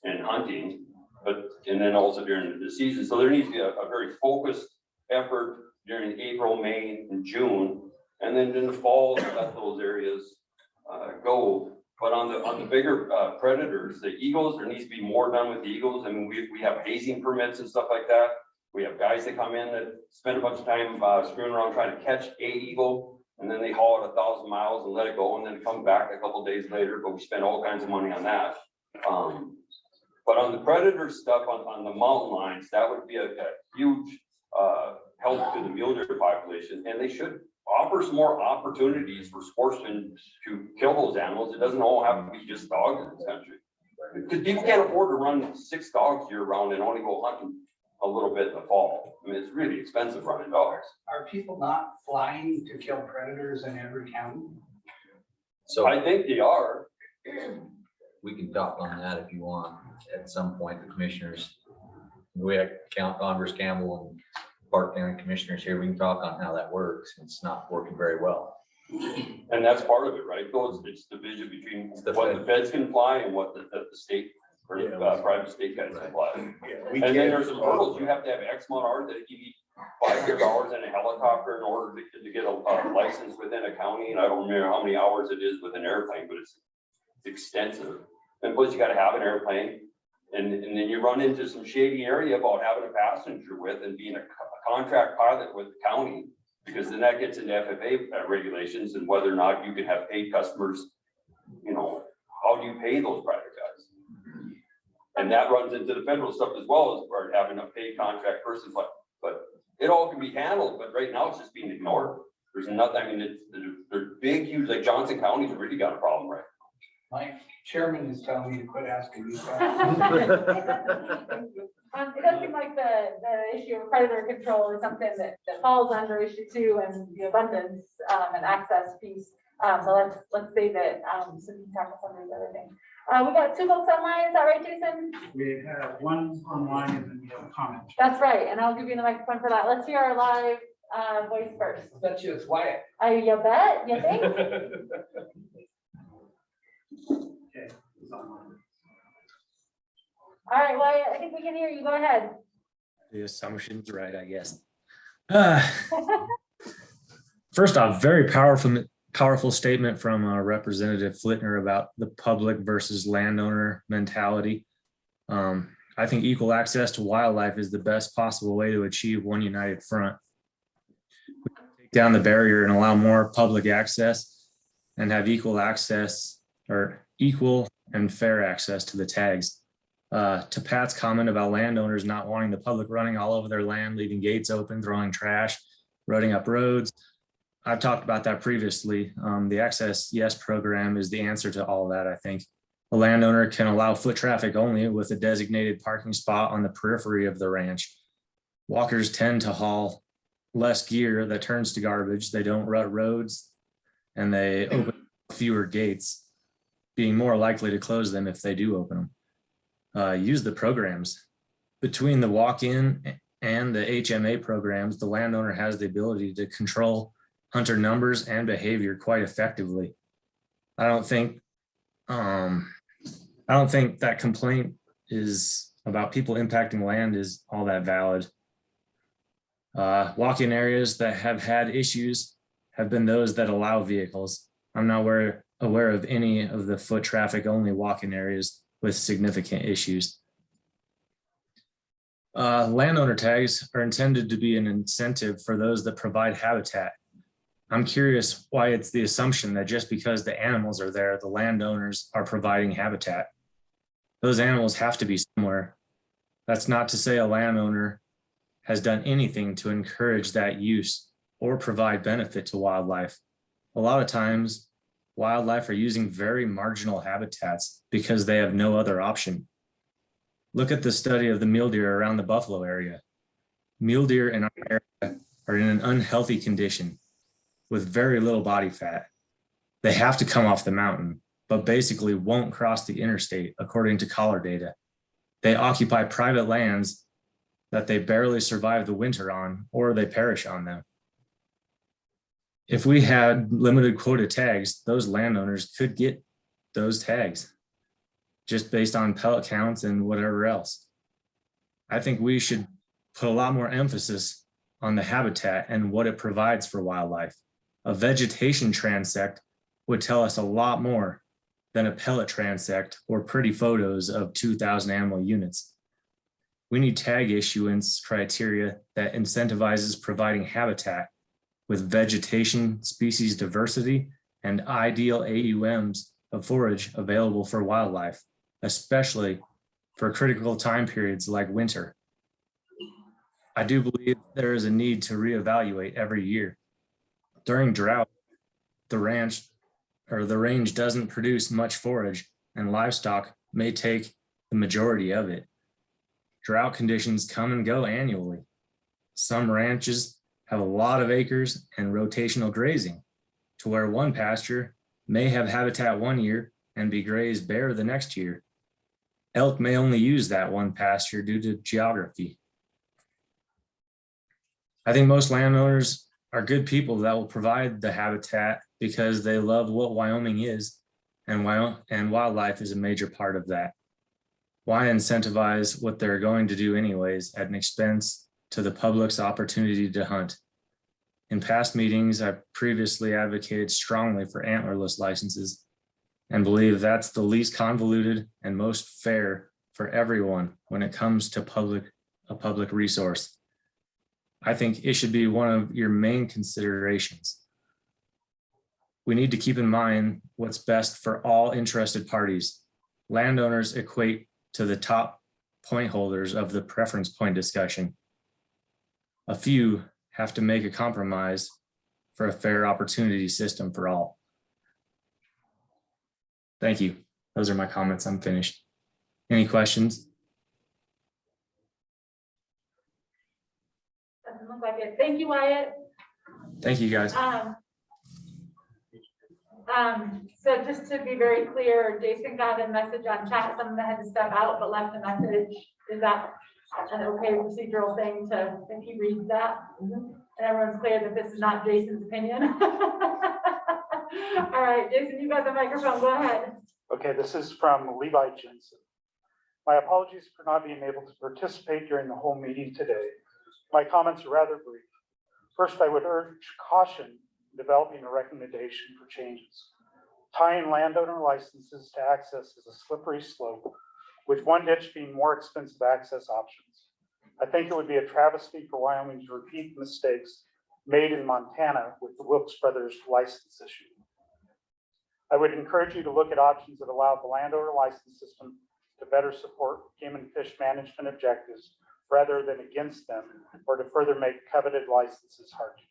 and hunting. And then also during the season. So there needs to be a very focused effort during April, May, and June. And then in the fall, let those areas go. But on the bigger predators, the eagles, there needs to be more done with the eagles. I mean, we have hazing permits and stuff like that. We have guys that come in that spend a bunch of time screwing around trying to catch a eagle, and then they haul it 1,000 miles and let it go, and then it comes back a couple days later. But we spend all kinds of money on that. But on the predator stuff on the mountain lions, that would be a huge help to the mule deer population, and they should offer some more opportunities for sportsmen to kill those animals. It doesn't all have to be just dogs in this country. Because people can't afford to run 6 dogs year round and only go hunting a little bit in the fall. I mean, it's really expensive running dogs. Are people not flying to kill predators in every county? So I think they are. we can talk on that if you want, at some point, the commissioners. We have Congress Campbell and Park County Commissioners here, we can talk on how that works. It's not working very well. And that's part of it, right? Those, it's the division between what the feds can fly and what the state or private state guys can fly. And then there's some hurdles. You have to have X amount of hours that you need $500 in a helicopter in order to get a license within a county. And I don't remember how many hours it is with an airplane, but it's extensive. And plus you got to have an airplane. And then you run into some shady area about having a passenger with and being a contract pilot with the county, because then that gets into FFA regulations and whether or not you can have paid customers. You know, how do you pay those private guys? And that runs into the federal stuff as well, as we're having a paid contract person, but it all can be handled, but right now it's just being ignored. There's nothing, I mean, they're big, huge, like Johnson County's really got a problem, right? My chairman is telling me to quit asking you. It does seem like the issue of predator control is something that falls under issue 2 and the abundance and access piece. So let's say that so we can tackle some of these other things. We got 2 folks online, is that right, Jason? We have one online and then we have a comment. That's right, and I'll give you the microphone for that. Let's hear our live voice first. I bet you it's Wyatt. You bet, you think? Okay, he's online. All right, Wyatt, I think we can hear you. Go ahead. The assumption's right, I guess. First off, very powerful statement from Representative Flitner about the public versus landowner mentality. I think equal access to wildlife is the best possible way to achieve one united front. We can take down the barrier and allow more public access and have equal access or equal and fair access to the tags. To Pat's comment about landowners not wanting the public running all over their land, leaving gates open, throwing trash, rutting up roads. I've talked about that previously. The Access Yes program is the answer to all that, I think. A landowner can allow foot traffic only with a designated parking spot on the periphery of the ranch. Walkers tend to haul less gear that turns to garbage. They don't rut roads and they open fewer gates, being more likely to close them if they do open them. Use the programs. Between the walk-in and the HMA programs, the landowner has the ability to control hunter numbers and behavior quite effectively. I don't think that complaint is about people impacting land is all that valid. Walk-in areas that have had issues have been those that allow vehicles. I'm not aware of any of the foot traffic only walk-in areas with significant issues. Landowner tags are intended to be an incentive for those that provide habitat. I'm curious why it's the assumption that just because the animals are there, the landowners are providing habitat. Those animals have to be somewhere. That's not to say a landowner has done anything to encourage that use or provide benefit to wildlife. A lot of times, wildlife are using very marginal habitats because they have no other option. Look at the study of the mule deer around the Buffalo area. Mule deer in our area are in an unhealthy condition with very little body fat. They have to come off the mountain, but basically won't cross the interstate according to collar data. They occupy private lands that they barely survive the winter on, or they perish on them. If we had limited quota tags, those landowners could get those tags just based on pellet counts and whatever else. I think we should put a lot more emphasis on the habitat and what it provides for wildlife. A vegetation transect would tell us a lot more than a pellet transect or pretty photos of 2,000 animal units. We need tag issuance criteria that incentivizes providing habitat with vegetation, species diversity, and ideal AUMs of forage available for wildlife, especially for critical time periods like winter. I do believe there is a need to reevaluate every year. During drought, the range doesn't produce much forage and livestock may take the majority of it. Drought conditions come and go annually. Some ranches have a lot of acres and rotational grazing, to where one pasture may have habitat one year and be grazed bare the next year. Elk may only use that one pasture due to geography. I think most landowners are good people that will provide the habitat because they love what Wyoming is, and wildlife is a major part of that. Why incentivize what they're going to do anyways at an expense to the public's opportunity to hunt? In past meetings, I've previously advocated strongly for antlerless licenses and believe that's the least convoluted and most fair for everyone when it comes to a public resource. I think it should be one of your main considerations. We need to keep in mind what's best for all interested parties. Landowners equate to the top point holders of the preference point discussion. A few have to make a compromise for a fair opportunity system for all. Thank you. Those are my comments. I'm finished. Any questions? Doesn't look like it. Thank you, Wyatt. Thank you, guys. So just to be very clear, Jason got a message on chat, someone had to step out but left a message. Is that an okay procedural thing to, if he reads that? And everyone's clear that this is not Jason's opinion? All right, Jason, you got the microphone, go ahead. Okay, this is from Levi Jensen. My apologies for not being able to participate during the whole meeting today. My comments are rather brief. First, I would urge caution in developing a recommendation for changes. Tying landowner licenses to access is a slippery slope, with one ditch being more expensive access options. I think it would be a travesty for Wyoming to repeat mistakes made in Montana with the Wilkes Brothers license issue. I would encourage you to look at options that allow the landowner license system to better support game and fish management objectives rather than against them, or to further make coveted licenses hard to get.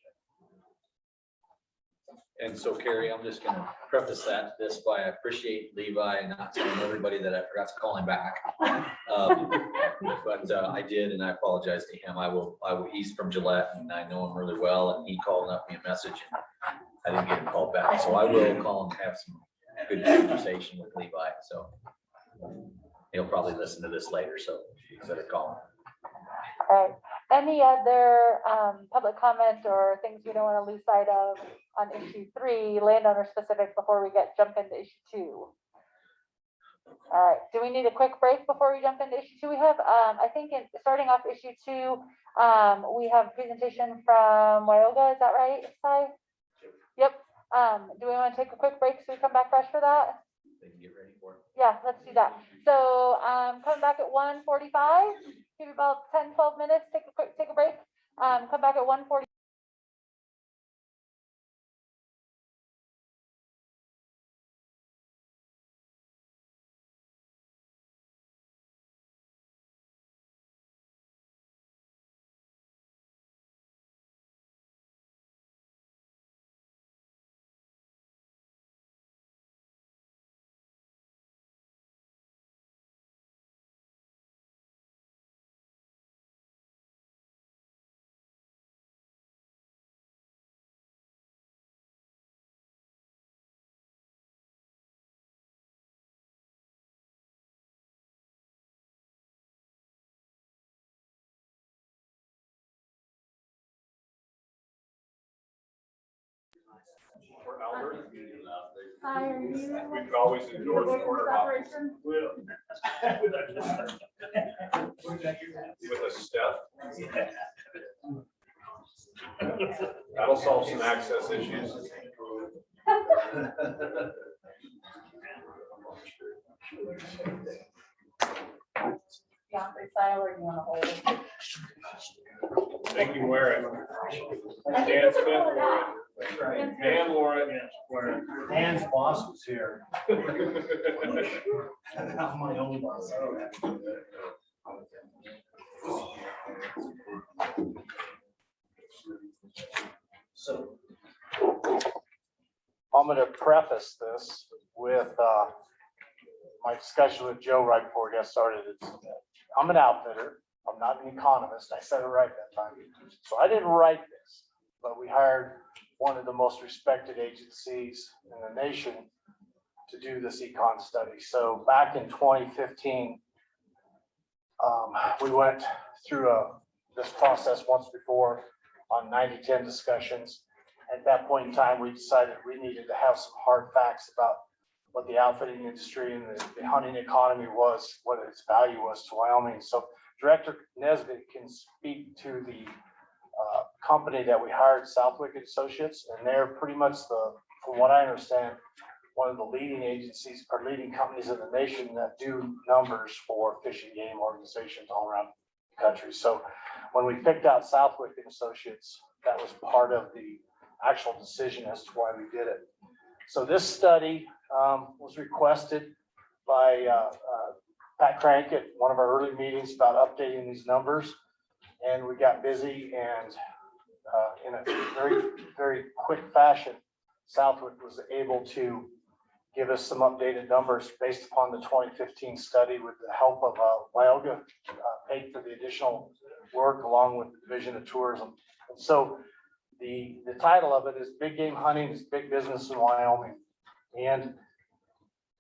And so Carrie, I'm just gonna preface this by I appreciate Levi and not telling everybody that I forgot to call him back. But I did, and I apologize to him. I will, he's from Gillette and I know him really well, and he called up me a message. I didn't get a call back, so I will call and have some good conversation with Levi. So he'll probably listen to this later, so instead of calling. All right, any other public comment or things we don't want to lose sight of on issue 3, landowner specific, before we jump into issue 2? All right, do we need a quick break before we jump into issue 2? We have, I think starting off issue 2, we have a presentation from Wyoga, is that right, Si? Yep. Do we want to take a quick break so we come back fresh for that? They can get ready for it. Yeah, let's do that. So coming back at 1:45, give you about 10-12 minutes, take a break. Come back at 1:40. Hi, are you? We could always endorse order Operation? with a step. That'll solve some access issues. Style, or you want to hold it? They can wear it. Dan Smith wore it. Dan wore it. Dan's boss was here. Not my own boss. So I'm going to preface this with my discussion with Joe right before we got started. I'm an outfitter. I'm not an economist. I said it right that time. So I didn't write this, but we hired one of the most respected agencies in the nation to do this econ study. So back in 2015, we went through this process once before on 90-10 discussions. At that point in time, we decided we needed to have some hard facts about what the outfitting industry and the hunting economy was, what its value was to Wyoming. So Director Nesbitt can speak to the company that we hired, Southwick Associates, and they're pretty much from what I understand, one of the leading agencies or leading companies in the nation that do numbers for fish and game organizations all around the country. So when we picked out Southwick Associates, that was part of the actual decision as to why we did it. So this study was requested by Pat Crank at one of our early meetings about updating these numbers. And we got busy, and in a very, very quick fashion, Southwick was able to give us some updated numbers based upon the 2015 study with the help of Wyoga, paid for the additional work along with the Division of Tourism. And so the title of it is Big Game Hunting is Big Business in Wyoming. And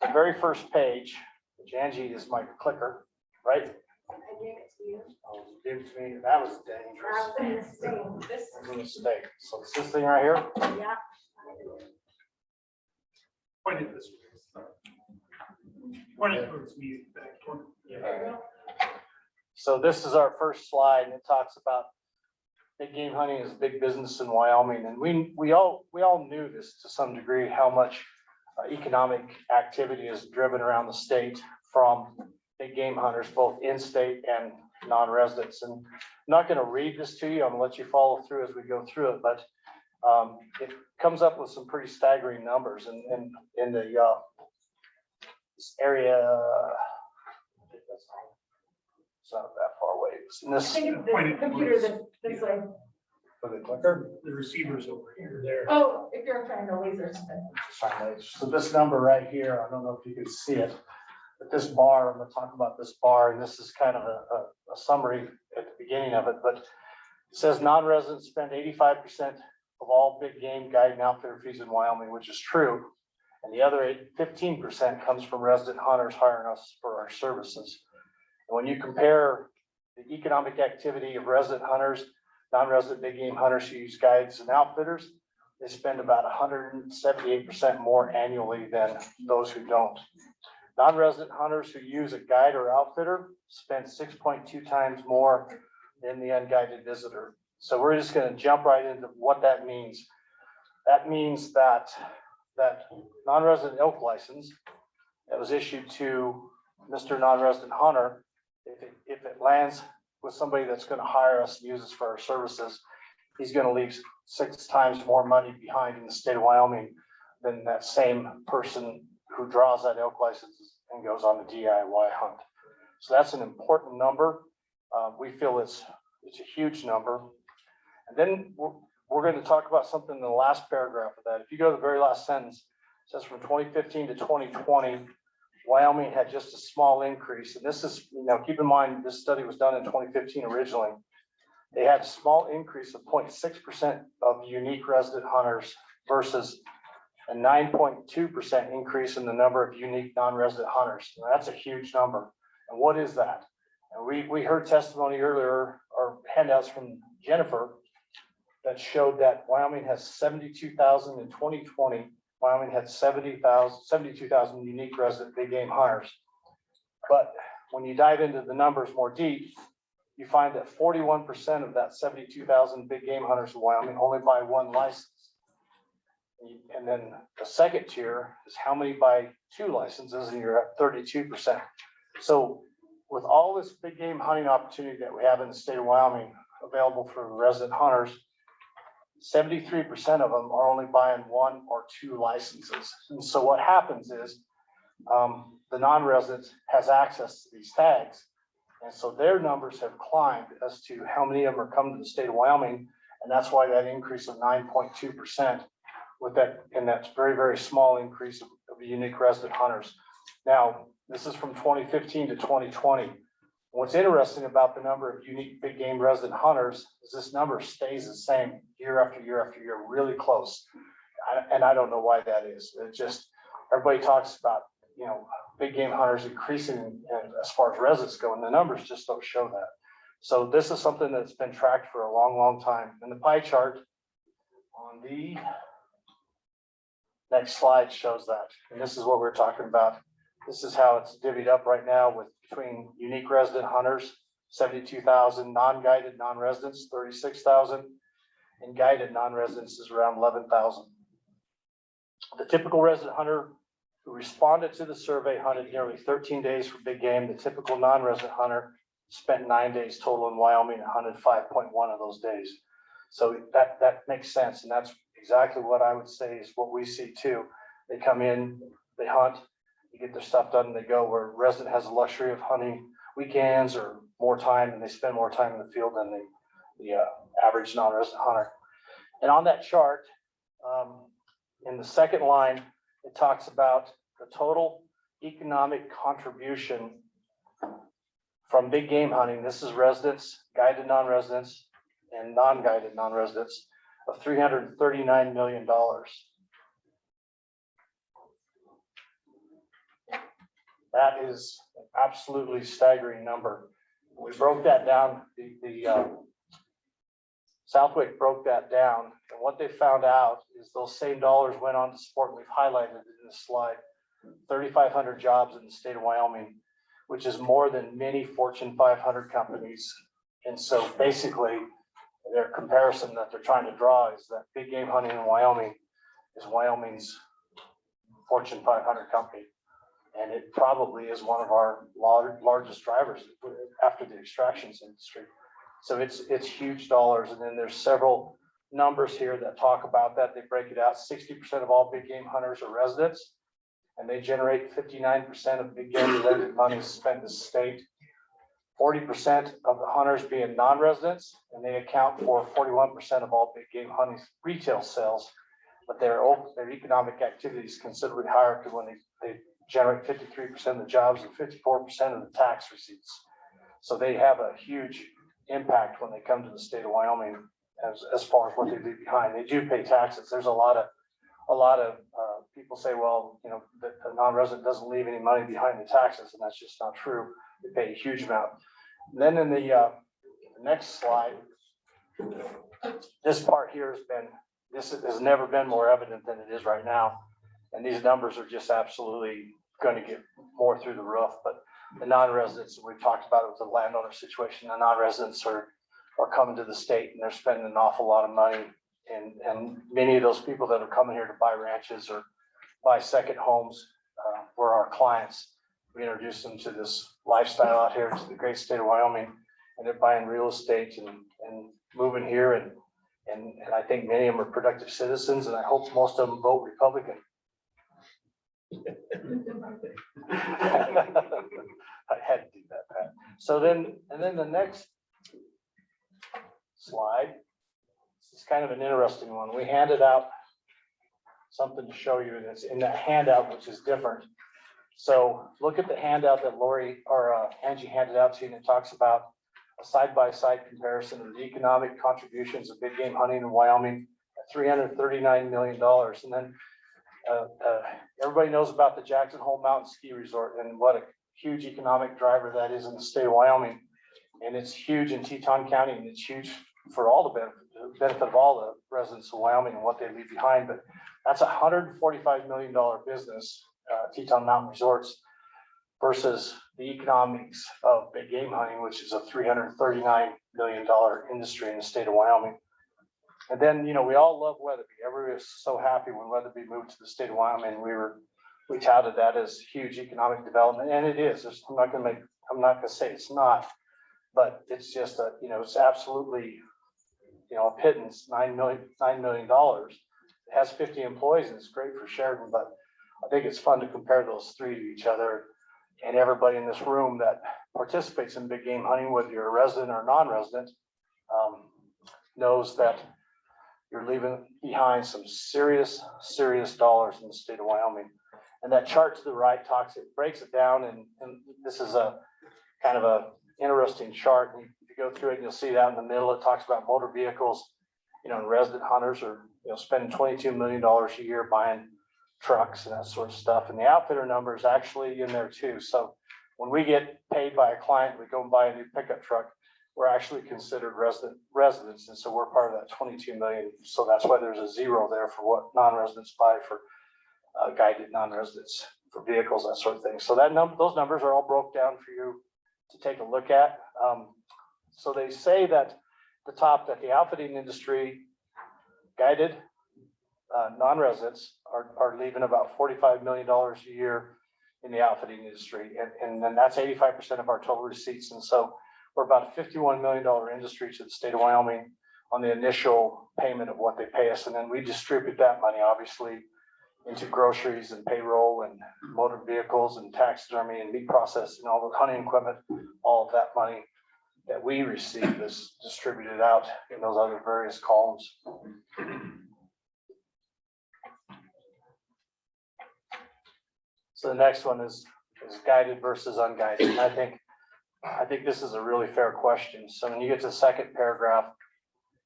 the very first page, which Angie is my clicker, right? I gave it to you. Oh, you gave it to me. That was dangerous. This, That was a mistake. So it's this thing right here. yeah. Point it this way. Point it towards me. So this is our first slide, and it talks about big game hunting is big business in Wyoming. And we all knew this to some degree, how much economic activity is driven around the state from big game hunters, both in-state and non-residents. And I'm not going to read this to you. I'm going to let you follow through as we go through it, but it comes up with some pretty staggering numbers. And in the this area, I think that's all. It's not that far away. It's in this. I think it's the computer this way. For the clicker. The receiver's over here. There. Oh, if you're trying to laser something. So this number right here, I don't know if you can see it, but this bar, I'm going to talk about this bar, and this is kind of a summary at the beginning of it, but it says non-residents spend 85% of all big game guide and outfitter fees in Wyoming, which is true. And the other 15% comes from resident hunters hiring us for our services. And when you compare the economic activity of resident hunters, non-resident big game hunters who use guides and outfitters, they spend about 178% more annually than those who don't. Non-resident hunters who use a guide or outfitter spend 6.2 times more than the unguided visitor. So we're just going to jump right into what that means. That means that non-resident elk license that was issued to Mr. Non-resident hunter, if it lands with somebody that's going to hire us and use us for our services, he's going to leave 6 times more money behind in the state of Wyoming than that same person who draws that elk license and goes on the DIY hunt. So that's an important number. We feel it's a huge number. And then we're going to talk about something in the last paragraph of that. If you go to the very last sentence, it says from 2015 to 2020, Wyoming had just a small increase. And this is, keep in mind, this study was done in 2015 originally. They had a small increase of 0.6% of unique resident hunters versus a 9.2% increase in the number of unique non-resident hunters. Now, that's a huge number. And what is that? And we heard testimony earlier, or handouts from Jennifer, that showed that Wyoming has 72,000 in 2020. Wyoming had 72,000 unique resident big game hunters. But when you dive into the numbers more deep, you find that 41% of that 72,000 big game hunters in Wyoming only buy 1 license. And then the second tier is how many buy 2 licenses, and you're at 32%. So with all this big game hunting opportunity that we have in the state of Wyoming available for resident hunters, 73% of them are only buying 1 or 2 licenses. And so what happens is the non-resident has access to these tags. And so their numbers have climbed as to how many of them are coming to the state of Wyoming. And that's why that increase of 9.2% with that, and that's very, very small increase of unique resident hunters. Now, this is from 2015 to 2020. What's interesting about the number of unique big game resident hunters is this number stays the same year after year after year, really close. And I don't know why that is. It just, everybody talks about, big game hunters increasing as far as residents go, and the numbers just don't show that. So this is something that's been tracked for a long, long time. And the pie chart on the next slide shows that. And this is what we're talking about. This is how it's divvied up right now with between unique resident hunters, 72,000, non-guided non-residents, 36,000, and guided non-residents is around 11,000. The typical resident hunter who responded to the survey hunted nearly 13 days for big game. The typical non-resident hunter spent 9 days total in Wyoming and hunted 5.1 of those days. So that makes sense. And that's exactly what I would say is what we see too. They come in, they hunt, you get their stuff done and they go, where a resident has the luxury of hunting weekends or more time, and they spend more time in the field than the average non-resident hunter. And on that chart, in the second line, it talks about the total economic contribution from big game hunting. This is residents, guided non-residents, and non-guided non-residents of $339 million. That is an absolutely staggering number. We broke that down. Southwick broke that down, and what they found out is those same dollars went on to support, and we've highlighted it in this slide, 3,500 jobs in the state of Wyoming, which is more than many Fortune 500 companies. And so basically, their comparison that they're trying to draw is that big game hunting in Wyoming is Wyoming's Fortune 500 company. And it probably is one of our largest drivers after the extractions industry. So it's huge dollars. And then there's several numbers here that talk about that. They break it out. 60% of all big game hunters are residents, and they generate 59% of big game related money spent in the state. 40% of the hunters being non-residents, and they account for 41% of all big game hunting retail sales. But their economic activity is considerably higher because when they generate 53% of the jobs and 54% of the tax receipts. So they have a huge impact when they come to the state of Wyoming as far as what they leave behind. They do pay taxes. There's a lot of people say, well, that the non-resident doesn't leave any money behind the taxes, and that's just not true. They pay a huge amount. And then in the next slide, this part here has never been more evident than it is right now. And these numbers are just absolutely going to get more through the roof. But the non-residents, we've talked about it with the landowner situation, the non-residents are coming to the state and they're spending an awful lot of money. And many of those people that are coming here to buy ranches or buy second homes were our clients. We introduced them to this lifestyle out here to the great state of Wyoming, and they're buying real estate and moving here. And I think many of them are productive citizens, and I hope most of them vote Republican. I had to do that, Pat. So then the next slide is kind of an interesting one. We handed out something to show you that's in that handout, which is different. So look at the handout that Lori or Angie handed out to you, and it talks about a side-by-side comparison of the economic contributions of big game hunting in Wyoming at $339 million. And then everybody knows about the Jackson Hole Mountain Ski Resort and what a huge economic driver that is in the state of Wyoming. And it's huge in Teton County, and it's huge for all the benefit of all the residents of Wyoming and what they leave behind. But that's a $145 million business, Teton Mountain Resorts, versus the economics of big game hunting, which is a $339 million industry in the state of Wyoming. And then, we all love Weatherby. Everybody was so happy when Weatherby moved to the state of Wyoming. We touted that as huge economic development, and it is. I'm not gonna say it's not, but it's just it's absolutely, a pittance, $9 million. It has 50 employees, and it's great for Sheridan, but I think it's fun to compare those three to each other. And everybody in this room that participates in big game hunting, whether you're a resident or non-resident, knows that you're leaving behind some serious dollars in the state of Wyoming. And that chart to the right breaks it down. And this is a kind of a interesting chart. And if you go through it, and you'll see that in the middle, it talks about motor vehicles. And resident hunters are, spending $22 million a year buying trucks and that sort of stuff. And the outfitter number is actually in there too. So when we get paid by a client, we go and buy a new pickup truck, we're actually considered residents. And so we're part of that 22 million. So that's why there's a zero there for what non-residents buy for guided non-residents for vehicles, that sort of thing. So those numbers are all broke down for you to take a look at. So they say that the top, that the outfitting industry, guided non-residents are leaving about $45 million a year in the outfitting industry. And then that's 85% of our total receipts. And so we're about a $51 million industry to the state of Wyoming on the initial payment of what they pay us. And then we distribute that money, obviously, into groceries and payroll and motor vehicles and taxidermy and meat processing, all the hunting equipment, all of that money that we receive is distributed out in those other various columns. So the next one is guided versus unguided. And I think this is a really fair question. So when you get to the second paragraph,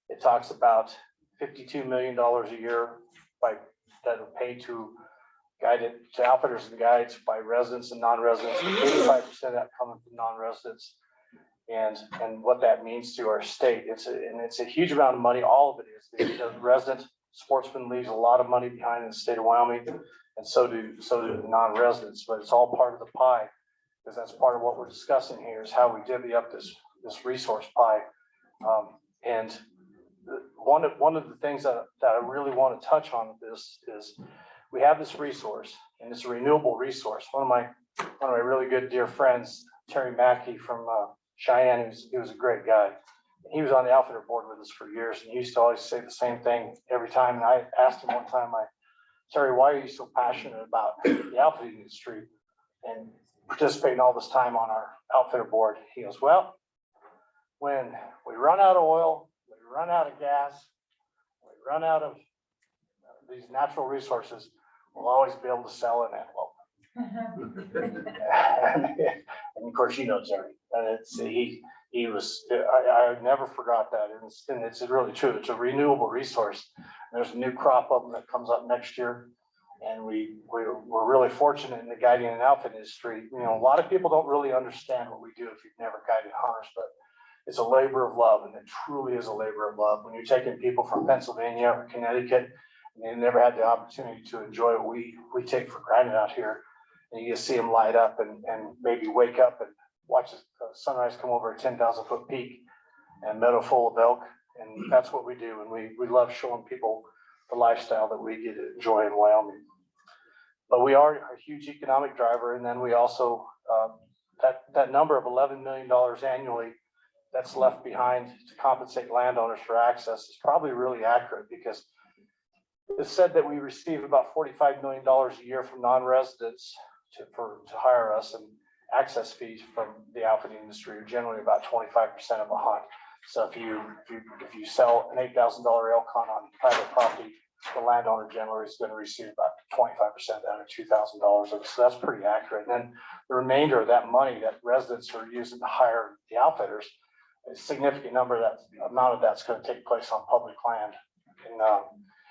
it talks about $52 million a year that are paid to outfitters and guides by residents and non-residents, 85% of that coming from non-residents. And what that means to our state, it's a huge amount of money. All of it is. The resident sportsman leaves a lot of money behind in the state of Wyoming, and so do the non-residents. But it's all part of the pie, because that's part of what we're discussing here is how we divvy up this resource pie. And one of the things that I really want to touch on with this is we have this resource, and it's a renewable resource. One of my really good dear friends, Terry Mackey from Cheyenne, he was a great guy. He was on the outfitter board with us for years, and he used to always say the same thing every time. And I asked him one time, Terry, why are you so passionate about the outfitting industry and participating all this time on our outfitter board? He goes, well, when we run out of oil, we run out of gas, we run out of these natural resources, we'll always be able to sell an antelope. And of course, Terry. And I never forgot that. And it's really true. It's a renewable resource. There's a new crop of them that comes up next year. And we're really fortunate in the guiding and outfit industry. A lot of people don't really understand what we do if you've never guided hunters, but it's a labor of love, and it truly is a labor of love. When you're taking people from Pennsylvania or Connecticut, and they've never had the opportunity to enjoy what we take for granted out here, and you just see them light up and maybe wake up and watch the sunrise come over a 10,000 foot peak and meadow full of elk. And that's what we do. And we love showing people the lifestyle that we get to enjoy in Wyoming. But we are a huge economic driver. And then we also, that number of $11 million annually that's left behind to compensate landowners for access is probably really accurate, because it's said that we receive about $45 million a year from non-residents to hire us, and access fees from the outfitting industry are generally about 25% of a hunt. So if you sell an $8,000 elk hunt on private property, the landowner generally is going to receive about 25% of that, or $2,000. So that's pretty accurate. And then the remainder of that money that residents are using to hire the outfitters, a significant amount of that's going to take place on public land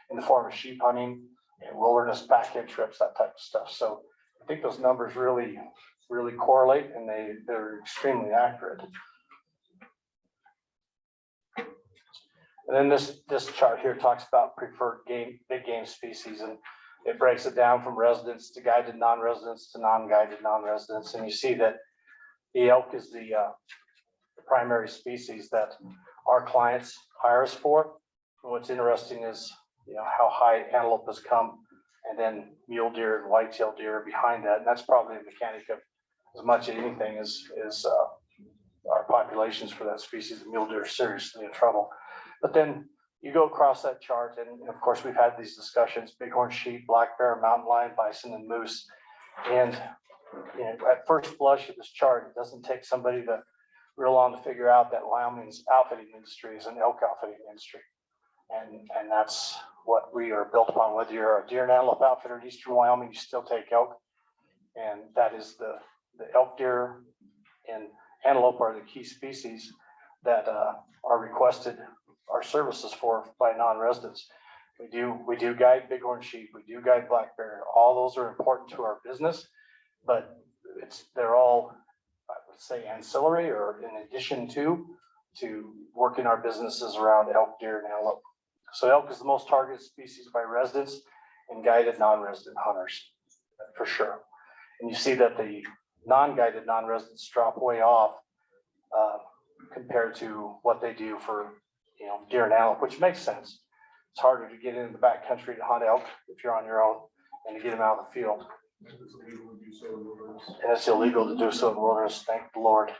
in the form of sheep hunting and wilderness back-end trips, that type of stuff. So I think those numbers really correlate, and they're extremely accurate. And then this chart here talks about preferred big game species, and it breaks it down from residents to guided non-residents to non-guided non-residents. And you see that the elk is the primary species that our clients hire us for. And what's interesting is how high antelope has come, and then mule deer and whitetail deer behind that. And that's probably a mechanic of as much as anything is our populations for that species. The mule deer are seriously in trouble. But then you go across that chart, and of course we've had these discussions: bighorn sheep, black bear, mountain lion, bison, and moose. And at first blush of this chart, it doesn't take somebody to real long to figure out that Wyoming's outfitting industry is an elk outfitting industry. And that's what we are built upon. Whether you're a deer and antelope outfitter in eastern Wyoming, you still take elk. And that is the elk deer antelope are the key species that are requested our services for by non-residents. We do guide bighorn sheep, we do guide black bear. All those are important to our business, but they're all, I would say, ancillary or in addition to working our businesses around elk, deer, and antelope. So elk is the most targeted species by residents and guided non-resident hunters, for sure. And you see that the non-guided non-residents drop way off compared to what they do for, deer and antelope, which makes sense. It's harder to get into the backcountry to hunt elk if you're on your own and to get them out of the field. And it's illegal to do so in the wilderness, thank the Lord.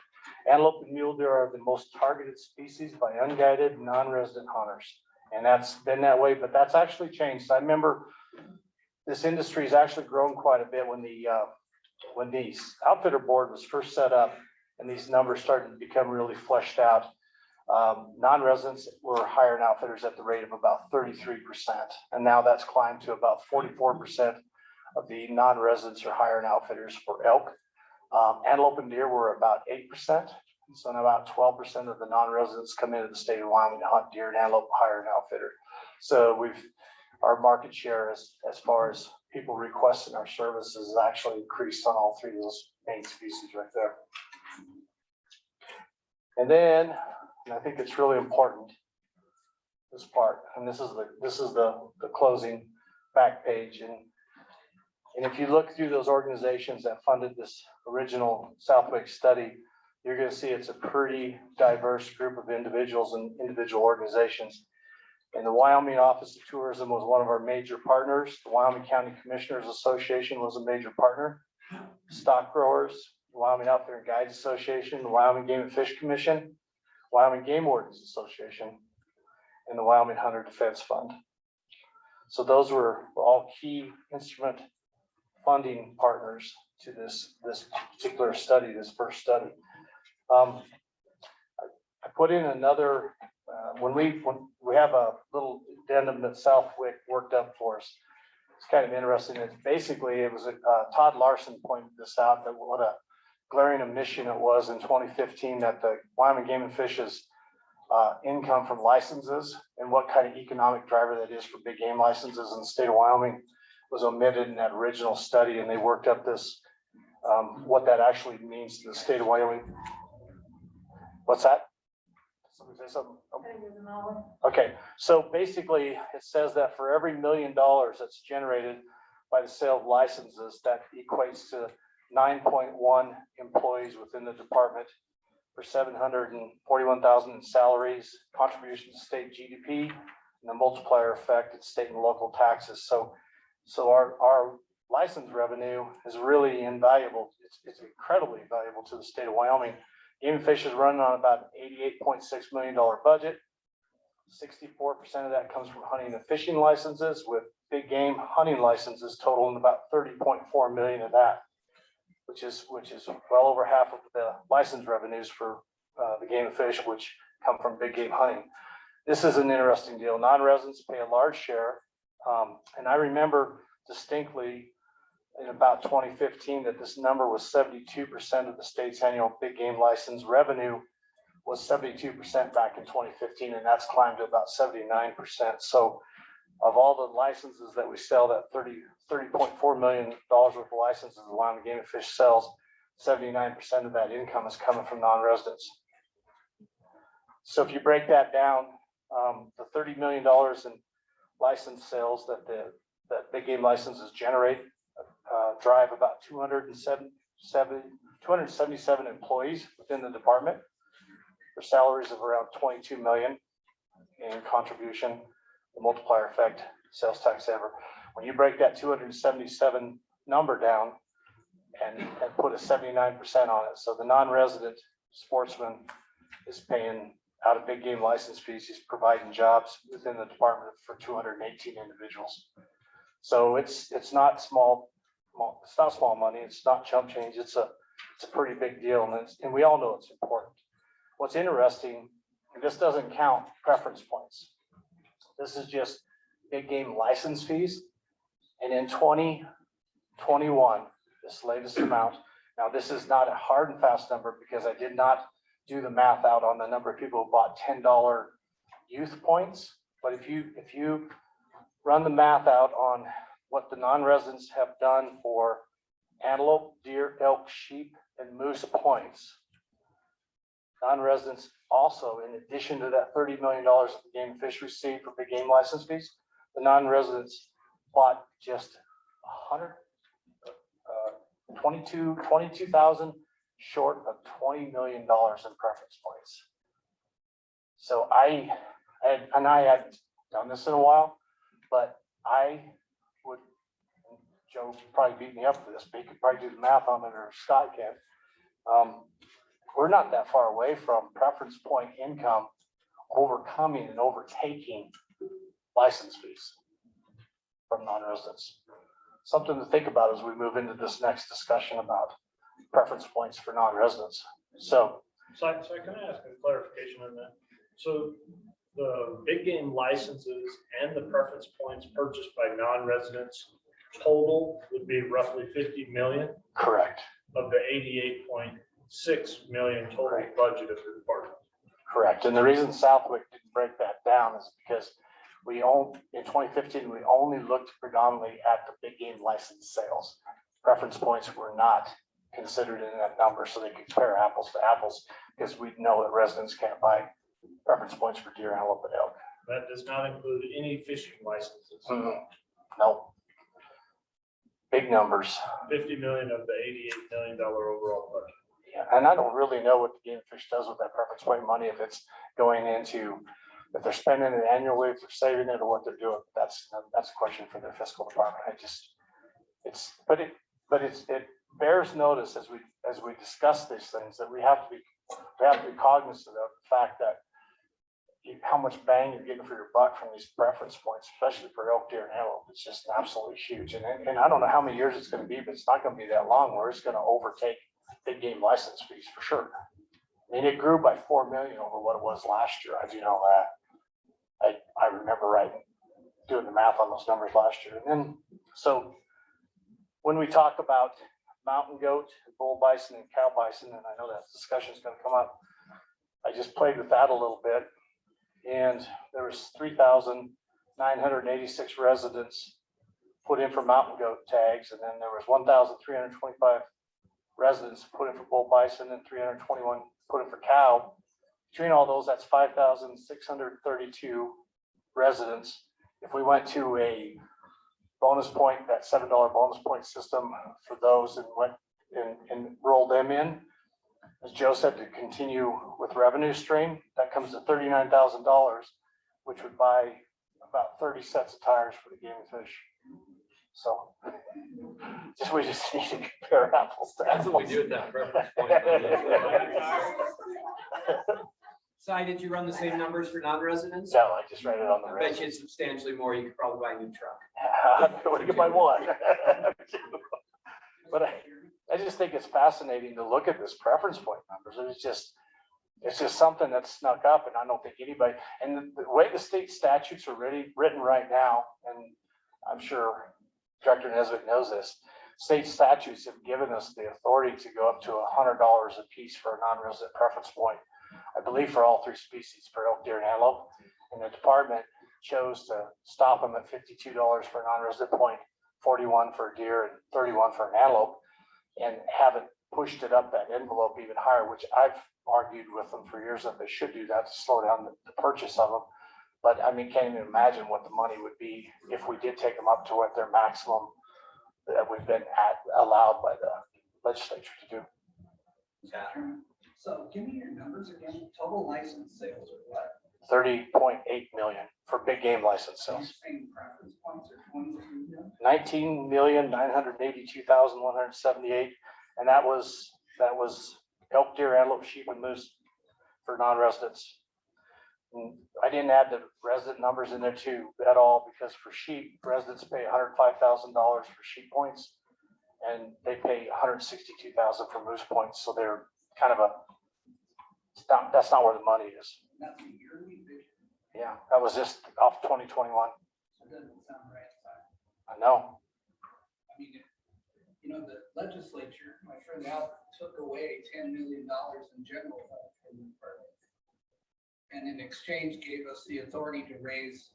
Antelope and mule deer are the most targeted species by unguided non-resident hunters. And that's been that way, but that's actually changed. I remember this industry has actually grown quite a bit when the outfitter board was first set up and these numbers started to become really fleshed out. Non-residents were hiring outfitters at the rate of about 33%. And now that's climbed to about 44% of the non-residents are hiring outfitters for elk. Antelope and deer were about 8%. So now about 12% of the non-residents come into the state of Wyoming to hunt deer and antelope, hire an outfitter. So our market share as far as people requesting our services has actually increased on all three of those main species right there. And then, and I think it's really important, this part, and this is the closing back page. And if you look through those organizations that funded this original Southwick study, you're going to see it's a pretty diverse group of individuals and individual organizations. And the Wyoming Office of Tourism was one of our major partners. The Wyoming County Commissioners Association was a major partner. Stock growers, the Wyoming Outfitter and Guides Association, the Wyoming Game and Fish Commission, Wyoming Game Wardens Association, and the Wyoming Hunter Defense Fund. So those were all key instrument funding partners to this particular study, this first study. I put in another, when we have a little addendum that Southwick worked up for us. It's kind of interesting. It's basically, it was Todd Larson pointed this out, that what a glaring omission it was in 2015 that the Wyoming Game and Fish's income from licenses and what kind of economic driver that is for big game licenses in the state of Wyoming was omitted in that original study, and they worked up this, what that actually means to the state of Wyoming. What's that? Somebody say something? Okay, so basically it says that for every $1 million that's generated by the sale of licenses, that equates to 9.1 employees within the department, for 741,000 in salaries, contributions to state GDP, and the multiplier effect at state and local taxes. So our license revenue is really invaluable. It's incredibly valuable to the state of Wyoming. Game and Fish is running on about $88.6 million budget. 64% of that comes from hunting and fishing licenses, with big game hunting licenses totaling about 30.4 million of that, which is well over half of the license revenues for the Game and Fish, which come from big game hunting. This is an interesting deal. Non-residents pay a large share. And I remember distinctly in about 2015 that this number was 72% of the state's annual big game license revenue was 72% back in 2015, and that's climbed to about 79%. So of all the licenses that we sell, that $30.4 million worth of licenses the Wyoming Game and Fish sells, 79% of that income is coming from non-residents. So if you break that down, the $30 million in license sales that big game licenses generate drive about 277 employees within the department for salaries of around 22 million in contribution, the multiplier effect, sales tax ever. When you break that 277 number down and put a 79% on it, so the non-resident sportsman is paying out of big game license fees, he's providing jobs within the department for 218 individuals. So it's not small money. It's not chump change. It's a pretty big deal, and we all know it's important. What's interesting, and this doesn't count preference points. This is just big game license fees. And in 2021, this latest amount, Now, this is not a hard and fast number because I did not do the math out on the number of people who bought $10 youth points. But if you run the math out on what the non-residents have done for antelope, deer, elk, sheep, and moose points, non-residents also, in addition to that $30 million that the game and fish received for big game license fees, the non-residents bought just 22,000 short of $20 million in preference points. So I hadn't done this in a while, but I would, Joe probably beat me up for this, but he could probably do the math on it, or Scott can. We're not that far away from preference point income overcoming and overtaking license fees from non-residents. Something to think about as we move into this next discussion about preference points for non-residents. So So can I ask a clarification on that? So the big game licenses and the preference points purchased by non-residents total would be roughly 50 million correct. of the 88.6 million total budget of the department. Correct. And the reason Southwick didn't break that down is because in 2015, we only looked predominantly at the big game license sales. Preference points were not considered in that number, so they could compare apples to apples, because we know that residents can't buy preference points for deer, antelope, and elk. That does not include any fishing licenses. No. Big numbers. 50 million of the $88 million overall budget. Yeah, and I don't really know what the game fish does with that preference point money, if it's going into, if they're spending it annually, if they're saving it, or what they're doing. That's a question for their fiscal department. It bears notice as we discuss these things that we have to be cognizant of the fact that how much bang you're getting for your buck from these preference points, especially for elk, deer, and antelope. It's just absolutely huge. And I don't know how many years it's going to be, but it's not going to be that long where it's going to overtake big game license fees for sure. I mean, it grew by 4 million over what it was last year. I do know that. I remember doing the math on those numbers last year. And then, so when we talk about mountain goat, bull bison, and cow bison, and I know that discussion is going to come up, I just played with that a little bit. And there was 3,986 residents put in for mountain goat tags. And then there was 1,325 residents put in for bull bison and 321 put in for cow. Between all those, that's 5,632 residents. If we went to a bonus point, that $7 bonus point system for those, and went and rolled them in, as Joe said, to continue with revenue stream, that comes to $39,000, which would buy about 30 sets of tires for the game and fish. So we just need to compare apples to apples. That's what we do at that preference point. Si, did you run the same numbers for non-residents? No, I just ran it on the I bet you it's substantially more. You could probably buy a new truck. We could buy one. But I just think it's fascinating to look at this preference point numbers. It's just something that's snuck up, and I don't think anybody, and the way the state statutes are written right now, and I'm sure Director Nesbitt knows this, state statutes have given us the authority to go up to $100 a piece for a non-resident preference point, I believe for all three species, for elk, deer, and antelope. And the department chose to stop them at $52 for a non-resident point, 41 for a deer, and 31 for an antelope, and haven't pushed it up that envelope even higher, which I've argued with them for years that they should do that to slow down the purchase of them. But I mean, can't even imagine what the money would be if we did take them up to what their maximum that we've been allowed by the legislature to do. Yeah. So give me your numbers again. Total license sales are what? 30.8 million for big game license sales. Same preference points are 22 million. 19,982,178, and that was elk, deer, antelope, sheep, and moose for non-residents. I didn't add the resident numbers in there too at all, because for sheep, residents pay $105,000 for sheep points, and they pay $162,000 for moose points. So they're kind of that's not where the money is. That's a yearly vision. Yeah, that was just off 2021. So it doesn't sound right. I know. I mean, the legislature, my friend Al took away $10 million in general fund from the department. And in exchange gave us the authority to raise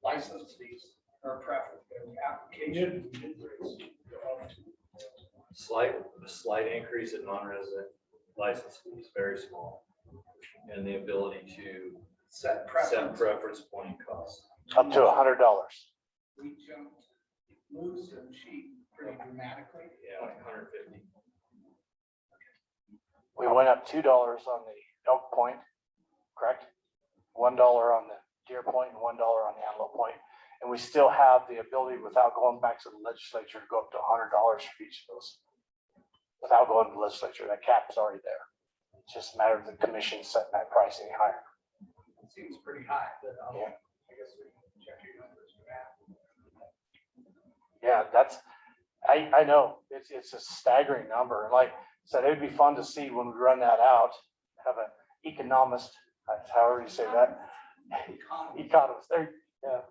license fees or preference application. Slight increase in non-resident license fees, very small. And the ability to Set preference point costs. Up to $100. We jumped moose and sheep pretty dramatically. Yeah, like 150. We went up $2 on the elk point, correct? $1 on the deer point and $1 on the antelope point. And we still have the ability, without going back to the legislature, to go up to $100 for each of those. Without going to the legislature, that cap is already there. It's just a matter of the commission setting that price any higher. It seems pretty high, but Yeah. I guess we can check your numbers for that. Yeah, I know, it's a staggering number. And like I said, it'd be fun to see when we run that out, have an economist, however you say that. Economist, yeah,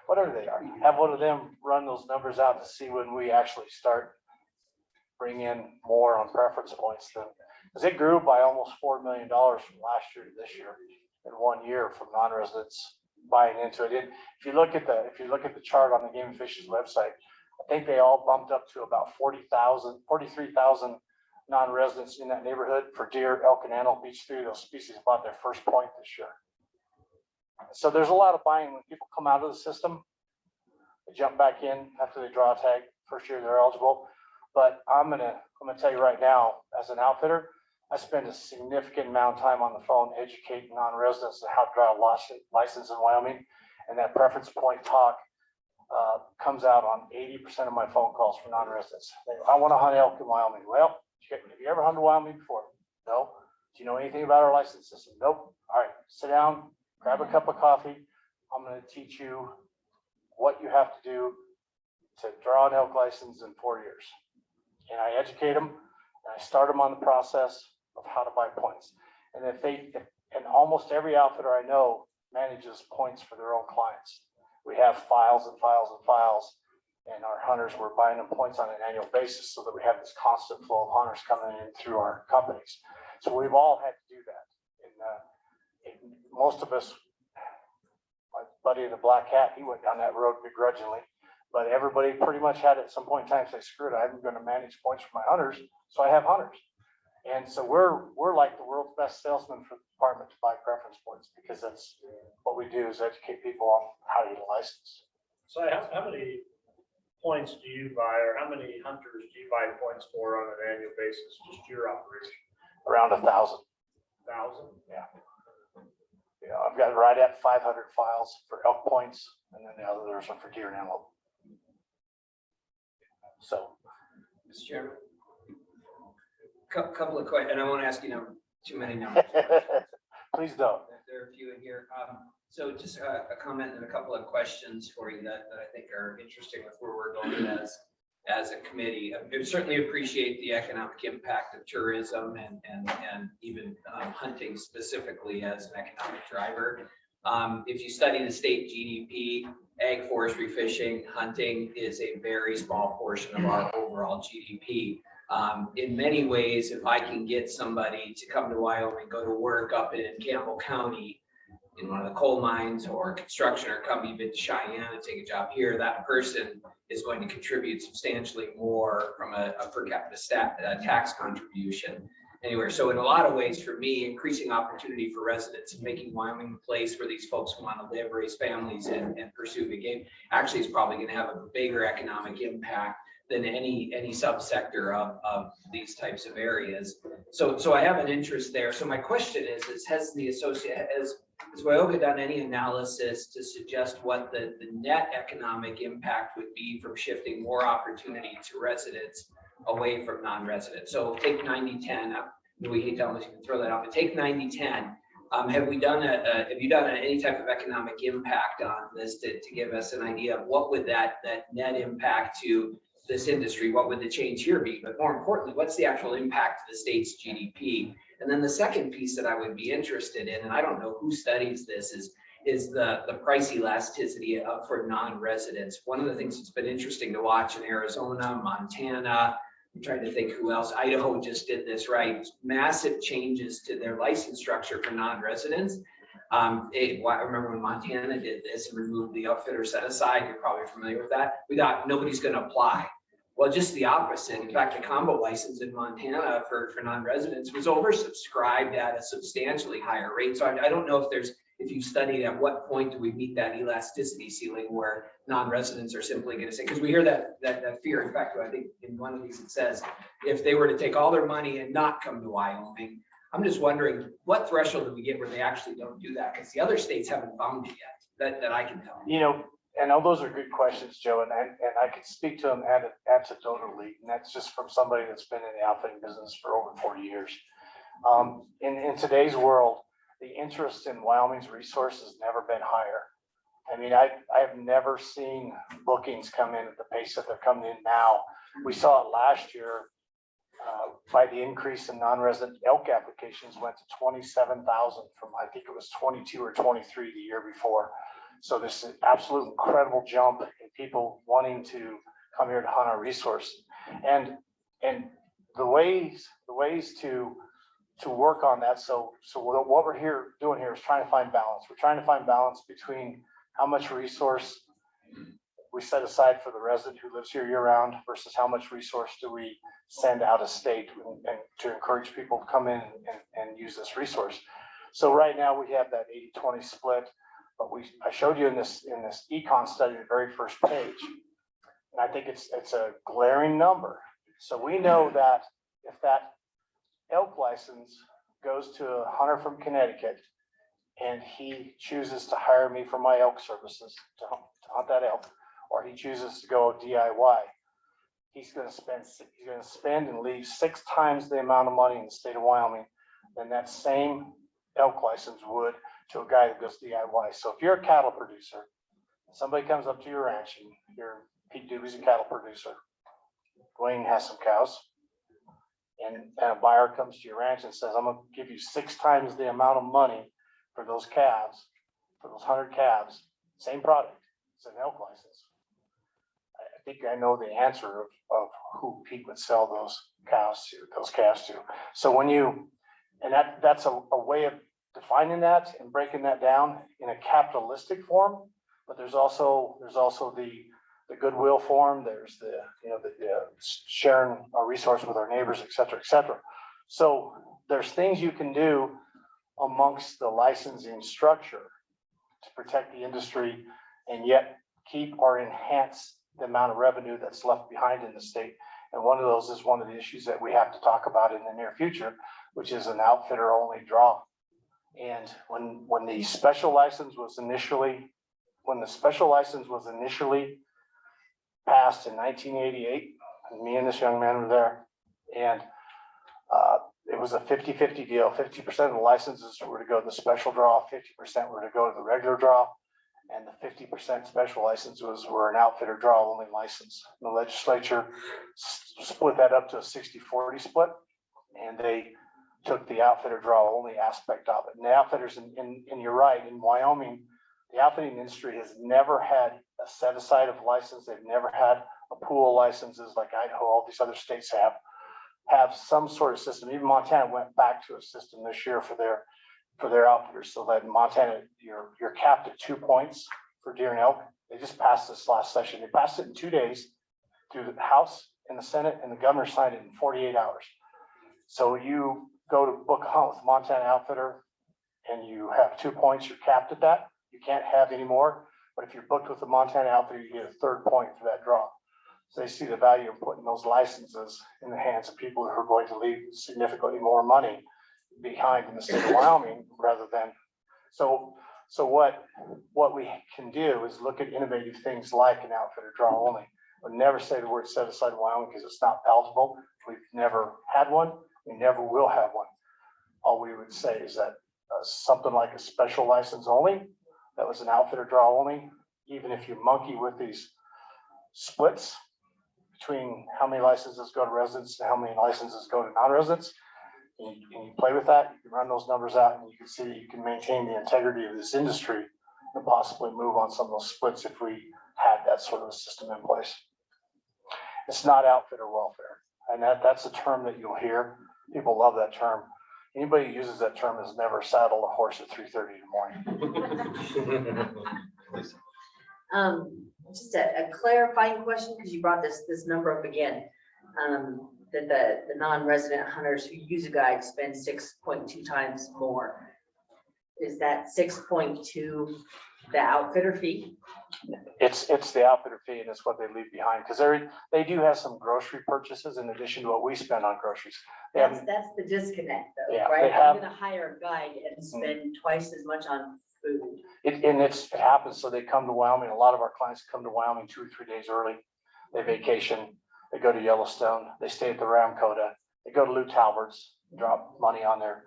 whatever they are, have one of them run those numbers out to see when we actually start bring in more on preference points than, because it grew by almost $4 million from last year to this year in 1 year from non-residents buying into it. If you look at the chart on the Game and Fish's website, I think they all bumped up to about 43,000 non-residents in that neighborhood for deer, elk, and antelope. Each three of those species bought their first point this year. So there's a lot of buying when people come out of the system. They jump back in after they draw a tag. First year they're eligible. But I'm gonna tell you right now, as an outfitter, I spend a significant amount of time on the phone educating non-residents on how to draw a license in Wyoming, and that preference point talk comes out on 80% of my phone calls from non-residents. I want to hunt elk in Wyoming. Well, have you ever hunted Wyoming before? No. Do you know anything about our license system? Nope. All right, sit down, grab a cup of coffee. I'm going to teach you what you have to do to draw an elk license in 4 years. And I educate them, and I start them on the process of how to buy points. And and almost every outfitter I know manages points for their own clients. We have files and files and files, and our hunters, we're buying them points on an annual basis so that we have this constant flow of hunters coming in through our companies. So we've all had to do that. And most of us, my buddy in the black hat, he went down that road begrudgingly, but everybody pretty much had at some point in time say, screw it, I'm going to manage points for my hunters, so I have hunters. And so we're like the world's best salesman for the department to buy preference points, because that's what we do, is educate people on how to get a license. So how many points do you buy, or how many hunters do you buy points for on an annual basis, just your operation? Around 1,000. 1,000? Yeah. Yeah, I've got right at 500 files for elk points, and then the others are for deer and antelope. So. Mr. Chairman. Couple of questions, and I won't ask you too many numbers. Please don't. There are a few in here. So just a comment and a couple of questions for you that I think are interesting with where we're going as a committee. I certainly appreciate the economic impact of tourism and even hunting specifically as an economic driver. If you study the state GDP, ag, forestry, fishing, hunting is a very small portion of our overall GDP. In many ways, if I can get somebody to come to Wyoming, go to work up in Campbell County in one of the coal mines or construction, or come even to Cheyenne and take a job here, that person is going to contribute substantially more from a per capita tax contribution anywhere. So in a lot of ways, for me, increasing opportunity for residents and making Wyoming a place where these folks want to live, raise families, and pursue big game actually is probably going to have a bigger economic impact than any subsector of these types of areas. So I have an interest there. So my question is has Wyoka done any analysis to suggest what the net economic impact would be from shifting more opportunity to residents away from non-residents? So take 90-10. We hate to almost even throw that out, but take 90-10. Have you done any type of economic impact on this to give us an idea of what would that net impact to this industry, what would the change here be? But more importantly, what's the actual impact to the state's GDP? And then the second piece that I would be interested in, and I don't know who studies this, is the price elasticity for non-residents. One of the things that's been interesting to watch in Arizona, Montana, I'm trying to think who else, Idaho just did this, right? Massive changes to their license structure for non-residents. I remember when Montana did this and removed the outfitter set aside, you're probably familiar with that. We thought nobody's gonna apply. Well, just the opposite. In fact, the combo license in Montana for non-residents was oversubscribed at a substantially higher rate. So I don't know if you studied at what point do we meet that elasticity ceiling where non-residents are simply going to say, because we hear that fear. In fact, I think in one of these it says, if they were to take all their money and not come to Wyoming, I'm just wondering what threshold do we get where they actually don't do that? Because the other states haven't found it yet, that I can tell. You know, and all those are good questions, Joe, and I can speak to them anecdotally, and that's just from somebody that's been in the outfitting business for over 40 years. In today's world, the interest in Wyoming's resource has never been higher. I mean, I've never seen bookings come in at the pace that they're coming in now. We saw it last year by the increase in non-resident elk applications went to 27,000 from, I think it was 22 or 23 the year before. So this is absolute incredible jump in people wanting to come here to hunt our resource. And the ways to work on that. So what we're doing here is trying to find balance. We're trying to find balance between how much resource we set aside for the resident who lives here year round versus how much resource do we send out of state and to encourage people to come in and use this resource. So right now we have that 80-20 split, but I showed you in this econ study, the very first page, and I think it's a glaring number. So we know that if that elk license goes to a hunter from Connecticut and he chooses to hire me for my elk services to hunt that elk, or he chooses to go DIY, he's going to spend and leave 6 times the amount of money in the state of Wyoming than that same elk license would to a guy that goes DIY. So if you're a cattle producer, somebody comes up to your ranch and you're Pete Doobie's a cattle producer, Dwayne has some cows, and a buyer comes to your ranch and says, I'm going to give you 6 times the amount of money for those calves, for those 100 calves, same product, it's an elk license. I think I know the answer of who Pete would sell those calves to. So when that's a way of defining that and breaking that down in a capitalistic form, but there's also the goodwill form, there's the sharing our resource with our neighbors, et cetera, et cetera. So there's things you can do amongst the licensing structure to protect the industry and yet keep or enhance the amount of revenue that's left behind in the state. And one of those is one of the issues that we have to talk about in the near future, which is an outfitter only draw. And when the special license was initially passed in 1988, and me and this young man were there, and it was a 50-50 deal. 50% of the licenses were to go to the special draw, 50% were to go to the regular draw, and the 50% special licenses were an outfitter draw only license. The legislature split that up to a 60-40 split, and they took the outfitter draw only aspect of it. And the outfitters, and you're right, in Wyoming, the outfitting industry has never had a set aside of license. They've never had a pool of licenses like Idaho, all these other states have some sort of system. Even Montana went back to a system this year for their outfitters, so that in Montana, you're capped at 2 points for deer and elk. They just passed this last session. They passed it in 2 days through the House and the Senate, and the governor signed it in 48 hours. So you go to book a hunt with Montana outfitter and you have 2 points, you're capped at that. You can't have any more. But if you're booked with the Montana outfitter, you get a 3rd point for that draw. So they see the value of putting those licenses in the hands of people who are going to leave significantly more money behind in the state of Wyoming rather than. So what we can do is look at innovative things like an outfitter draw only. But never say the word set aside in Wyoming because it's not palatable. We've never had one. We never will have one. All we would say is that something like a special license only, that was an outfitter draw only, even if you monkey with these splits between how many licenses go to residents and how many licenses go to non-residents, and you play with that, you can run those numbers out and you can see you can maintain the integrity of this industry and possibly move on some of those splits if we had that sort of a system in place. It's not outfitter welfare. And that's a term that you'll hear. People love that term. Anybody who uses that term has never saddled a horse at 3:30 in the morning. Just a clarifying question, because you brought this number up again. That the non-resident hunters who use a guide spend 6.2 times more. Is that 6.2 the outfitter fee? It's the outfitter fee, and it's what they leave behind, because they do have some grocery purchases in addition to what we spend on groceries. That's the disconnect though, Yeah, right? they have- I'm gonna hire a guide and spend twice as much on food. It happens, so they come to Wyoming. A lot of our clients come to Wyoming 2 or 3 days early. They vacation, they go to Yellowstone, they stay at the Ramcota, they go to Lou Talbert's, drop money on their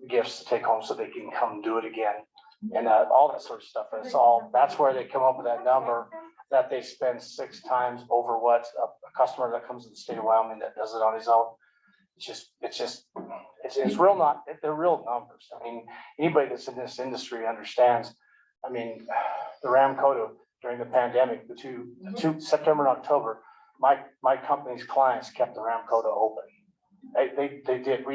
gifts to take home so they can come do it again. And all that sort of stuff. That's where they come up with that number, that they spend 6 times over what a customer that comes to the state of Wyoming that does it on his own. It's real they're real numbers. I mean, anybody that's in this industry understands. I mean, the Ramcota during the pandemic, the two September and October, my company's clients kept the Ramcota open. They did.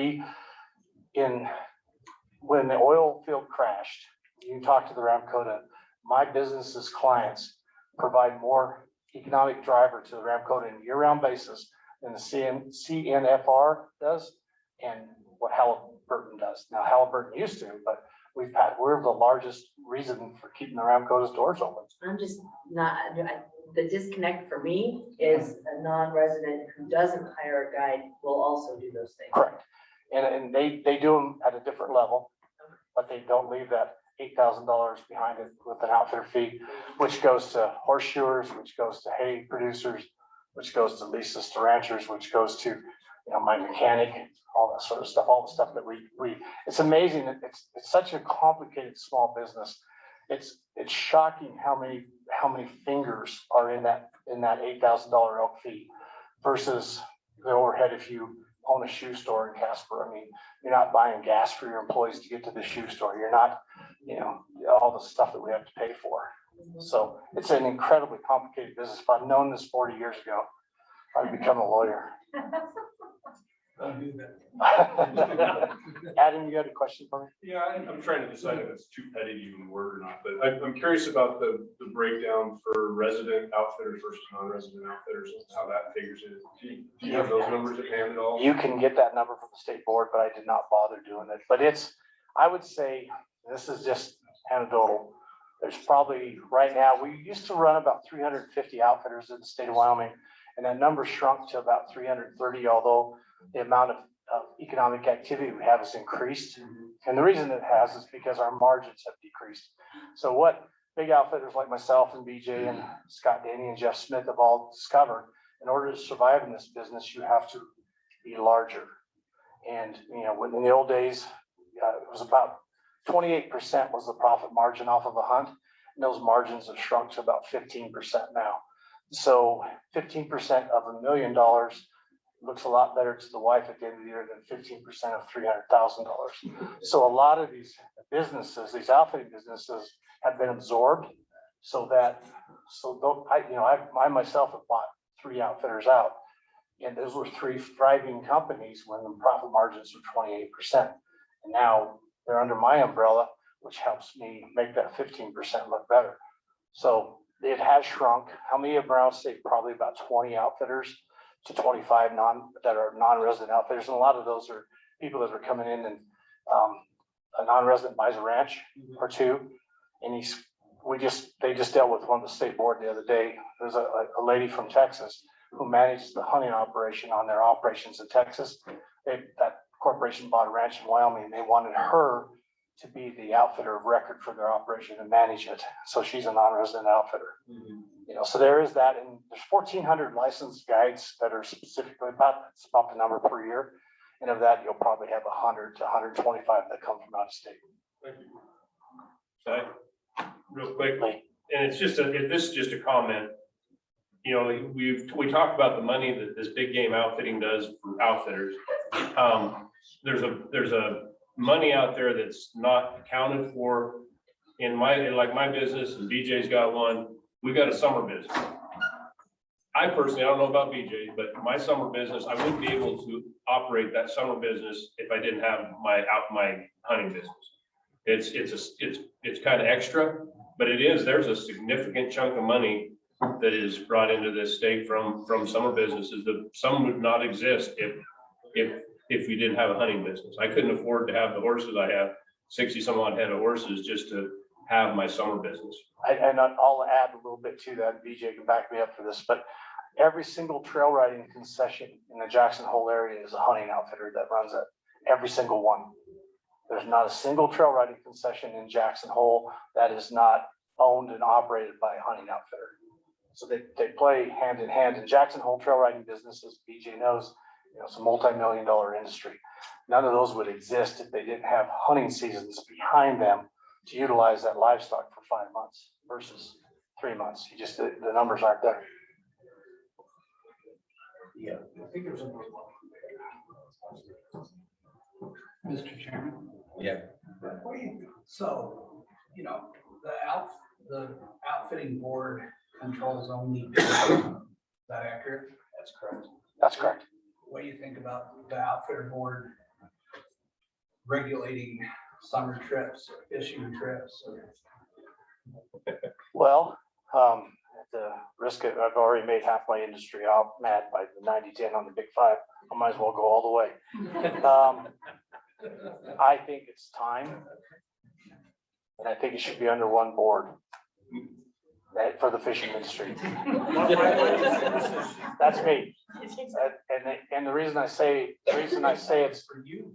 When the oil field crashed, you can talk to the Ramcota. My business's clients provide more economic driver to the Ramcota on a year-round basis than the CNFR does and what Halliburton does. Now Halliburton used to, but we're the largest reason for keeping the Ramcota's doors open. I'm just not, the disconnect for me is a non-resident who doesn't hire a guide will also do those things. Correct. And they do them at a different level, but they don't leave that $8,000 behind it with an outfitter fee, which goes to horseshoers, which goes to hay producers, which goes to leases to ranchers, which goes to, my mechanic, all that sort of stuff, all the stuff that we it's amazing that it's such a complicated small business. It's shocking how many fingers are in that $8,000 elk fee versus the overhead if you own a shoe store in Casper. I mean, you're not buying gas for your employees to get to the shoe store. You're not, all the stuff that we have to pay for. So it's an incredibly complicated business. If I'd known this 40 years ago, I'd become a lawyer. Adam, you got a question for me? Yeah, I'm trying to decide if it's too petty to even word or not, but I'm curious about the breakdown for resident outfitters versus non-resident outfitters, and how that figures in. Do you have those numbers at hand at all? You can get that number from the state board, but I did not bother doing it. But I would say, this is just anecdotal. There's probably right now, we used to run about 350 outfitters in the state of Wyoming, and that number shrunk to about 330, although the amount of economic activity we have has increased. And the reason it has is because our margins have decreased. So what big outfitters like myself and BJ and Scott Danny and Jeff Smith have all discovered, in order to survive in this business, you have to be larger. And, when in the old days, it was about 28% was the profit margin off of a hunt. And those margins have shrunk to about 15% now. So 15% of $1 million looks a lot better to the wife at the end of the year than 15% of $300,000. So a lot of these businesses, these outfitting businesses, have been absorbed. I myself have bought 3 outfitters out, and those were 3 thriving companies when the profit margins were 28%. And now they're under my umbrella, which helps me make that 15% look better. So it has shrunk. How many of them are out? Say probably about 20 outfitters to 25 that are non-resident outfitters. And a lot of those are people that are coming in, and a non-resident buys a ranch or 2. And they just dealt with one of the state board the other day. There's a lady from Texas who manages the hunting operation on their operations in Texas. That corporation bought a ranch in Wyoming, and they wanted her to be the outfitter of record for their operation and manage it. So she's a non-resident outfitter. So there is that, and there's 1,400 licensed guides that are specifically that's about the number per year. And of that, you'll probably have 100 to 125 that come from out of state. Thank you. Real quickly, and this is just a comment. We talked about the money that this big game outfitting does for outfitters. There's a money out there that's not accounted for in my business, and BJ's got one, we got a summer business. I personally, I don't know about BJ, but my summer business, I wouldn't be able to operate that summer business if I didn't have my hunting business. It's kind of extra, but there's a significant chunk of money that is brought into this state from summer businesses that some would not exist if we didn't have a hunting business. I couldn't afford to have the horses I have, 60 some odd head of horses, just to have my summer business. And I'll add a little bit to that. BJ can back me up for this, but every single trail riding concession in the Jackson Hole area is a hunting outfitter that runs it. Every single one. There's not a single trail riding concession in Jackson Hole that is not owned and operated by a hunting outfitter. So they play hand in hand. And Jackson Hole trail riding business, as BJ knows, it's a multi-million-dollar industry. None of those would exist if they didn't have hunting seasons behind them to utilize that livestock for 5 months versus 3 months. The numbers aren't there. Yeah, I think there's a. Mr. Chairman. Yeah. So, the outfitting board controls only. Is that accurate? That's correct. That's correct. What do you think about the outfitter board regulating summer trips, fishing trips? Well, at the risk of, I've already made half my industry out mad by the 90-10 on the Big Five. I might as well go all the way. I think it's time. And I think it should be under one board for the fishing industry. That's me. And the reason I say it's for you,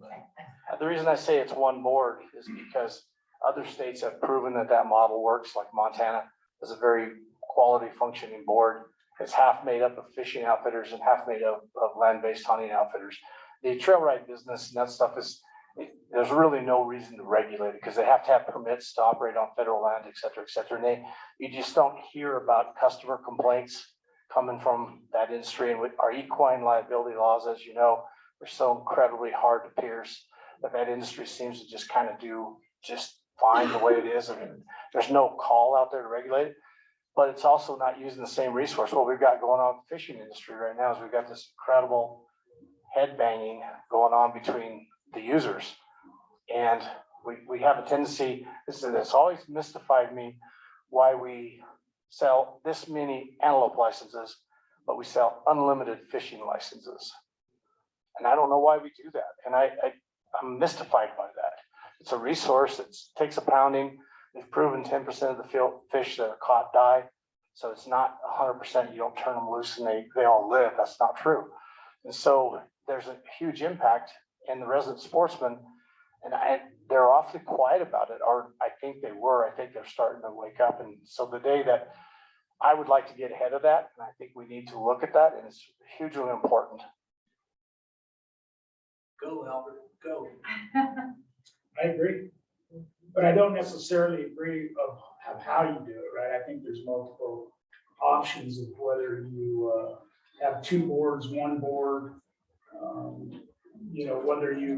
the reason I say it's one board is because other states have proven that model works. Like Montana is a very quality functioning board. It's half made up of fishing outfitters and half made up of land-based hunting outfitters. The trail ride business and that stuff there's really no reason to regulate it because they have to have permits to operate on federal land, et cetera, et cetera. And you just don't hear about customer complaints coming from that industry. And with our equine liability laws, as you know, are so incredibly hard to pierce that industry seems to just kind of do just fine the way it is. I mean, there's no call out there to regulate it, but it's also not using the same resource. What we've got going on in the fishing industry right now is we've got this incredible head banging going on between the users. And we have a tendency, it's always mystified me why we sell this many antelope licenses, but we sell unlimited fishing licenses. And I don't know why we do that. And I'm mystified by that. It's a resource that takes a pounding. They've proven 10% of the fish that are caught die. So it's not 100%, you don't turn them loose and they all live. That's not true. And so there's a huge impact. And the resident sportsmen, and they're awfully quiet about it, or I think they were. I think they're starting to wake up. And so the day that I would like to get ahead of that, and I think we need to look at that, and it's hugely important. Go, Albert, go. I agree, but I don't necessarily agree of how you do it, right? I think there's multiple options of whether you have two boards, one board. Whether you,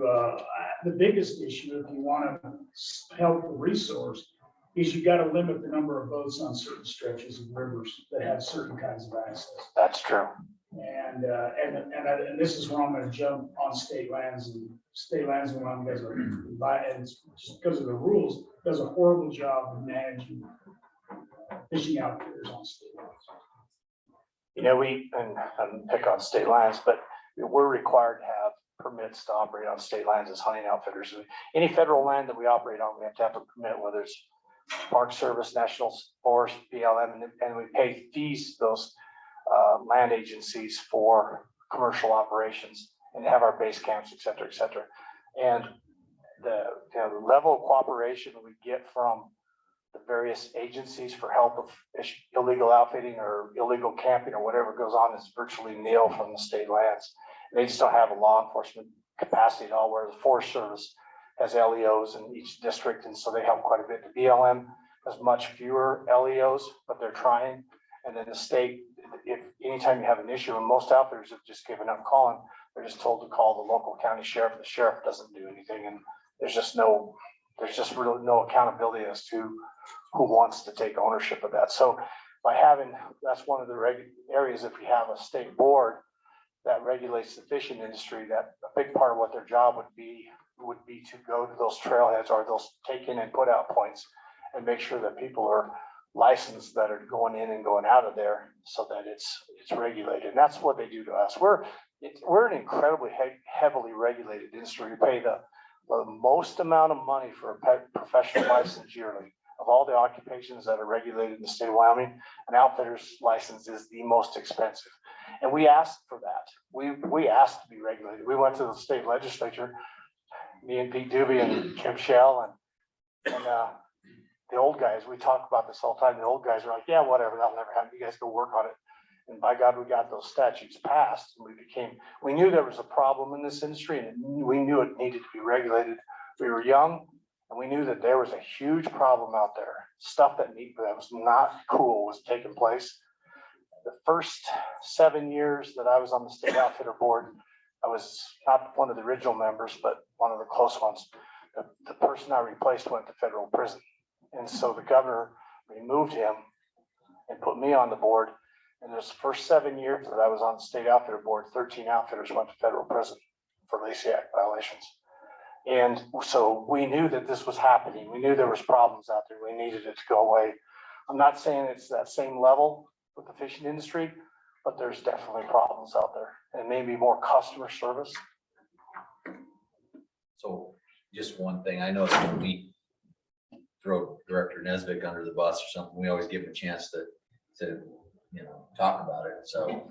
the biggest issue, if you want to help the resource, is you got to limit the number of boats on certain stretches of rivers that have certain kinds of access. That's true. And this is where I'm going to jump on state lands, and state lands when I'm does and just because of the rules, does a horrible job of managing fishing outfitters on state lands. We pick on state lands, but we're required to have permits to operate on state lands as hunting outfitters. Any federal land that we operate on, we have to have a permit, whether it's Park Service, National Forest, BLM, and we pay fees to those land agencies for commercial operations and have our base camps, et cetera, et cetera. And the level of cooperation we get from the various agencies for help with illegal outfitting or illegal camping or whatever goes on is virtually nil from the state lands. They just don't have a law enforcement capacity at all, where the Forest Service has LEOs in each district, and so they help quite a bit. The BLM has much fewer LEOs, but they're trying. And then the state, if anytime you have an issue, and most outfitters have just given up calling, they're just told to call the local county sheriff. The sheriff doesn't do anything, and there's just no there's just really no accountability as to who wants to take ownership of that. So by having, that's one of the areas, if we have a state board that regulates the fishing industry, that a big part of what their job would be to go to those trailheads or those take in and put out points and make sure that people are licensed that are going in and going out of there so that it's regulated. And that's what they do to us. We're an incredibly heavily regulated industry. We pay the most amount of money for a professional license yearly. Of all the occupations that are regulated in the state of Wyoming, an outfitter's license is the most expensive. And we asked for that. We asked to be regulated. We went to the state legislature, me and Pete Doobie and Kim Shell and the old guys, we talk about this all the time. The old guys are like, yeah, whatever, that'll never happen. You guys go work on it. And by God, we got those statutes passed. And we knew there was a problem in this industry and we knew it needed to be regulated. We were young and we knew that there was a huge problem out there. Stuff that was not cool was taking place. The first 7 years that I was on the state outfitter board, I was not one of the original members, but one of the close ones. The person I replaced went to federal prison. And so the governor removed him and put me on the board. And those first 7 years that I was on the state outfitter board, 13 outfitters went to federal prison for Lacey Act violations. And so we knew that this was happening. We knew there was problems out there. We needed it to go away. I'm not saying it's that same level with the fishing industry, but there's definitely problems out there and maybe more customer service. So just one thing, I know that when we throw Director Nesbitt under the bus or something, we always give him a chance to talk about it. So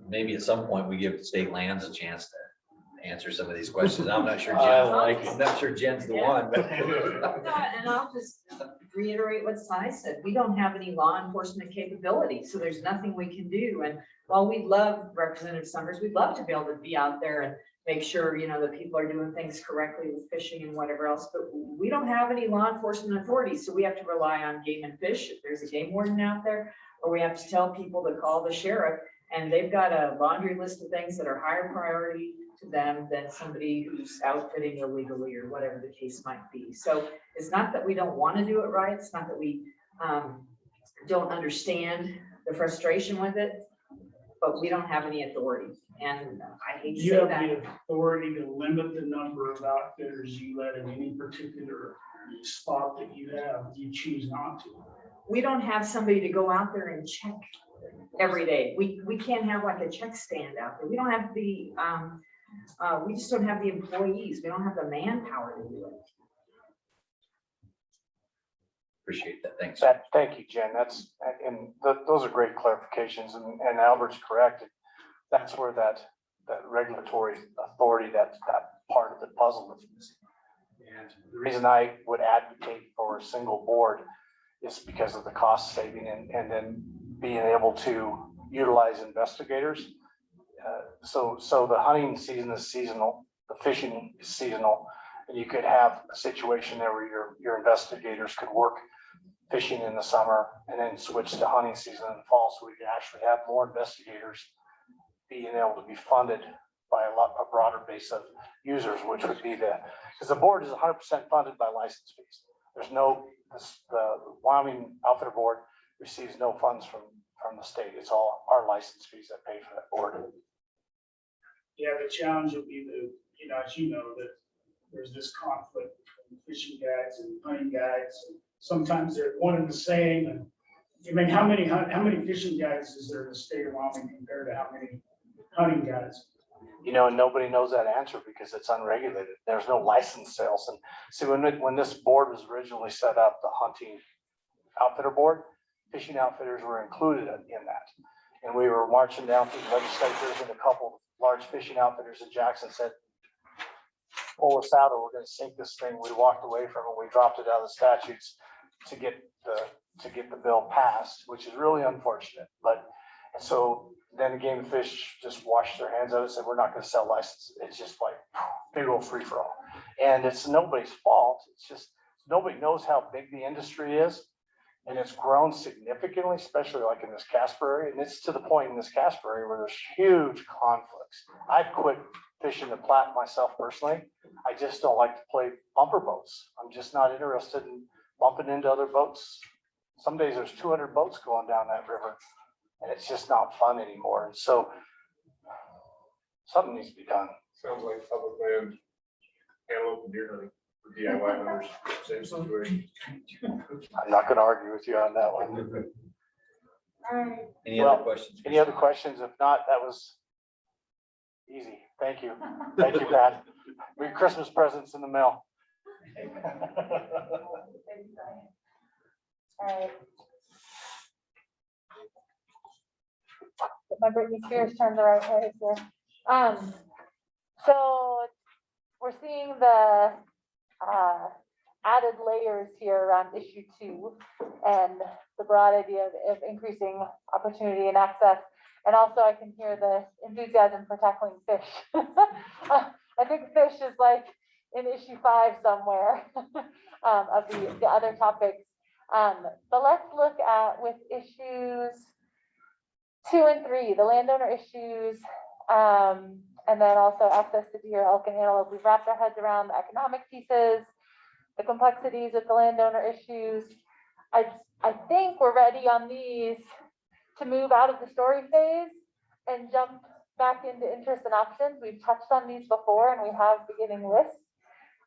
maybe at some point we give state lands a chance to answer some of these questions. I'm not sure I'm not sure Jen's the one, but. And I'll just reiterate what Si said. We don't have any law enforcement capability, so there's nothing we can do. And while we love Representative Summers, we'd love to be able to be out there and make sure, that people are doing things correctly with fishing and whatever else, but we don't have any law enforcement authority. So we have to rely on Game and Fish if there's a game warden out there, or we have to tell people to call the sheriff, and they've got a laundry list of things that are higher priority to them than somebody who's outfitting illegally or whatever the case might be. So it's not that we don't want to do it right. It's not that we don't understand the frustration with it, but we don't have any authority. And I hate to You say have that. the authority to limit the number of outfitters you let in any particular spot that you have. You choose not to. We don't have somebody to go out there and check every day. We can't have like a check stand out there. We don't have the, we just don't have the employees. We don't have the manpower to do it. Appreciate that. Thanks. Thank you, Jen. Those are great clarifications, and Albert's correct. That's where that regulatory authority, that part of the puzzle is missing. And the reason I would advocate for a single board is because of the cost saving and then being able to utilize investigators. So the hunting season is seasonal, the fishing is seasonal, and you could have a situation there where your investigators could work fishing in the summer and then switch to hunting season in the fall. So we could actually have more investigators being able to be funded by a broader base of users, which would be because the board is 100% funded by license fees. There's the Wyoming Outfitter Board receives no funds from the state. It's all our license fees that pay for that board. Yeah, the challenge will be as you know, that there's this conflict between fishing guides and hunting guides. And sometimes they're one and the same. And I mean, how many fishing guides is there in the state of Wyoming compared to how many hunting guides? And nobody knows that answer because it's unregulated. There's no license sales. And see, when this board was originally set up, the hunting outfitter board, fishing outfitters were included in that. And we were marching down through the legislatures, and a couple large fishing outfitters in Jackson said, pull us out or we're going to sink this thing. We walked away from it. We dropped it out of the statutes to get the bill passed, which is really unfortunate. But so then the Game and Fish just washed their hands of it and said, we're not going to sell licenses. It's just like big old free for all. And it's nobody's fault. It's just nobody knows how big the industry is. And it's grown significantly, especially like in this Casper area. And it's to the point in this Casper area where there's huge conflicts. I've quit fishing the Platte myself personally I just don't like to play bumper boats. I'm just not interested in bumping into other boats. Some days there's 200 boats going down that river and it's just not fun anymore. And so something needs to be done. Sounds like public land, antelope and deer hunting for DIY hunters, same situation. I'm not going to argue with you on that one. Any Well, other questions? Any other questions? If not, that was easy. Thank you. Thank you, Pat. We have Christmas presents in the mail. All right. Get my Britney Spears turned the right way here. So we're seeing the added layers here around issue 2 and the broad idea of increasing opportunity and access. And also I can hear the enthusiasm for tackling fish. I think fish is like in issue 5 somewhere of the other topics. But let's look at with issues 2 and 3, the landowner issues, and then also access to deer, elk, and antelope. We've wrapped our heads around the economic pieces, the complexities of the landowner issues. I think we're ready on these to move out of the story phase and jump back into interests and options. We've touched on these before and we have beginning lists.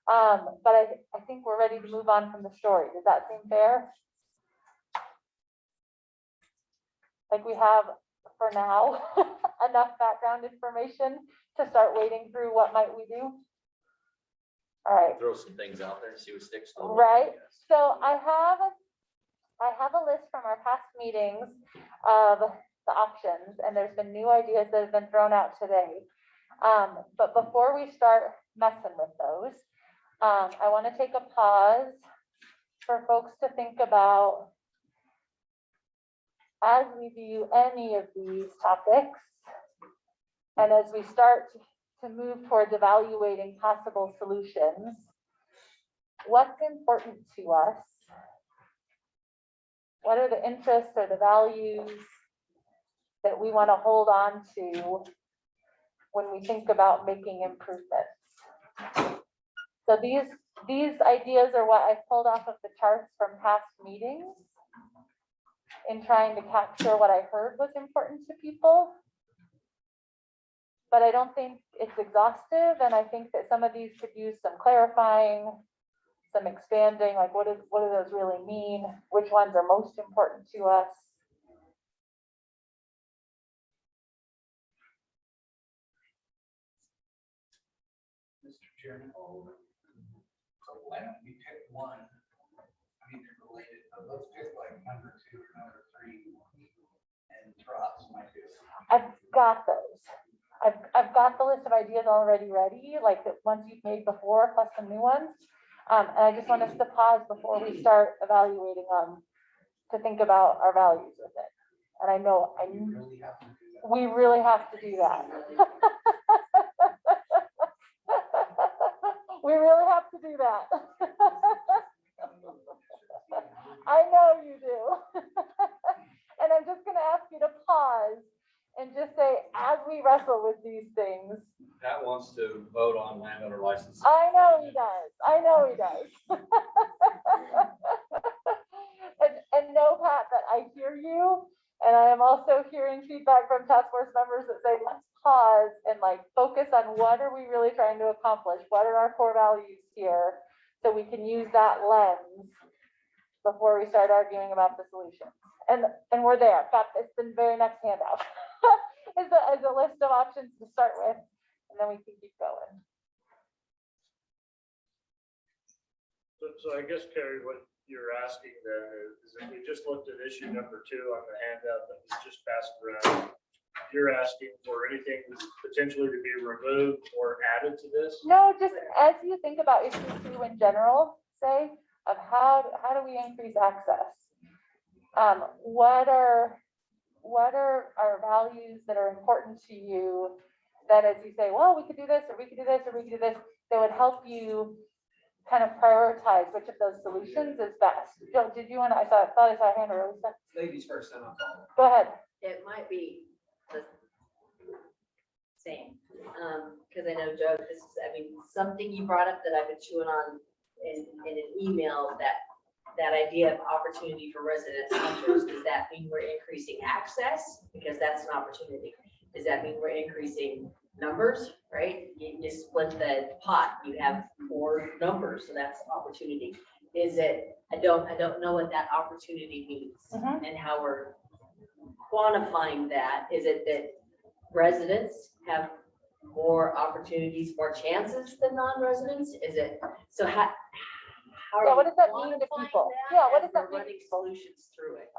But I think we're ready to move on from the story. Does that seem fair? Like we have, for now, enough background information to start wading through what might we do? All right. Throw some things out there and see what sticks. Right. So I have a list from our past meetings of the options, and there's been new ideas that have been thrown out today. But before we start messing with those, I want to take a pause for folks to think about, as we view any of these topics, and as we start to move towards evaluating possible solutions, what's important to us? What are the interests or the values that we want to hold on to when we think about making improvements? So these ideas are what I pulled off of the charts from past meetings in trying to capture what I heard was important to people. But I don't think it's exhaustive, and I think that some of these could use some clarifying, some expanding, like what do those really mean? Which ones are most important to us? Mr. Chairman, so why don't we pick one? I mean, they're related, but let's pick like number 2 or number 3 and drops my do. I've got those. I've got the list of ideas already ready, like the ones you've made before, plus some new ones. And I just want us to pause before we start evaluating them to think about our values with it. And I know we really have to do that. We really have to do that. I know you do. And I'm just going to ask you to pause and just say, as we wrestle with these things. Pat wants to vote on landowner license. I know he does. I know he does. And know, Pat, that I hear you. And I am also hearing feedback from task force members that say, let's pause and like focus on what are we really trying to accomplish? What are our core values here? So we can use that lens before we start arguing about the solution. And we're there. In fact, it's the very next handout. Is a list of options to start with, and then we can keep going. So I guess, Carrie, what you're asking then is if we just looked at issue number 2 on the handout that was just passed around, you're asking for anything potentially to be removed or added to this? No, just as you think about issue 2 in general, say, of how do we increase access? What are our values that are important to you that as you say, well, we could do this, or we could do this, or we could do this, that would help you kind of prioritize which of those solutions is best. Jill, did you want to, I thought I saw a hand or Lisa. Ladies first, then I'll follow. Go ahead. It might be, same. Because I know, Joe, this is, I mean, something you brought up that I've been chewing on in an email, that idea of opportunity for residents hunters. Does that mean we're increasing access? Because that's an opportunity. Does that mean we're increasing numbers, right? You split the pot, you have more numbers, so that's opportunity. Is it, I don't know what that opportunity means and how we're quantifying that. Is it that residents have more opportunities, more chances than non-residents? Is it, so how Yeah, are what we does that mean to quantifying people? that Yeah, what as does that we're mean? running solutions through it?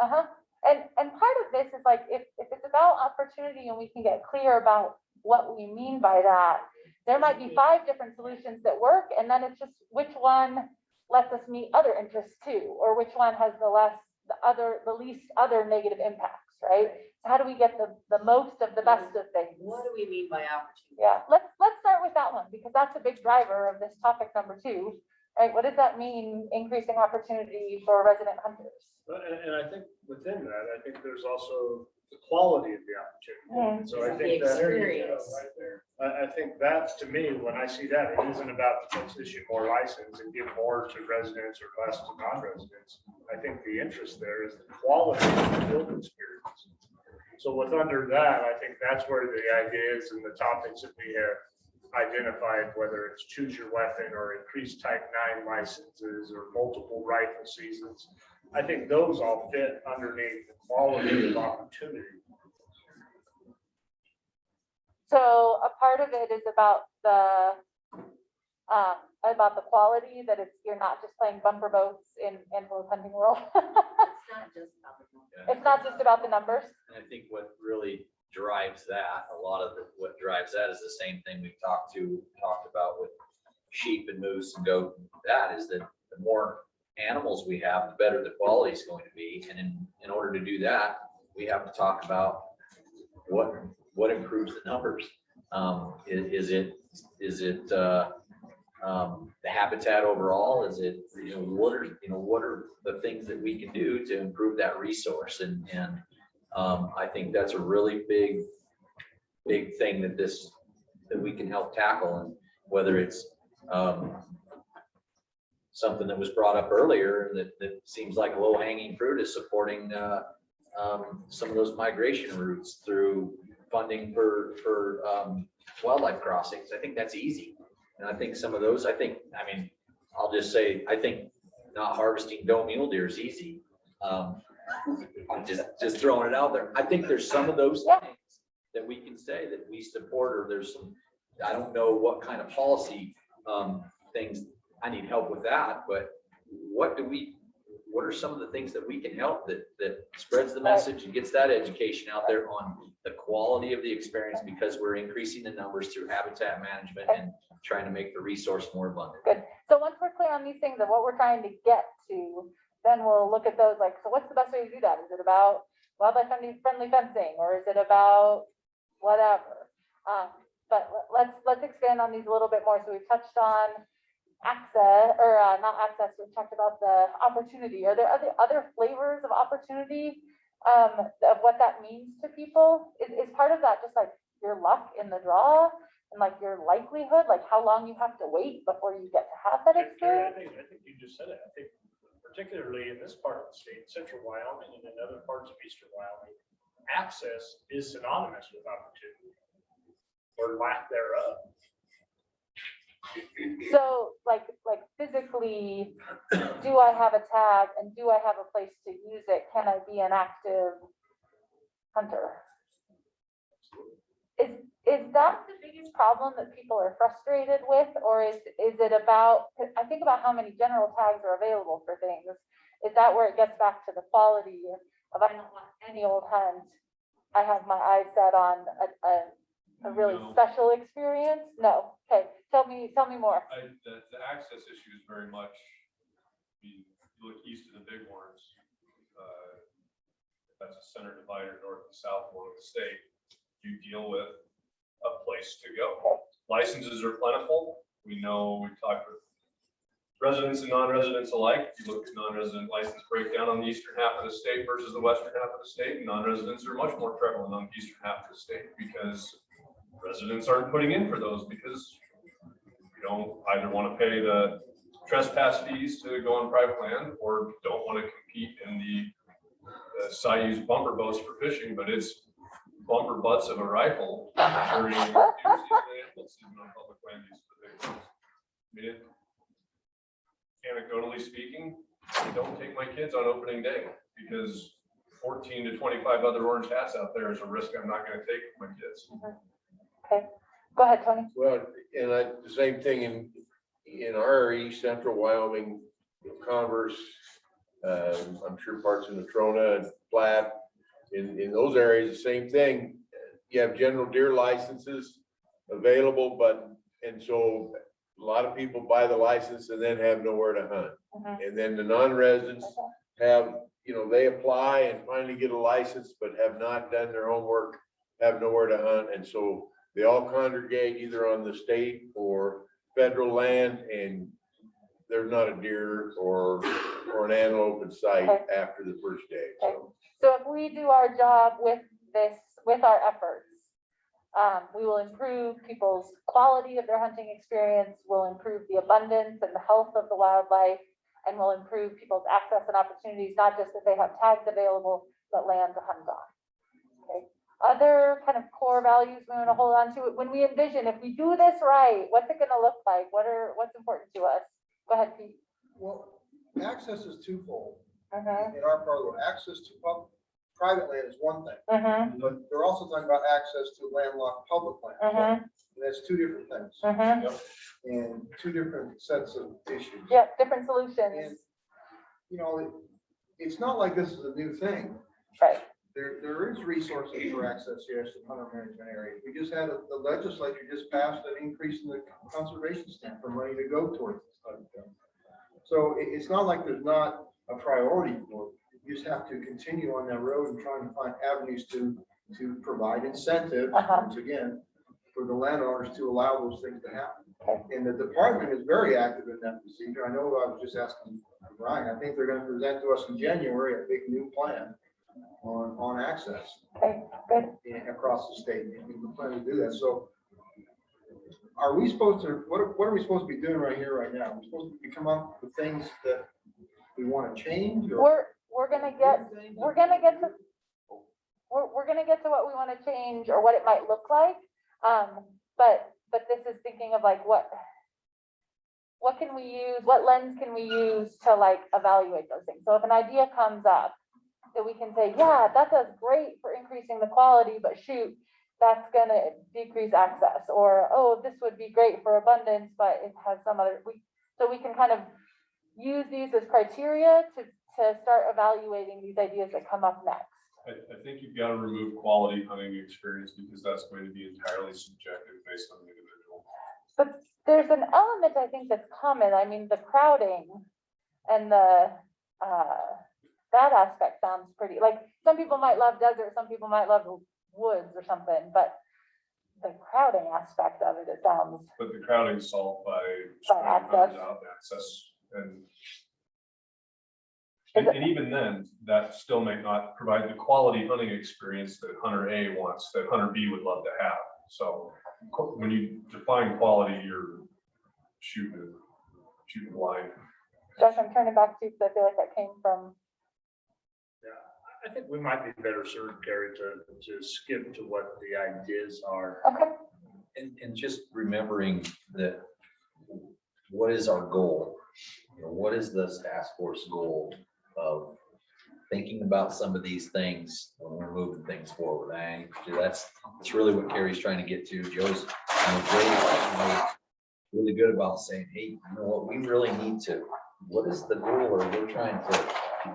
And part of this is like, if it's about opportunity and we can get clear about what we mean by that, there might be 5 different solutions that work, and then it's just which one lets us meet other interests too, or which one has the least other negative impacts, right? So how do we get the most of the best of things? What do we mean by opportunity? Yeah, let's start with that one, because that's a big driver of this topic number 2, right? What does that mean, increasing opportunity for resident hunters? And I think within that, I think there's also the quality of the opportunity. So I think that, right there. I think that, to me, when I see that, it isn't about let's issue more license and give more to residents or less to non-residents. I think the interest there is the quality of the field experience. So with under that, I think that's where the ideas and the topics that we have identified, whether it's choose your weapon or increased type 9 licenses or multiple rifle seasons, I think those all fit underneath the quality of opportunity. So a part of it is about the quality, that you're not just playing bumper boats in Antelope Hunting World. It's not just about the numbers. And I think what really drives that, what drives that is the same thing we've talked about with sheep and moose and goat. That is that the more animals we have, the better the quality is going to be. And in order to do that, we have to talk about what improves the numbers. Is it the habitat overall? Is it, what are the things that we can do to improve that resource? And I think that's a really big thing that we can help tackle. And whether it's something that was brought up earlier that seems like a low hanging fruit is supporting some of those migration routes through funding for wildlife crossings. I think that's easy. And I think some of those, I'll just say, I think not harvesting doe mule deer is easy. I'm just throwing it out there. I think there's some of those things that we can say that we support, or there's some, I don't know what kind of policy things I need help with that, but what are some of the things that we can help that spreads the message and gets that education out there on the quality of the experience, because we're increasing the numbers through habitat management and trying to make the resource more abundant. Good. So once we're clear on these things and what we're trying to get to, then we'll look at those, like, so what's the best way to do that? Is it about wildlife friendly fencing, or is it about whatever? But let's expand on these a little bit more. So we've touched on access, or not access, we've talked about the opportunity. Are there other flavors of opportunity, of what that means to people? Is part of that just like your luck in the draw, and like your likelihood, like how long you have to wait before you get to have that experience? I think you just said it. I think particularly in this part of the state, central Wyoming and in other parts of eastern Wyoming, access is synonymous with opportunity or lack thereof. So like physically, do I have a tag and do I have a place to use it? Can I be an active hunter? Is that the biggest problem that people are frustrated with, or is it about, I think about how many general tags are available for things. Is that where it gets back to the quality of, I don't want any old hunt, I have my eyes set on a really special experience? No. Okay, tell me more. The access issue is very much, you look east of the Bighorns, that's a center divider north and south border of the state. You deal with a place to go. Licenses are plentiful. We know, we've talked with residents and non-residents alike. You look at non-resident license breakdown on the eastern half of the state versus the western half of the state. Non-residents are much more prevalent on the eastern half of the state because residents aren't putting in for those because we don't either want to pay the trespass fees to go on private land or don't want to compete in the Sayus bumper boats for fishing, but it's bumper butts of a rifle during the animal season on public land use for the big ones. I mean, anecdotally speaking, I don't take my kids on opening day because 14 to 25 other orange hats out there is a risk I'm not going to take with my kids. Okay, go ahead, Tony. Well, and the same thing in our east central Wyoming, Converse, I'm sure parts of Natrona and Platte, in those areas, the same thing. You have general deer licenses available, and so a lot of people buy the license and then have nowhere to hunt. And then the non-residents have, they apply and finally get a license, but have not done their homework, have nowhere to hunt. And so they all congregate either on the state or federal land, and there's not a deer or an antelope in sight after the first day. So if we do our job with this, with our efforts, we will improve people's quality of their hunting experience, will improve the abundance and the health of the wildlife, and will improve people's access and opportunities, not just that they have tags available, but land to hunt on. Okay. Other kind of core values we want to hold on to when we envision, if we do this right, what's it going to look like? What's important to us? Go ahead, Pete. Well, access is twofold. In our part of the world, access to private land is one thing, but they're also talking about access to landlocked public land. And that's two different things. And two different sets of issues. Yep, different solutions. And, it's not like this is a new thing. Right. There is resources for access, yes, in hunter management areas. We just had the legislature just passed an increase in the conservation stamp for money to go towards this type of thing. So it's not like there's not a priority for it. You just have to continue on that road and trying to find avenues to provide incentive, once again, for the landowners to allow those things to happen. And the department is very active in that procedure. I know I was just asking Brian, I think they're going to present to us in January a big new plan on access across the state. And we plan to do that. So are we supposed to, what are we supposed to be doing right here, right now? We're supposed to come up with things that we want to change? Or we're gonna get to what we want to change or what it might look like. But this is thinking of like what can we use, what lens can we use to like evaluate those things? So if an idea comes up that we can say, yeah, that does great for increasing the quality, but shoot, that's gonna decrease access, or oh, this would be great for abundance, but it has some other, so we can kind of use these as criteria to start evaluating these ideas that come up next. I think you've got to remove quality hunting experience because that's going to be entirely subjective based on the individual. But there's an element I think that's common. I mean, the crowding and the that aspect sounds pretty, like some people might love desert, some people might love woods or something, but the crowding aspect of it, it sounds. But the crowding is solved by access. And even then, that still may not provide the quality hunting experience that hunter A wants, that hunter B would love to have. So when you define quality, you're shooting blind. Josh, I'm turning back to you because I feel like that came from. I think we might be better served, Gary, to skip to what the ideas are. Okay. And just remembering that what is our goal? What is this task force goal of thinking about some of these things when we're moving things forward? That's really what Carrie's trying to get to. Joe's really good about saying, hey, you know what, we really need to, what is the goal or we're trying to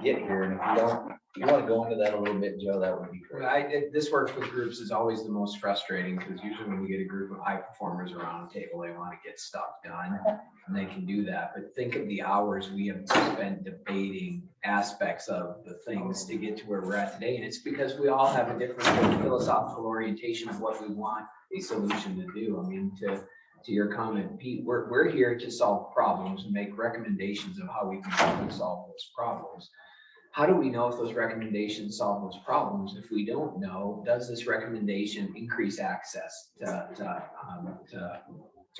get here? And if you want to go into that a little bit, Joe, that would be great. This work with groups is always the most frustrating because usually when we get a group of high performers around a table, they want to get stuff done and they can do that. But think of the hours we have spent debating aspects of the things to get to where we're at today. And it's because we all have a different philosophical orientation of what we want a solution to do. I mean, to your comment, Pete, we're here to solve problems and make recommendations of how we can solve those problems. how do we know if those recommendations solve those problems? If we don't know, does this recommendation increase access to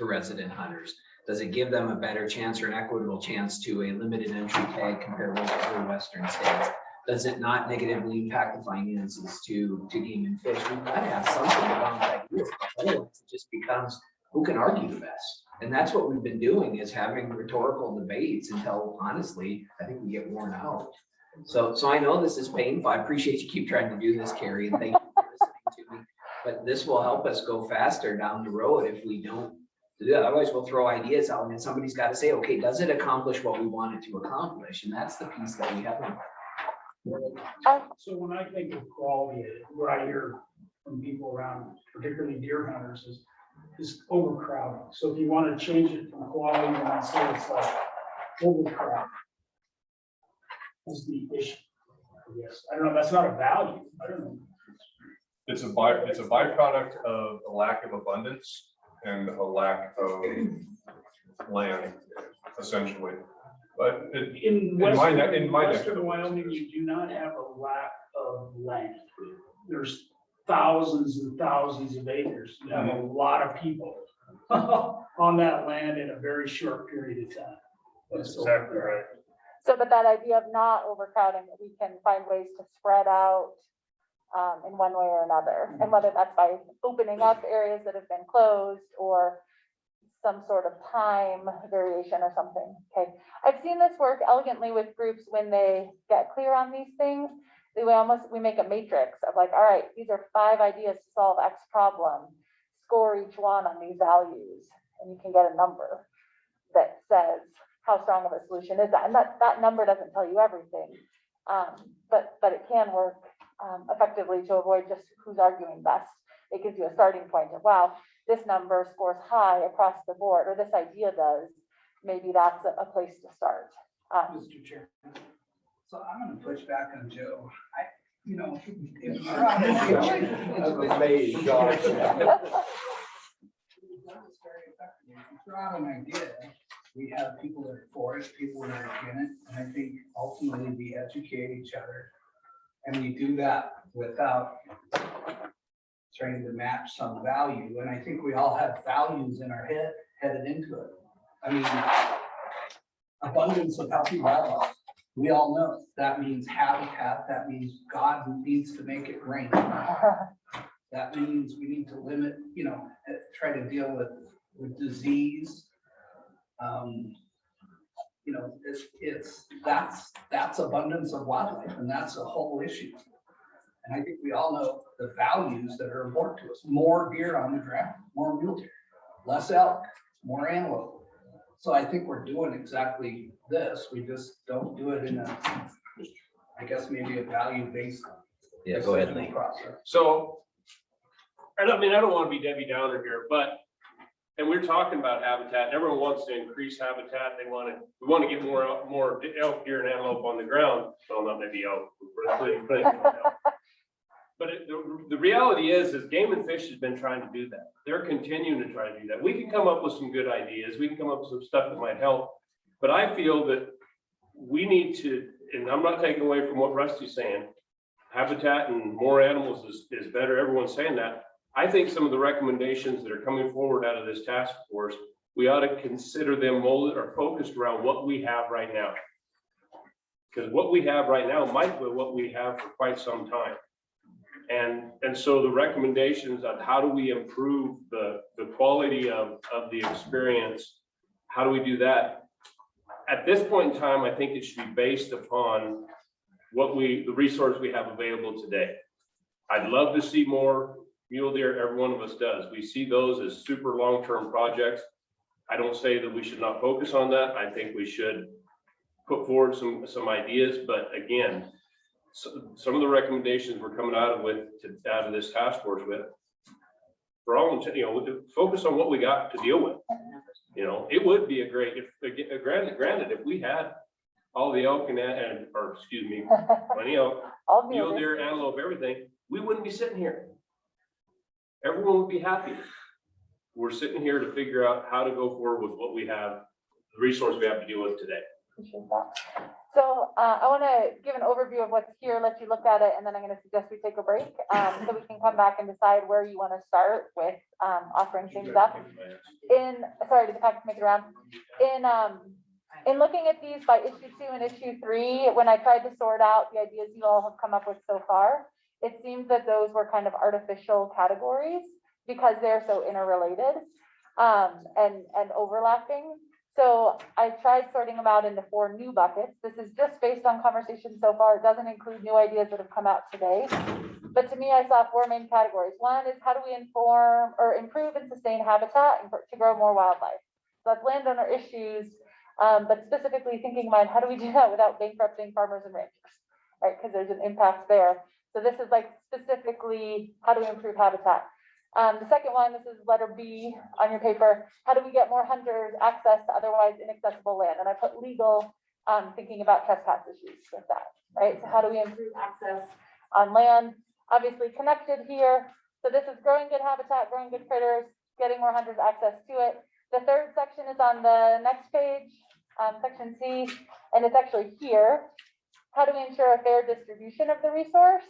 resident hunters? Does it give them a better chance or an equitable chance to a limited entry tag compared with other Western states? Does it not negatively impact the finances to game and fish? We've got to have something around ideas. Otherwise, it just becomes who can argue the best. And that's what we've been doing, is having rhetorical debates until, honestly, I think we get worn out. So I know this is painful. I appreciate you keep trying to do this, Carrie, and thank you for listening to me. But this will help us go faster down the road if we don't do that. Otherwise, we'll throw ideas out and somebody's got to say, okay, does it accomplish what we want it to accomplish? And that's the piece that we haven't. So when I think of quality, what I hear from people around, particularly deer hunters, is overcrowding. So if you want to change it from quality, then I say it's like overcrowding is the issue. Yes, I don't know, that's not a value. I don't know. It's a byproduct of a lack of abundance and a lack of land, essentially. But in my western Wyoming, you do not have a lack of land. There's thousands and thousands of acres. You have a lot of people on that land in a very short period of time. That's exactly right. So, but that idea of not overcrowding, that we can find ways to spread out in one way or another, and whether that's by opening up areas that have been closed or some sort of time variation or something. Okay, I've seen this work elegantly with groups when they get clear on these things. We make a matrix of like, all right, these are 5 ideas to solve X problem. Score each one on these values, and you can get a number that says how strong of a solution is that. And that number doesn't tell you everything, but it can work effectively to avoid just who's arguing best. It gives you a starting point of, wow, this number scores high across the board, or this idea does. Maybe that's a place to start. Mr. Chair. So I'm going to push back on Joe. If you're on an idea, if you throw out an idea, we have people that are for it, people that are against it, and I think ultimately we educate each other, and we do that without trying to match some value. And I think we all have values in our head headed into it. I mean, abundance of healthy wildlife. We all know that means habitat. That means God needs to make it rain. That means we need to limit, try to deal with disease. That's abundance of wildlife, and that's a whole issue. And I think we all know the values that are important to us. More deer on the ground, more mule deer, less elk, more antelope. So I think we're doing exactly this. We just don't do it in I guess maybe a value-based. Yeah, go ahead, Lee. Process. So, I don't want to be Debbie Downer here, and we're talking about habitat, and everyone wants to increase habitat. We want to get more elk, deer, and antelope on the ground. Well, not maybe elk. But the reality is Game and Fish has been trying to do that. They're continuing to try to do that. We can come up with some good ideas. We can come up with some stuff that might help. But I feel that we need to, and I'm not taking away from what Rusty's saying, habitat and more animals is better. Everyone's saying that. I think some of the recommendations that are coming forward out of this task force, we ought to consider them molded or focused around what we have right now. Because what we have right now might be what we have for quite some time. And so the recommendations on how do we improve the quality of the experience, how do we do that? At this point in time, I think it should be based upon the resource we have available today. I'd love to see more mule deer. Every one of us does. We see those as super long-term projects. I don't say that we should not focus on that. I think we should put forward some ideas, but again, some of the recommendations we're coming out of this task force with, for all, focus on what we got to deal with. It would be a great, granted, if we had all the elk plenty elk, mule deer, antelope, everything, we wouldn't be sitting here. Everyone would be happy. We're sitting here to figure out how to go forward with what we have, the resource we have to deal with today. Appreciate that. So I want to give an overview of what's here, let you look at it, and then I'm going to suggest we take a break so we can come back and decide where you want to start with offering things up. Sorry, did the packet make it around? In looking at these by issue 2 and issue 3, when I tried to sort out the ideas you all have come up with so far, it seems that those were kind of artificial categories because they're so interrelated and overlapping. So I tried sorting them out into 4 new buckets. This is just based on conversation so far. It doesn't include new ideas that have come out today. But to me, I saw 4 main categories. One is how do we inform or improve and sustain habitat and to grow more wildlife? So that's landowner issues, but specifically thinking about how do we do that without bankrupting farmers and ranchers, right? Because there's an impact there. So this is like specifically how do we improve habitat? The second one, this is letter B on your paper. How do we get more hunters access to otherwise inaccessible land? And I put legal, thinking about trespass issues with that, right? So how do we improve access on land? Obviously connected here. So this is growing good habitat, growing good critters, getting more hunters access to it. The third section is on the next page, section C, and it's actually here. How do we ensure a fair distribution of the resource?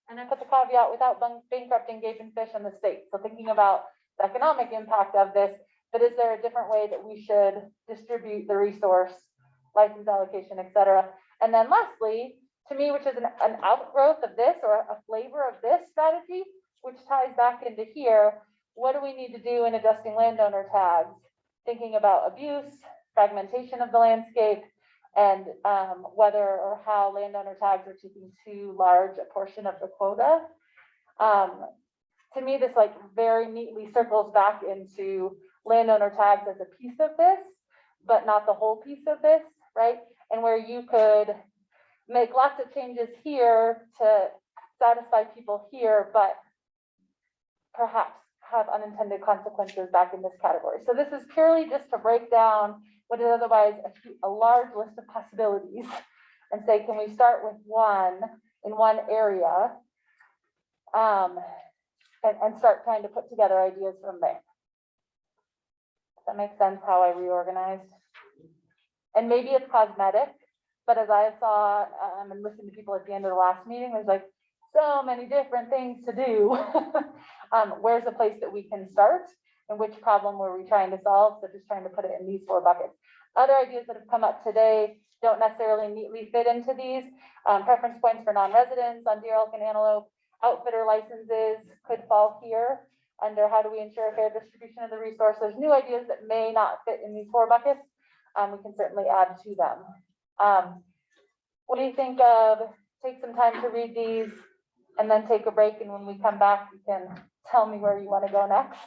And I put the caveat without bankrupting game and fish in the state. So thinking about the economic impact of this, but is there a different way that we should distribute the resource, license allocation, et cetera? And then lastly, to me, which is an outgrowth of this or a flavor of this strategy, which ties back into here, what do we need to do in adjusting landowner tags? Thinking about abuse, fragmentation of the landscape, and whether or how landowner tags are taking too large a portion of the quota. To me, this like very neatly circles back into landowner tags as a piece of this, but not the whole piece of this, right? And where you could make lots of changes here to satisfy people here, but perhaps have unintended consequences back in this category. So this is purely just to break down what is otherwise a large list of possibilities and say, can we start with one in one area and start trying to put together ideas from there. Does that make sense how I reorganized? And maybe it's cosmetic, but as I saw and listened to people at the end of the last meeting, there's like so many different things to do. Where's a place that we can start? And which problem were we trying to solve? So just trying to put it in these 4 buckets. Other ideas that have come up today don't necessarily neatly fit into these. Preference points for non-residents on deer, elk, and antelope. Outfitter licenses could fall here under how do we ensure a fair distribution of the resource. There's new ideas that may not fit in these 4 buckets. We can certainly add to them. What do you think of? Take some time to read these and then take a break. And when we come back, you can tell me where you want to go next.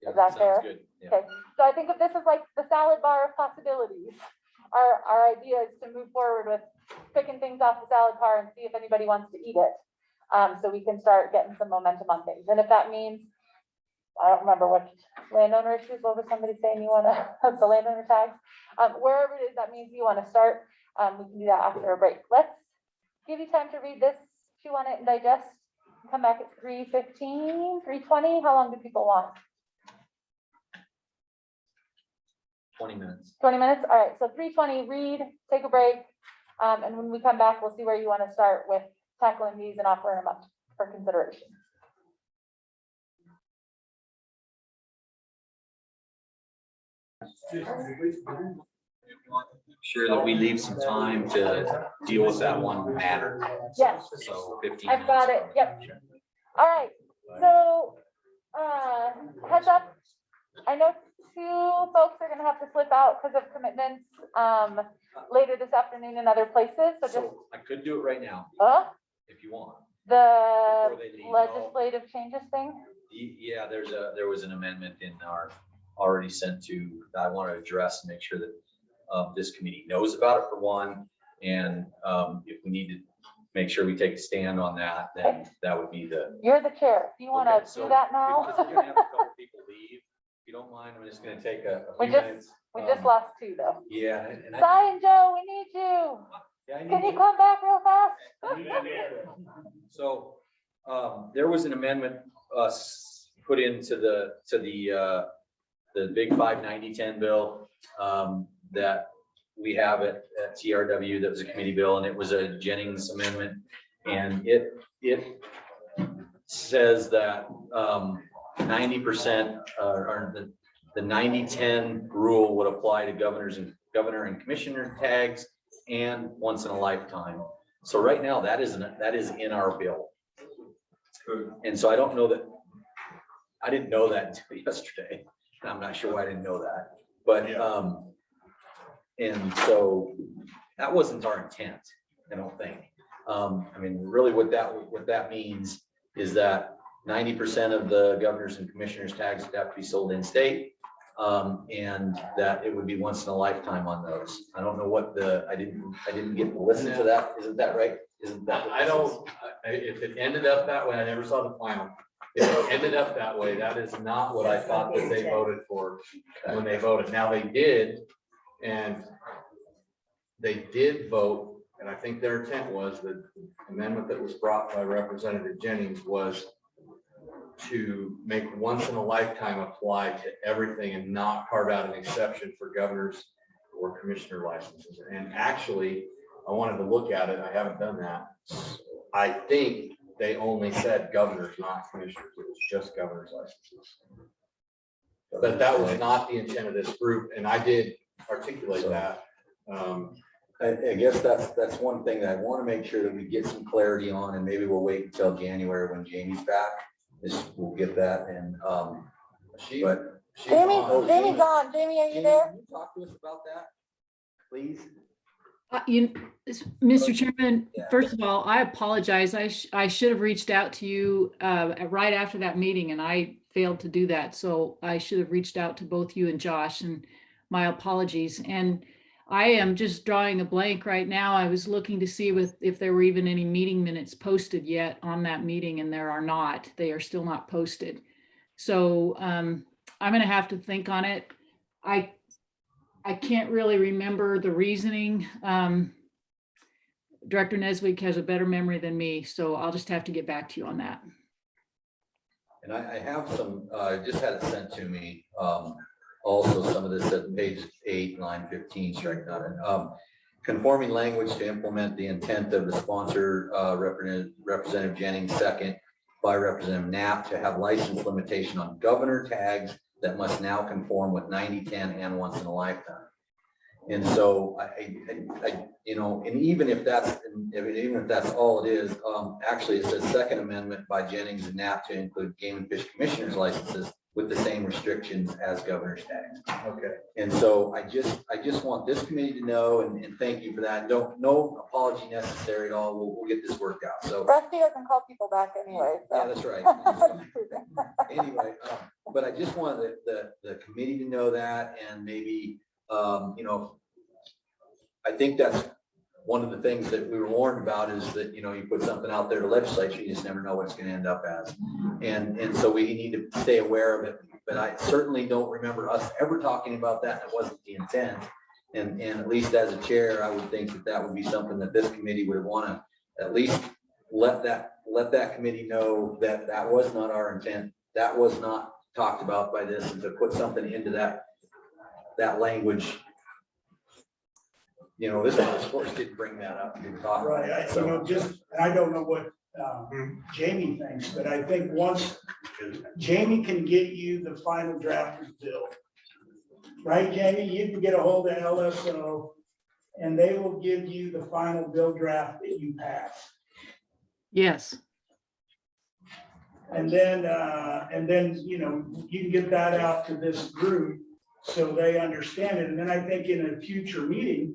Yeah, Is that sounds fair? good. Yeah. Okay, so I think of this as like the salad bar of possibilities. Our idea is to move forward with picking things off the salad bar and see if anybody wants to eat it. So we can start getting some momentum on things. And if that means, I don't remember what landowner issues, what was somebody saying you want to, the landowner tags, wherever it is that means you want to start, we can do that after a break. Let's give you time to read this, chew on it and digest. Come back at 3:15, 3:20. How long do people want? 20 minutes. 20 minutes? All right, so 3:20, read, take a break. And when we come back, we'll see where you want to start with tackling these and offering them up for consideration. Sure that we leave some time to deal with that one matter. Yes. So 15 I've got it, minutes. yep. All right, so heads up, I know 2 folks are gonna have to slip out because of commitments later this afternoon in other places, so just, So I could do it right now if you want. the Before they leave. legislative changes thing. Yeah, there was an amendment in our already sent to, that I want to address and make sure that this committee knows about it for one. And if we need to make sure we take a stand on that, then that would be the. You're the chair. Do you want to Okay, so do that now? because we're gonna have a couple people leave. If you don't mind, I'm just gonna take a We few just- minutes. We just lost 2 though. Yeah. and I- Cy and Joe, we need you. Yeah, I need Can you you. come back real fast? So there was an amendment put into the the big 590-10 bill that we have at TRW, that was a committee bill, and it was a Jennings amendment. And it says that 90% or the 90-10 rule would apply to governor and commissioner tags and once in a lifetime. So right now that is in our bill. And so I don't know that, I didn't know that until yesterday. And I'm not sure why I didn't know that, but and so that wasn't our intent, I don't think. I mean, really what that means is that 90% of the governors and commissioners tags would have to be sold in state. And that it would be once in a lifetime on those. I don't know what I didn't get to listen to that. Isn't that right? Isn't that? I don't, if it ended up that way, I never saw the final. If it ended up that way, that is not what I thought that they voted for when they voted. Now they did, and they did vote, and I think their intent was the amendment that was brought by Representative Jennings was to make once in a lifetime apply to everything and not carve out an exception for governors or commissioner licenses. And actually, I wanted to look at it. I haven't done that. I think they only said governors, not commissioners. It was just governors licenses. But that was not the intent of this group, and I did articulate that. I guess that's one thing that I want to make sure that we get some clarity on, and maybe we'll wait until January when Jamie's back. We'll get that. And Jamie's on. Jamie, are you there? Can you talk to us about that, please? Mr. Chairman, first of all, I apologize. I should have reached out to you right after that meeting, and I failed to do that. So I should have reached out to both you and Josh, and my apologies. And I am just drawing a blank right now. I was looking to see if there were even any meeting minutes posted yet on that meeting, and there are not. They are still not posted. So I'm going to have to think on it. I can't really remember the reasoning. Director Neswick has a better memory than me, so I'll just have to get back to you on that. And I have some, just had it sent to me. Also, some of this at pages 8, 9, 15, striking out and conforming language to implement the intent of the sponsor, Representative Jennings, second by Representative Knapp, to have license limitation on governor tags that must now conform with 90-10 and once in a lifetime. And so I and even if that's all it is, actually it says second amendment by Jennings and Knapp to include game and fish commissioners licenses with the same restrictions as governor's tags. Okay. And so I just want this committee to know, and thank you for that. No apology necessary at all. We'll get this worked out. So Rusty doesn't call people back anyway. So. Yeah, that's right. Anyway, but I just wanted the committee to know that, and maybe, I think that's one of the things that we were warned about, is that, you put something out there to legislature, you just never know what it's going to end up as. And so we need to stay aware of it, but I certainly don't remember us ever talking about that. That wasn't the intent. And at least as a chair, I would think that would be something that this committee would want to at least let that committee know that that was not our intent. That was not talked about by this, and to put something into that language. This of course didn't bring that up. Didn't talk about Right, it, so. I don't know what Jamie thinks, but I think once Jamie can get you the final draft bill, right, Jamie, you can get a hold of LSO and they will give you the final bill draft that you pass. Yes. And then, you can get that out to this group so they understand it. And then I think in a future meeting,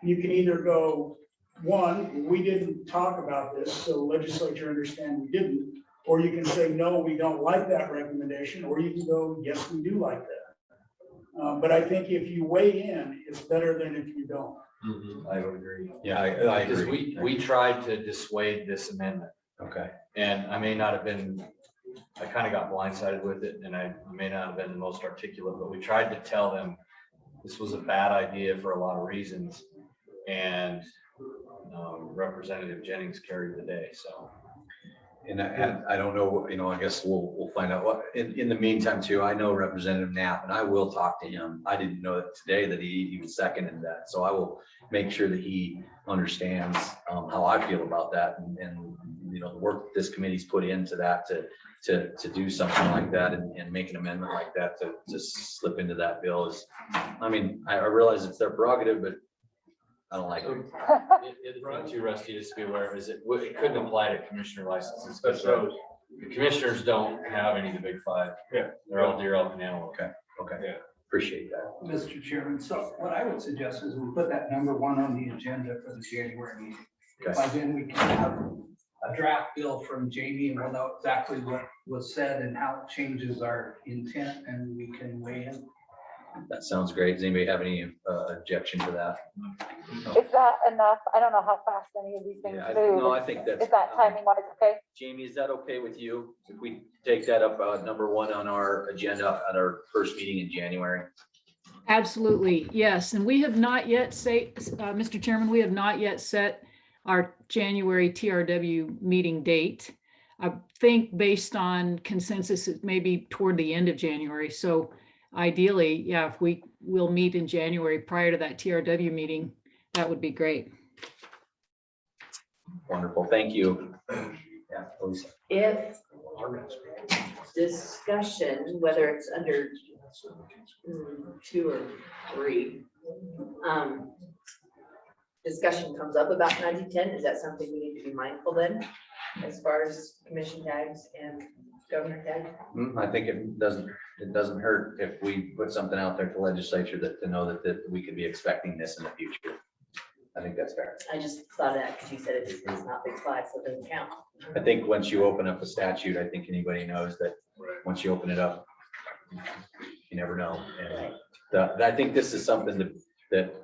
you can either go, one, we didn't talk about this, so legislature understand we didn't, or you can say, no, we don't like that recommendation, or you can go, yes, we do like that. But I think if you weigh in, it's better than if you don't. I would agree. Yeah, I agree. Because we tried to dissuade this amendment. Okay. And I may not have been, I kind of got blindsided with it, and I may not have been the most articulate, but we tried to tell them this was a bad idea for a lot of reasons. And Representative Jennings carried the day. So And I don't know, I guess we'll find out what, in the meantime too, I know Representative Knapp and I will talk to him. I didn't know that today that he was seconded that. So I will make sure that he understands how I feel about that and the work this committee's put into that to do something like that and make an amendment like that to slip into that bill is, I mean, I realize it's their prerogative, but I don't like it. It's not too rusty, just to be aware, is it couldn't apply to commissioner licenses, because the commissioners don't have any of the big five. Yeah. They're all deer, elk, and animal. Okay, Yeah. appreciate that. Mr. Chairman, so what I would suggest is we put that number 1 on the agenda for the January meeting. Okay. By then we can have a draft bill from Jamie and we'll know exactly what was said and how it changes our intent and we can weigh in. That sounds great. Does anybody have any objection to that? Is that enough? I don't know how fast any of these things Yeah, move. no, I think that's. Is that timing wise okay? Jamie, is that okay with you? If we take that up, number 1 on our agenda at our first meeting in January? Absolutely, yes. And we have not yet Mr. Chairman, we have not yet set our January TRW meeting date. I think based on consensus, it may be toward the end of January. So ideally, yeah, if we will meet in January prior to that TRW meeting, that would be great. Wonderful, thank you. Yeah, please. If discussion, whether it's under 2 or 3, discussion comes up about 9010, is that something we need to be mindful then, as far as commission tags and governor tags? I think it doesn't hurt if we put something out there to legislature to know that we could be expecting this in the future. I think that's fair. I just thought of that because you said it's not big 5, so it doesn't count. I think once you open up a statute, I think anybody knows that once you open it up, you never know. And I think this is something that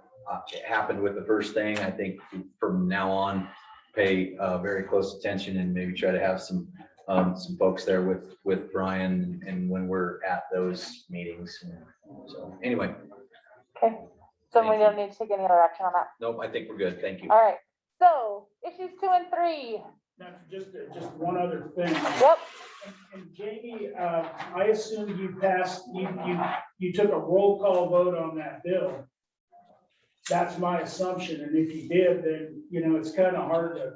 happened with the first thing. I think from now on, pay very close attention and maybe try to have some folks there with Brian and when we're at those meetings. So anyway. Okay, so we don't need to take any other action on that. Nope, I think we're good. Thank you. All right, so issues 2 and 3. That's just one other thing. Yep. And Jamie, I assumed you took a roll call vote on that bill. That's my assumption, and if you did, then, it's kind of hard to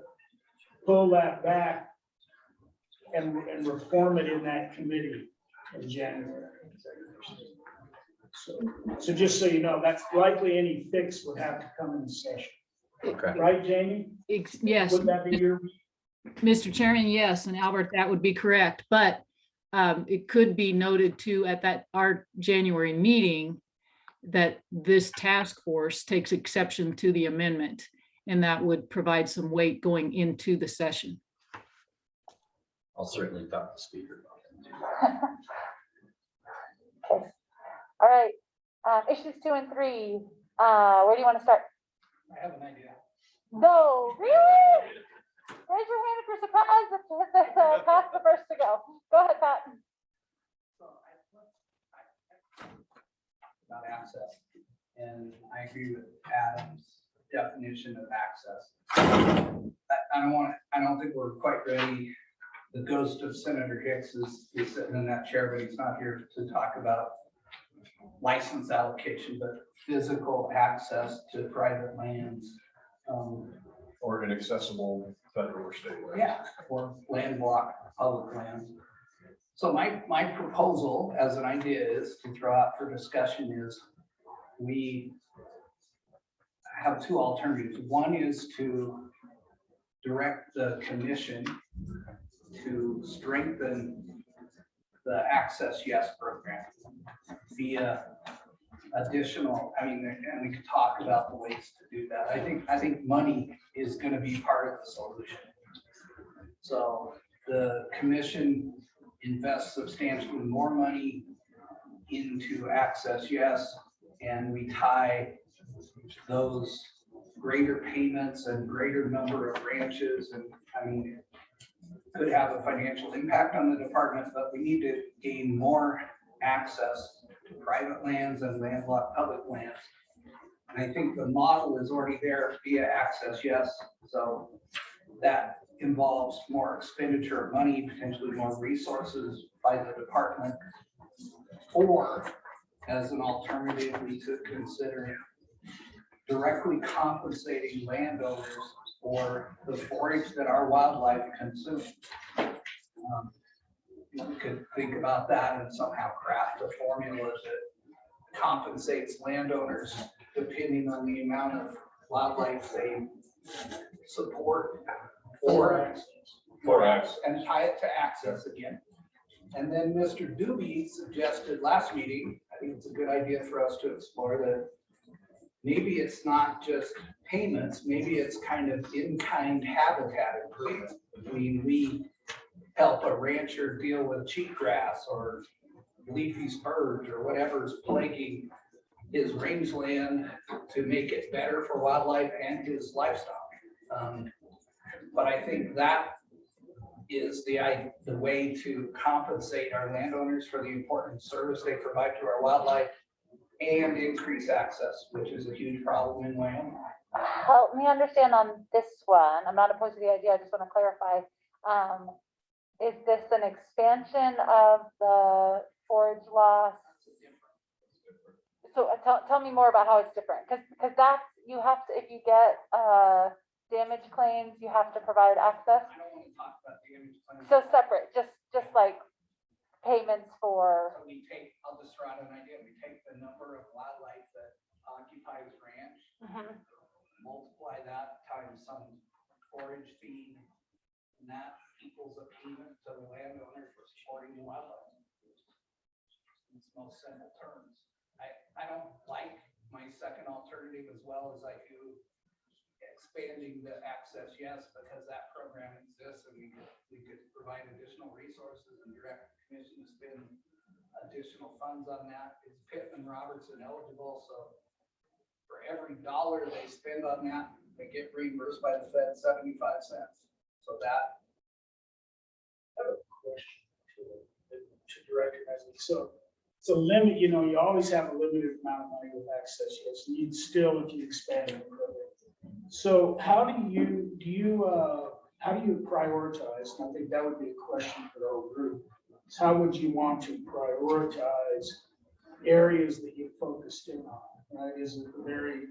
pull that back and reform it in that committee in January. So just so you know, that's likely any fix would have to come in session. Okay. Right, Jamie? Yes. Would that be your? Mr. Chairman, yes, and Albert, that would be correct, but it could be noted too at our January meeting that this task force takes exception to the amendment, and that would provide some weight going into the session. I'll certainly talk to the speaker about that. Okay. All right, issues 2 and 3. Where do you want to start? I have an idea. No, really? Raise your hand if you're surprised that Pat's the first to go. Go ahead, Pat. About access, and I agree with Adam's definition of access. I don't think we're quite ready. The ghost of Senator Hicks is sitting in that chair, but he's not here to talk about license allocation, but physical access to private lands. Or inaccessible federal or state lands. Yeah, or landlocked public lands. So my proposal as an idea is to throw out for discussion is we have 2 alternatives. One is to direct the commission to strengthen the Access Yes program via additional, and we could talk about the ways to do that. I think money is going to be part of the solution. So the commission invest substantially more money into Access Yes, and we tie those greater payments and greater number of ranches, and could have a financial impact on the department, but we need to gain more access to private lands and landlocked public lands. And I think the model is already there via Access Yes. So that involves more expenditure of money, potentially more resources by the department. Or as an alternative, we could consider directly compensating landowners for the forage that our wildlife consumes. We could think about that and somehow craft a formula that compensates landowners depending on the amount of wildlife they support or access. and tie it to access again. And then Mr. Doobie suggested last meeting, I think it's a good idea for us to explore that maybe it's not just payments, maybe it's kind of in-kind habitat improvement. I mean, we help a rancher deal with cheatgrass or leafy spurge or whatever's plaguing his rangeland to make it better for wildlife and his livestock. But I think that is the way to compensate our landowners for the important service they provide to our wildlife and increase access, which is a huge problem in Wyoming. Help me understand on this one. I'm not opposed to the idea. I just want to clarify. Is this an expansion of the forage loss? So tell me more about how it's different, because that's, you have to, if you get damage claims, you have to provide access. I don't want to talk about damage claims. So separate, just like payments for. So we take, I'll just throw out an idea. We take the number of wildlife that occupies ranch, multiply that times some forage fee, and that equals a payment to the landowner for supporting the wildlife. In its most simple terms. I don't like my second alternative as well as I do expanding the access, yes, because that program exists and we could provide additional resources and direct the commission to spend additional funds on that. It's Pittman Robertson eligible, so for every dollar they spend on that, they get reimbursed by the Fed 75 cents. So that. I have a question to Director Nesbitt. So limit, you know, you always have a limited amount of money with access, yes, and you'd still, if you expand the program. So how do you prioritize? And I think that would be a question for the whole group. Is how would you want to prioritize areas that you focused in on, right? Is it the very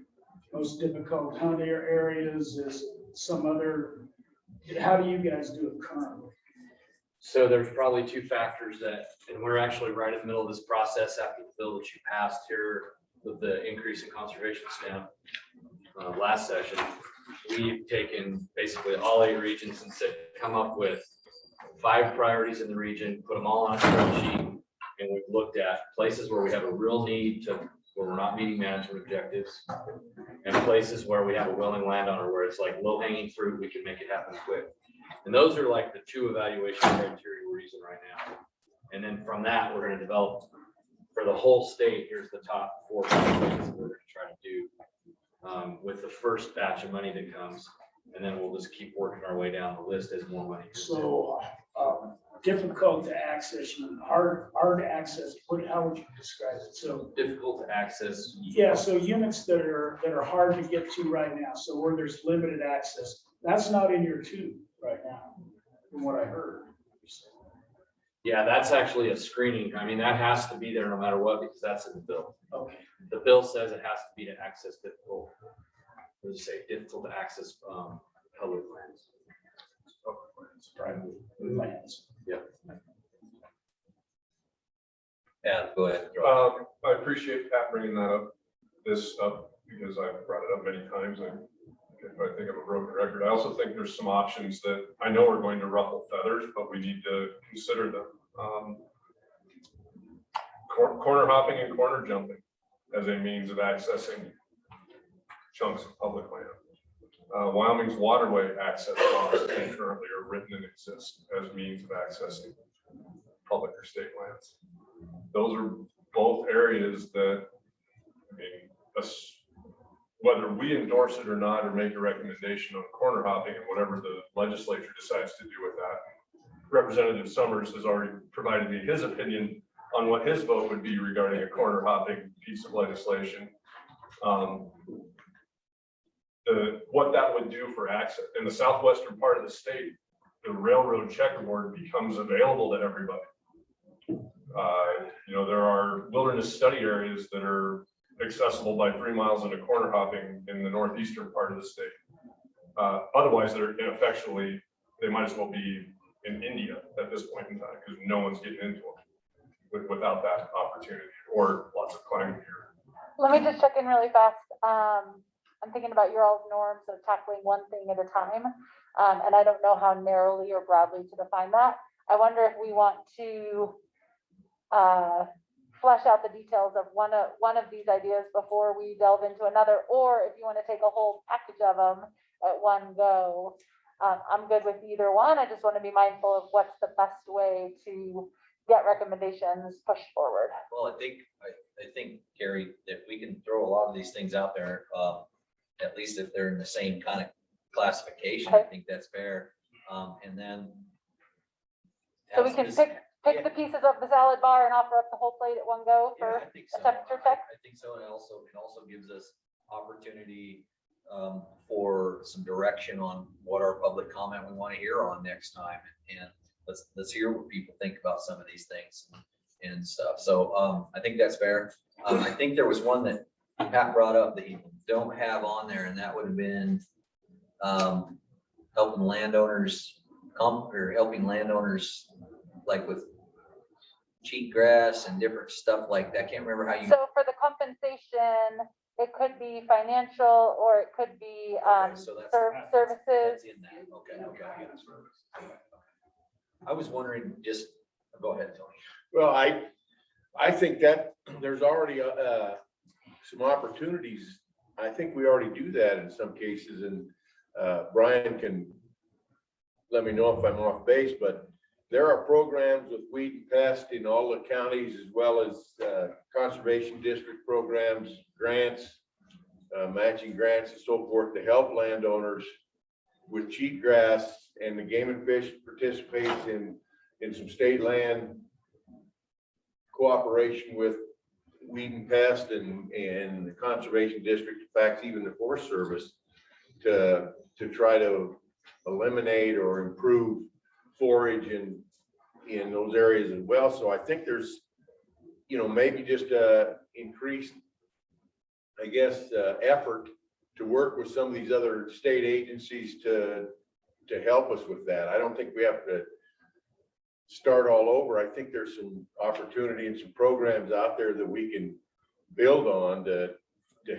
most difficult hunting areas? Is it some other, how do you guys do it currently? So there's probably two factors that, and we're actually right in the middle of this process after the bill that you passed here with the increase in conservation stamp last session. We've taken basically all 8 regions and said, come up with 5 priorities in the region, put them all on a spreadsheet, and we've looked at places where we have a real need to, where we're not meeting management objectives, and places where we have a willing landowner where it's like low hanging fruit, we can make it happen quick. And those are like the 2 evaluation criteria we're using right now. And then from that, we're going to develop for the whole state. Here's the top 4 things that we're going to try to do with the first batch of money that comes. And then we'll just keep working our way down the list as more money comes in. So difficult to access, you mean hard to access. How would you describe it? So difficult to access. Yeah, so units that are hard to get to right now. So where there's limited access, that's not in your 2 right now, from what I heard. Yeah, that's actually a screening. I mean, that has to be there no matter what, because that's in the bill. Okay. The bill says it has to be to access difficult, let's say difficult to access public lands. Public lands, private lands. Yeah. Yeah, go ahead. I appreciate Pat bringing this up because I've brought it up many times. I think I'm a broken record. I also think there's some options that I know are going to ruffle feathers, but we need to consider them. Corner hopping and corner jumping as a means of accessing chunks of public land. Wyoming's waterway access laws currently are written and exist as means of accessing public or state lands. Those are both areas that, I mean, whether we endorse it or not, or make a recommendation on corner hopping and whatever the legislature decides to do with that. Representative Summers has already provided me his opinion on what his vote would be regarding a corner hopping piece of legislation. what that would do for access. In the southwestern part of the state, the railroad checkerboard becomes available to everybody. There are wilderness study areas that are accessible by 3 miles into corner hopping in the northeastern part of the state. Otherwise, they're ineffectually, they might as well be in India at this point in time because no one's getting into them without that opportunity or lots of climbing gear. Let me just check in really fast. I'm thinking about your all's norms of tackling one thing at a time. And I don't know how narrowly or broadly to define that. I wonder if we want to flesh out the details of one of these ideas before we delve into another, or if you want to take a whole package of them at one go. I'm good with either one. I just want to be mindful of what's the best way to get recommendations pushed forward. Well, I think, Gary, that we can throw a lot of these things out there, at least if they're in the same kind of classification. I think that's fair. And then. So we can pick the pieces of the salad bar and offer up the whole plate at one go for I think so. a temperature check? I think so. And it also gives us opportunity for some direction on what our public comment we want to hear on next time. And let's hear what people think about some of these things and stuff. So I think that's fair. I think there was one that Pat brought up that you don't have on there, and that would have been helping landowners like with cheatgrass and different stuff like that. I can't remember how you. So for the compensation, it could be financial or it could be services. That's in that. Okay. I was wondering, just go ahead, Tony. Well, I think that there's already some opportunities. I think we already do that in some cases, and Brian can let me know if I'm off base, but there are programs with weed and pest in all the counties, as well as conservation district programs, grants, matching grants and so forth to help landowners with cheatgrass, and the Game and Fish participates in some state land cooperation with weed and pest and the conservation district, in fact, even the Forest Service, to try to eliminate or improve forage in those areas as well. So I think there's, maybe just increased, I guess, effort to work with some of these other state agencies to help us with that. I don't think we have to start all over. I think there's some opportunity and some programs out there that we can build on to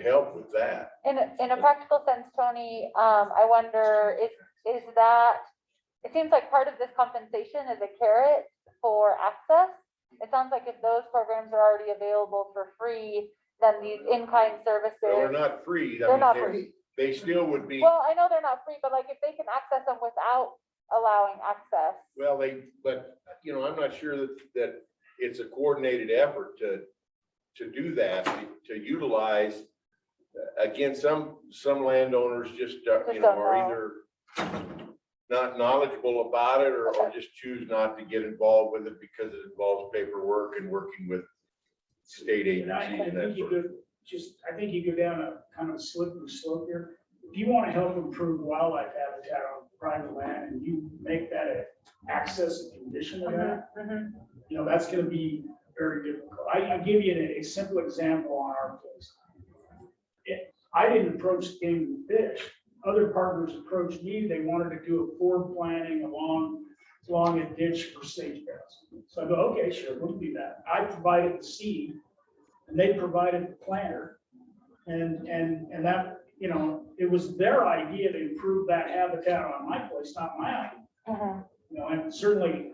help with that. In a practical sense, Tony, I wonder, is that, it seems like part of this compensation is a carrot for access. It sounds like if those programs are already available for free, then these in-kind services. Well, they're not free. They're not free. They still would be. Well, I know they're not free, but like if they can access them without allowing access. Well, but I'm not sure that it's a coordinated effort to do that, to utilize. Again, some landowners just, are either not knowledgeable about it or just choose not to get involved with it because it involves paperwork and working with state agencies. And that sort of thing. I think you go down a kind of slippery slope here. If you want to help improve wildlife habitat on private land and you make that an access condition of that, that's going to be very difficult. I'll give you a simple example on our place. I didn't approach Game and Fish. Other partners approached me. They wanted to do a forward planning along a ditch for sagebrush. So I go, okay, sure, we'll do that. I provided the seed and they provided the planter. And that, it was their idea to improve that habitat on my place, not my idea. And certainly,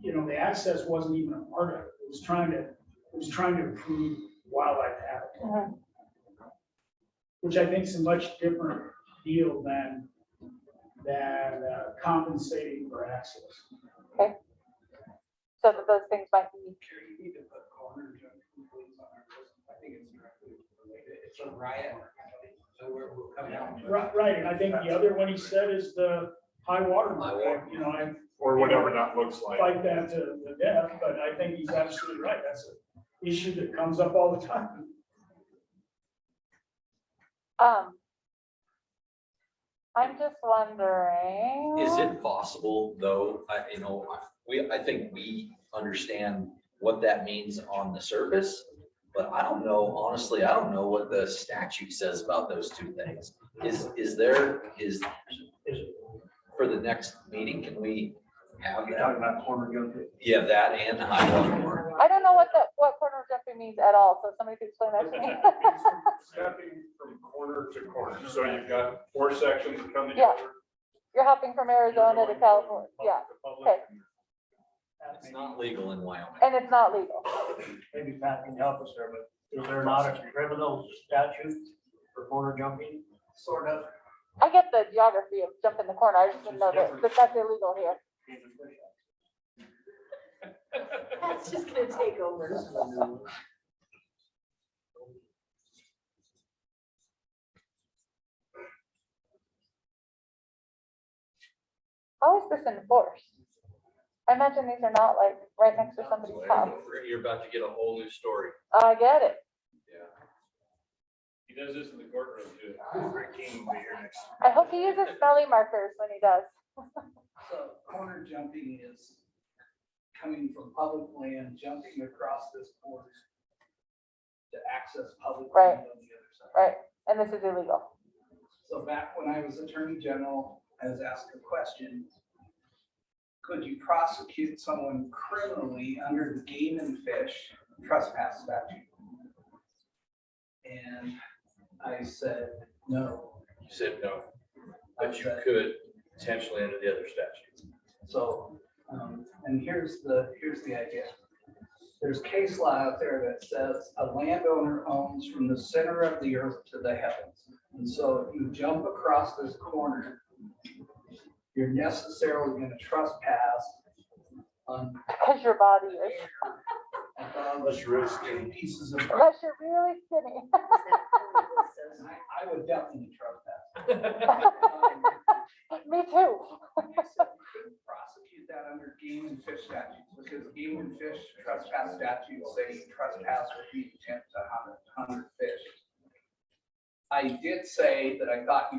the access wasn't even a part of it. It was trying to improve wildlife habitat, which I think is a much different deal than compensating for access. Okay. So that those things might be. I think it's directly related. It's a riot. So we're coming out. Right, and I think the other one he said is the high water mark. Or whatever that looks like. Fight that to the death, but I think he's absolutely right. That's an issue that comes up all the time. I'm just wondering. Is it possible, though, I think we understand what that means on the surface, but I don't know, honestly, I don't know what the statute says about those two things. For the next meeting, can we have You're that? talking about corner jumping. Yeah, that and high water mark. I don't know what corner jumping means at all, so somebody could explain that to me. Stepping from corner to corner. So you've got 4 sections that come Yeah. together. You're hopping from Arizona to California, yeah, okay, It's not legal in Wyoming. and it's not legal. Maybe Pat can help us there, but is there not a criminal statute for corner jumping? Sort of. I get the geography of jumping the corner, I just didn't know that that's illegal here. That's just gonna take over. How is this enforced? I imagine these are not like right next to somebody's house. You're about to get a whole new story. I get it. He does this in the courtroom too. Rick King will be here next. I hope he uses smelly markers when he does. So corner jumping is coming from public land, jumping across this border to access public Right. land on the other side. Right, and this is illegal. So back when I was Attorney General, I was asked a question. Could you prosecute someone criminally under the game and fish trespass statute? And I said, no. You said no, but you could potentially under the other statute. So, and here's the idea. There's case law out there that says a landowner owns from the center of the earth to the heavens. And so if you jump across this corner, you're necessarily going to trespass on. Because your body is, Unless you're really skinny. Pieces of. unless you're really skinny. I would definitely trespass. Me too. Prosecute that under game and fish statutes, because game and fish trespass statutes say you trespass with the intent to hunt fish. I did say that I thought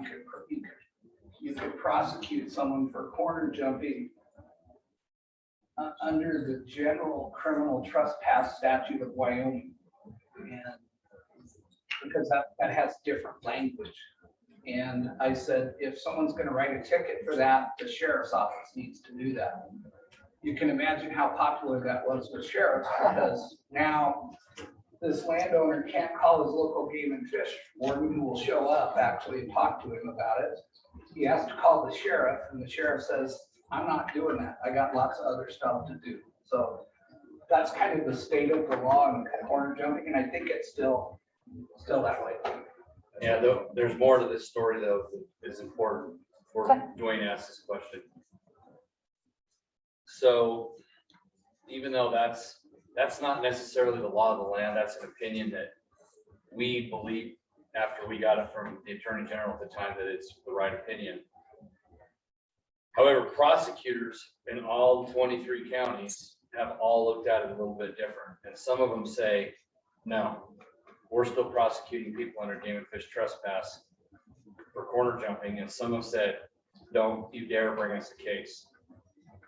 you could prosecute someone for corner jumping under the general criminal trespass statute of Wyoming. And because that has different language. And I said, if someone's going to write a ticket for that, the sheriff's office needs to do that. You can imagine how popular that was with sheriffs, because now this landowner can't call his local game and fish warden, who will show up actually and talk to him about it. He has to call the sheriff, and the sheriff says, I'm not doing that. I got lots of other stuff to do. So that's kind of the state of the law on corner jumping, and I think it's still that way. Yeah, there's more to this story though that is important before Dwayne asks this question. So even though that's not necessarily the law of the land, that's an opinion that we believe after we got it from the Attorney General at the time that it's the right opinion. However, prosecutors in all 23 counties have all looked at it a little bit different. And some of them say, no, we're still prosecuting people under game and fish trespass for corner jumping. And some have said, don't you dare bring us a case.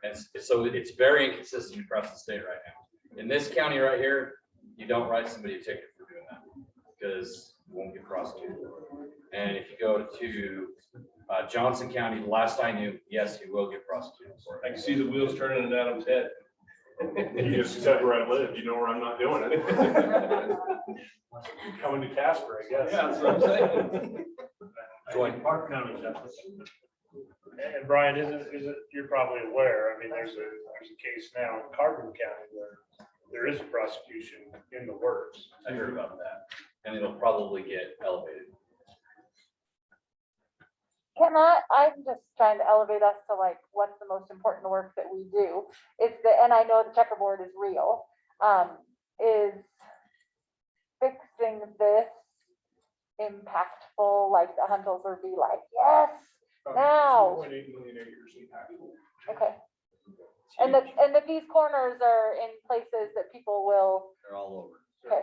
And so it's very inconsistent across the state right now. In this county right here, you don't write somebody a ticket for doing that because you won't get prosecuted. And if you go to Johnson County, the last I knew, yes, you will get prosecuted for it. I can see the wheels turning in Adam's head. You just said where I live, you know where I'm not doing it. Coming to Casper, I guess. Yeah, that's what I'm saying. Join Park County. And Brian, isn't, you're probably aware, I mean, there's a case now in Carbon County where there is a prosecution in the works. I heard about that, and it'll probably get elevated. I'm just trying to elevate us to like, what's the most important work that we do? And I know the checkerboard is real, is fixing this impactful, like the hunters would be like, yes, now. 2.8 million acres impactful. Okay. And that these corners are in places that people will, They're all over. okay,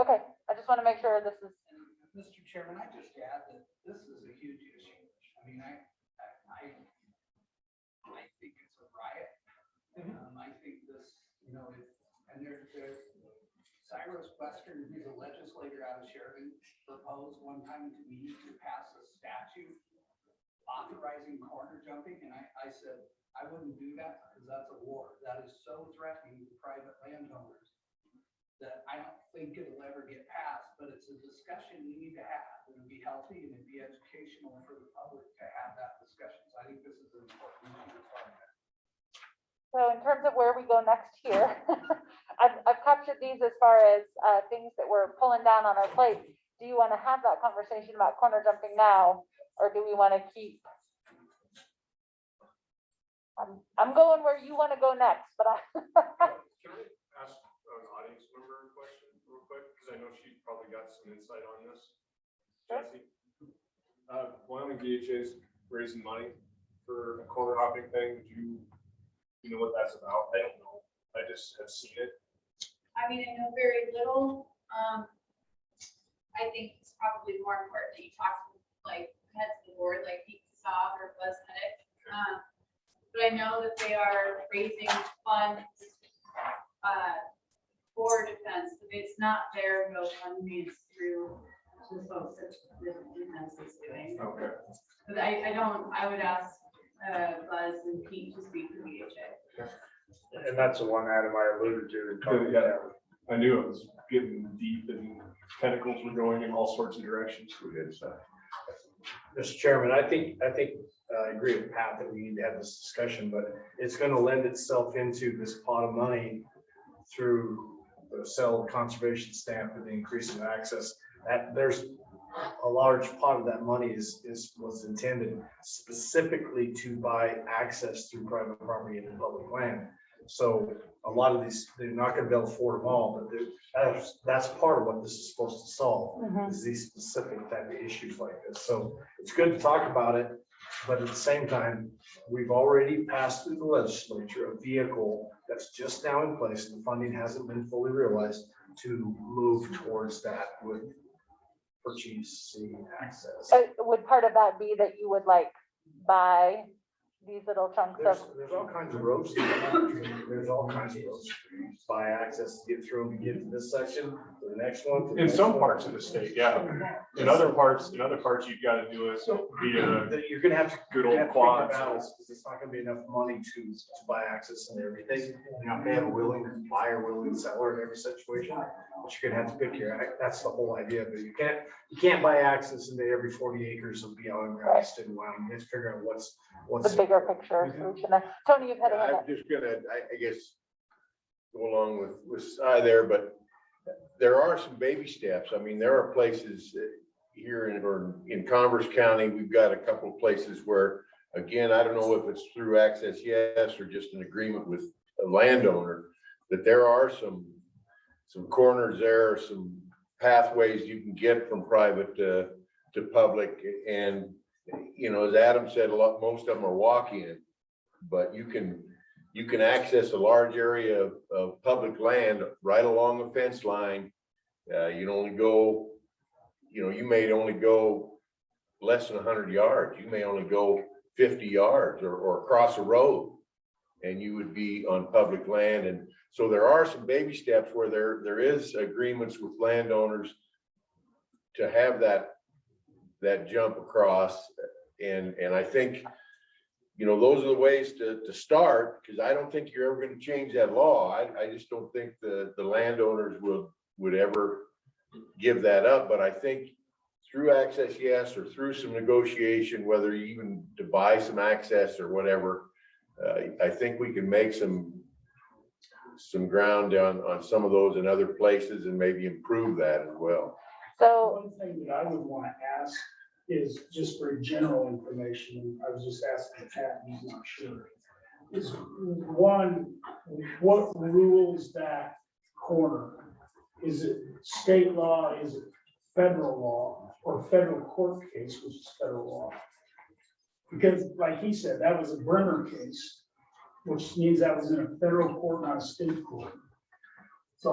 okay, I just want to make sure this is. Mr. Chairman, I just add that this is a huge issue. I mean, Everest Western, who's a legislator out of Sheridan, proposed one time to me to pass a statute authorizing corner jumping, and I said, I wouldn't do that because that's a war. That is so threatening to private landowners that I don't think it'll ever get passed, but it's a discussion we need to have. It would be healthy and it'd be educational for the public to have that discussion. So I think this is an important issue to talk about. So in terms of where we go next here, I've captured these as far as things that we're pulling down on our plate. Do you want to have that conversation about corner jumping now, or do we want to keep? I'm going where you want to go next, but Can I ask an audience member a question real quick? Because I know she probably got some insight on this. Jesse? Wyoming VHA is raising money for a corner hopping thing. Do you know what that's about? I don't know. I just have seen it. I mean, I know very little. I think it's probably more important that you talk to like heads of the board, like Pete Saab or Buzz Hedrick. But I know that they are raising funds for defense. It's not their GoFundMe, it's through the folks that the defense is doing. Okay. But I would ask Buzz and Pete to speak to VHA. And that's the one, Adam, I alluded to. Yeah, I knew it was getting deep and tentacles were going in all sorts of directions. Mr. Chairman, I think I agree with Pat that we need to have this discussion, but it's going to lend itself into this pot of money through the sale of conservation stamp and the increase in access. That there's a large part of that money was intended specifically to buy access through private property into public land. So a lot of these, they're not going to be able to afford them all, but that's part of what this is supposed to solve, is these specific type of issues like this. So it's good to talk about it, but at the same time, we've already passed through the legislature a vehicle that's just now in place, and the funding hasn't been fully realized to move towards that with purchasing access. Would part of that be that you would like buy these little chunks of? There's all kinds of roads. There's all kinds of roads. Buy access to get through and get to this section, to the next one. In some parts of the state, yeah. In other parts, you've got to do it via You're gonna have to good old quads. because it's not gonna be enough money to buy access and everything. You know, they have a willing buyer, willing seller in every situation, but you're gonna have to pick that's the whole idea. But you can't buy access into every 40 acres of beyond grass in Wyoming. You have to figure out what's The bigger picture solution there. Tony, you've had a hand I'm up. just gonna, I guess, go along with Cy there, but there are some baby steps. I mean, there are places here in Converse County, we've got a couple of places where, again, I don't know if it's through Access Yes or just an agreement with a landowner, that there are some corners there, some pathways you can get from private to public. And, you know, as Adam said, most of them are walk-in, but you can access a large area of public land right along a fence line. You only go, you may only go less than 100 yards. You may only go 50 yards or across a road, and you would be on public land. And so there are some baby steps where there is agreements with landowners to have that jump across. And I think, those are the ways to start, because I don't think you're ever going to change that law. I just don't think the landowners would ever give that up. But I think through Access Yes or through some negotiation, whether even to buy some access or whatever, I think we can make some ground on some of those in other places and maybe improve that as well. So one thing that I would want to ask is just for general information. I was just asking Pat, and he's not sure. Is one, what rules that corner? Is it state law? Is it federal law, or federal court case, which is federal law? Because like he said, that was a Bremer case, which means that was in a federal court, not a state court. So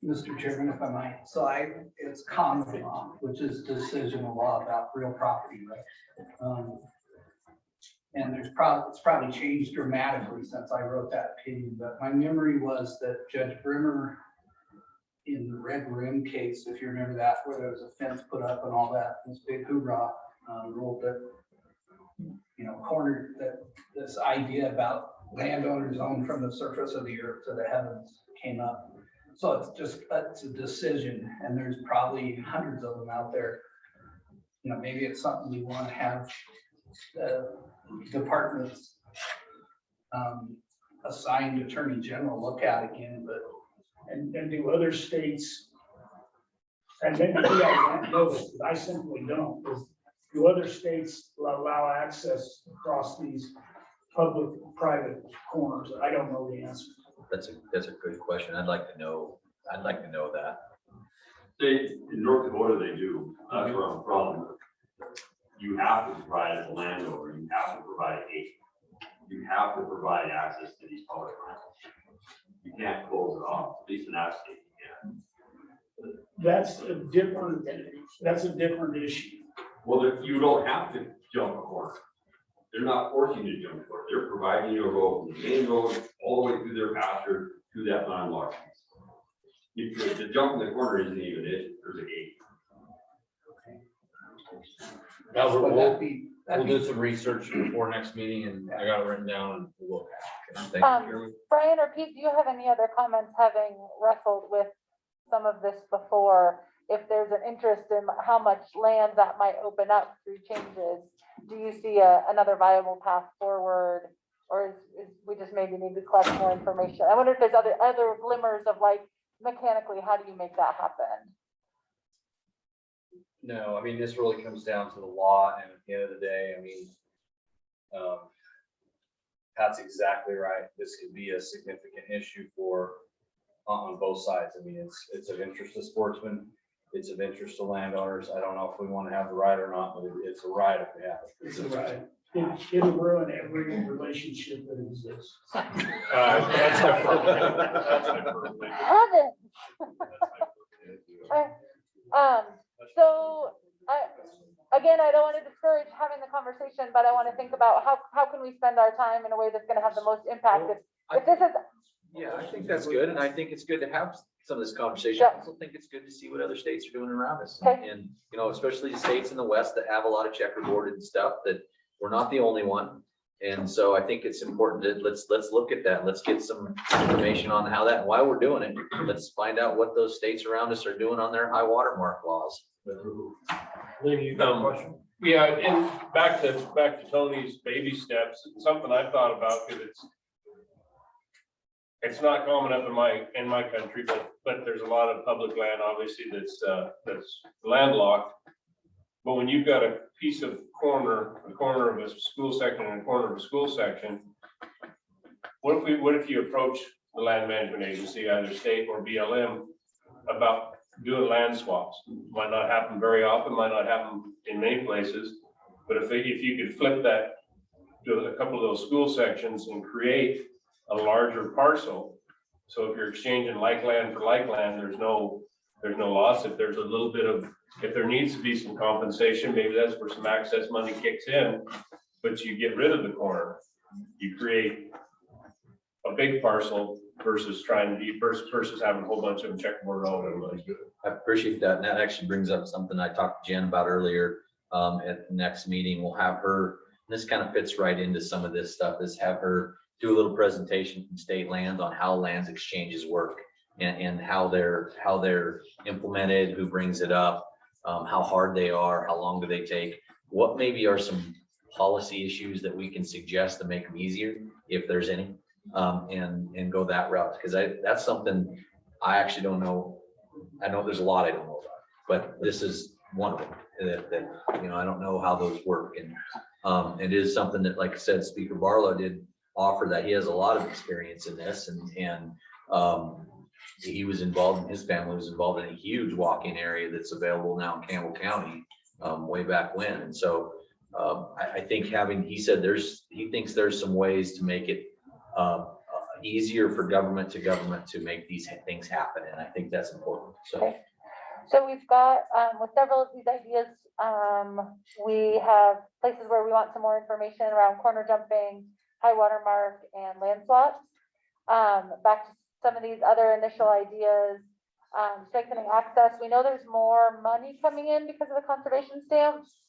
Mr. Chairman, if I might, it's common law, which is decisional law about real property rights. And it's probably changed dramatically since I wrote that opinion, but my memory was that Judge Bremer in the Red Room case, if you remember that, where there was a fence put up and all that, this big hoorah, ruled that, you know, cornered that this idea about landowners owned from the surface of the earth to the heavens came up. So it's a decision, and there's probably hundreds of them out there. You know, maybe it's something we want to have the departments assigned attorney general look at again, but. And do other states, and maybe you guys know this, but I simply don't, is do other states allow access across these public-private corners? I don't know the answer. That's a good question. I'd like to know that. They, in North Dakota, they do. That's where I'm from. You have to provide, as a landowner, you have to provide a gate. You have to provide access to these public lands. You can't close it off, at least in that state you can. That's a different issue. Well, you don't have to jump a corner. They're not forcing you to jump a corner. They're providing you a road, from the main road, all the way through their pasture to that landlocked piece. The jump in the corner isn't even it. There's a gate. Now, Would that be- we'll do some research before next meeting, and I got it written down, and we'll look at it. Thank you, Chairman. Brian or Pete, do you have any other comments, having wrestled with some of this before? If there's an interest in how much land that might open up through changes, do you see another viable path forward? Or is we just maybe need to collect more information? I wonder if there's other glimmers of like, mechanically, how do you make that happen? No, I mean, this really comes down to the law, and at the end of the day, I mean, Pat's exactly right. This could be a significant issue on both sides. I mean, it's of interest to sportsmen. It's of interest to landowners. I don't know if we want to have the right or not, but it's a right if we have it. It's a right. It'll ruin every relationship that exists. Heaven. So again, I don't want to discourage having the conversation, but I want to think about how can we spend our time in a way that's going to have the most impact. If this is. Yeah, I think that's good, and I think it's good to have some of this conversation. Yeah. I also think it's good to see what other states are doing around us. Okay. And, you know, especially the states in the West that have a lot of checkerboard and stuff, that we're not the only one. And so I think it's important that let's look at that. Let's get some information on how that, and why we're doing it. Let's find out what those states around us are doing on their high water mark laws. Lee, you got a question? Yeah, and back to Tony's baby steps, it's something I've thought about, because it's not common up in my country, but there's a lot of public land, obviously, that's landlocked. But when you've got a piece of a corner of a school section and a corner of a school section, what if you approach the land management agency, either state or BLM, about doing land swaps? Might not happen very often, might not happen in many places, but if you could flip that to a couple of those school sections and create a larger parcel. So if you're exchanging like land for like land, there's no loss. If there's a little bit of, if there needs to be some compensation, maybe that's where some access money kicks in, but you get rid of the corner. You create a big parcel versus versus having a whole bunch of them checkerboard all over the place. I appreciate that. And that actually brings up something I talked to Jen about earlier. At the next meeting, we'll have her, and this kind of fits right into some of this stuff, is have her do a little presentation from state lands on how lands exchanges work and how they're implemented, who brings it up, how hard they are, how long do they take, what maybe are some policy issues that we can suggest to make them easier, if there's any, and go that route. Because that's something I actually don't know. I know there's a lot I don't know about, but this is one of them that you know, I don't know how those work. And it is something that, like I said, Speaker Barlow did offer that he has a lot of experience in this, and he was involved, and his family was involved in a huge walking area that's available now in Campbell County, way back when. And so I think he said he thinks there's some ways to make it easier for government to make these things happen, and I think that's important. So we've got, with several of these ideas, we have places where we want some more information around corner jumping, high water mark, and land swaps. Back to some of these other initial ideas. strengthening access. We know there's more money coming in because of the conservation stamps.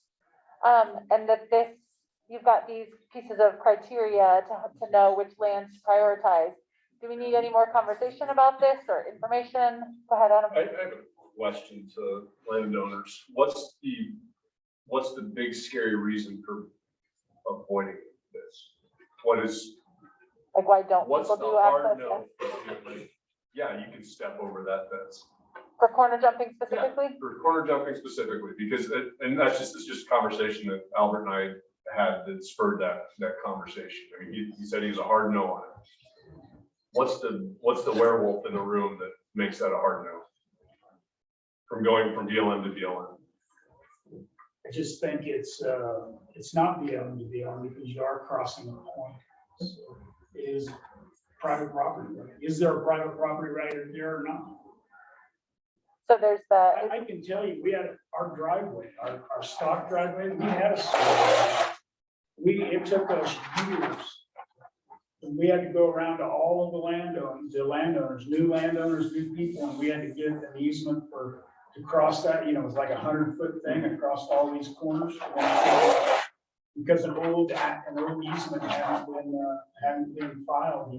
And that this, you've got these pieces of criteria to know which lands to prioritize. Do we need any more conversation about this or information? Go ahead, Adam. I have a question to landowners. What's the big scary reason for avoiding this? What is, Like, why don't what's people the do hard access? no? Like, yeah, you can step over that fence. For corner jumping specifically? For corner jumping specifically, because, and it's just a conversation that Albert and I had that spurred that conversation. I mean, he said he was a hard no on it. What's the werewolf in the room that makes that a hard no? From going from BLM to BLM? I just think it's not BLM to BLM because you are crossing a point. So it is private property right. Is there a private property right there or not? So there's the. I can tell you, we had our driveway, our stock driveway, we had a. It took us years. And we had to go around to all of the landowners, new landowners, new people, and we had to get an easement to cross that, it was like 100-foot thing across all these corners. Because an old easement hadn't been filed,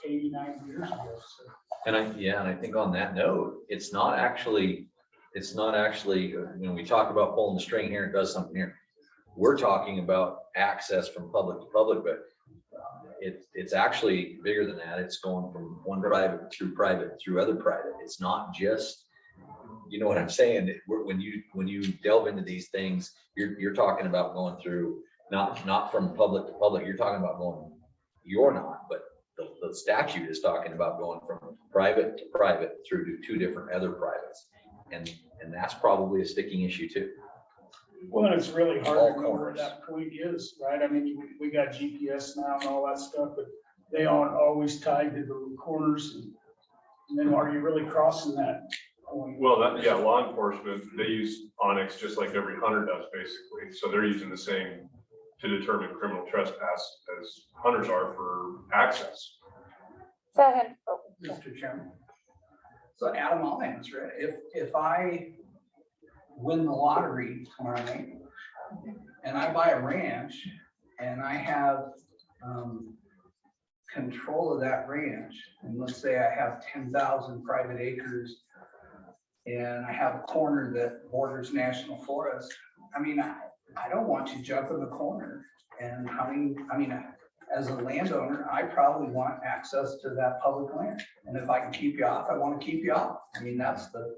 89 years ago. So. And I think on that note, it's not actually, when we talk about pulling the string here, it does something here. We're talking about access from public to public, but it's actually bigger than that. It's going from one private through other private. It's not just, you know what I'm saying? When you delve into these things, you're talking about going through, not from public to public. You're talking about going, you're not, but the statute is talking about going from private to private through to two different other privates. And that's probably a sticking issue too. Well, and it's really hard to know where that point is, right? I mean, we got GPS now and all that stuff, but they aren't always tied to the corners. And then are you really crossing that point? Well, law enforcement, they use Onyx just like every hunter does basically. So they're using the same to determine criminal trespass as hunters are for access. Mr. Chairman. So Adam, I'll answer it. If I win the lottery tomorrow night and I buy a ranch and I have control of that ranch, and let's say I have 10,000 private acres and I have a corner that borders national forest, I mean, I don't want you jumping the corner. And I mean, as a landowner, I probably want access to that public land. And if I can keep you off, I want to keep you off. I mean, that's the,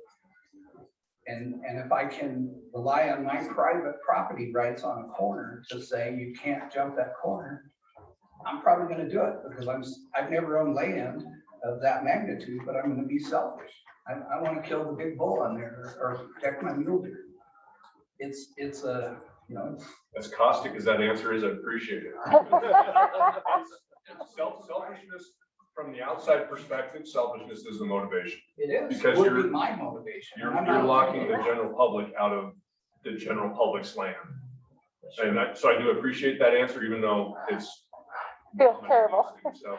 and if I can rely on my private property rights on a corner to say you can't jump that corner, I'm probably going to do it because I've never owned land of that magnitude, but I'm going to be selfish. I want to kill the big bull on there or protect my mule deer. It's a, as caustic as that answer is, I appreciate it. Selfishness from the outside perspective, selfishness is the motivation. It is. Because Would be my motivation. You're locking the general public out of the general public's land. And so I do appreciate that answer, even though it's feels terrible. So.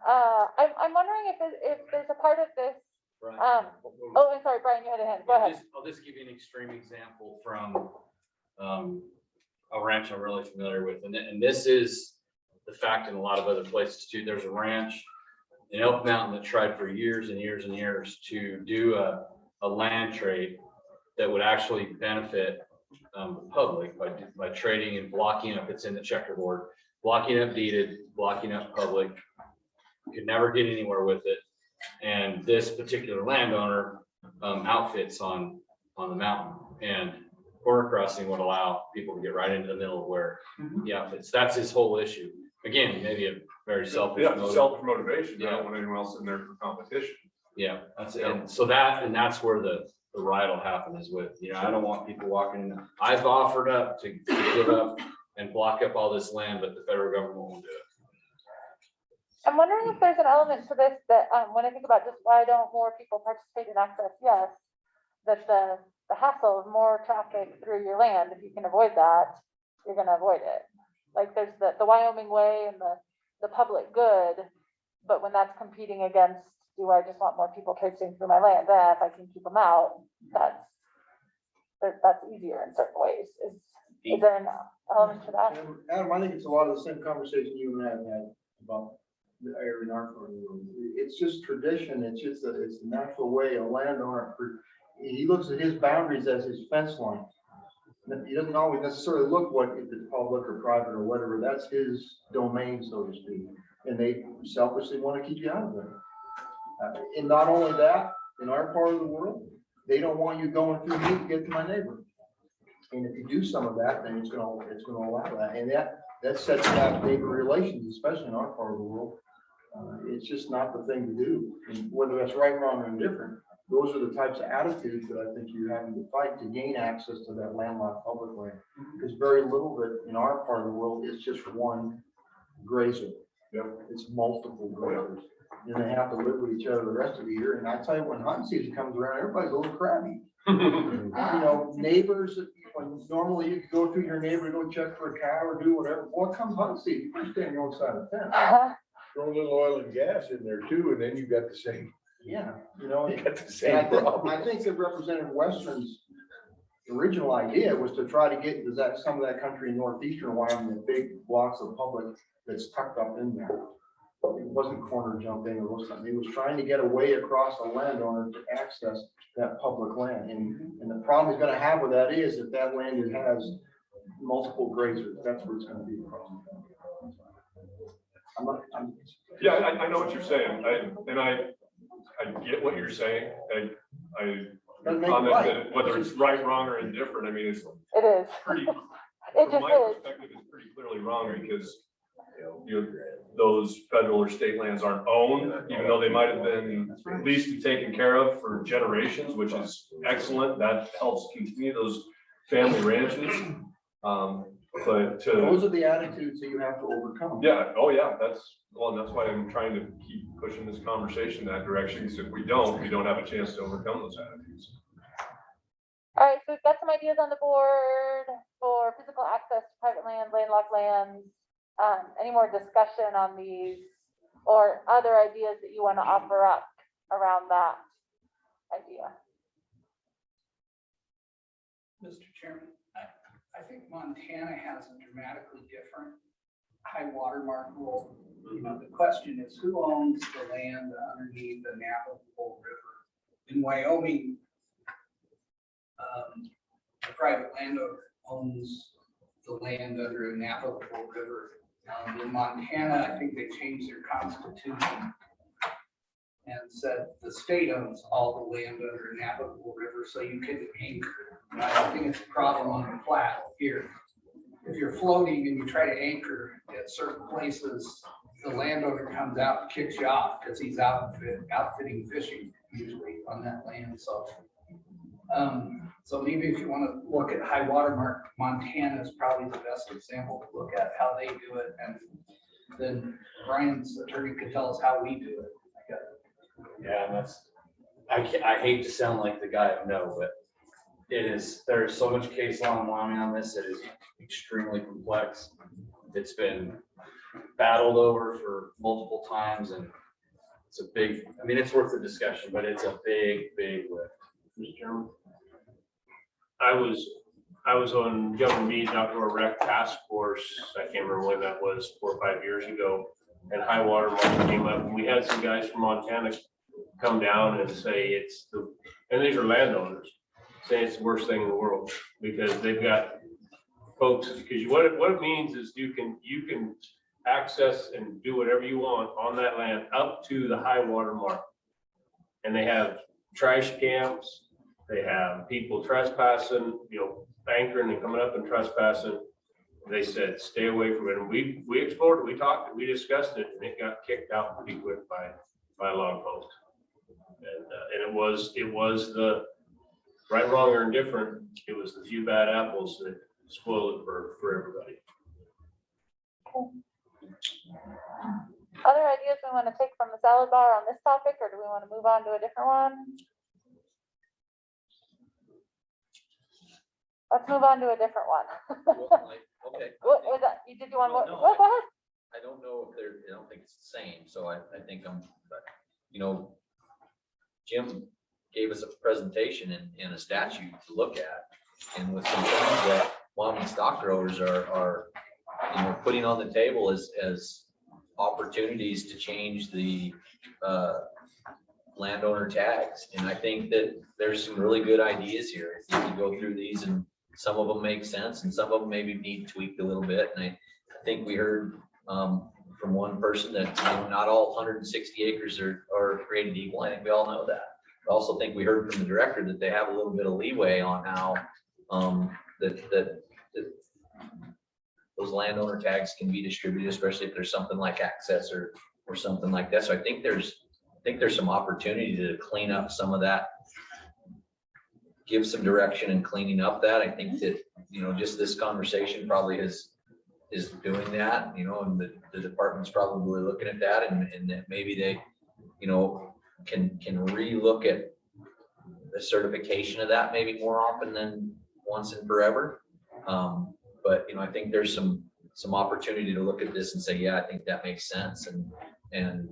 I'm wondering if there's a part of this. I'm sorry, Brian, you had a hand. Go ahead. I'll just give you an extreme example from a ranch I'm really familiar with. And this is the fact in a lot of other places too. There's a ranch in Elk Mountain that tried for years and years and years to do a land trade that would actually benefit the public by trading and blocking up. It's in the checkerboard, blocking up deeded, blocking up public. You could never get anywhere with it. And this particular landowner outfits on the mountain, and corner crossing would allow people to get right into the middle of where he outfits. That's his whole issue. Again, maybe a very selfish self-motivation. I don't want anyone else in there for competition. Yeah, that's it. And so that's where the ride will happen is with, I don't want people walking in. I've offered up to give up and block up all this land, but the federal government won't do it. I'm wondering if there's an element to this that when I think about just why don't more people participate in access, yes, that the hassle of more traffic through your land, if you can avoid that, you're going to avoid it. Like there's the Wyoming way and the public good, but when that's competing against, do I just want more people traipsing through my land? Then if I can keep them out, that's easier in certain ways. Is there an element to that? Adam, I think it's a lot of the same conversation you and I have had about the area in our part of the world. It's just tradition. It's just that it's the natural way a landowner, he looks at his boundaries as his fence line. He doesn't always necessarily look what if it's public or private or whatever. That's his domain, so to speak. And they selfishly want to keep you out of there. And not only that, in our part of the world, they don't want you going through me to get to my neighbor. And if you do some of that, then it's gonna allow that. And that sets back neighbor relations, especially in our part of the world. It's just not the thing to do. And whether that's right, wrong, or indifferent, those are the types of attitudes that I think you're having to fight to gain access to that landlocked public land. Because very little of it in our part of the world is just one grazer. It's multiple grazers. And they have to live with each other the rest of the year. And I tell you, when hunting season comes around, everybody's a little crabby. You know, neighbors, when normally you go through your neighbor to go check for a cow or do whatever, what comes hunting season, you stay on your own side of the fence. Throw a little oil and gas in there too, and then you got the same. Yeah, you know, You got the and same problem. I think that Representative Western's original idea was to try to get into some of that country in northeastern Wyoming, the big blocks of public that's tucked up in there. It wasn't corner jumping or something. He was trying to get a way across a landowner to access that public land. And the problem he's gonna have with that is if that land has multiple grazers, that's where it's gonna be a problem. Yeah, I know what you're saying. I get what you're saying. I Doesn't make it comment right. that whether it's right, wrong, or indifferent, I mean, it's It is. pretty, It from just my is. perspective, it's pretty clearly wrong because those federal or state lands aren't owned, even though they might have been at least taken care of for generations, which is excellent. That helps continue those family ranches. But Those are the attitudes that you have to overcome. yeah, oh yeah, that's why I'm trying to keep pushing this conversation that direction. Because if we don't have a chance to overcome those attitudes. All right, so we've got some ideas on the board for physical access to private land, landlocked lands. Any more discussion on these or other ideas that you want to offer up around that idea? Mr. Chairman, I think Montana has a dramatically different high watermark rule. You know, the question is who owns the land underneath the navigable river? In Wyoming, a private landowner owns the land under a navigable river. In Montana, I think they changed their constitution and said the state owns all the land under a navigable river, so you can anchor. And I don't think it's a problem on the flat here. If you're floating and you try to anchor at certain places, the landowner comes out and kicks you off because he's outfitting fishing usually on that land. So maybe if you want to look at high watermark, Montana is probably the best example to look at how they do it. And then Brian's attorney could tell us how we do it. Yeah, and I hate to sound like the guy I know, but there's so much case law in Wyoming on this. It is extremely complex. It's been battled over for multiple times and it's it's worth the discussion, but it's a big lift. Mr. Chairman. I was on Governor Mead's Outdoor Rec Task Force. I can't remember when that was, 4 or 5 years ago. And high water mark came up and we had some guys from Montana come down and say and these are landowners, say it's the worst thing in the world because they've got folks, because what it means is you can access and do whatever you want on that land up to the high water mark. And they have trash camps, they have people trespassing, anchoring and coming up and trespassing. They said, stay away from it. And we explored it, we talked, we discussed it, and it got kicked out pretty quick by log post. And it was the right, wrong, or indifferent. It was the few bad apples that spoiled it for everybody. Other ideas we want to take from the salad bar on this topic, or do we want to move on to a different one? Let's move on to a different one. Okay. What was that? Did you want more? No, Go ahead. I don't know if I don't think it's the same, so I think but Jim gave us a presentation in a statute to look at. And with some things that Wyoming stock growers are, you know, putting on the table as opportunities to change the landowner tags. And I think that there's some really good ideas here. If you can go through these, and some of them make sense and some of them maybe need tweaked a little bit. And I think we heard from one person that, you know, not all 160 acres are created equal. I think we all know that. I also think we heard from the director that they have a little bit of leeway on how that those landowner tags can be distributed, especially if there's something like access or something like that. So I think there's some opportunity to clean up some of that, give some direction in cleaning up that. I think that, you know, just this conversation probably is doing that, you know, and the department's probably looking at that, and that maybe they, you know, can re-look at the certification of that maybe more often than once and forever. But, you know, I think there's some opportunity to look at this and say, yeah, I think that makes sense. And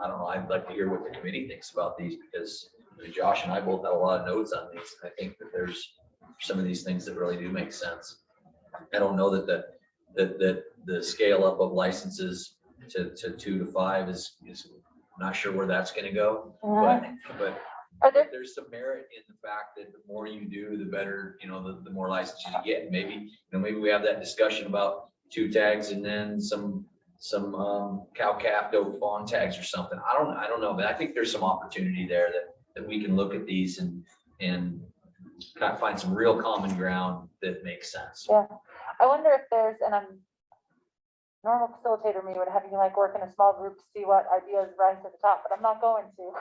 I don't know, I'd like to hear what the committee thinks about these, because Josh and I both had a lot of notes on these. I think that there's some of these things that really do make sense. I don't know that the scale up of licenses to 2 to 5 is not sure where that's going to go, but there's some merit in the fact that the more you do, the better, you know, the more licenses you get. Maybe, you know, maybe we have that discussion about 2 tags and then some cow calf doe fawn tags or something. I don't know, but I think there's some opportunity there that we can look at these and kind of find some real common ground that makes sense. Yeah, I wonder if there's, and I'm normal facilitator me would have you like work in a small group to see what ideas rise to the top, but I'm not going to.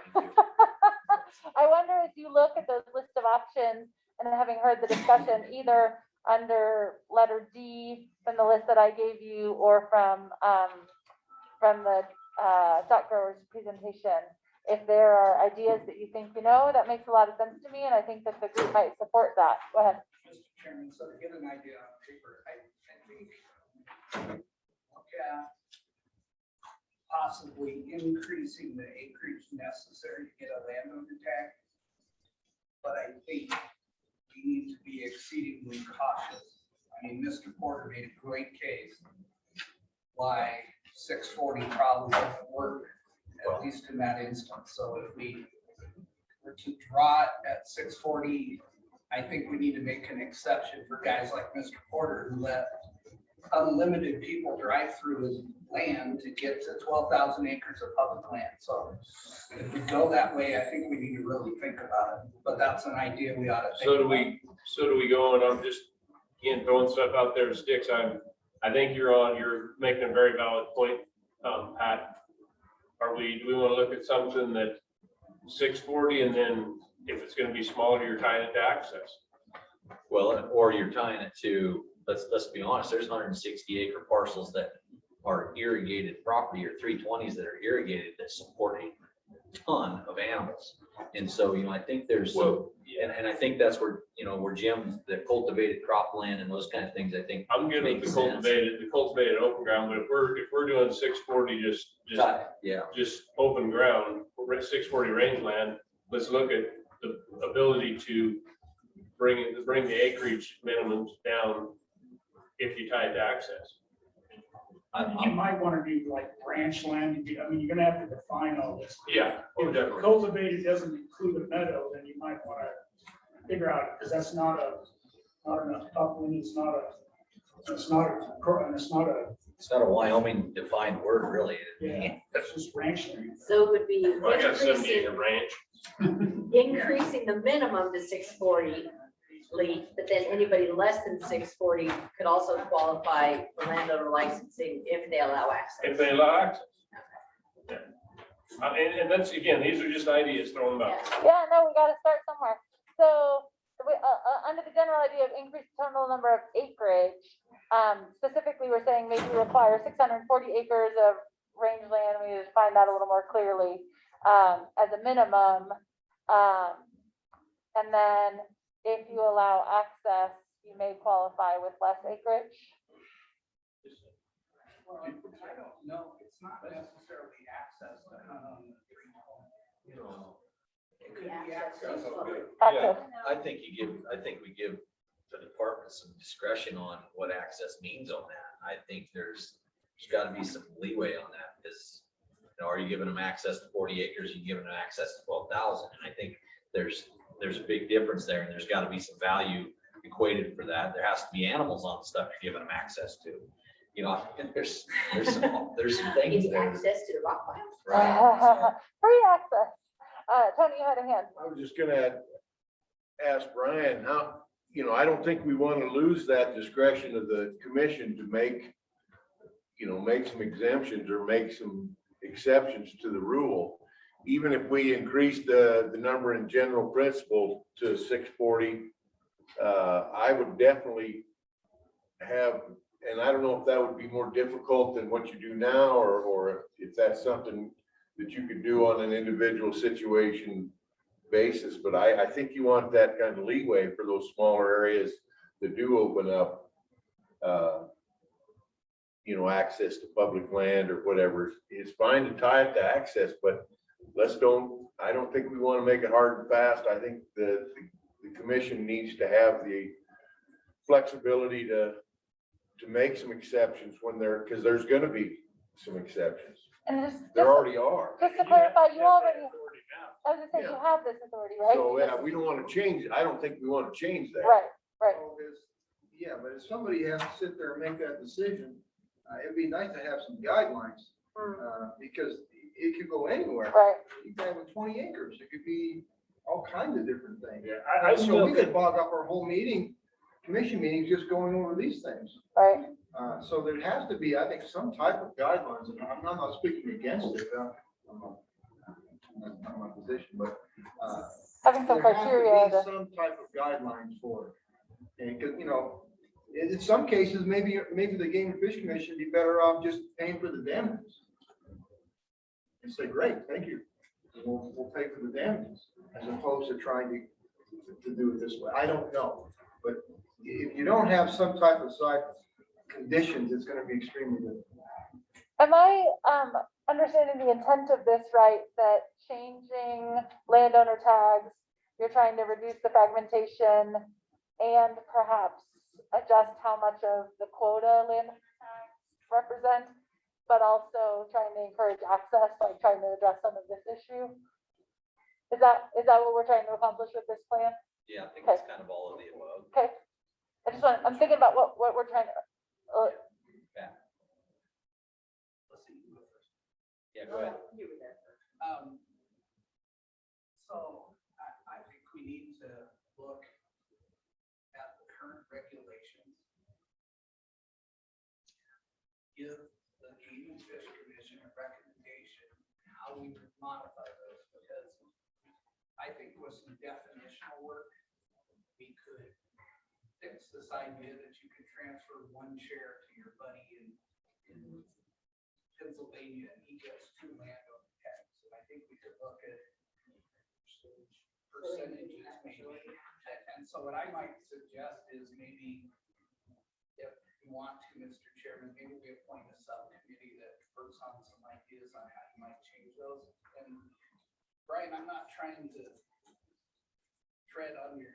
I wonder if you look at those list of options and having heard the discussion either under letter D from the list that I gave you or from the stock growers presentation, if there are ideas that you think, you know, that makes a lot of sense to me, and I think that the group might support that. Go ahead. Mr. Chairman, so to get an idea on paper, I think look at possibly increasing the acreage necessary to get a landowner tag. But I think we need to be exceedingly cautious. I mean, Mr. Porter made a great case why 640 probably doesn't work, at least in that instance. So if we were to draw it at 640, I think we need to make an exception for guys like Mr. Porter who let unlimited people drive through his land to get to 12,000 acres of public land. So if we go that way, I think we need to really think about it. But that's an idea we ought to think about. So do we go, and I'm just, again, throwing stuff out there, sticks. I think you're making a very valid point, Pat. Do we want to look at something that 640, and then if it's going to be smaller, you're tying it to access? Well, or you're tying it to, let's be honest, there's 160 acre parcels that are irrigated property, or 320s that are irrigated that support a ton of animals. And so, you know, I think there's and I think that's where, you know, where Jim, the cultivated cropland and those kind of things, I think I'm good with the cultivated open ground, but if we're doing 640 just open ground, 640 rangeland, let's look at the ability to bring the acreage minimums down if you tie it to access. You might want to do like branch land. I mean, you're gonna have to define all this. Yeah. If cultivated doesn't include a meadow, then you might want to figure out, because that's not enough upland. It's not a Wyoming defined word, really. Yeah, that's just ranch land. So it would be Well, I got 70 acre ranch. increasing the minimum to 640, but then anybody less than 640 could also qualify for landowner licensing if they allow access. If they allow access. Yeah. And that's, again, these are just ideas, throw them out. Yeah, no, we got to start somewhere. So under the general idea of increased total number of acreage, specifically, we're saying maybe require 640 acres of rangeland. We need to find that a little more clearly as a minimum. And then if you allow access, you may qualify with less acreage. Well, I don't know. It's not necessarily access to hunt on the 320. Yeah, I think we give the department some discretion on what access means on that. I think there's gotta be some leeway on that, because, you know, are you giving them access to 40 acres? You giving them access to 12,000? And I think there's a big difference there, and there's gotta be some value equated for that. There has to be animals on the stuff you're giving them access to. You know, there's some things there. Access to the rock piles. Right. Free access. Tony, you had a hand. I was just gonna ask Brian, how, you know, I don't think we want to lose that discretion of the commission to make, you know, make some exemptions or make some exceptions to the rule. Even if we increase the number in general principle to 640, I would definitely have, and I don't know if that would be more difficult than what you do now, or if that's something that you could do on an individual situation basis, but I think you want that kind of leeway for those smaller areas that do open up, you know, access to public land or whatever. It's fine to tie it to access, but I don't think we want to make it hard and fast. I think the commission needs to have the flexibility to make some exceptions when because there's going to be some exceptions. And There already are. just to clarify, you already, I was gonna say, you have this authority, right? So, yeah, we don't want to change it. I don't think we want to change that. Right, right. Yeah, but if somebody has to sit there and make that decision, it'd be nice to have some guidelines, because it could go anywhere. Right. You could have 20 acres. It could be all kinds of different things. Yeah, I So still we could think, bog up our whole commission meetings just going over these things. Right. So there has to be, I think, some type of guidelines, and I'm not speaking against it. That's not my position, but Having some there has to criteria be some type of guidelines for it. And because, you know, in some cases, maybe the Game and Fish Commission would be better off just paying for the damages. And say, great, thank you. We'll pay for the damages, as opposed to trying to do it this way. I don't know, but if you don't have some type of site conditions, it's going to be extremely difficult. Am I understanding the intent of this right, that changing landowner tags, you're trying to reduce the fragmentation and perhaps adjust how much of the quota landowner tags represent, but also trying to encourage access, like trying to address some of this issue? Is that what we're trying to accomplish with this plan? Yeah, I think it's kind of all of the above. Okay. I'm thinking about what we're trying to, Yeah. Yeah, go ahead. So I think we need to look at the current regulations. Give the Game and Fish Commission a recommendation how we would modify those, because I think with some definitional work, we could fix this idea that you could transfer one share to your buddy in Pennsylvania and he gets 2 landowner tags. And I think we could look at percentages maybe. And so what I might suggest is maybe if you want to, Mr. Chairman, maybe we appoint a subcommittee that works on some ideas on how you might change those. And Brian, I'm not trying to tread on your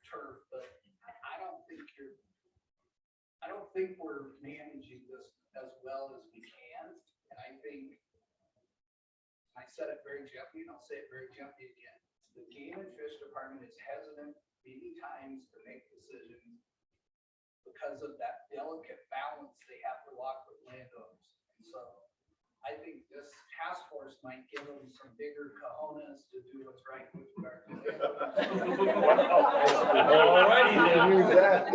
turf, but I don't think we're managing this as well as we can. And I think, I said it very gently, and I'll say it very gently again. The Game and Fish Department is hesitant many times to make decisions because of that delicate balance they have to walk with landowners. And so I think this task force might give them some bigger cojones to do what's right with regard to Alrighty, then, here's that.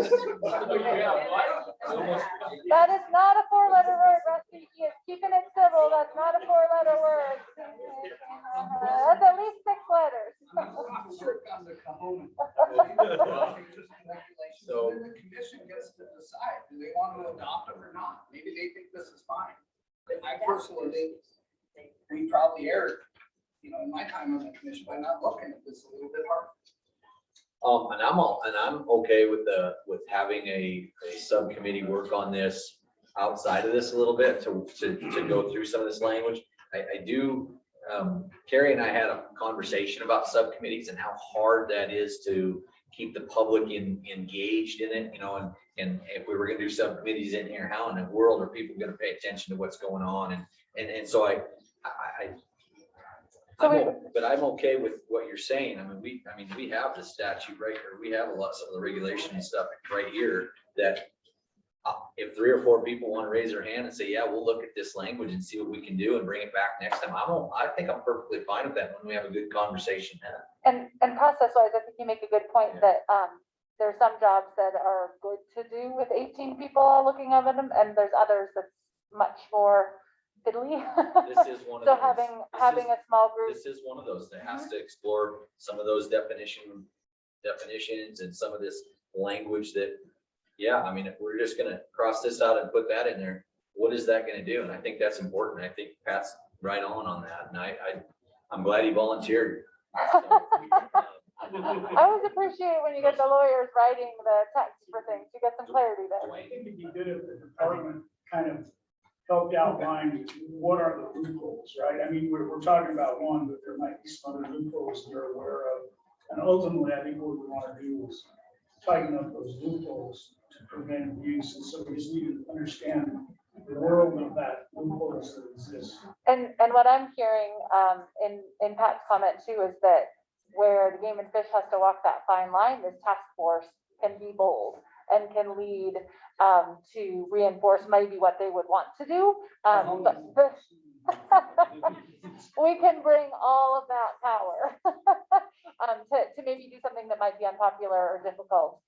that is not a 4-letter word, Rusty. He is keeping it civil. That's not a 4-letter word. That's at least 6 letters. I'm strict on the cojones. So then the commission gets to decide, do they want to adopt them or not? Maybe they think this is fine. I personally think we probably erred, in my time on the commission by not looking at this a little bit harder. And I'm okay with having a subcommittee work on this outside of this a little bit to go through some of this language. I do Carrie and I had a conversation about subcommittees and how hard that is to keep the public engaged in it, you know, and if we were gonna do subcommittees in here, how in the world are people gonna pay attention to what's going on? And so but I'm okay with what you're saying. I mean, we have the statute right here. We have some of the regulation and stuff right here that if 3 or 4 people want to raise their hand and say, yeah, we'll look at this language and see what we can do and bring it back next time. I think I'm perfectly fine with that when we have a good conversation. And process wise, I think you make a good point that there's some jobs that are good to do with 18 people all looking at them, and there's others that's much more fiddly. This is one of So those. having a small group. This is one of those that has to explore some of those definitions and some of this language that, yeah, I mean, if we're just gonna cross this out and put that in there, what is that gonna do? And I think that's important. I think Pat's right on that. And I'm glad he volunteered. I always appreciate when you get the lawyers writing the text for things, you get some clarity there. I think it'd be good if the department kind of helped outline what are the loopholes, right? I mean, we're talking about one, but there might be some other loopholes you're aware of. And ultimately, I think what we want to do is tighten up those loopholes to prevent abuse. And so we just need to understand the world of that loopholes that exist. And what I'm hearing in Pat's comment too is that where the Game and Fish has to walk that fine line, this task force can be bold and can lead to reinforce maybe what they would want to do. But we can bring all of that power to maybe do something that might be unpopular or difficult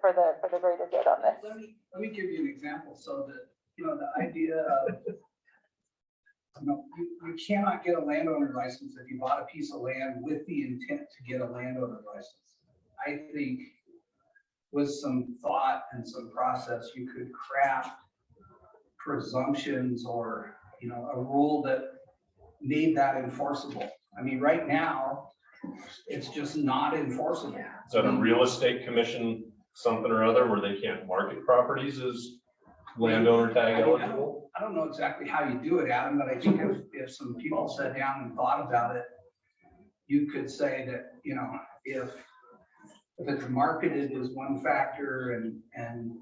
for the greater good on this. Let me give you an example. So that, you know, the idea of, you cannot get a landowner license if you bought a piece of land with the intent to get a landowner license. I think with some thought and some process, you could craft presumptions or, you know, a rule that made that enforceable. I mean, right now, it's just not enforceable. Is that a real estate commission, something or other, where they can't market properties as landowner tag eligible? I don't know exactly how you do it, Adam, but I think if some people sat down and thought about it, you could say that, you know, if it's marketed is one factor, and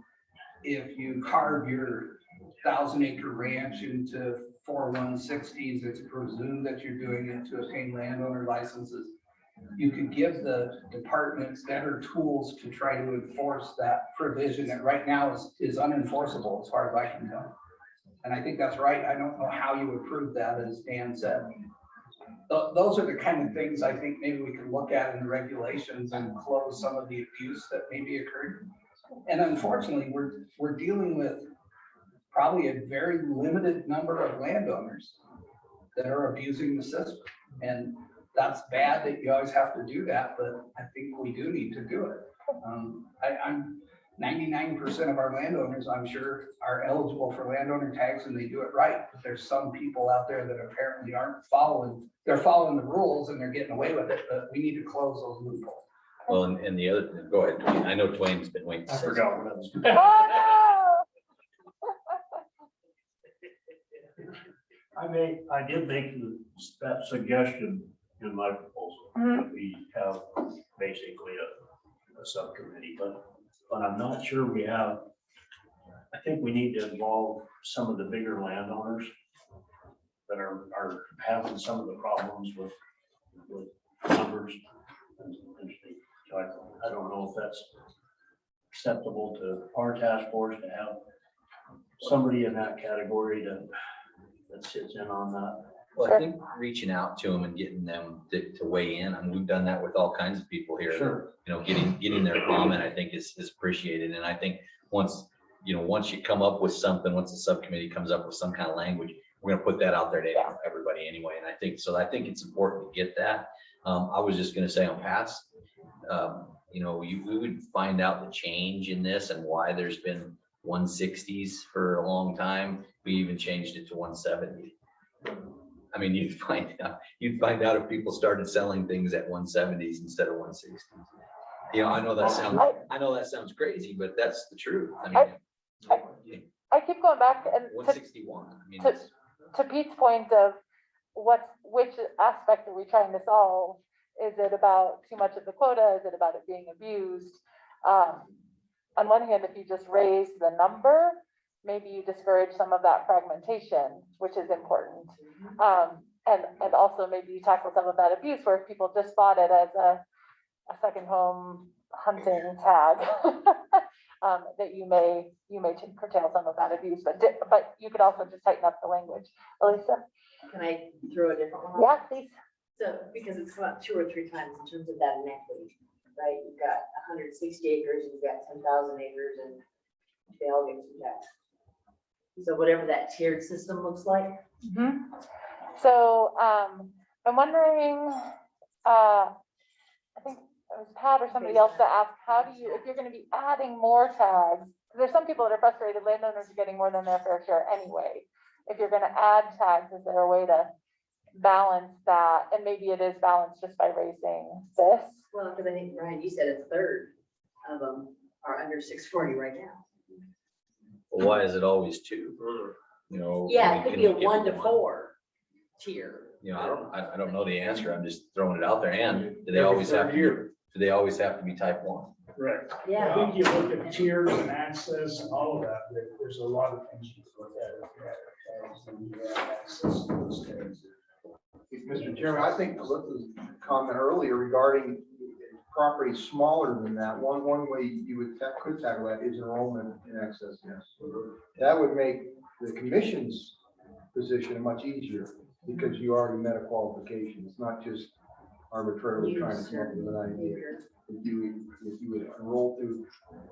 if you carve your 1,000-acre ranch into 4 160s, it's presumed that you're doing it to obtain landowner licenses. You could give the departments better tools to try to enforce that provision that right now is unenforceable as far as I can tell. And I think that's right. I don't know how you would prove that, as Dan said. Those are the kind of things I think maybe we can look at in the regulations and close some of the abuse that maybe occurred. And unfortunately, we're dealing with probably a very limited number of landowners that are abusing the system. And that's bad that you always have to do that, but I think we do need to do it. I'm 99% of our landowners, I'm sure, are eligible for landowner tags and they do it right. But there's some people out there that apparently aren't following. They're following the rules and they're getting away with it, but we need to close those loopholes. Well, and the other, go ahead, Dwayne. I know Dwayne's been waiting. I forgot what I was. I did make that suggestion in my proposal, that we have basically a subcommittee, but I'm not sure we have. I think we need to involve some of the bigger landowners that are having some of the problems with numbers and things. So I don't know if that's acceptable to our task force to have somebody in that category that sits in on that. Well, I think reaching out to them and getting them to weigh in. I mean, we've done that with all kinds of people here. Sure. You know, getting their comment, I think is appreciated. And I think once you come up with something, once the subcommittee comes up with some kind of language, we're going to put that out there to everybody anyway. And I think it's important to get that. I was just going to say on Pat's, you know, we would find out the change in this and why there's been 160s for a long time. We even changed it to 170. I mean, you'd find out if people started selling things at 170s instead of 160s. You know, I know that sounds crazy, but that's the truth. I mean, I keep going back and 161. I mean, to Pete's point of which aspect are we trying to solve? Is it about too much of the quota? Is it about it being abused? On one hand, if you just raise the number, maybe you discourage some of that fragmentation, which is important. And also maybe you tackle some of that abuse where if people just bought it as a second home hunting tag, that you may curtail some of that abuse, but you could also just tighten up the language. Elisa? Can I throw a different one? Yeah, please. So, because it's come up 2 or 3 times in terms of that inequity, right? You've got 160 acres, you've got 10,000 acres, and they all get some tax. So whatever that tiered system looks like. So I'm wondering, I think it was Pat or somebody else that asked, how do you, if you're going to be adding more tags, there's some people that are frustrated, landowners are getting more than their fair share anyway. If you're going to add tags, is there a way to balance that? And maybe it is balanced just by raising this. Well, because I think, Brian, you said a third of them are under 640 right now. Well, why is it always 2? You know. Yeah, it can could be a we give 1 to them 4 tier. You know, I don't know the answer. I'm just throwing it out there. And do they always have to be type 1? Right. Yeah. I think you look at tiers and access and all of that, there's a lot of things you look at. Mr. Chairman, I think Alyssa's comment earlier regarding property smaller than that, one way you could tackle that is enrollment in excess, yes. That would make the commission's position much easier because you already met a qualification. It's not just arbitrarily trying to come up with an idea. If you would enroll through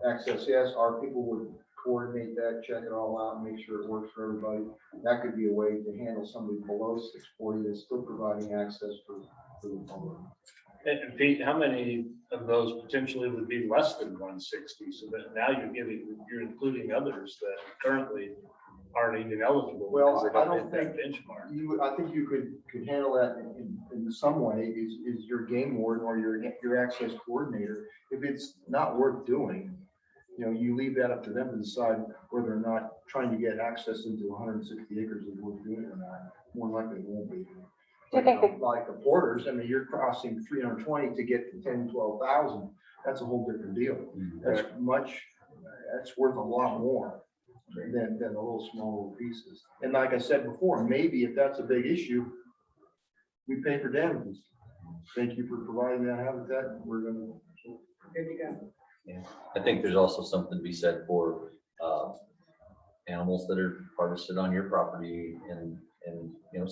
access, yes, our people would coordinate that, check it all out, make sure it works for everybody. That could be a way to handle somebody below 640 that's still providing access for the public. And Pete, how many of those potentially would be less than 160? So that now you're including others that currently aren't even eligible. Well, because they I don't hit that think benchmark. I think you could handle that in some way is your game warden or your access coordinator. If it's not worth doing, you know, you leave that up to them to decide whether or not trying to get access into 160 acres is worth doing or not. More likely it won't be. But, like the porters, I mean, you're crossing 320 to get to 10, 12,000. That's a whole different deal. That's worth a lot more than the little small pieces. And like I said before, maybe if that's a big issue, we pay for damages. Thank you for providing that habitat. We're gonna. Good to go. Yeah, I think there's also something to be said for animals that are harvested on your property, and you know,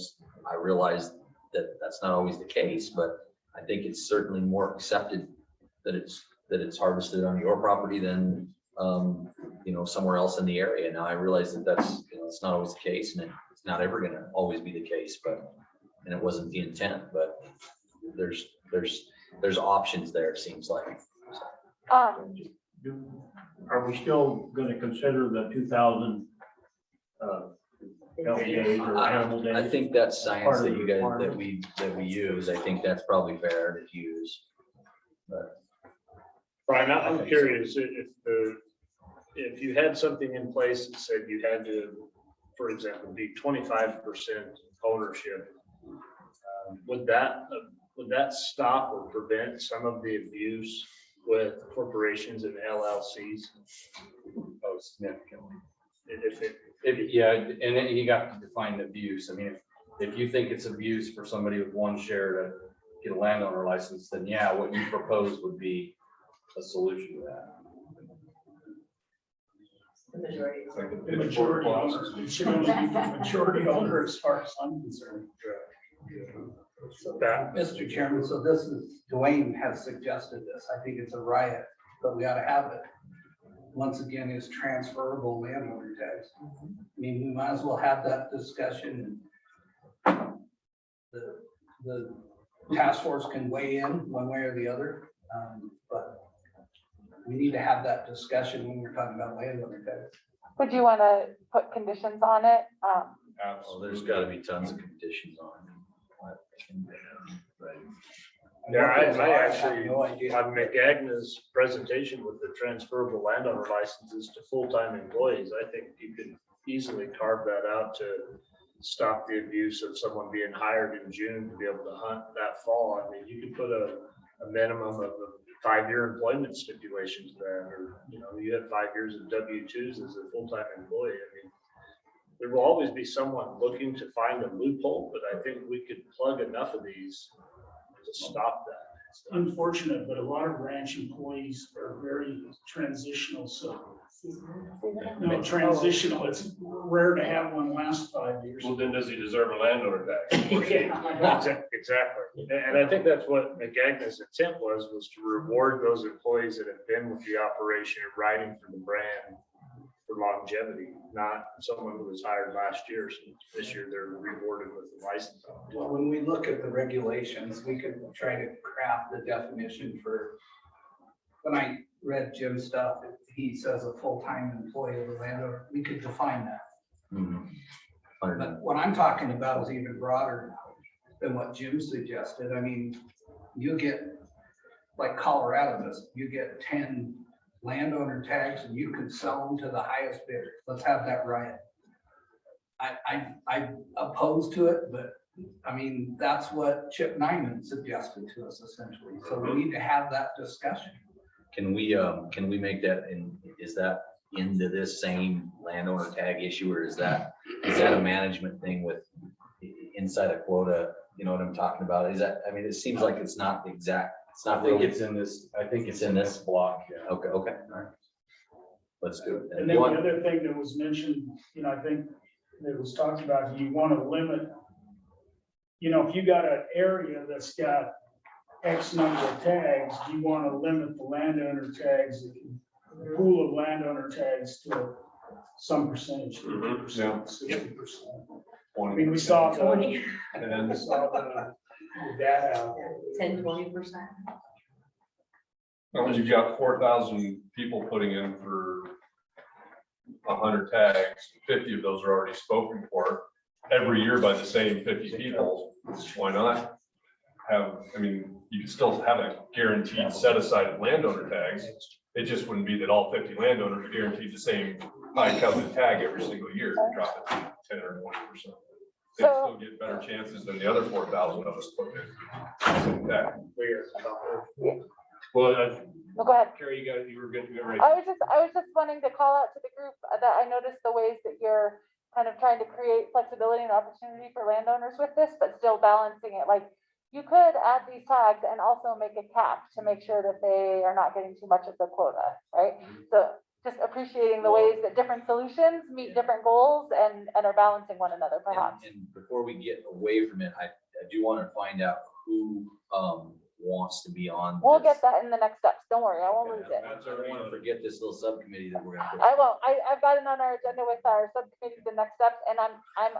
I realize that that's not always the case, but I think it's certainly more accepted that it's harvested on your property than you know, somewhere else in the area. Now I realize that that's, you know, it's not always the case, and it's not ever going to always be the case, and it wasn't the intent, but there's options there, it seems like. Are we still going to consider the 2,000 days or animal days? I think that's science that you guys, that we use. I think that's probably fair to use. But Brian, I'm curious if you had something in place that said you had to, for example, be 25% ownership, would that stop or prevent some of the abuse with corporations and LLCs? Oh, significantly. Yeah, and then you got to define abuse. I mean, if you think it's abuse for somebody with 1 share to get a landowner license, then yeah, what you propose would be a solution to that. The majority owner, as far as I'm concerned. Mr. Chairman, so this is, Dwayne has suggested this. I think it's a riot, but we ought to have it. Once again, is transferable landowner tax. I mean, we might as well have that discussion. The task force can weigh in one way or the other, but we need to have that discussion when we're talking about landowner tax. Would you want to put conditions on it? Well, there's got to be tons of conditions on it. Right. Yeah, I actually, on McAgna's presentation with the transferable landowner licenses to full-time employees, I think you could easily carve that out to stop the abuse of someone being hired in June to be able to hunt that fall. I mean, you could put a minimum of 5-year employment stipulations there, or, you have 5 years of W-2s as a full-time employee. I mean, there will always be someone looking to find a loophole, but I think we could plug enough of these to stop that. It's unfortunate, but a lot of ranch employees are very transitional, so. No, transitional, it's rare to have one last 5 years. Well, then does he deserve a landowner tax? Exactly. And I think that's what McGagne's intent was to reward those employees that have been with the operation and riding for the brand for longevity, not someone who was hired last year. So this year they're rewarded with the license. Well, when we look at the regulations, we could try to craft the definition for, when I read Jim's stuff, he says a full-time employee of the landowner, we could define that. But what I'm talking about is even broader than what Jim suggested. I mean, you get, like Colorado does, you get 10 landowner tags and you can sell them to the highest bidder. Let's have that right. I'm opposed to it, but I mean, that's what Chip Nyman suggested to us essentially. So we need to have that discussion. Can we make that is that into this same landowner tag issue, or is that a management thing with inside a quota? You know what I'm talking about? Is that, I mean, it seems like it's not exact. It's not really. It's in this, I think it's in this block, yeah. Okay, all right. Let's do it. And then the other thing that was mentioned, I think that was talked about, you want to limit, if you got an area that's got X number of tags, you want to limit the landowner tags, the pool of landowner tags to some percentage, 50%, 60%. I mean, we saw the, and we saw the data. 10-20%. Well, you've got 4,000 people putting in for 100 tags, 50 of those are already spoken for every year by the same 50 people. Why not have, I mean, you can still have a guaranteed set aside of landowner tags. It just wouldn't be that all 50 landowners are guaranteed the same high coveted tag every single year. Drop it to 10 or 20%. They still get better chances than the other 4,000 of us put in. Well, No, go ahead. Carrie, you were good. You were right. I was just wanting to call out to the group that I noticed the ways that you're kind of trying to create flexibility and opportunity for landowners with this, but still balancing it. Like, you could add these tags and also make a cap to make sure that they are not getting too much of the quota, right? So just appreciating the ways that different solutions meet different goals and are balancing one another perhaps. And before we get away from it, I do want to find out who wants to be on. We'll this. get that in the next steps. Don't worry, I won't lose it. I don't want to forget this little subcommittee that we're going to. I won't. I've got it on our agenda with our subcommittee, the next steps, and I'm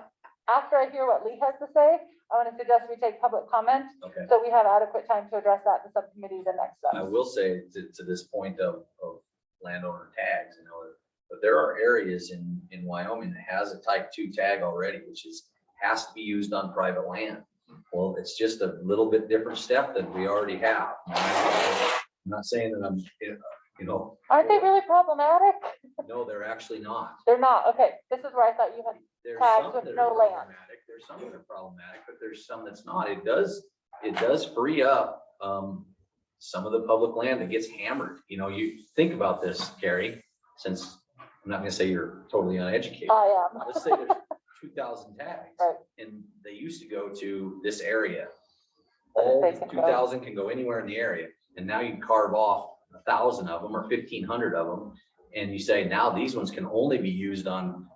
after I hear what Lee has to say, I want to suggest we take public comment. Okay. So we have adequate time to address that in the subcommittee, the next I steps. will say to this point of landowner tags, but there are areas in Wyoming that has a type 2 tag already, which has to be used on private land. Well, it's just a little bit different step that we already have. I'm not saying that I'm, Aren't they really problematic? no, they're actually not. They're not. Okay, this is where I thought you had There's tags some with that no are land. problematic. There's some that are problematic, but there's some that's not. It does free up some of the public land that gets hammered. You think about this, Carrie, since I'm not gonna say you're totally uneducated. I am. Let's say there's 2,000 tags, Right. and they used to go to this area. But All they can go. 2,000 can go anywhere in the area, and now you carve off 1,000 of them or 1,500 of them, and you say now these ones can only be used on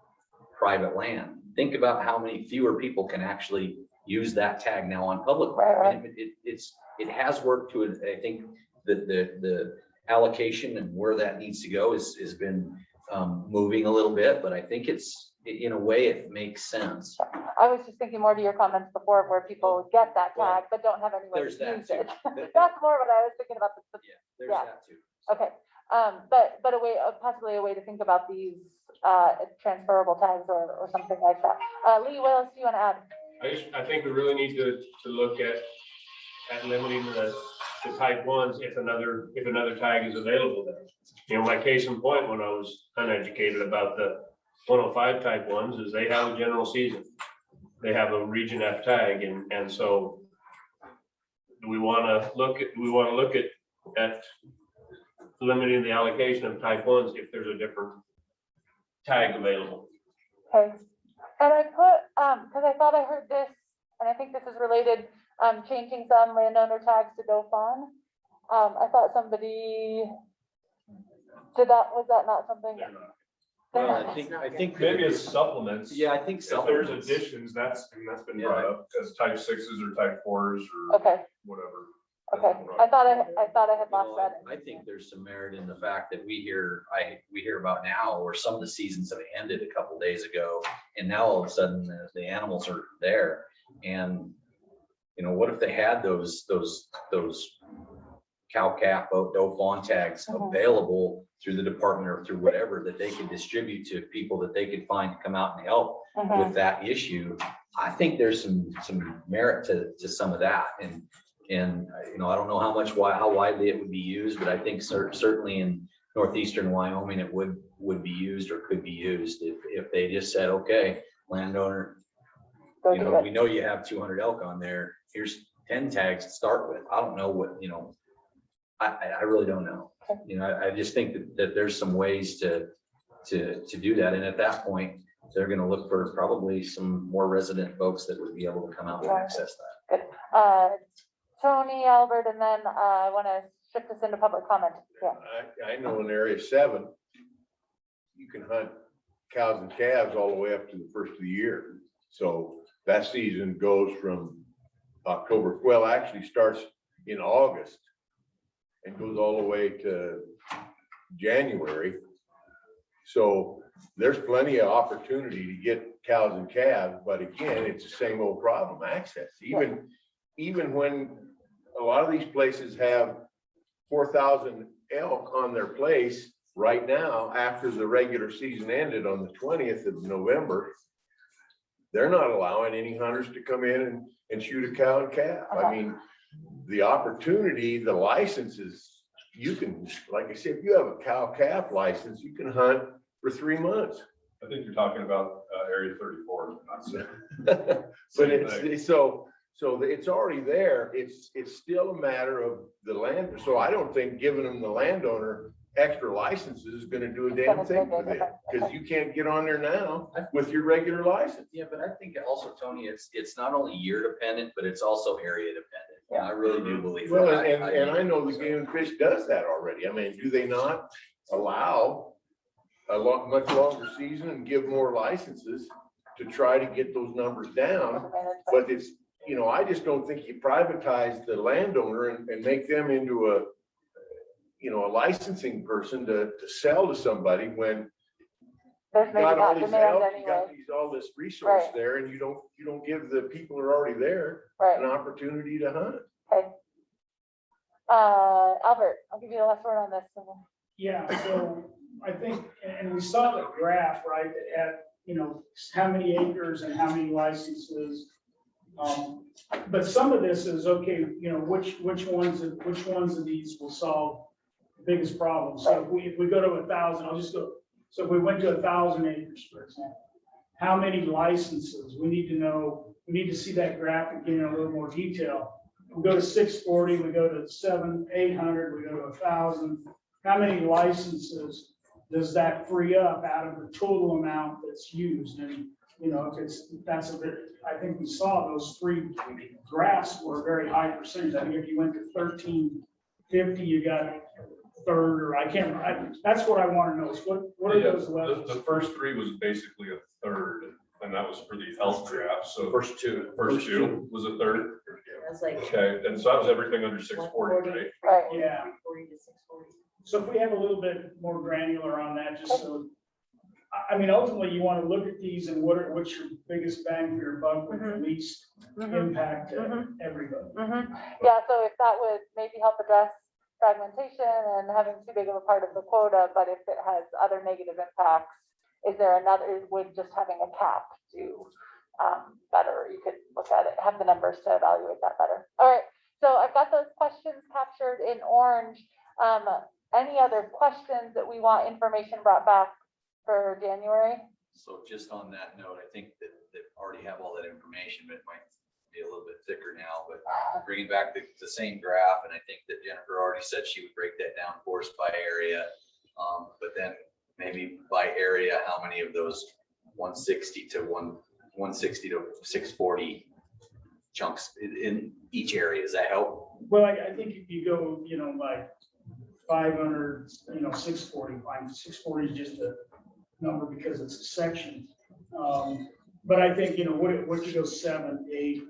private land. Think about how many fewer people can actually use that tag now on public. Right. I mean, it has worked to it. I think that the allocation and where that needs to go has been moving a little bit, but I think in a way it makes sense. I was just thinking more to your comments before where people get that tag but don't have anywhere There's to that use too. it. That's more what I was thinking about. There's Yeah. that too. Okay, but possibly a way to think about these transferable tags or something like that. Lee, what else do you want to add? I think we really need to look at limiting the type 1s if another tag is available there. My case in point, when I was uneducated about the 105 type 1s, is they have a general season. they have a Region F tag, and so do we want to look at limiting the allocation of type 1s if there's a different tag available? Okay, and I put, because I thought I heard this, and I think this is related, changing some landowner tags to Dauphin. I thought somebody did that, was that not something? Well, I think maybe as supplements. Yeah, I think If there's supplements. additions, that's been Yeah. brought up as type 6s or type 4s or Okay, whatever. okay, I thought I had lost You know, that. I think there's some merit in the fact that we hear about now, or some of the seasons have ended a couple days ago, and now all of a sudden the animals are there. And, you know, what if they had those cow-calf, Dauphin tags available through the department or through whatever, that they could distribute to people that they could find to come out and help with that issue? I think there's some merit to some of that. And you know, I don't know how widely it would be used, but I think certainly in northeastern Wyoming, it would be used or could be used if they just said, okay, landowner, you know, we know you have 200 elk on there. Here's 10 tags to start with. I don't know what, you know, I really don't know. You know, I just think that there's some ways to do that. And at that point, they're going to look for probably some more resident folks that would be able to come out and access that. Good. Tony, Albert, and then I want to shift this into public comment. Yeah. I know in Area 7, you can hunt cows and calves all the way up to the first of the year. So that season goes from October, well, actually starts in August and goes all the way to January. So there's plenty of opportunity to get cows and calves, but again, it's the same old problem, access. Even when a lot of these places have 4,000 elk on their place right now, after the regular season ended on the 20th of November, they're not allowing any hunters to come in and shoot a cow and calf. I mean, the opportunity, the licenses, you can, like I said, if you have a cow calf license, you can hunt for 3 months. I think you're talking about Area 34. But it's so it's already there. It's still a matter of the land. So I don't think giving them the landowner extra licenses is going to do a damn thing for them, because you can't get on there now with your regular license. Yeah, but I think also, Tony, it's not only year dependent, but it's also area dependent. Yeah, I really do believe Well, that. and I know the Game and Fish does that already. I mean, do they not allow much longer season and give more licenses to try to get those numbers down? But it's, you know, I just don't think you privatize the landowner and make them into a licensing person to sell to somebody when got all these elk, you got all this resource there, and you don't give the people who are already there an opportunity to hunt. Okay. Albert, I'll give you the last word on this. Yeah, so I think, and we saw the graph, right, that had, you know, how many acres and how many licenses. But some of this is, okay, you know, which ones of these will solve the biggest problem. So if we go to 1,000, I'll just go. So if we went to 1,000 acres, for example, how many licenses? We need to know, we need to see that graph again in a little more detail. We go to 640, we go to 700, 800, we go to 1,000. How many licenses does that free up out of the total amount that's used? And, you know, I think we saw those three graphs were a very high percentage. I think if you went to 1,350, you got a third, or I can't remember. That's what I want to know is what are those levels? The first three was basically a third, and that was for the elk draft. So First two was a third. That's like. Okay, and so that was everything under 640, right? Right. Yeah. 40 to 640. So if we have a little bit more granular on that, just so, I mean, ultimately you want to look at these and what's your biggest bang for your buck with the least impact to everybody. Yeah, so if that would maybe help address fragmentation and having too big of a part of the quota, but if it has other negative impacts, is there another, would just having a cap do better? You could look at it, have the numbers to evaluate that better. All right, so I've got those questions captured in orange. Any other questions that we want information brought back for January? So just on that note, I think that that already have all that information, but it might be a little bit thicker now, but bringing back the same graph, and I think that Jennifer already said she would break that down for us by area. But then maybe by area, how many of those 160 to 640 chunks in each area, does that help? Well, I think if you go, like 500, 640, fine, 640 is just a number because it's a section. But I think, what you go 7, 8,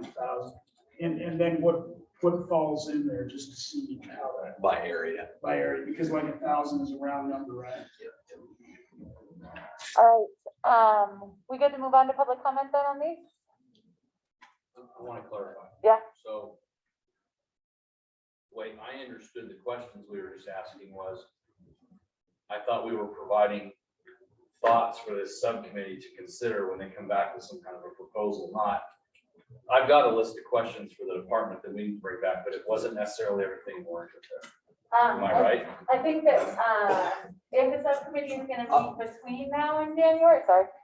9,000, and then what falls in there just to see how that. By area. By area, because like 1,000 is a round number, right? All right, we good to move on to public comment then on these? I want to clarify. Yeah. So the way I understood the questions we were just asking was, I thought we were providing thoughts for this subcommittee to consider when they come back with some kind of a proposal, not, I've got a list of questions for the department that we need to bring back, but it wasn't necessarily everything warranted there. Am I right? I think that, if the subcommittee is gonna meet between now and January,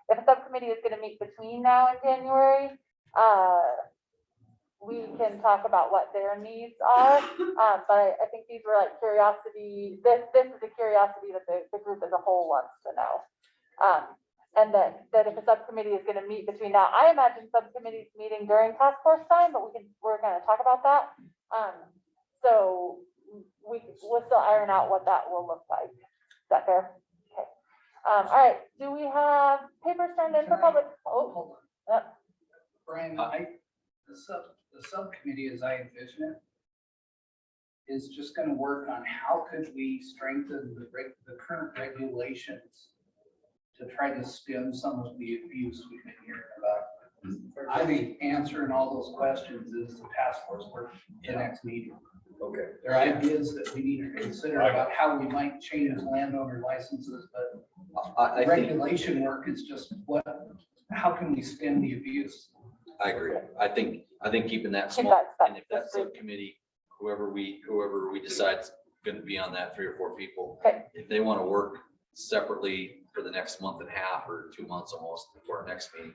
if a subcommittee is gonna meet between now and January, we can talk about what their needs are. But I think these were like curiosity, this is a curiosity that the group as a whole wants to know. And that if a subcommittee is gonna meet between now, I imagine subcommittees meeting during task force time, but we're gonna talk about that. So we'll still iron out what that will look like. Is that fair? Okay. All right, do we have papers turned in for public? Oh, yep. Brian, the subcommittee, as I envision it, is just gonna work on how could we strengthen the current regulations to try to stem some of the abuse we've been hearing about. I think answering all those questions is the task force work the next meeting. Okay. There are ideas that we need to consider about how we might change landowner licenses, but I think, regulation work is just how can we stem the abuse? I agree. I think keeping that Keep small, that and if that subcommittee, whoever we decide's gonna be on that, 3 or 4 people, Okay. if they want to work separately for the next month and a half or 2 months almost before our next meeting,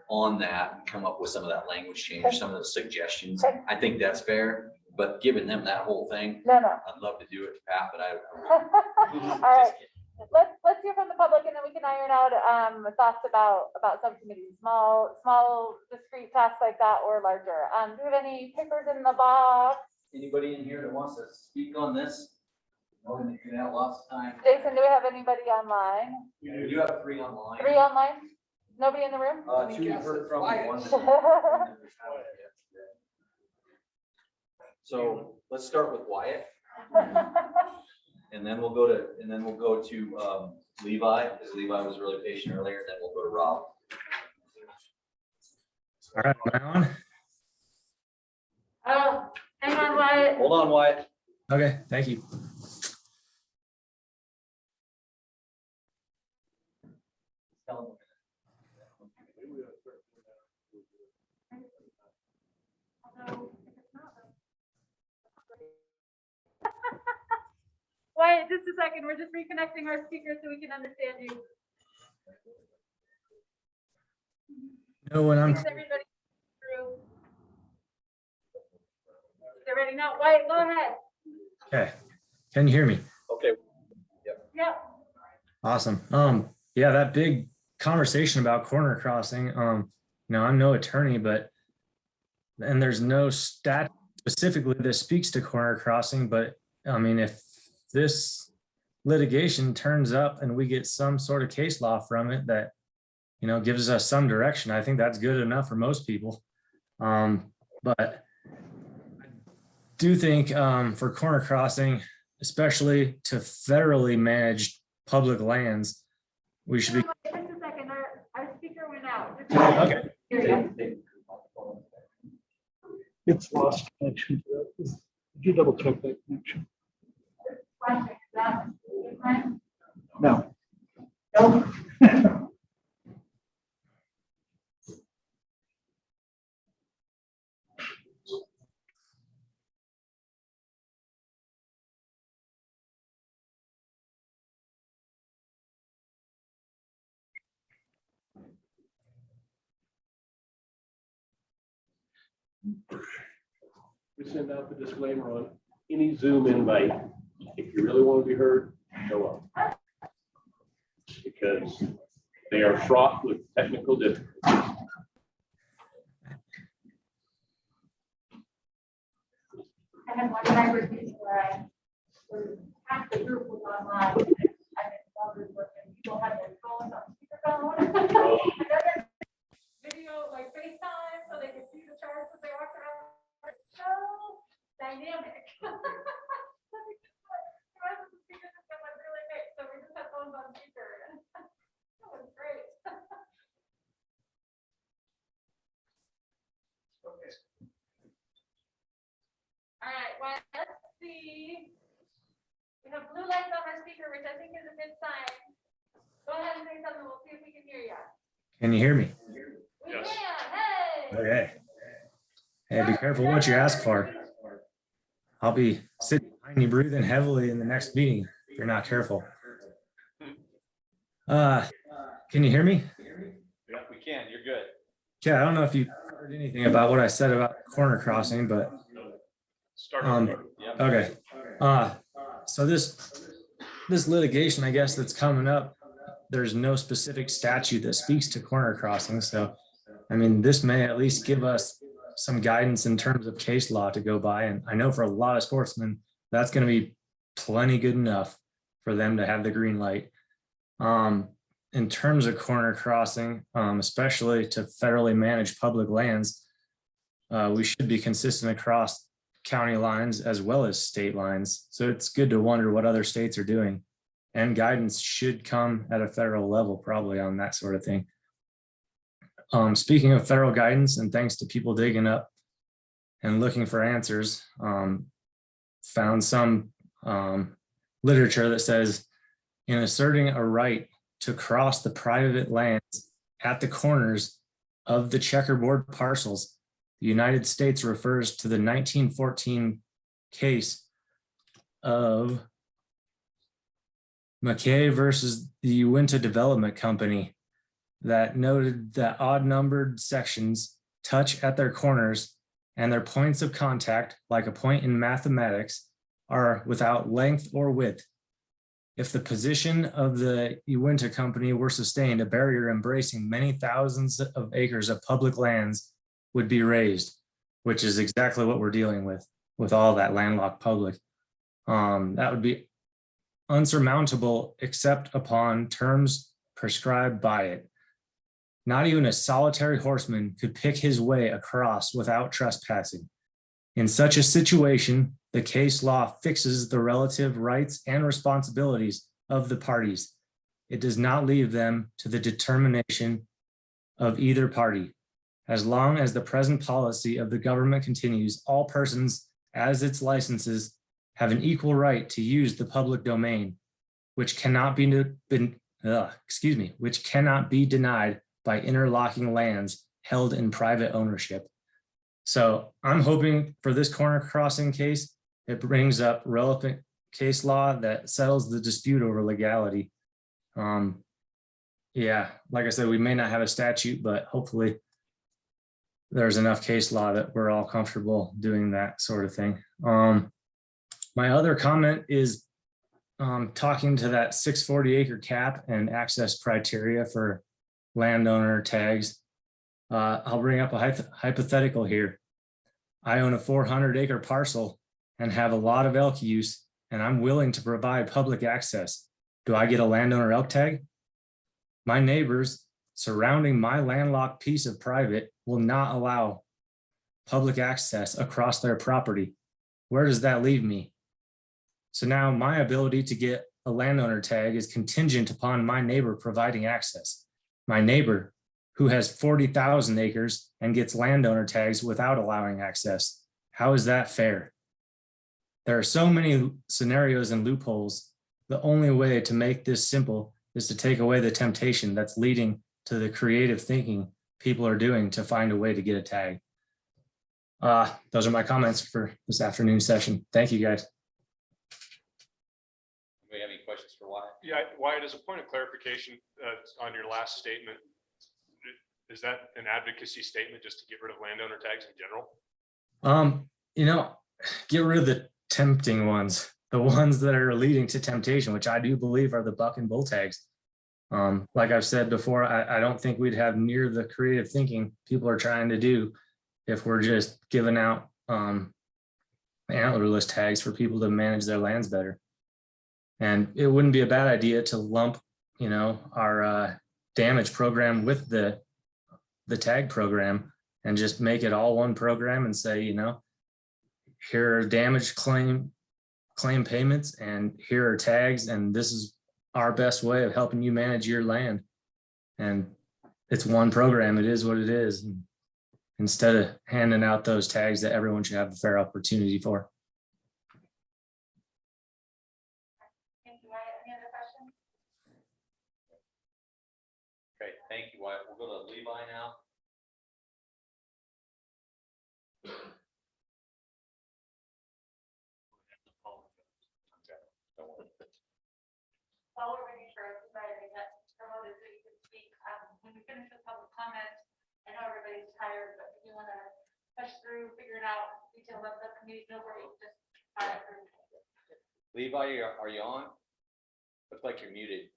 on that, come up with some of that language change, some of the suggestions. Okay. I think that's fair, but giving them that whole thing, No. I'd love to do it, Pat, but All right, let's hear from the public and then we can iron out thoughts about subcommittees, small discrete tasks like that or larger. Do we have any papers in the box? Anybody in here that wants to speak on this? Oh, and you can have lots of time. Jason, do we have anybody online? You have 3 online. 3 online? Nobody in the room? 2 you've heard from, one. So let's start with Wyatt, and then we'll go to Levi, because Levi was really patient earlier, and then we'll go to Rob. All right, am I on? Oh, hang on, Wyatt. Hold on, Wyatt. Okay, thank you. Wyatt, just a second. We're just reconnecting our speakers so we can understand you. No, when I'm Is everybody through? They're ready now. Wyatt, go ahead. okay. Can you hear me? Okay. Yeah. Awesome. Yeah, that big conversation about corner crossing. Now I'm no attorney, and there's no stat specifically that speaks to corner crossing, but I mean, if this litigation turns up and we get some sort of case law from it that, gives us some direction, I think that's good enough for most people. But I do think for corner crossing, especially to federally managed public lands, we should be. Just a second. Our speaker went out. Okay. It's lost connection. If you double check that connection. No. We send out the disclaimer on any Zoom invite. If you really want to be heard, show up. Because they are fraught with technical difficulties. I had one conversation where half the group was online. I didn't know this was, and people had their phones on speakerphone. And then there's video, like FaceTime, so they could see the charts as they walked around. It's so dynamic. The rest of the speakers just got like really big, so we just had phones on speaker. That was great. Okay. All right, well, let's see. We have blue lights on our speaker, which I think is a good sign. Go ahead and say something. We'll see if we can hear you. Can you hear me? We can, hey. Okay. Hey, be careful what you ask for. I'll be sitting behind you, breathing heavily in the next meeting if you're not careful. Can you hear me? Yeah, we can, you're good. Yeah, I don't know if you heard anything about what I said about corner crossing, but okay. So this litigation, I guess, that's coming up, there's no specific statute that speaks to corner crossing. So, I mean, this may at least give us some guidance in terms of case law to go by. And I know for a lot of sportsmen, that's going to be plenty good enough for them to have the green light. In terms of corner crossing, especially to federally managed public lands, we should be consistent across county lines as well as state lines. So it's good to wonder what other states are doing. And guidance should come at a federal level, probably on that sort of thing. Speaking of federal guidance, and thanks to people digging up and looking for answers, found some literature that says in asserting a right to cross the private lands at the corners of the checkerboard parcels, the United States refers to the 1914 case of McKay versus the Uinta Development Company that noted that odd-numbered sections touch at their corners and their points of contact, like a point in mathematics, are without length or width. If the position of the Uinta Company were sustained, a barrier embracing many thousands of acres of public lands would be raised, which is exactly what we're dealing with all that landlocked public. That would be unsurmountable except upon terms prescribed by it. Not even a solitary horseman could pick his way across without trespassing. In such a situation, the case law fixes the relative rights and responsibilities of the parties. It does not leave them to the determination of either party. As long as the present policy of the government continues, all persons as its licenses have an equal right to use the public domain, which cannot be denied by interlocking lands held in private ownership. So I'm hoping for this corner crossing case, it brings up relevant case law that settles the dispute over legality. Yeah, like I said, we may not have a statute, but hopefully there's enough case law that we're all comfortable doing that sort of thing. My other comment is talking to that 640 acre cap and access criteria for landowner tags. I'll bring up a hypothetical here. I own a 400 acre parcel and have a lot of elk use, and I'm willing to provide public access. Do I get a landowner elk tag? My neighbors surrounding my landlocked piece of private will not allow public access across their property. Where does that leave me? So now my ability to get a landowner tag is contingent upon my neighbor providing access. My neighbor who has 40,000 acres and gets landowner tags without allowing access. How is that fair? There are so many scenarios and loopholes. The only way to make this simple is to take away the temptation that's leading to the creative thinking people are doing to find a way to get a tag. Those are my comments for this afternoon session. Thank you, guys. Do we have any questions for Wyatt? Yeah, Wyatt, as a point of clarification on your last statement, is that an advocacy statement just to get rid of landowner tags in general? You know, get rid of the tempting ones, the ones that are leading to temptation, which I do believe are the buck and bull tags. Like I've said before, I don't think we'd have near the creative thinking people are trying to do if we're just giving out antlerless tags for people to manage their lands better. And it wouldn't be a bad idea to lump, you know, our damage program with the tag program and just make it all one program and say, you know, here are damage claim payments and here are tags, and this is our best way of helping you manage your land. And it's one program. It is what it is. And instead of handing out those tags that everyone should have a fair opportunity for. Thank you, Wyatt. Any other questions? Great, thank you, Wyatt. We'll go to Levi now. While we're waiting for everybody to get promoted so you can speak, when we finish with public comment, I know everybody's tired, but if you want to push through, figure it out, detail of the community, no worries, just. Levi, are you on? Looks like you're muted.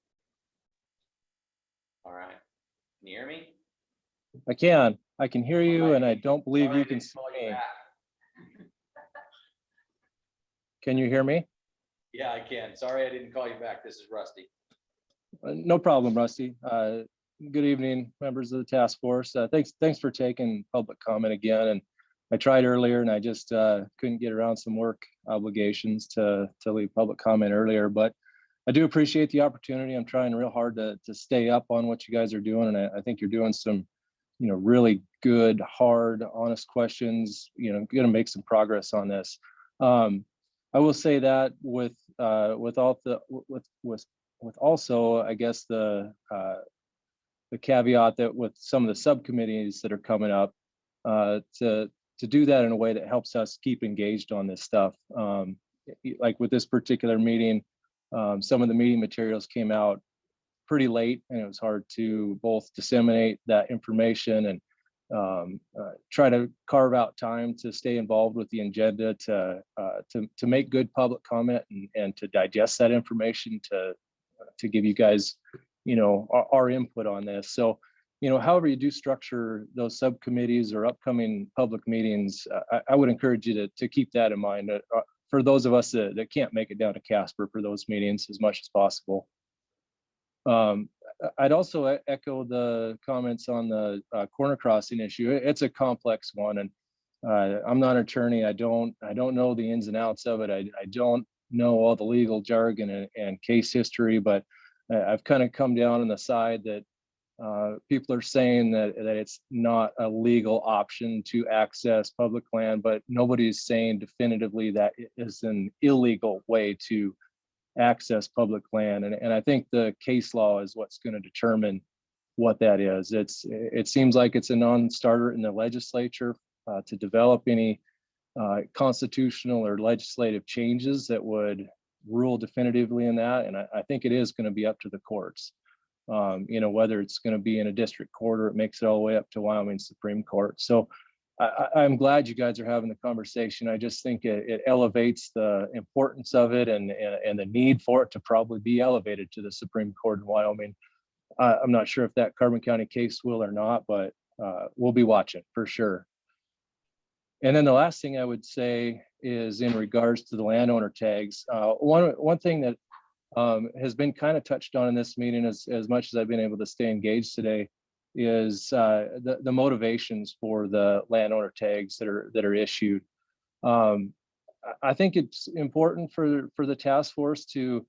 All right. Can you hear me? I can hear you, and I don't believe Sorry, you can I didn't see call you me. back. Can you hear me? Yeah, I can. Sorry, I didn't call you back. This is Rusty. No problem, Rusty. Good evening, members of the task force. Thanks for taking public comment again. And I tried earlier and I just couldn't get around some work obligations to leave public comment earlier, but I do appreciate the opportunity. I'm trying real hard to stay up on what you guys are doing. And I think you're doing some, you know, really good, hard, honest questions, you know, going to make some progress on this. I will say that with also, I guess the caveat that with some of the subcommittees that are coming up, to do that in a way that helps us keep engaged on this stuff. Like with this particular meeting, some of the meeting materials came out pretty late, and it was hard to both disseminate that information and try to carve out time to stay involved with the agenda to make good public comment and to digest that information to give you guys, you know, our input on this. So, you know, however you do structure those subcommittees or upcoming public meetings, I would encourage you to keep that in mind for those of us that can't make it down to Casper for those meetings as much as possible. I'd also echo the comments on the corner crossing issue. It's a complex one, and I'm not an attorney. I don't know the ins and outs of it. I don't know all the legal jargon and case history, but I've kind of come down on the side that people are saying that it's not a legal option to access public land, but nobody's saying definitively that it is an illegal way to access public land. And I think the case law is what's going to determine what that is. It seems like it's a non-starter in the legislature to develop any constitutional or legislative changes that would rule definitively in that. And I think it is going to be up to the courts. You know, whether it's going to be in a district court or it makes it all the way up to Wyoming Supreme Court. So I'm glad you guys are having the conversation. I just think it elevates the importance of it and the need for it to probably be elevated to the Supreme Court in Wyoming. I'm not sure if that Carbon County case will or not, but we'll be watching for sure. And then the last thing I would say is in regards to the landowner tags. One thing that has been kind of touched on in this meeting as much as I've been able to stay engaged today is the motivations for the landowner tags that are issued. I think it's important for the task force to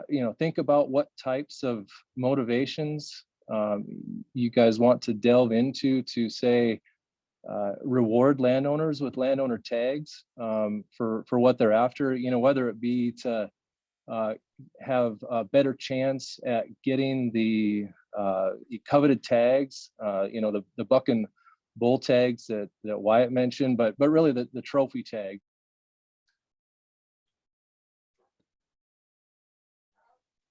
you know, think about what types of motivations you guys want to delve into to say reward landowners with landowner tags for what they're after. You know, whether it be to have a better chance at getting the coveted tags, you know, the buck and bull tags that Wyatt mentioned, but really the trophy tag.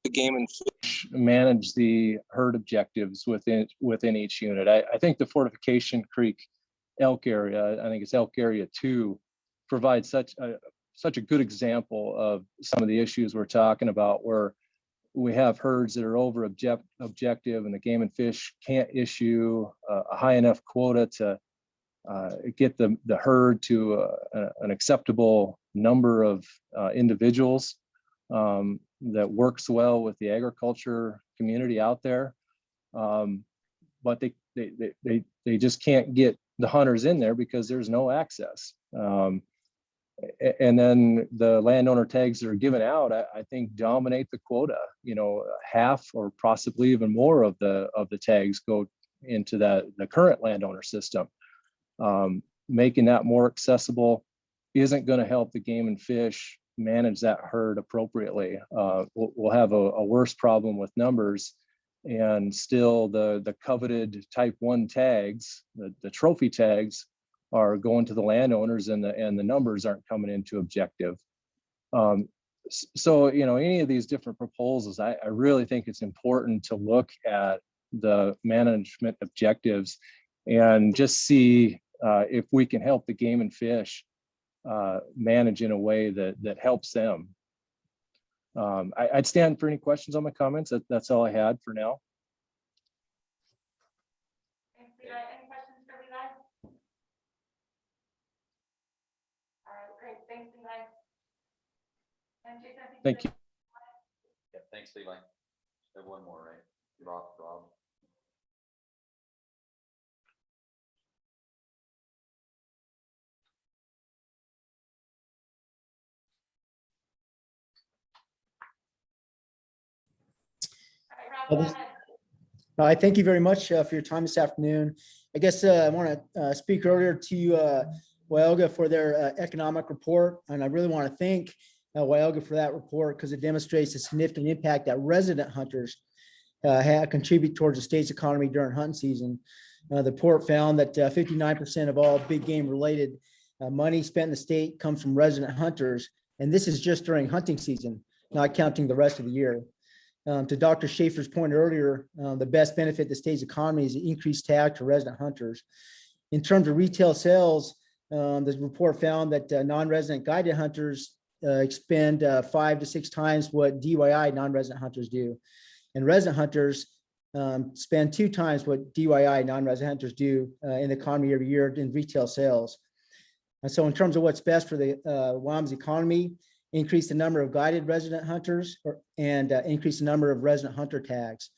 The game and fish manage the herd objectives within each unit. I think the Fortification Creek elk area, I think it's elk area 2, provides such a good example of some of the issues we're talking about, where we have herds that are over objective, and the Game and Fish can't issue a high enough quota to get the herd to an acceptable number of individuals that works well with the agriculture community out there. But they just can't get the hunters in there because there's no access. And then the landowner tags that are given out, I think, dominate the quota. You know, half or possibly even more of the tags go into the current landowner system. Making that more accessible isn't going to help the Game and Fish manage that herd appropriately. We'll have a worse problem with numbers, and still the coveted type 1 tags, the trophy tags, are going to the landowners, and the numbers aren't coming into objective. So, you know, any of these different proposals, I really think it's important to look at the management objectives and just see if we can help the Game and Fish manage in a way that helps them. I'd stand for any questions on my comments. That's all I had for now. Thanks, Levi. Any questions for Levi? All right, great. Thanks, Levi. And Jason, I think Thank you. Yeah, thanks, Levi. Have one more, right? Rob. I thank you very much for your time this afternoon. I guess I want to speak earlier to Wyoga for their economic report, and I really want to thank Wyoga for that report because it demonstrates the significant impact that resident hunters contribute towards the state's economy during hunting season. The report found that 59% of all big game related money spent in the state comes from resident hunters, and this is just during hunting season, not counting the rest of the year. To Dr. Schaefer's point earlier, the best benefit to the state's economy is the increased tag to resident hunters. In terms of retail sales, the report found that non-resident guided hunters expend 5 to 6 times what DYI non-resident hunters do. And resident hunters spend 2 times what DYI non-resident hunters do in the economy every year in retail sales. And so in terms of what's best for the Wyoming's economy, increase the number of guided resident hunters and increase the number of resident hunter tags.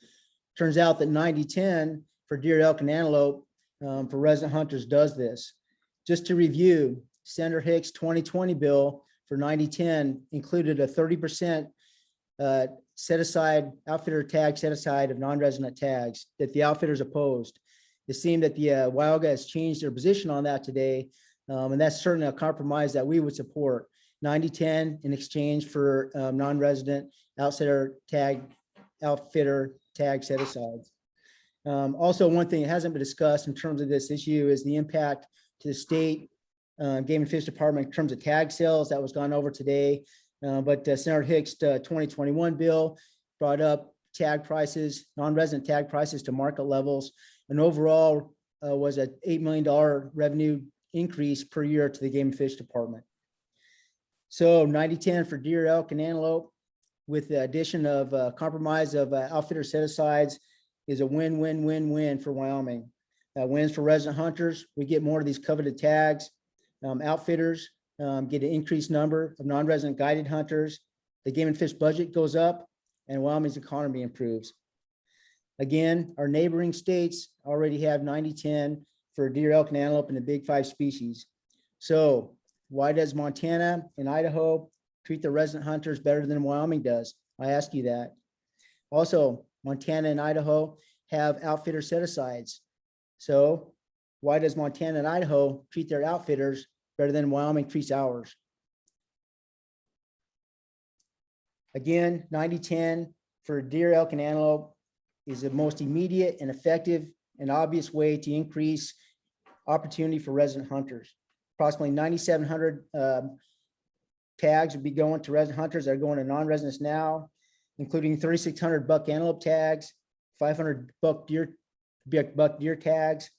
Turns out that 90-10 for deer, elk, and antelope for resident hunters does this. Just to review, Senator Hicks' 2020 bill for 90-10 included a 30% set aside outfitter tag set aside of non-resident tags that the outfitters opposed. It seemed that the Wyoga has changed their position on that today, and that's certainly a compromise that we would support. 90-10 in exchange for non-resident outfitter tag set asides. Also, one thing that hasn't been discussed in terms of this issue is the impact to the state Game and Fish Department in terms of tag sales. That was gone over today, but Senator Hicks' 2021 bill brought up tag prices, non-resident tag prices to market levels, and overall was an $8 million revenue increase per year to the Game and Fish Department. So 90-10 for deer, elk, and antelope with the addition of compromise of outfitter set-asides is a win-win-win-win for Wyoming. Wins for resident hunters. We get more of these coveted tags. Outfitters get an increased number of non-resident guided hunters. The Game and Fish budget goes up and Wyoming's economy improves. Again, our neighboring states already have 90-10 for deer, elk, and antelope in the big 5 species. So why does Montana and Idaho treat the resident hunters better than Wyoming does? I ask you that. Also, Montana and Idaho have outfitter set-asides. So why does Montana and Idaho treat their outfitters better than Wyoming treats ours? Again, 90-10 for deer, elk, and antelope is the most immediate and effective and obvious way to increase opportunity for resident hunters. Approximately 9,700 tags would be going to resident hunters that are going to non-residents now, including 3,600 buck antelope tags, 500 buck deer tags,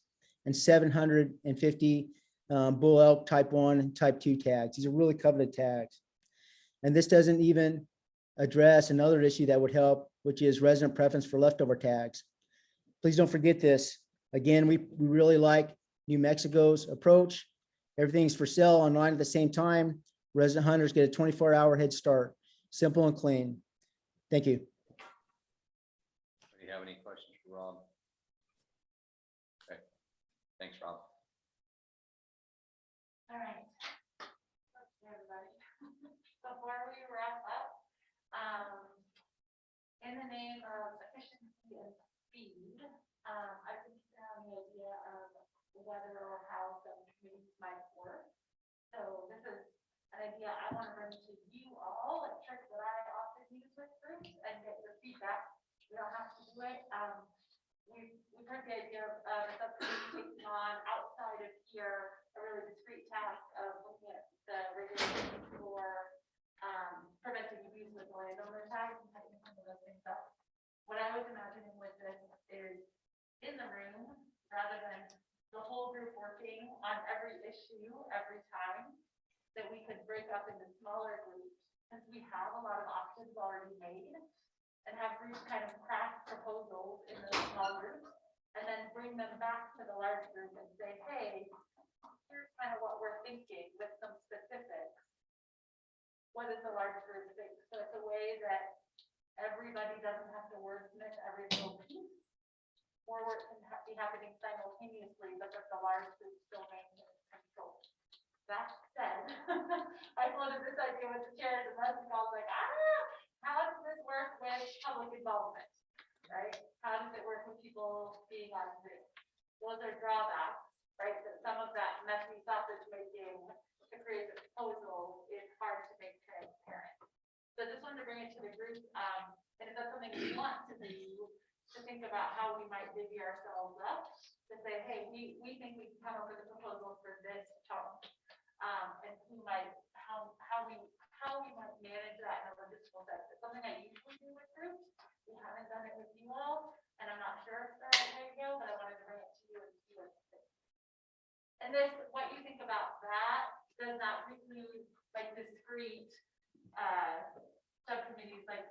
and 750 bull elk type 1 and type 2 tags. These are really coveted tags. And this doesn't even address another issue that would help, which is resident preference for leftover tags. Please don't forget this. Again, we really like New Mexico's approach. Everything's for sale online at the same time. Resident hunters get a 24-hour head start. Simple and clean. Thank you. Do you have any questions for Rob? Okay, thanks, Rob. All right. Okay, everybody. Before we wrap up, in the name of efficiency and speed, I think down the idea of whether or how some committees might work. So this is an idea I want to bring to you all, a trick that I often use with groups and get your feedback. You don't have to do it. We took the idea of a subcommittee taking on outside of here a really discrete task of looking at the regulations for preventing abuse with landowner tags and tightening some of those things up. What I was imagining with this is in the room, rather than the whole group working on every issue every time, that we could break up into smaller groups, since we have a lot of options already made, and have groups kind of craft proposals in those small groups, and then bring them back to the large group and say, hey, here's kind of what we're thinking with some specifics. What does the large group think? So it's a way that everybody doesn't have to wordsmith every little piece. More work can be happening simultaneously, but that the large group still maintains control. That said, I floated this idea with the chairs and then I was like, how does this work with public involvement, right? How does it work with people being on Zoom? Those are drawbacks, right? That some of that messy sausage making to create the proposal is hard to make transparent. So I just wanted to bring it to the group. And if that's something you want to do, to think about how we might divvy ourselves up, to say, hey, we think we can come up with a proposal for this chunk. And who might, how we might manage that in a logistical sense. It's something I usually do with groups. We haven't done it with you all, and I'm not sure if it's the right way to go, but I wanted to bring it to you and see what you think. And this, what you think about that does not preclude like discrete subcommittees like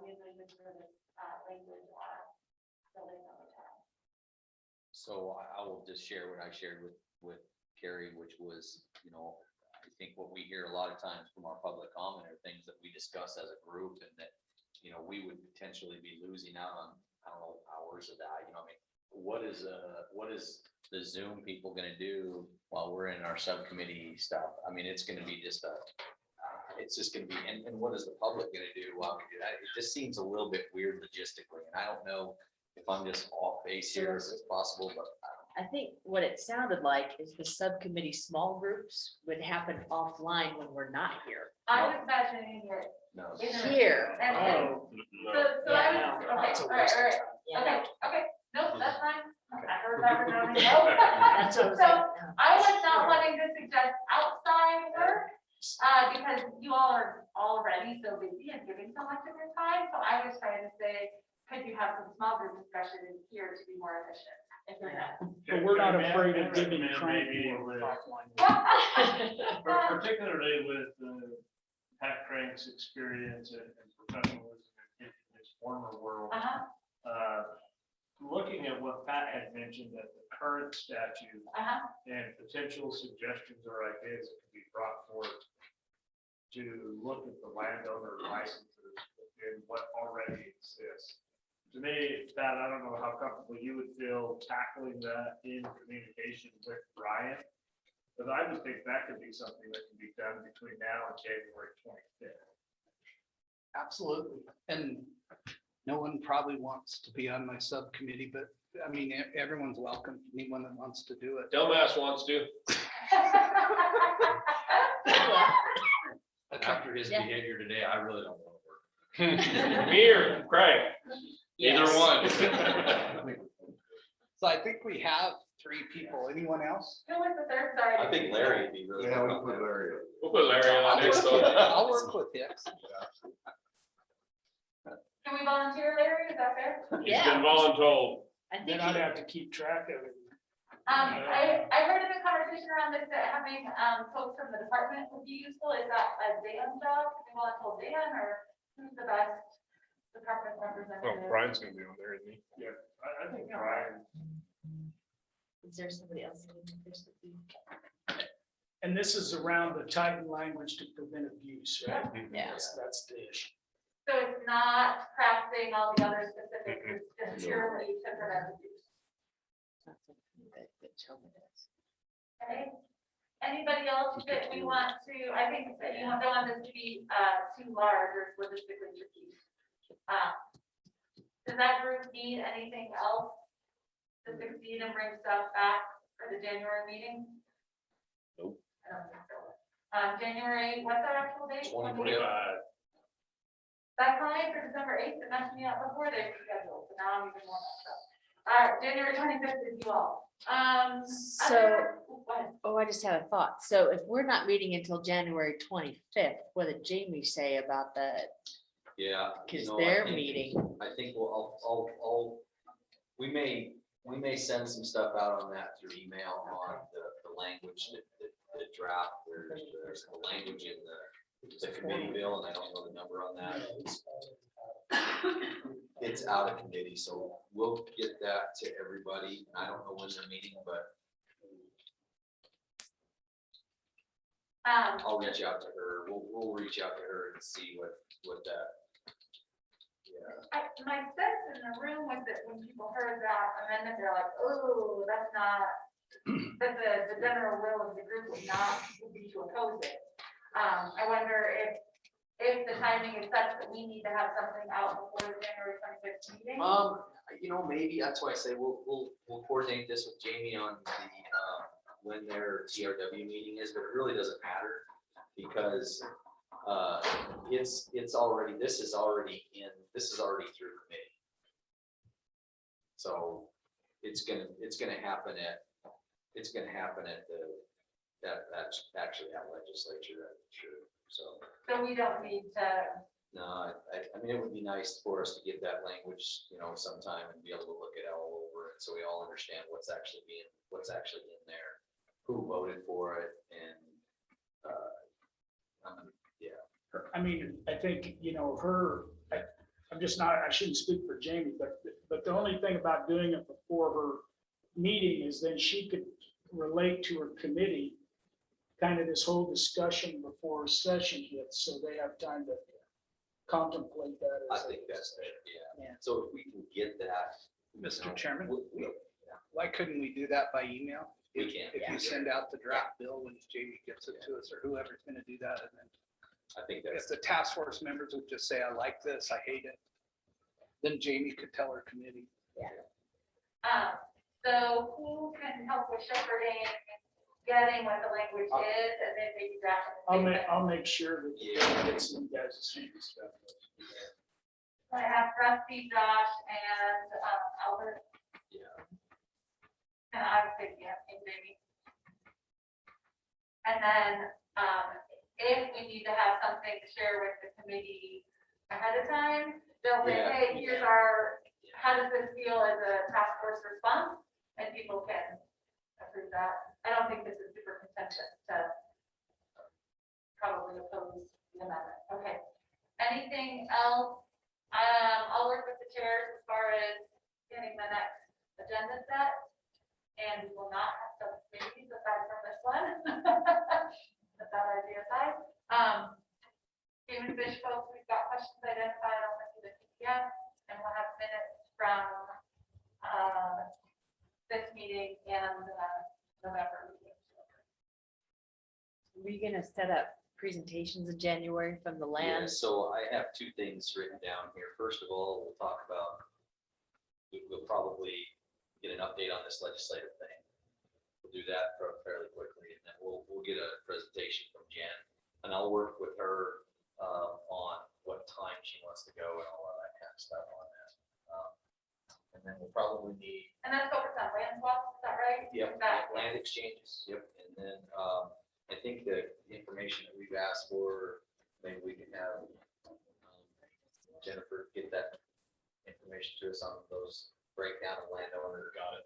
we have language for this language on building on the town. So I will just share what I shared with Carrie, which was, I think what we hear a lot of times from our public comment are things that we discuss as a group, and that, we would potentially be losing out on, I don't know, hours of that, I mean, what is the Zoom people gonna do while we're in our subcommittee stuff? I mean, it's gonna be just it's just gonna be, and what is the public gonna do while we do that? It just seems a little bit weird logistically, and I don't know if I'm just off base here, if it's possible, but I think what it sounded like is the subcommittee small groups would happen offline when we're not here. I was imagining it no. Here. And so I was, okay, all right. Okay, nope, that's fine. I heard Dr. Downey. That's what So I was not wanting to suggest outside work, because you all are already so busy and giving so much of your time. So I was trying to say, could you have some small group discussion in here to be more efficient? If you're not. But we're not afraid of giving Maybe crank with- offline. Particularly with Pat Crank's experience and professionalism in his former world. Looking at what Pat had mentioned, that the current statute and potential suggestions or ideas that can be brought forth to look at the landowner licenses and what already exists. To me, Pat, I don't know how comfortable you would feel tackling that in communication with Ryan, but I would think that could be something that can be done between now and January 25th. Absolutely. And no one probably wants to be on my subcommittee, but I mean, everyone's welcome, anyone that wants to do it. Dumbass wants to. After his behavior today, I really don't want to work. Me or Craig? Either one. So I think we have 3 people. Anyone else? Who was the third? Sorry. I think Larry would be really. Yeah, we'll put Larry. We'll put Larry on next one. I'll work with Hicks. Can we volunteer, Larry? Is that fair? He's been voluntold. I think Then I'd have to keep track of it. I heard of a conversation around this, that having, folks from the department would be useful. Is that a Dan job? Do you want to tell Dan, or who's the best department Well, representative? Brian's gonna be on there, isn't he? Yeah, I think Brian. Is there somebody else? who would be interested in- And this is around the Titan language to prevent abuse, right? Yeah. That's the issue. So it's not crafting all the other specifics, it's just purely to prevent abuse. That's something that Chelsea does. Okay, anybody else that we want to, I think that you don't want this to be too large or logistically tricky. Does that group need anything else to succeed and bring stuff back for the January meeting? Nope. I don't think so. January, what's our actual date? 25. That client for December 8th, that messed me up before they rescheduled, so now I'm even more messed up. All right, January 25th is you all. Oh, I just had a thought. So if we're not meeting until January 25th, what did Jamie say about that? Yeah. Because no, their I think- meeting, I think we may send some stuff out on that through email on the language that draft. There's the language in the committee bill, and I don't know the number on that. It's out of committee, so we'll get that to everybody. I don't know when they're meeting, but I'll reach out to her. We'll reach out to her and see what that. Yeah. My sense in the room was that when people heard that amendment, they're like, oh, that's not, that the general will of the group would be to oppose it. I wonder if the timing is such that we need to have something out before the January 25th meeting. Maybe that's why I say we'll coordinate this with Jamie on the when their TRW meeting is, but it really doesn't matter because this is already through committee. So it's gonna happen at that's actually at legislature, I'm sure. So we don't need to. no, I mean, it would be nice for us to get that language, sometime and be able to look it all over it, so we all understand what's actually in there, who voted for it, and yeah. I mean, I think, I shouldn't speak for Jamie, but the only thing about doing it before her meeting is then she could relate to her committee kind of this whole discussion before session hits, so they have time to contemplate that. I think that's fair, yeah. So if we can get that. Mr. Chairman, yeah. why couldn't we do that by email? We can. If you send out the draft bill when Jamie gets it to us, or whoever's gonna do that, and then I think if that's, the task force members would just say, I like this, I hate it, then Jamie could tell her committee. So who can help with shepherding, getting what the language is, and then maybe drafting. I'll make sure that it's in guys' hands. I have Rusty, Josh, and Albert. yeah. And I was thinking, and Jamie. And then, if we need to have something to share with the committee ahead of time, they'll say, Yeah. hey, here's how does this feel as a task force response? And people can approve that. I don't think this is super contentious to probably oppose the amendment. Okay. Anything else? I'll work with the chairs as far as getting the next agenda set. And we will not have some meetings aside from this one. Put that idea aside. Human fish folks, we've got questions identified on the PDF, and we'll have minutes from this meeting and November meeting. are we gonna set up presentations in January from the Yeah, land? so I have two things written down here. First of all, we'll talk about, we'll probably get an update on this legislative thing. We'll do that fairly quickly, and then we'll get a presentation from Jen, and I'll work with her on what time she wants to go and all of that kind of stuff on that. And then we'll probably need. And that's focused on land swaps, is that right? Yep, That- land exchanges, yep, and then, I think the information that we've asked for, maybe we can have Jennifer get that information to us on those breakdown of landowner. Got it.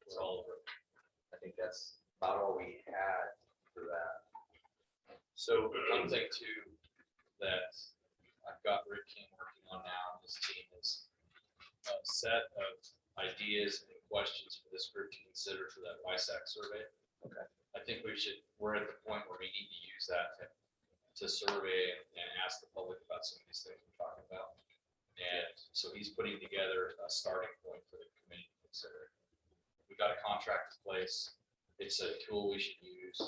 It's all over. think that's about all we had for that. So one thing too, that I've got Rick King working on now, and his team is a set of ideas and questions for this group to consider for that YSAC survey. Okay. I think we're at the point where we need to use that to survey and ask the public about some of these things we're talking about. And so he's putting together a starting point for the committee to consider. We've got a contract in place. It's a tool we should use.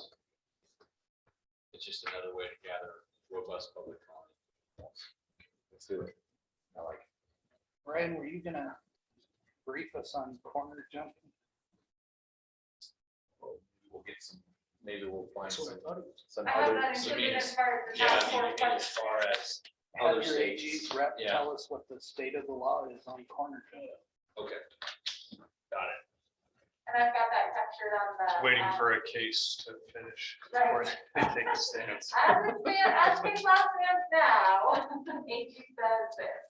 It's just another way to gather robust public comment. Let's do it. I like it. Ryan, were you gonna brief us on corner jumping? We'll get some, maybe we'll find That's what I thought it was. some I have other. that included as part of the Yeah, task I mean, force. as far as Have other your states. AG's rep Yeah. tell us what the state of the law is on corner jumping. Okay. Got it. And I've got that captured on the. Waiting for a case to finish Right. before they take the stance. As things last stands now, AG says this.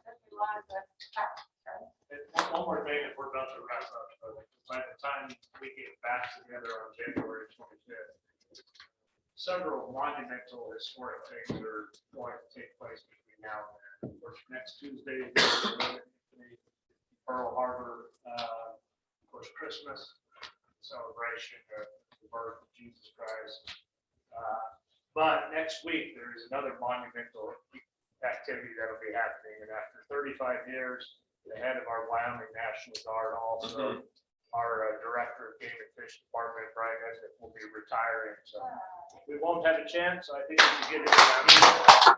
That's a lot of the facts, right? And one more thing, if we're about to wrap up, by the time we get back together on January 25th, several monumental historic things are going to take place between now and then. Of course, next Tuesday, Pearl Harbor, of course, Christmas celebration of the birth of Jesus Christ. But next week, there is another monumental activity that'll be happening, and after 35 years, the head of our Wyoming National Guard, also our Director of Game and Fish Department, Brian Nesbitt, will be retiring, so we won't have a chance. I think we can get into that.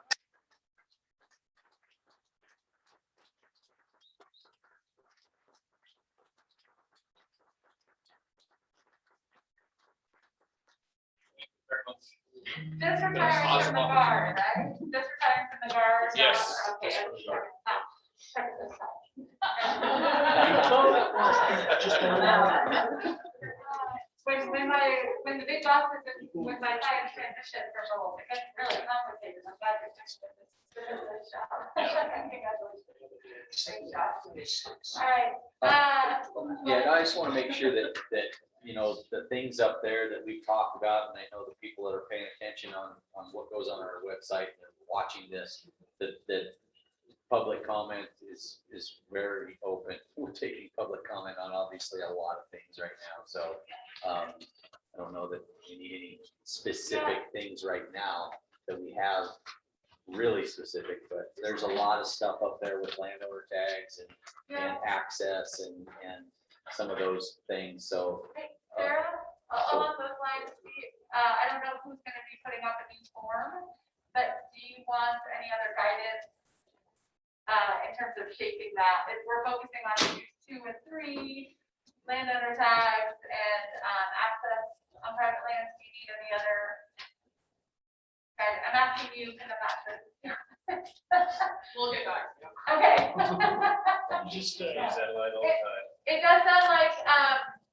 Just retiring from the guard, right? Just retiring from the guard. Yes. Okay. Just from the guard. Check this out. When the big boss is, when my time transition from roles, it gets really complicated. I'm glad you're doing this. Good job. Congratulations. Great job. All right. Yeah, and I just want to make sure that, you know, the things up there that we've talked about, and I know the people that are paying attention on what goes on our website and watching this, that public comment is very open. We're taking public comment on obviously a lot of things right now. So I don't know that we need any specific things right now that we have really specific, but there's a lot of stuff up there with landowner tags and access and some of those things. So Hey, Sarah, along those lines, I don't know who's going to be putting up a new form, but do you want any other guidance in terms of shaping that? If we're focusing on issues 2 and 3, landowner tags and access on private lands, do you need any other guidance? I'm asking you kind of after. We'll get going. Okay. Just use that line all the time. It does sound like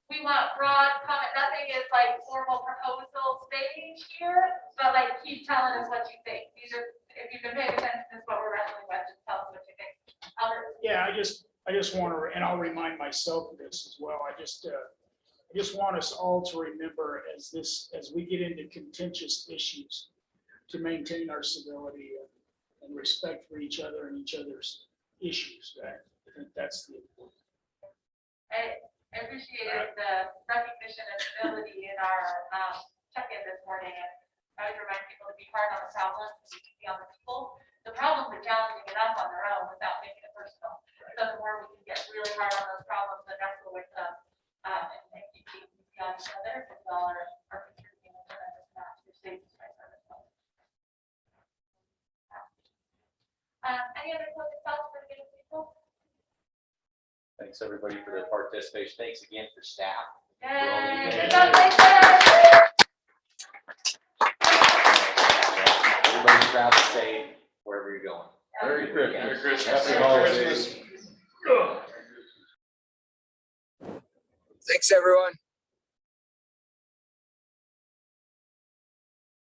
we want broad comment. Nothing is like formal proposal stage here, but like keep telling us what you think. These are, if you've been paying attention, this is what we're wrestling with. Just tell us what you think. Albert? Yeah, I just want to, and I'll remind myself of this as well. I just want us all to remember as we get into contentious issues, to maintain our civility and respect for each other and each other's issues. I think that's the important. I appreciated the recognition of civility in our check-in this morning, and I would remind people to be hard on the problems, be on the people. The problems are challenging enough on their own without making it personal. So the more we can get really hard on those problems and wrestle with them, and keep being easy on each other, as well our future team and your safety. Any other closing thoughts for the people? Thanks everybody for their participation. Thanks again for staff. Yay. Everybody travel safe wherever you're going. Merry Christmas. Merry Christmas. Happy holidays. Thanks, everyone.